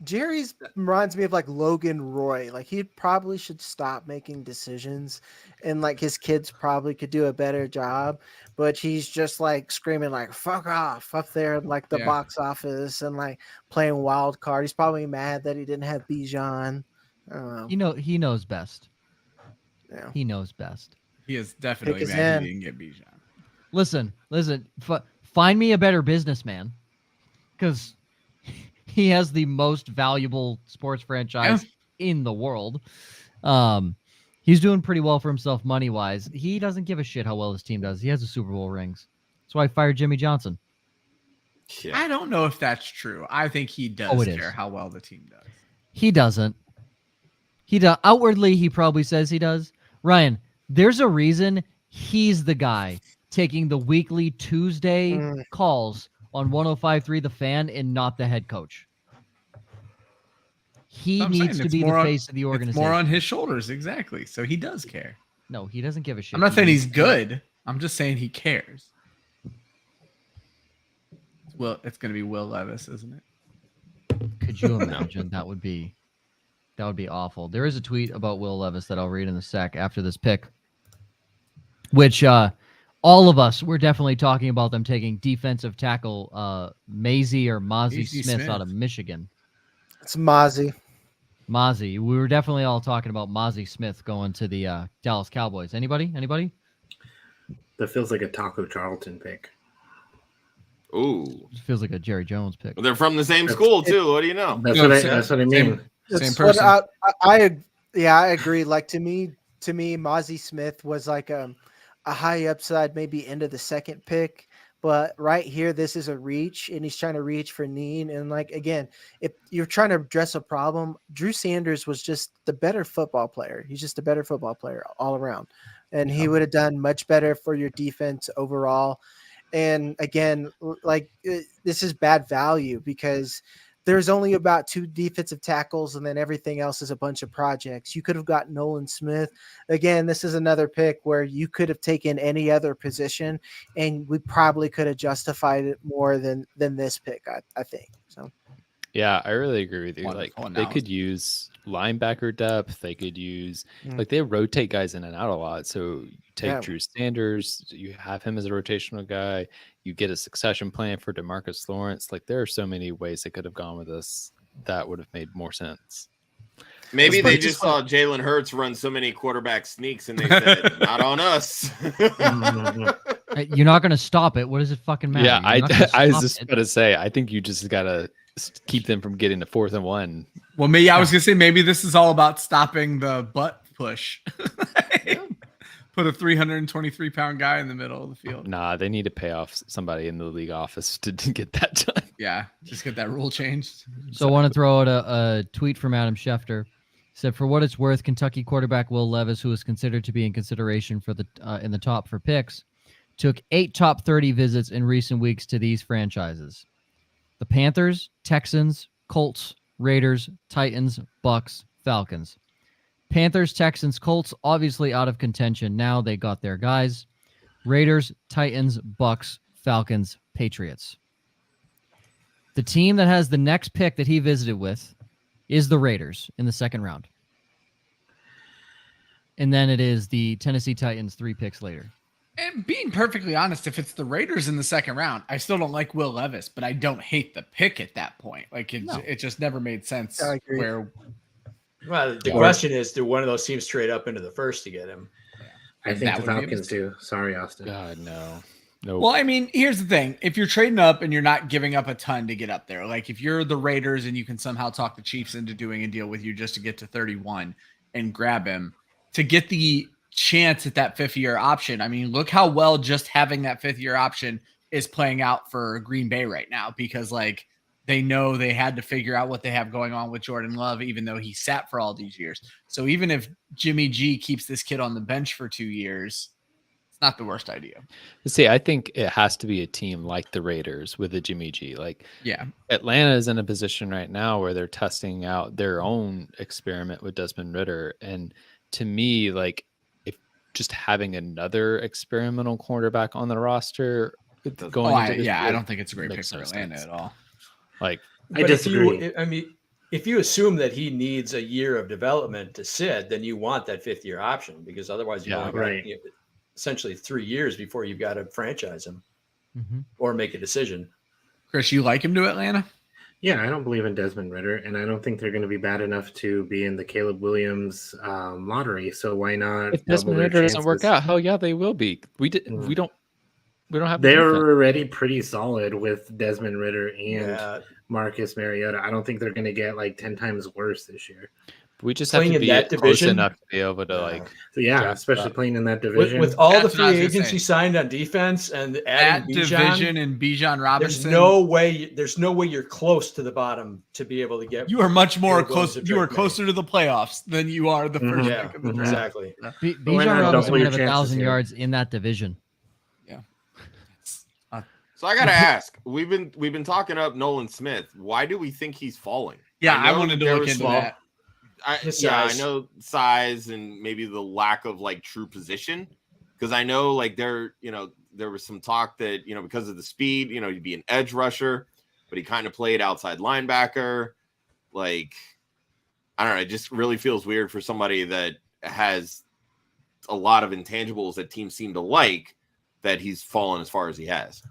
Jerry's reminds me of like Logan Roy. Like he probably should stop making decisions, and like his kids probably could do a better job. But he's just like screaming like "fuck off" up there in like the box office and like playing wild card. He's probably mad that he didn't have Bijan. I don't know. He knows best. Yeah, he knows best. He is definitely mad he didn't get Bijan. Listen. Find me a better businessman, because he has the most valuable sports franchise in the world. He's doing pretty well for himself money-wise. He doesn't give a shit how well his team does. He has the Super Bowl rings. That's why I fired Jimmy Johnson. Yeah. I don't know if that's true. I think he does care how well the team does. He doesn't. Outwardly, he probably says he does. Ryan, there's a reason he's the guy taking the weekly Tuesday calls on 105.3 The Fan and not the head coach. He needs to be the face of the organization. It's more on his shoulders, exactly. So he does care. No, he doesn't give a shit. I'm not saying he's good. I'm just saying he cares. Well, it's going to be Will Levis, isn't it? Could you imagine? That would be awful. There is a tweet about Will Levis that I'll read in a sec after this pick, which all of us were definitely talking about them taking defensive tackle Mazzie Smith out of Michigan. It's Mozzie. We were definitely all talking about Mozzie Smith going to the Dallas Cowboys. Anybody? That feels like a Taco Charlton pick. Ooh. It feels like a Jerry Jones pick. Well, they're from the same school too. What do you know? That's what I mean. Same person. I agree. Like to me, Mozzie Smith was like a high upside, maybe end of the second pick. But right here, this is a reach, and he's trying to reach for need. And like again, if you're trying to address a problem, Drew Sanders was just the better football player. He's just a better football player all around. and he would have done much better for your defense overall. And again, like this is bad value because there's only about 2 defensive tackles, and then everything else is a bunch of projects. You could have got Nolan Smith. Again, this is another pick where you could have taken any other position, and we probably could have justified it more than this pick, I think. So, yeah, I really agree with you. Like they could use linebacker depth. They could use like they rotate guys in and out a lot. So you take Drew Sanders, you have him as a rotational guy. You get a succession plan for DeMarcus Lawrence. Like there are so many ways they could have gone with this that would have made more sense. Maybe they just saw Jalen Hurts run so many quarterback sneaks and they said, not on us. You're not going to stop it. What does it fucking matter? Yeah, I was just going to say, I think you just got to keep them from getting to 4th and 1. Well, maybe I was going to say, maybe this is all about stopping the butt push. Put a 323-pound guy in the middle of the field. Nah, they need to pay off somebody in the league office to get that done. Yeah, just get that rule changed. So I want to throw out a tweet from Adam Schefter. He said, for what it's worth, Kentucky quarterback Will Levis, who is considered to be in consideration for the in the top for picks, took 8 top 30 visits in recent weeks to these franchises: the Panthers, Texans, Colts, Raiders, Titans, Bucks, Falcons. Panthers, Texans, Colts, obviously out of contention. Now they got their guys. Raiders, Titans, Bucks, Falcons, Patriots. The team that has the next pick that he visited with is the Raiders in the 2nd round. And then it is the Tennessee Titans 3 picks later. And being perfectly honest, if it's the Raiders in the 2nd round, I still don't like Will Levis, but I don't hate the pick at that point. Like it just never made sense where. Well, the question is, do one of those teams trade up into the 1st to get him? I think the Falcons do. Sorry, Austin. God, no. Nope. Well, I mean, here's the thing. If you're trading up and you're not giving up a ton to get up there, like if you're the Raiders and you can somehow talk the Chiefs into doing a deal with you just to get to 31 and grab him, to get the chance at that 5th-year option. I mean, look how well just having that 5th-year option is playing out for Green Bay right now, because like they know they had to figure out what they have going on with Jordan Love, even though he sat for all these years. So even if Jimmy G keeps this kid on the bench for 2 years, it's not the worst idea. See, I think it has to be a team like the Raiders with a Jimmy G. Like, Atlanta is in a position right now where they're testing out their own experiment with Desmond Ridder. And to me, like, if just having another experimental quarterback on the roster going I don't think it's a great pick for Atlanta at all. Like, I disagree. If you assume that he needs a year of development to sit, then you want that 5th-year option, because otherwise you only got essentially 3 years before you've got to franchise him or make a decision. Chris, you like him to Atlanta? Yeah, I don't believe in Desmond Ridder, and I don't think they're going to be bad enough to be in the Caleb Williams lottery. So why not? If Desmond Ridder doesn't work out, hell yeah, they will be. We don't have. They're already pretty solid with Desmond Ridder and Marcus Mariota. I don't think they're going to get like 10 times worse this year. We just have to be close enough to be able to especially playing in that division with all the free agents he signed on defense and adding division and Bijan Robinson. There's no way you're close to the bottom to be able to get. You are much more close. You are closer to the playoffs than you are the first pick of the draft. Exactly. Bijan Robinson would have 1,000 yards in that division. Yeah. So I gotta ask, we've been talking up Nolan Smith. Why do we think he's falling? Yeah, I wanted to look into that. I know size and maybe the lack of like true position, because I know like there was some talk that because of the speed he'd be an edge rusher, but he kind of played outside linebacker. Like, I don't know, it just really feels weird for somebody that has a lot of intangibles that teams seem to like, that he's fallen as far as he has.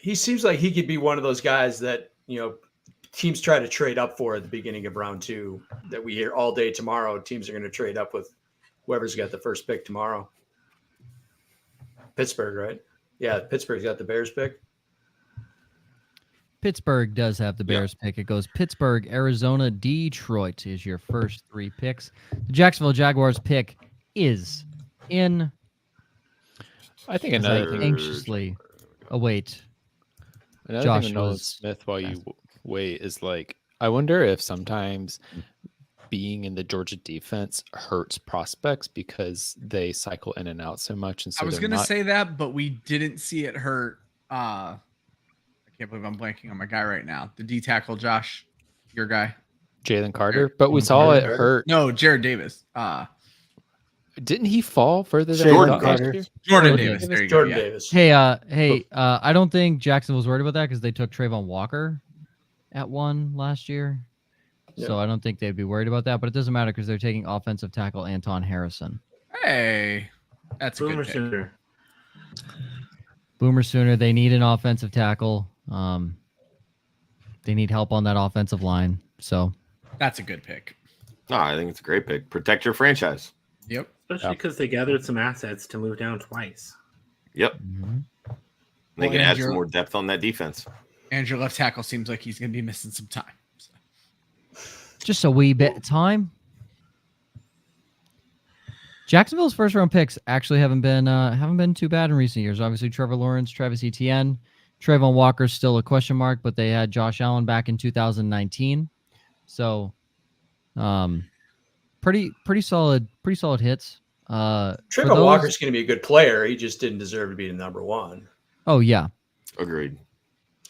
He seems like he could be one of those guys that teams try to trade up for at the beginning of round 2, that we hear all day tomorrow. Teams are going to trade up with whoever's got the first pick tomorrow. Pittsburgh, right? Yeah, Pittsburgh's got the Bears pick. Pittsburgh does have the Bears pick. It goes Pittsburgh, Arizona, Detroit is your first 3 picks. The Jacksonville Jaguars pick is in. I think another thing anxiously await. Another thing Nolan Smith while you wait is like, I wonder if sometimes being in the Georgia defense hurts prospects because they cycle in and out so much. And so I was going to say that, but we didn't see it hurt. I can't believe I'm blanking on my guy right now. The D tackle, Josh, your guy. Jalen Carter, but we saw it hurt. No, Jared Davis. Didn't he fall further than Jordan Carter? Jordan Davis. There you go. Jordan Davis. Hey, I don't think Jackson was worried about that because they took Trayvon Walker at 1 last year. Yeah. So I don't think they'd be worried about that, but it doesn't matter because they're taking offensive tackle Anton Harrison. Hey, that's a good pick. Sooner. Boomer Sooner. They need an offensive tackle. They need help on that offensive line. So that's a good pick. No, I think it's a great pick. Protect your franchise. Yep. Especially because they gathered some assets to move down twice. Yep. Mm-hmm. They can add some more depth on that defense. And your left tackle seems like he's going to be missing some time. So. Just a wee bit of time. Jacksonville's first round picks actually haven't been too bad in recent years. Obviously, Trevor Lawrence, Travis Etienne, Trayvon Walker's still a question mark, but they had Josh Allen back in 2019. So, pretty solid hits. Trayvon Walker's going to be a good player. He just didn't deserve to be the number 1. Oh yeah, agreed.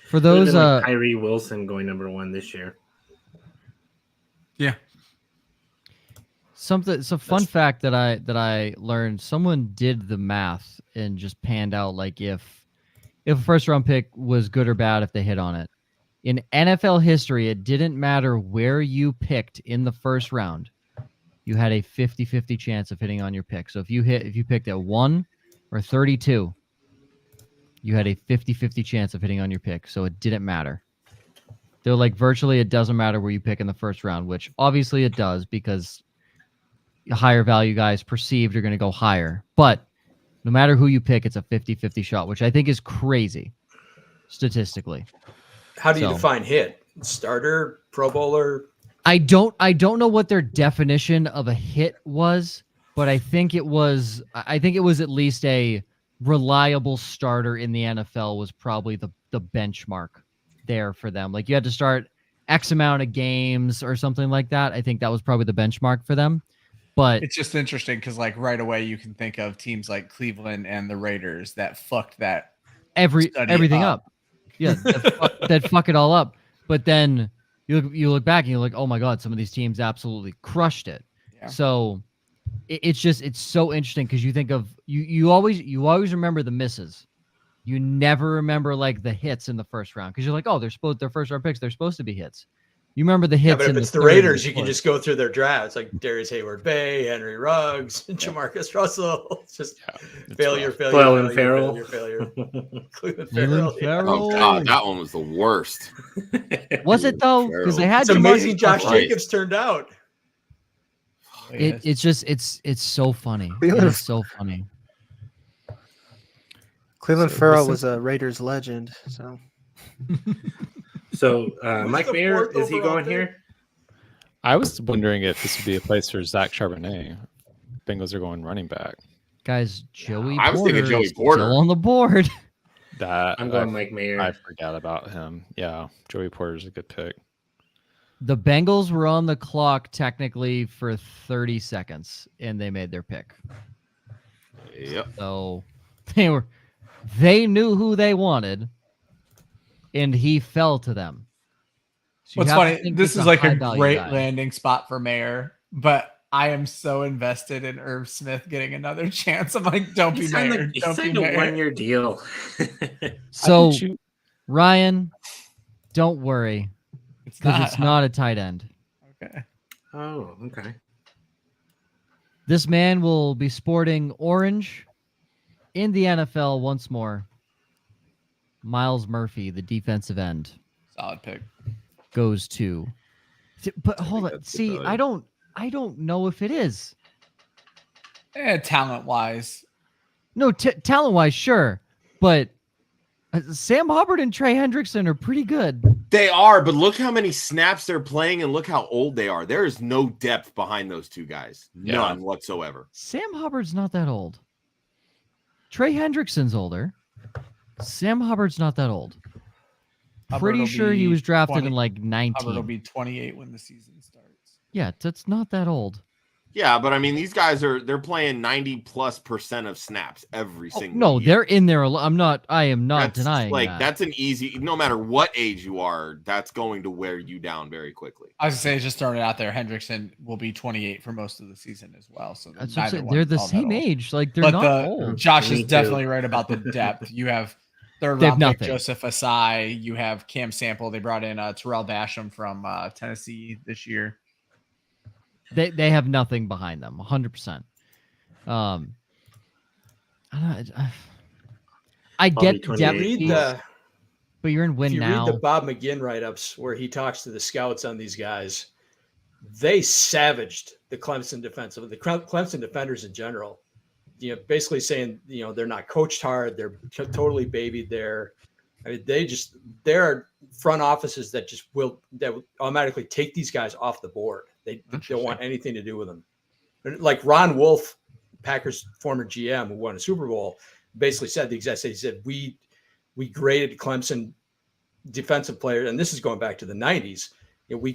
For those, Tyree Wilson going number 1 this year. Yeah. It's a fun fact that I learned. Someone did the math and just panned out like if a first round pick was good or bad if they hit on it. In NFL history, it didn't matter where you picked in the first round. You had a 50-50 chance of hitting on your pick. So if you picked at 1 or 32, you had a 50-50 chance of hitting on your pick. So it didn't matter. They're like virtually it doesn't matter where you pick in the first round, which obviously it does because higher value guys perceived are going to go higher. But no matter who you pick, it's a 50-50 shot, which I think is crazy statistically. How do you define hit? Starter, Pro Bowler? I don't know what their definition of a hit was, but I think it was at least a reliable starter in the NFL was probably the benchmark there for them. Like you had to start X amount of games or something like that. I think that was probably the benchmark for them. But it's just interesting because like right away you can think of teams like Cleveland and the Raiders that fucked that everything up. Yeah, that fuck it all up. But then you look back and you're like, oh my God, some of these teams absolutely crushed it. Yeah. So it's so interesting because you think of you always remember the misses. You never remember like the hits in the first round because you're like, oh, they're first round picks. They're supposed to be hits. You remember the hits. Yeah, but if it's the Raiders, you can just go through their drafts like Darius Hayward-Bay, Henry Ruggs, Jamarcus Russell. It's just failure. Cleveland Farrell. Cleveland Farrell. Oh God, that one was the worst. Was it though? Because they had. It's amazing. Josh Jacobs turned out. It's so funny. It's so funny. Cleveland Farrell was a Raiders legend. So Mike Mayer, is he going here? I was wondering if this would be a place for Zach Charbonnet. Bengals are going running back. Guys, Joey I was thinking Joey Porter still on the board. I'm going Mike Mayer. I forgot about him. Yeah, Joey Porter's a good pick. The Bengals were on the clock technically for 30 seconds, and they made their pick. Yep. So they knew who they wanted, and he fell to them. So what's funny, this is like a great landing spot for Mayer, but I am so invested in Irv Smith getting another chance. I'm like, don't be Mayer. He signed a 1-year deal. So, Ryan, don't worry. Because it's not a tight end. Okay. Oh, okay. This man will be sporting orange in the NFL once more. Miles Murphy, the defensive end. Solid pick. Goes to. But hold on. See, I don't know if it is. Talent-wise. No, talent-wise, sure. But Sam Hubbard and Trey Hendrickson are pretty good. They are, but look how many snaps they're playing and look how old they are. There is no depth behind those two guys. None whatsoever. Sam Hubbard's not that old. Trey Hendrickson's older. Sam Hubbard's not that old. Pretty sure he was drafted in like 19. Hubbard will be 28 when the season starts. Yeah, that's not that old. Yeah, but I mean, these guys they're playing 90+% of snaps every single no, year. they're in there. I am not denying that. That's an easy, no matter what age you are, that's going to wear you down very quickly. I was going to say, just throwing it out there, Hendrickson will be 28 for most of the season as well. So they're the same age. Like, they're not old. Josh is definitely right about the depth. You have third round pick Joseph Asai. You have Cam Sample. They brought in Terrell Basham from Tennessee this year. They have nothing behind them, 100%. I get depth, but you're in win now. If you read the Bob McGinn write-ups where he talks to the scouts on these guys, they savaged the Clemson defensive, the Clemson defenders in general. You know, basically saying, you know, they're not coached hard, they're totally babied there. I mean, there are front offices that will automatically take these guys off the board. They don't want anything to do with them. Like Ron Wolf, Packers former GM who won a Super Bowl, basically said the exact same. He said, we graded Clemson defensive players, and this is going back to the 90s. You know, we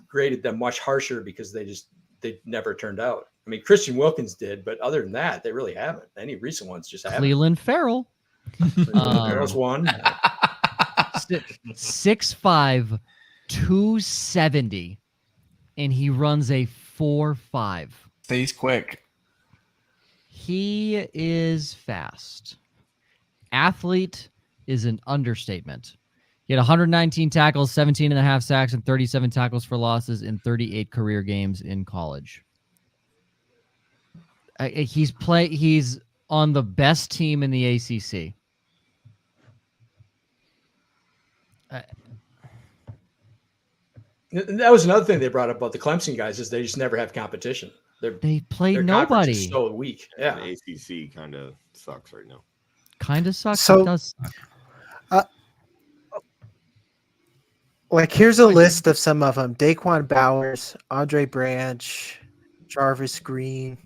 graded them much harsher because they never turned out. I mean, Christian Wilkins did, but other than that, they really haven't. Any recent ones just haven't. Cleveland Farrell. There's one. 6'5", 270, and he runs a 4.5. He's quick. He is fast. Athlete is an understatement. He had 119 tackles, 17.5 sacks, and 37 tackles for losses in 38 career games in college. He's on the best team in the ACC. That was another thing they brought up about the Clemson guys is they just never have competition. They play nobody. Is so weak. Yeah, the ACC kind of sucks right now. Kind of sucks. So, it does suck. Like, here's a list of some of them: Daquan Bowers, Andre Branch, Jarvis Green,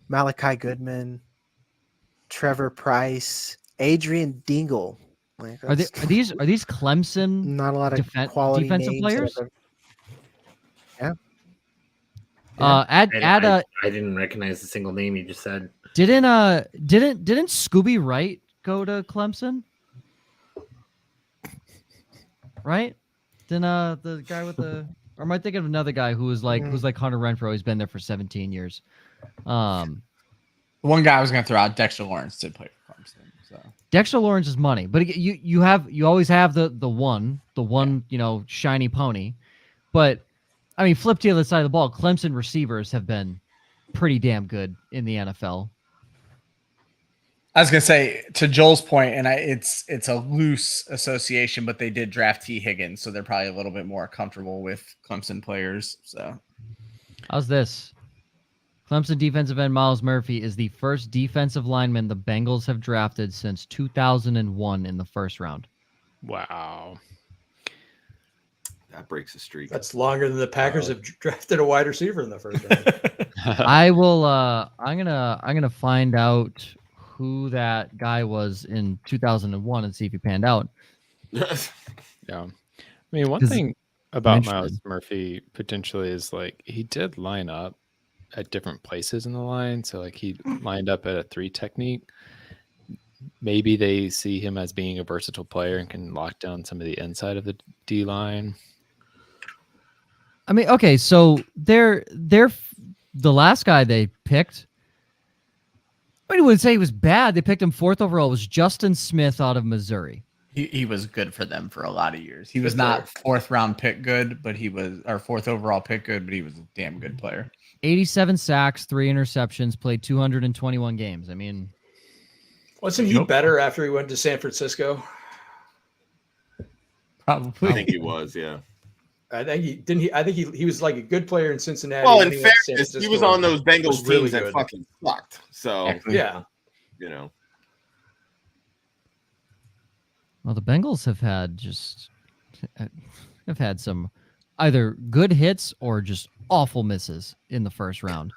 Malachi Goodman, Trevor Price, Adrian Dingle. Like, are these Clemson? Not a lot of quality defensive players. Yeah. I didn't recognize a single name you just said. Didn't Scooby Wright go to Clemson? Right? Then the guy with the, or am I thinking of another guy who's like Hunter Renfrow? He's been there for 17 years. One guy I was going to throw out, Dexter Lawrence, did play for Clemson. So Dexter Lawrence is money, but you always have the one shiny pony. But I mean, flip to the other side of the ball. Clemson receivers have been pretty damn good in the NFL. I was gonna say, to Joel's point, and it's a loose association, but they did draft T. Higgins, so they're probably a little bit more comfortable with Clemson players. So, how's this? Clemson defensive end Miles Murphy is the first defensive lineman the Bengals have drafted since 2001 in the first round. Wow. That breaks the streak. That's longer than the Packers have drafted a wide receiver in the first round. I will. I'm gonna find out who that guy was in 2001 and see if he panned out. Yeah, I mean, one thing about Miles Murphy potentially is like he did line up at different places in the line. So like he lined up at a 3 technique. Maybe they see him as being a versatile player and can lock down some of the inside of the D line. I mean, okay, so they're the last guy they picked. I wouldn't say he was bad. They picked him 4th overall. It was Justin Smith out of Missouri. He was good for them for a lot of years. He was not 4th round pick good, but he was our 4th overall pick good, but he was a damn good player. 87 sacks, 3 interceptions, played 221 games. I mean, wasn't he better after he went to San Francisco? Probably. I think he was, yeah. I think he didn't. I think he was like a good player in Cincinnati. Well, in fairness, he was on those Bengals teams that fucking sucked. So yeah, you know. Well, the Bengals have had some either good hits or just awful misses in the first round.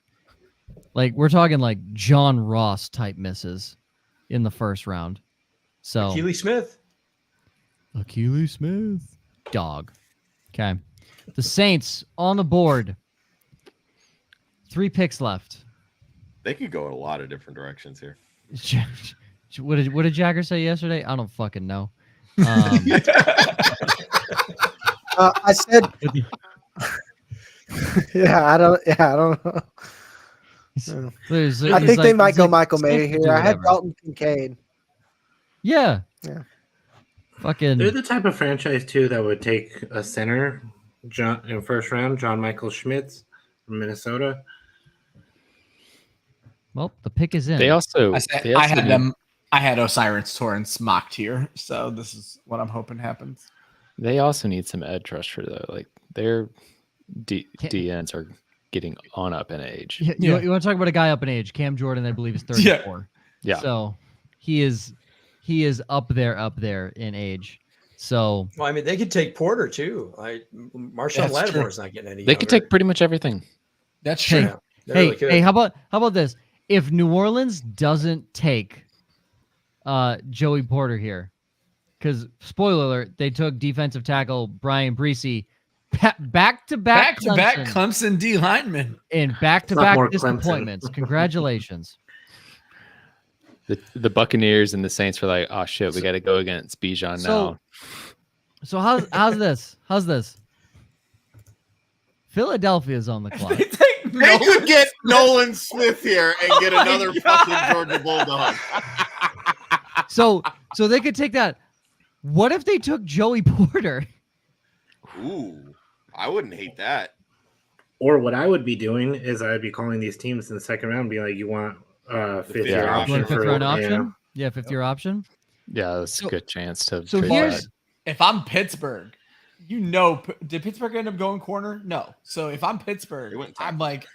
Like we're talking like John Ross type misses in the first round. So Achilles Smith, dog. Okay. The Saints on the board 3 picks left. They could go in a lot of different directions here. What did Jagger say yesterday? I don't fucking know. I said, I don't know. I think they might go Michael Mayer here. I had Dalton Kincaid. Yeah. Fucking. They're the type of franchise too that would take a center, in first round, John Michael Schmitz from Minnesota. Well, the pick is in. I had Osiris Torrance mocked here, so this is what I'm hoping happens. They also need some edge rusher though. Like their DNs are getting on up in age. You want to talk about a guy up in age? Cam Jordan, I believe, is 34. Yeah. So he is up there in age. So well, I mean, they could take Porter too. Marshawn Lattimore's not getting any. They could take pretty much everything. That's true. Hey, how about this? If New Orleans doesn't take Joey Porter here, because spoiler alert, they took defensive tackle Brian Breesy back-to-back Clemson D lineman and back-to-back disappointments. Congratulations. The Buccaneers and the Saints were like, oh shit, we got to go against Bijan now. So how's this? Philadelphia's on the clock. They could get Nolan Smith here and get another fucking Georgia Bulldog. So they could take that. What if they took Joey Porter? Ooh, I wouldn't hate that. Or what I would be doing is I'd be calling these teams in the second round, being like, "You want fifth-year option for an option? Yeah, fifth-year option. Yeah, that's a good chance to. So here's if I'm Pittsburgh, did Pittsburgh end up going corner? No. So if I'm Pittsburgh, I'm like,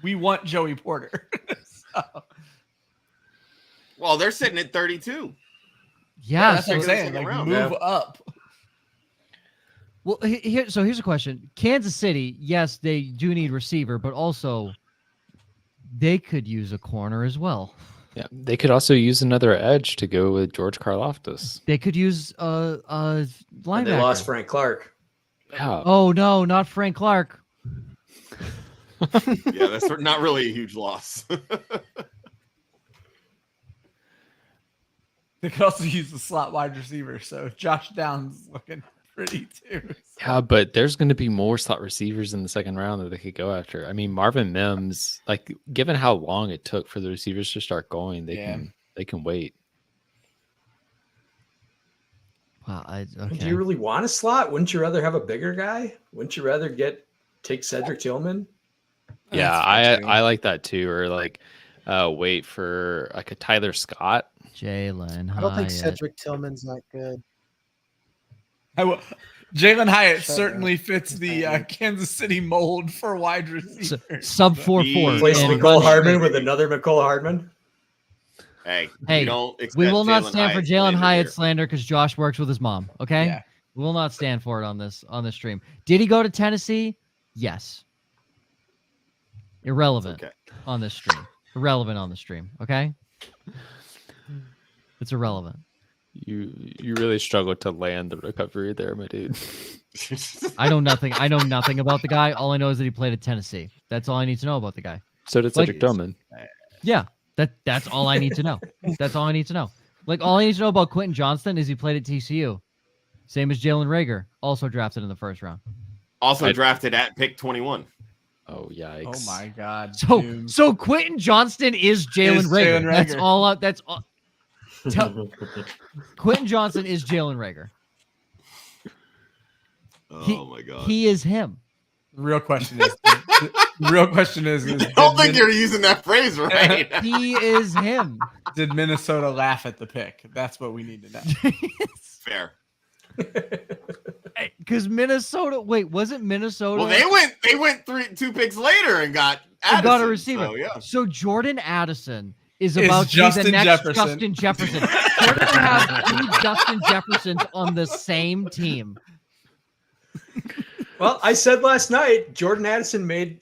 we want Joey Porter. Well, they're sitting at 32. Yeah, that's what I'm saying. Like, move up. Well, here's a question. Kansas City, yes, they do need receiver, but also they could use a corner as well. Yeah, they could also use another edge to go with George Karlaftis. They could use a linebacker. And they lost Frank Clark. Yeah. Oh no, not Frank Clark. Yeah, that's not really a huge loss. They could also use the slot wide receiver, so Josh Downs looking pretty too. Yeah, but there's going to be more slot receivers in the second round that they could go after. I mean, Marvin Mims, like given how long it took for the receivers to start going, they can wait. Wow. Okay. Do you really want a slot? Wouldn't you rather have a bigger guy? Wouldn't you rather take Cedric Tillman? Yeah, I like that too. Or like wait for like a Tyler Scott. Jalen Hyatt. I don't think Cedric Tillman's that good. Jalen Hyatt certainly fits the Kansas City mold for wide receiver. Sub 4.4. Replace Mecole Hardman with another Mecole Hardman. Hey, we will not stand for Jalen Hyatt slander because Josh works with his mom. Okay, yeah. We will not stand for it on this stream. Did he go to Tennessee? Yes. Irrelevant on this stream. Irrelevant on the stream. Okay. It's irrelevant. You really struggled to land the recovery there, my dude. I know nothing about the guy. All I know is that he played at Tennessee. That's all I need to know about the guy. So did Cedric Tillman. Yeah, that's all I need to know. That's all I need to know. Like all I need to know about Quentin Johnston is he played at TCU. Same as Jalen Reagor, also drafted in the first round. Also drafted at pick 21. Oh yikes! Oh my God! So Quentin Johnston is Jalen Reagor. That's all. That's all. Quentin Johnston is Jalen Reagor. Oh my God! He is him. The real question is. I don't think you're using that phrase right. He is him. Did Minnesota laugh at the pick? That's what we need to know. Fair. Because Minnesota. Wait, wasn't Minnesota? Well, they went 2 picks later and got a receiver. So Jordan Addison is about to be the next Justin Jefferson. We're going to have 2 Justin Jeffersons on the same team. Well, I said last night, Jordan Addison made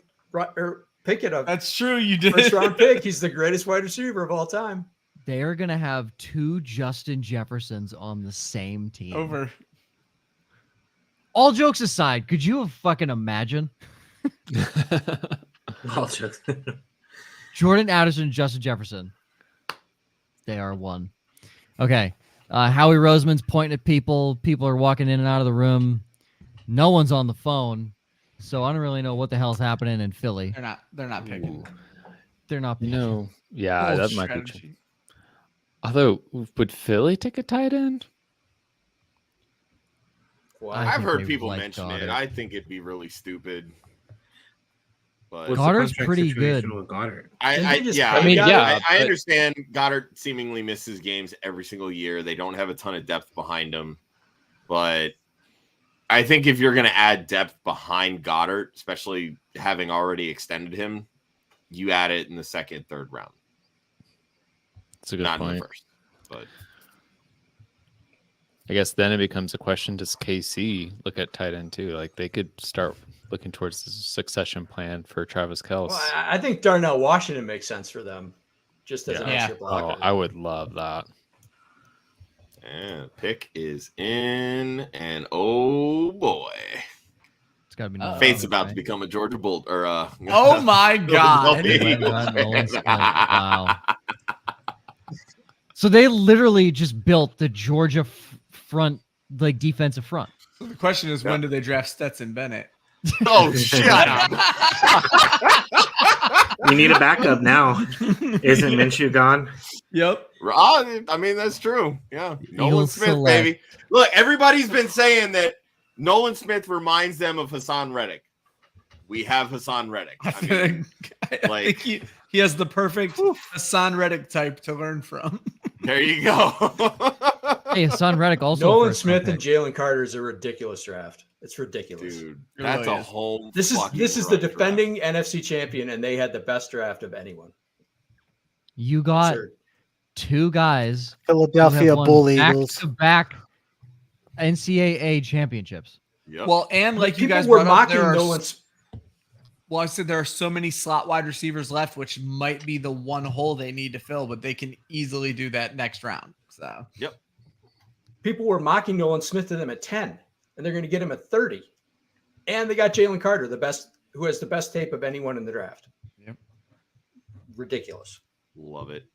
Pickett up. That's true. You did. First round pick. He's the greatest wide receiver of all time. They are going to have 2 Justin Jeffersons on the same team. Over. All jokes aside, could you fucking imagine? Jordan Addison, Justin Jefferson. They are one. Okay. Howie Roseman's pointing at people. People are walking in and out of the room. No one's on the phone. So I don't really know what the hell's happening in Philly. They're not picking. They're not picking. No. Yeah, Bold that strategy. might be true. Although, would Philly take a tight end? Well, I've heard people mention it. I think it'd be really stupid. But Goddard's pretty good. With Goddard? I understand Goddard seemingly misses games every single year. They don't have a ton of depth behind him. But I think if you're going to add depth behind Goddard, especially having already extended him, you add it in the second, third round. That's a good point. Not in the first, but I guess then it becomes a question: does KC look at tight end too? Like they could start looking towards the succession plan for Travis Kelce. Well, I think Darnell Washington makes sense for them, just as an extra blocker. Oh, I would love that. And pick is in, and oh boy, it's got to be. Faith's about to become a Georgia Bull, or oh my god! Wow. So they literally just built the Georgia front, like defensive front. So the question is, when do they draft Stetson Bennett? Oh, shut up! We need a backup now. Isn't Minshew gone? Yep. I mean, that's true. Yeah. Nolan Smith, baby. Look, everybody's been saying that Nolan Smith reminds them of Hassan Reddick. We have Hassan Reddick. I think he has the perfect Hassan Reddick type to learn from. There you go. Hey, Hassan Reddick also. Nolan Smith and Jalen Carter is a ridiculous draft. It's ridiculous. Dude, that's a whole. This is the defending NFC champion, and they had the best draft of anyone. You got two guys. Philadelphia Bull Eagles. Back-to-back NCAA championships. Yep. Well, and like you guys were mocking Nolan. Well, I said there are so many slot wide receivers left, which might be the one hole they need to fill, but they can easily do that next round. So, yep. People were mocking Nolan Smith to them at 10, and they're going to get him at 30. And they got Jalen Carter, who has the best tape of anyone in the draft. Yep. Ridiculous. Love it.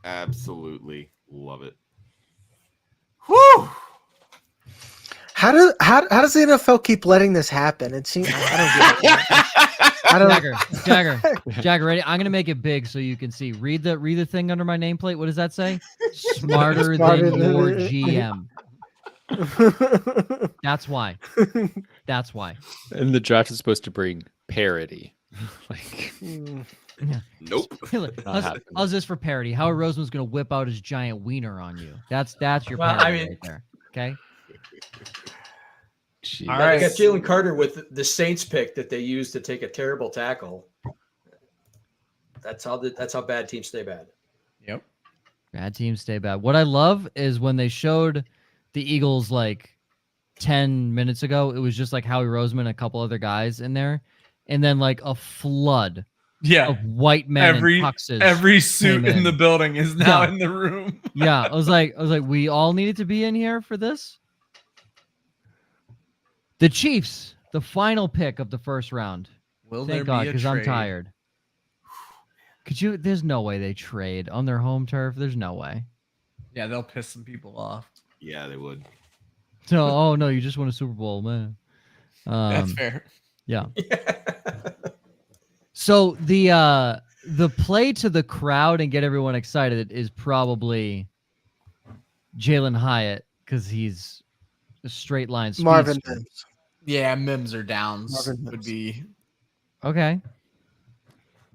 Absolutely love it. Whew. How does the NFL keep letting this happen? It seems I don't get it. Jagger, ready? I'm gonna make it big so you can see. Read the thing under my nameplate. What does that say? Smarter than your GM. That's why. That's why. And the draft is supposed to bring parity. Like, yeah. Nope. How's this for parody? Howard Roseman's gonna whip out his giant wiener on you. That's your parody right there. Okay. All right, they got Jalen Carter with the Saints pick that they used to take a terrible tackle. That's how bad teams stay bad. Yep. Bad teams stay bad. What I love is when they showed the Eagles like 10 minutes ago, it was just like Howie Roseman and a couple other guys in there, and then like a flood of white men in tuxes. Every suit in the building is now in the room. Yeah, I was like, we all needed to be in here for this. The Chiefs, the final pick of the first round. Thank God, because I'm tired. There's no way they trade on their home turf. There's no way. Yeah, they'll piss some people off. Yeah, they would. So, oh no, you just won a Super Bowl, man. That's fair. Yeah. So the play to the crowd and get everyone excited is probably Jalen Hyatt, because he's a straight line speedster. Marvin Mims. Yeah, Mims or Downs would be okay.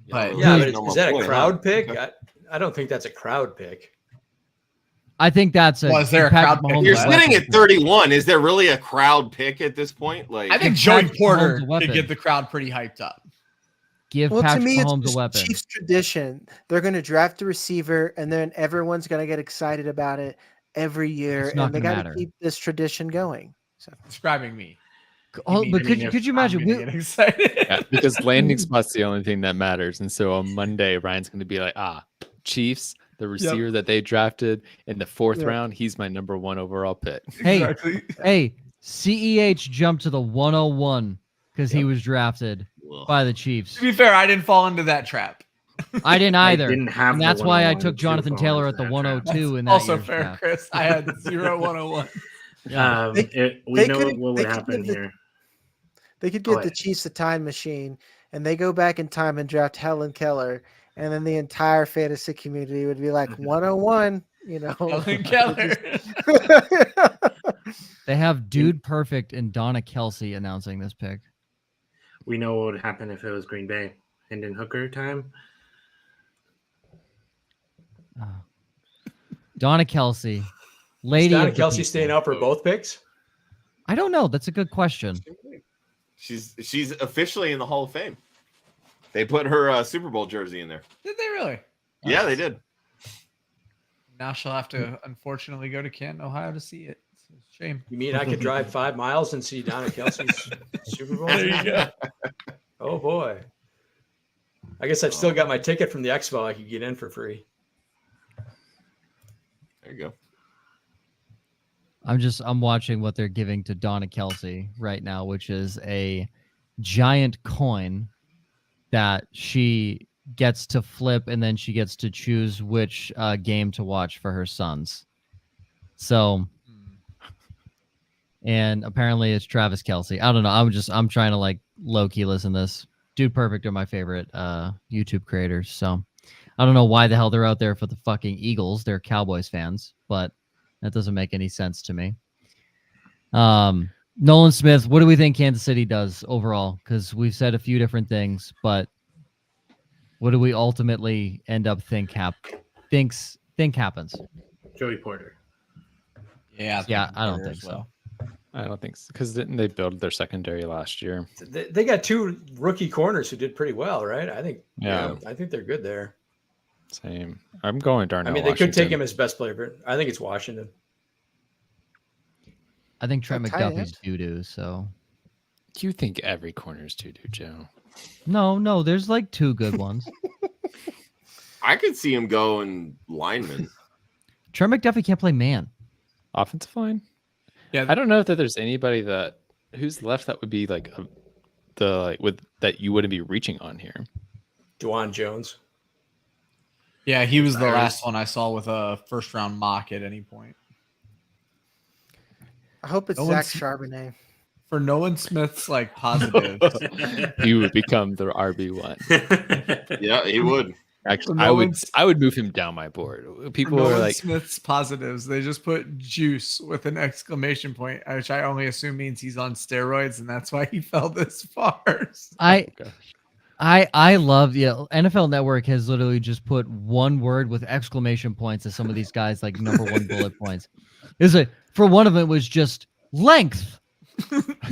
But yeah, but is that a crowd pick? I don't think that's a crowd pick. I think that's a. Is there a crowd pick? You're sitting at 31. Is there really a crowd pick at this point? Like, I think Joey Porter could get the crowd pretty hyped up. Give Patrick Mahomes it's a weapon. Chiefs tradition. They're going to draft a receiver, and then everyone's going to get excited about it every year, and they got to keep this tradition going. So describing me. Oh, but could you imagine? Yeah, because landing spot's the only thing that matters, and so on Monday, Ryan's going to be like, Chiefs, the receiver that they drafted in the fourth round, he's my number 1 overall pick. Hey, CEH jumped to the 101 because he was drafted by the Chiefs. To be fair, I didn't fall into that trap. I didn't either. Didn't have and the that's why I 101 took to Jonathan fall Taylor into at the that 102 in that Also year's fair, draft. Chris. I had 0-101. We know what would happen here. They could give the Chiefs a time machine, and they go back in time and draft Helen Keller, and then the entire fantasy community would be like 101. Helen Keller. They have Dude Perfect and Donna Kelsey announcing this pick. We know what would happen if it was Green Bay. Hendon Hooker time. Donna Kelsey, lady. Is Donna Kelsey staying up for both picks? I don't know. That's a good question. She's officially in the Hall of Fame. They put her Super Bowl jersey in there. Did they really? Yeah, they did. Now she'll have to, unfortunately, go to Canton, Ohio to see it. It's a shame. You mean I could drive 5 miles and see Donna Kelsey's Super Bowl? There you go. Oh, boy. I guess I've still got my ticket from the Expo. I could get in for free. There you go. I'm watching what they're giving to Donna Kelsey right now, which is a giant coin that she gets to flip, and then she gets to choose which game to watch for her sons. So, and apparently it's Travis Kelsey. I don't know. I'm trying to like low key listen to this. Dude Perfect are my favorite YouTube creators. So I don't know why the hell they're out there for the fucking Eagles. They're Cowboys fans, but that doesn't make any sense to me. Nolan Smith, what do we think Kansas City does overall? Because we've said a few different things, but what do we ultimately end up think happens? Joey Porter. Yeah, I don't think so. I don't think so, because didn't they build their secondary last year? They got 2 rookie corners who did pretty well, right? I think. Yeah. I think they're good there. Same. I'm going Darnell. I mean, they could take him as best player, but I think it's Washington. I think Trent McDuffie's doo-doo, so. You think every corner is doo-doo, Joe? No, there's like 2 good ones. I could see him going lineman. Trent McDuffie can't play man. Offensive line? Yeah, I don't know if there's anybody who's left that would be like that you wouldn't be reaching on here. Juwan Jones. Yeah, he was the last one I saw with a first-round mock at any point. I hope it's Zach Charbonnet. For Nolan Smith's like positive, he would become the RB1. Yeah, he would. Actually, I would move him down my board. People are like Smith's positives. They just put juice with an exclamation point, which I only assume means he's on steroids, and that's why he fell this far. I love NFL Network has literally just put one word with exclamation points as some of these guys like number 1 bullet points. For one of them was just length.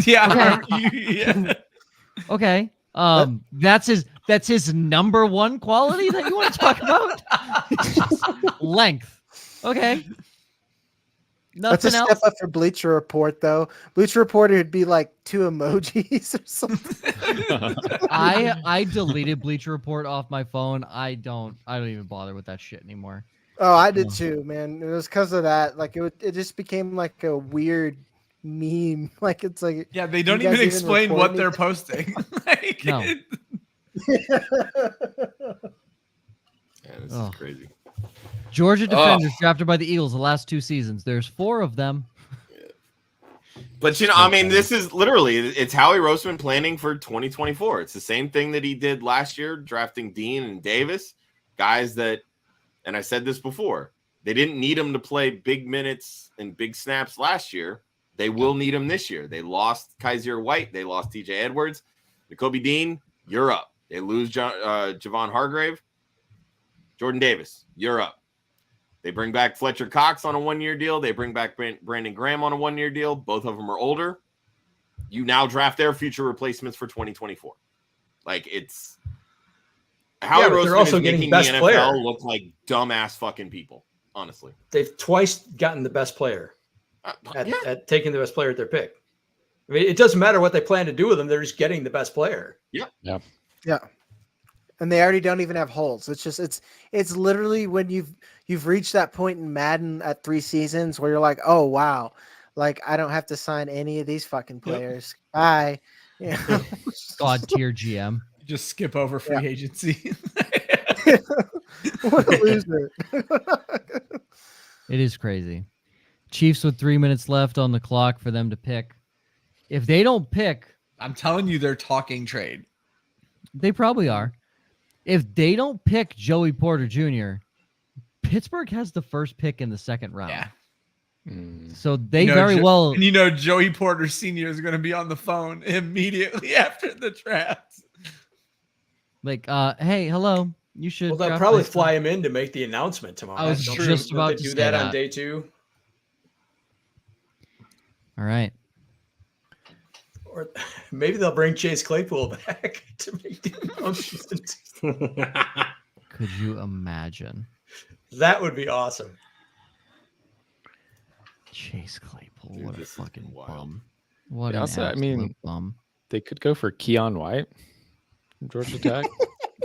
Yeah. Okay. That's his number 1 quality that you want to talk about? Length. Okay. That's a step up for Bleacher Report, though. Bleacher Report would be like 2 emojis or something. I deleted Bleacher Report off my phone. I don't even bother with that shit anymore. Oh, I did too, man. It was because of that. Like it just became like a weird meme. Like it's like they don't even explain what they're posting. No. Yeah, this is crazy. Georgia defenders drafted by the Eagles the last 2 seasons. There's 4 of them. But I mean, this is literally it's Howie Roseman planning for 2024. It's the same thing that he did last year, drafting Dean and Davis, guys that, and I said this before, they didn't need him to play big minutes and big snaps last year. They will need him this year. They lost Kaiser White. They lost TJ Edwards. Nakobe Dean, you're up. They lose Javon Hargrave. Jordan Davis, you're up. They bring back Fletcher Cox on a 1-year deal. They bring back Brandon Graham on a 1-year deal. Both of them are older. You now draft their future replacements for 2024. Like it's Howie Roseman they're also is getting making best the NFL player. look like dumbass fucking people. Honestly, they've twice gotten the best player at taking the best player at their pick. I mean, it doesn't matter what they plan to do with them; they're just getting the best player. Yeah. And they already don't even have holes. It's just it's literally when you've reached that point in Madden at 3 seasons where you're like, oh wow, like I don't have to sign any of these fucking players. Bye. Yeah. God tier GM. Just skip over free agency. What a loser. It is crazy. Chiefs with 3 minutes left on the clock for them to pick. If they don't pick, I'm telling you, they're talking trade. they probably are. If they don't pick Joey Porter Jr., Pittsburgh has the first pick in the second round. Yeah. So they very well. And Joey Porter Sr. is going to be on the phone immediately after the draft. Like, hey, hello. You should. Well, they'll probably fly him in to make the announcement tomorrow. I was just about to do say that on day 2. All right. Or maybe they'll bring Chase Claypool back to make the announcement. Could you imagine? That would be awesome. Chase Claypool, Dude, what a this is fucking wild. bum. What an Also, absolute bum. they could go for Keon White from Georgia Tech.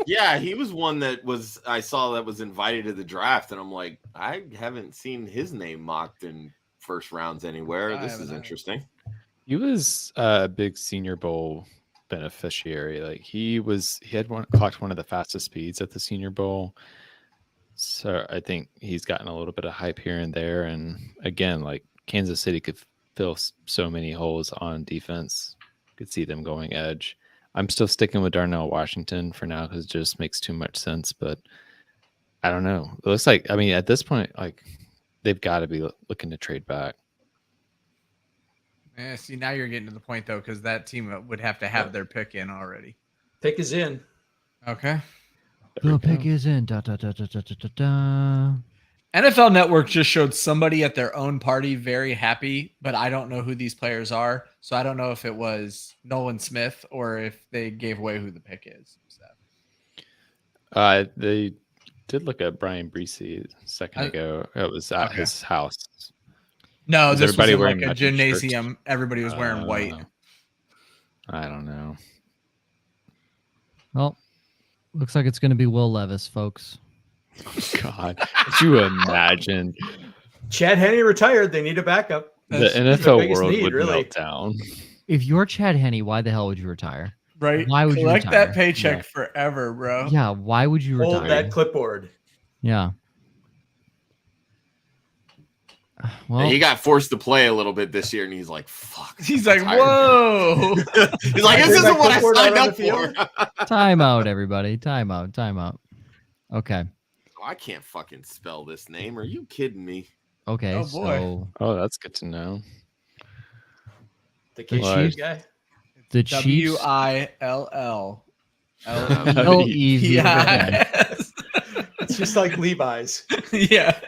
Yeah, he was one that I saw that was invited to the draft, and I'm like, I haven't seen his name mocked in first rounds anywhere. This is interesting. He was a big Senior Bowl beneficiary. Like he had clocked one of the fastest speeds at the Senior Bowl. So I think he's gotten a little bit of hype here and there. And again, like Kansas City could fill so many holes on defense. Could see them going edge. I'm still sticking with Darnell Washington for now because it just makes too much sense. But I don't know. It looks like, at this point, like they've got to be looking to trade back. Yeah, see, now you're getting to the point, though, because that team would have to have their pick in already. Pick is in. Okay. The pick is in. Da, da, da, da, da, da, da. NFL Network just showed somebody at their own party very happy, but I don't know who these players are. So I don't know if it was Nolan Smith or if they gave away who the pick is. They did look at Brian Breesy a second ago. It was at his house. No, this was in like a matching gymnasium. shirts? Everybody was wearing white. I don't know. Well, looks like it's going to be Will Levis, folks. God, could you imagine? Chad Henne retired. They need a backup. The NFL world would melt down. If you're Chad Henne, why the hell would you retire? Right. Why would Collect you retire? that paycheck forever, bro. Yeah. Why would you retire? Hold that clipboard. Yeah. Well, And he got forced to play a little bit this year, and he's like, "Fuck." He's like, "Whoa!" He's like, "This isn't what I signed up for." Time out, everybody. Time out. Time out. Okay. I can't fucking spell this name. Are you kidding me? Okay. Oh, boy. Oh, that's good to know. The Chiefs guy. The Chiefs. WILL. LEVIS. It's just like Levi's. Yeah.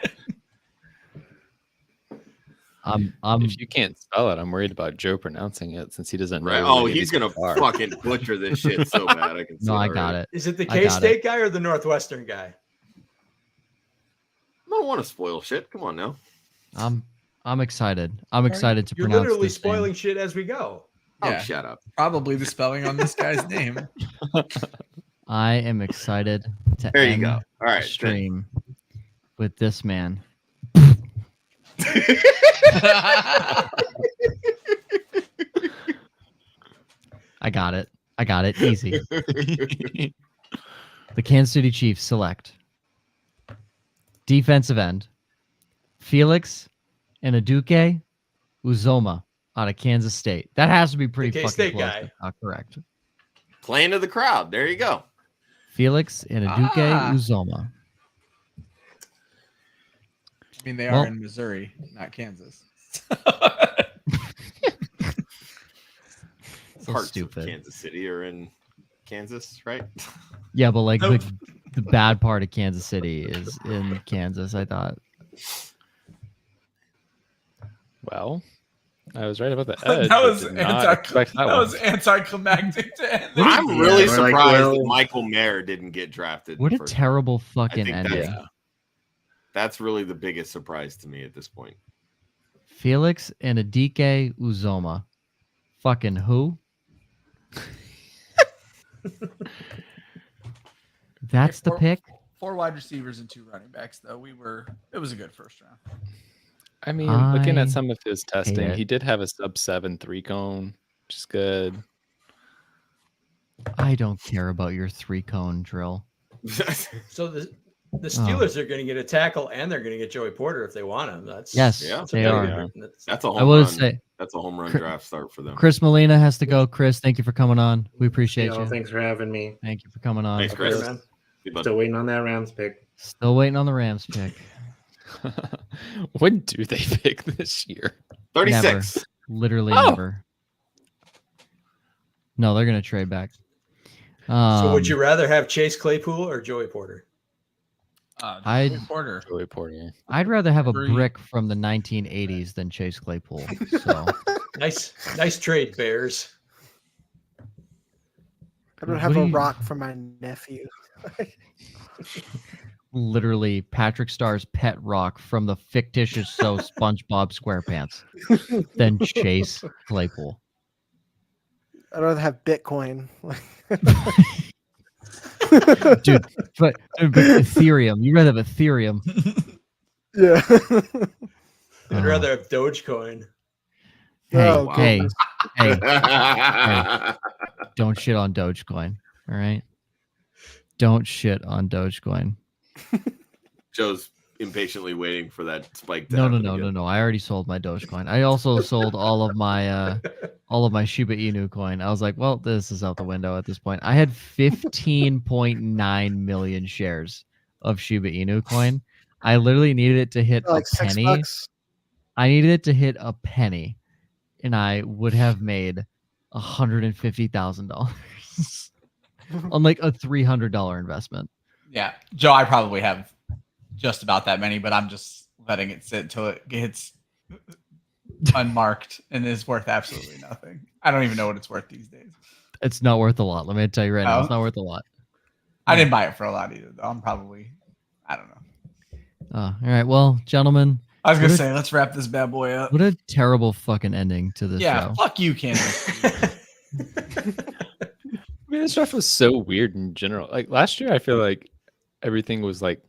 If you can't spell it, I'm worried about Joe pronouncing it since he doesn't know. Oh, he's gonna fucking butcher this shit so bad. I can see No, I got it. Is it the K-State guy or the Northwestern guy? I don't want to spoil shit. Come on now. I'm excited. I'm excited to You're pronounce literally this spoiling name. shit as we go. Oh, shut up. Probably the spelling on this guy's name. I am excited to There you end go. All right, the stream with this man. I got it. Easy. The Kansas City Chiefs select defensive end Felix Anaduke Uzoma out of Kansas State. That has to be pretty fucking K-State close. guy. Correct. Playing to the crowd. There you go. Felix Anaduke Uzoma. I mean, they are in Missouri, not Kansas. So Parts stupid. of Kansas City are in Kansas, right? Yeah, but like the bad part of Kansas City is in Kansas, I thought. Well, I was right about the edge. That was that anticlimactic to end. I'm really surprised that Michael Mayer didn't get drafted. What a first. terrible I fucking think ending. that's really the biggest surprise to me at this point. Felix Anaduke Uzoma. Fucking who? That's the pick? 4 wide receivers and 2 running backs, though. It was a good first round. I mean, looking at some of his testing, he did have a sub-7 3-cone, which is good. I don't care about your 3-cone drill. So the Steelers are going to get a tackle and they're going to get Joey Porter if they want him. That's they are. That's a home I will run. say That's a home run draft start for them. Chris Molina has to go. Chris, thank you for coming on. We appreciate you. Thanks for having me. Thank you for coming on. Thanks, Chris. Man. Still waiting on that Rams pick. Still waiting on the Rams pick. When do they pick this year? 36. Never. Literally never. No, they're going to trade back. So would you rather have Chase Claypool or Joey Porter? Joey Porter. Joey Porter. I'd rather have a brick from the 1980s than Chase Claypool. So nice trade, Bears. I don't have a rock for my nephew. Literally Patrick Starr's pet rock from the fictitious SpongeBob SquarePants than Chase Claypool. I'd rather have Bitcoin. Dude, but Ethereum. You'd rather have Ethereum. Yeah. I'd rather have Dogecoin. Hey, hey, don't shit on Dogecoin. All right. Don't shit on Dogecoin. Joe's impatiently waiting for that spike. No. I already sold my Dogecoin. I also sold all of my Shiba Inu coin. I was like, well, this is out the window at this point. I had 15.9 million shares of Shiba Inu coin. I literally needed it to hit a penny. $6. I needed it to hit a penny, and I would have made $150,000 on like a $300 investment. Yeah, Joe, I probably have just about that many, but I'm just letting it sit until it gets unmarked and is worth absolutely nothing. I don't even know what it's worth these days. It's not worth a lot. Let me tell you right now, it's not worth a lot. I didn't buy it for a lot either, though. I'm probably, I don't know. All right, well, gentlemen. I was gonna say, let's wrap this bad boy up. What a terrible fucking ending to this show. Yeah, fuck you, Kansas. I mean, this draft was so weird in general. Like last year, I feel like everything was like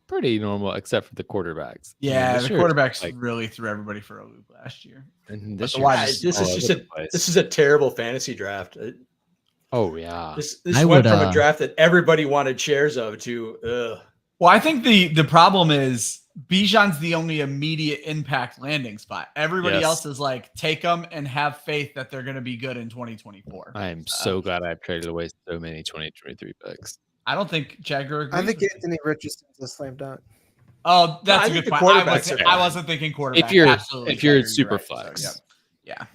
pretty normal except for the quarterbacks. Yeah, the quarterbacks like, really threw everybody for a loop last year. And this is a terrible fantasy draft. Oh yeah, this went from a draft that everybody wanted shares of to. Well, I think the problem is Bijan's the only immediate impact landing spot. Everybody else is like, take them and have faith that they're going to be good in 2024. I am so glad I've traded away so many 2023 picks. I don't think Jagger agrees. I think Anthony Richardson's a slam dunk. Oh, that's a good point. I wasn't thinking quarterback. If you're super flex. So, yeah.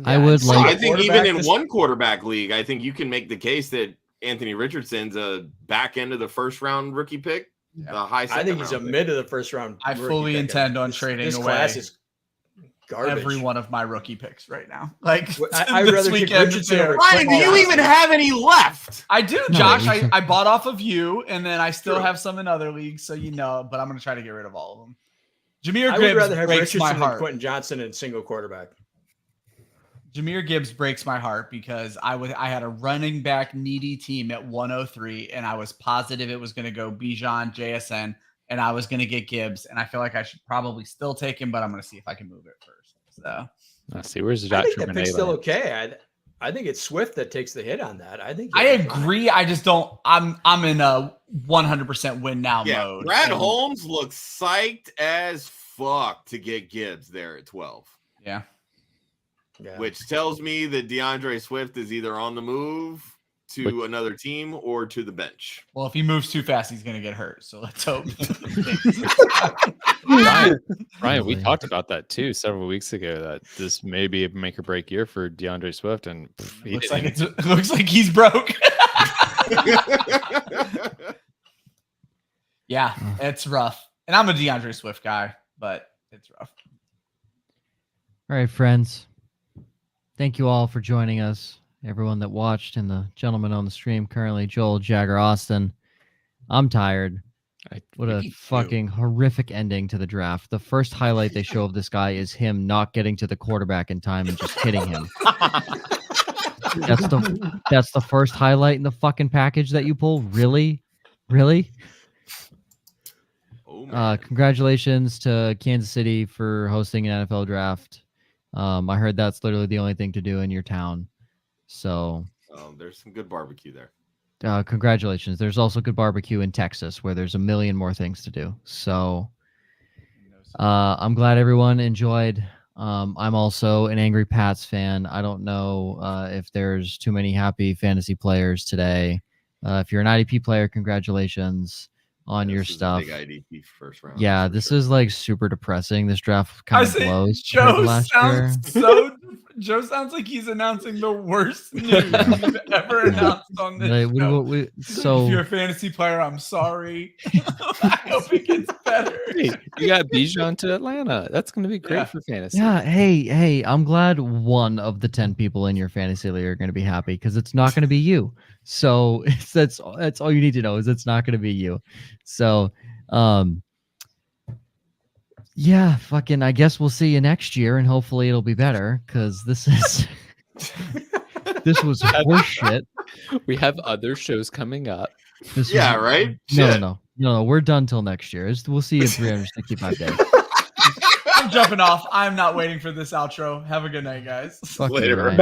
I would like. I think even in one quarterback league, I think you can make the case that Anthony Richardson's a back end of the first round rookie pick. Yeah. The high I think he's a mid of the first round. I fully intend on trading this away class is garbage. Every one of my rookie picks right now. Like I'd rather take Richardson over Ryan, do you even have any left? I do, Josh. I bought off of you, and then I still have some in other leagues, so you know. But I'm going to try to get rid of all of them. Jahmyr Gibbs rather have breaks my Richardson heart. than Quentin Johnson and single quarterback. Jahmyr Gibbs breaks my heart because I had a running back needy team at 103, and I was positive it was going to go Bijan, JSN, and I was going to get Gibbs, and I feel like I should probably still take him, but I'm going to see if I can move it first. So let's see, where's I think that pick's still okay. I think it's Swift that takes the hit on that. I agree. I just don't. I'm in a 100% win now mode. Brad Holmes looks psyched as fuck to get Gibbs there at 12. Yeah. Which tells me that DeAndre Swift is either on the move to another team or to the bench. Well, if he moves too fast, he's going to get hurt. So let's hope. Ryan, we talked about that too several weeks ago, that this may be a make or break year for DeAndre Swift. And it looks like he's broke. Yeah, it's rough. And I'm a DeAndre Swift guy, but it's rough. All right, friends. Thank you all for joining us. Everyone that watched and the gentleman on the stream currently, Joel, Jagger, Austin. I'm tired. What a fucking horrific ending to the draft. The first highlight they show of this guy is him not getting to the quarterback in time and just hitting him. That's the first highlight in the fucking package that you pull? Really? Congratulations to Kansas City for hosting an NFL draft. I heard that's literally the only thing to do in your town. So There's some good barbecue there. Congratulations. There's also good barbecue in Texas where there's a million more things to do. So I'm glad everyone enjoyed. I'm also an Angry Pats fan. I don't know if there's too many happy fantasy players today. If you're an IDP player, congratulations on your stuff. Big IDP first round. Yeah, this is like super depressing. This draft kind of blows. Joe sounds like he's announcing the worst news we've ever announced on this show. So if you're a fantasy player, I'm sorry. I hope it gets better. Hey, you got Bijan to Atlanta. That's going to be great for fantasy. Yeah, hey, I'm glad one of the 10 people in your fantasy league are going to be happy because it's not going to be you. So that's all you need to know is it's not going to be you. So, yeah, fucking, I guess we'll see you next year and hopefully it'll be better because this was horseshit. We have other shows coming up. Right? No, we're done till next year. We'll see you in 365 days. I'm jumping off. I'm not waiting for this outro. Have a good night, guys. Later.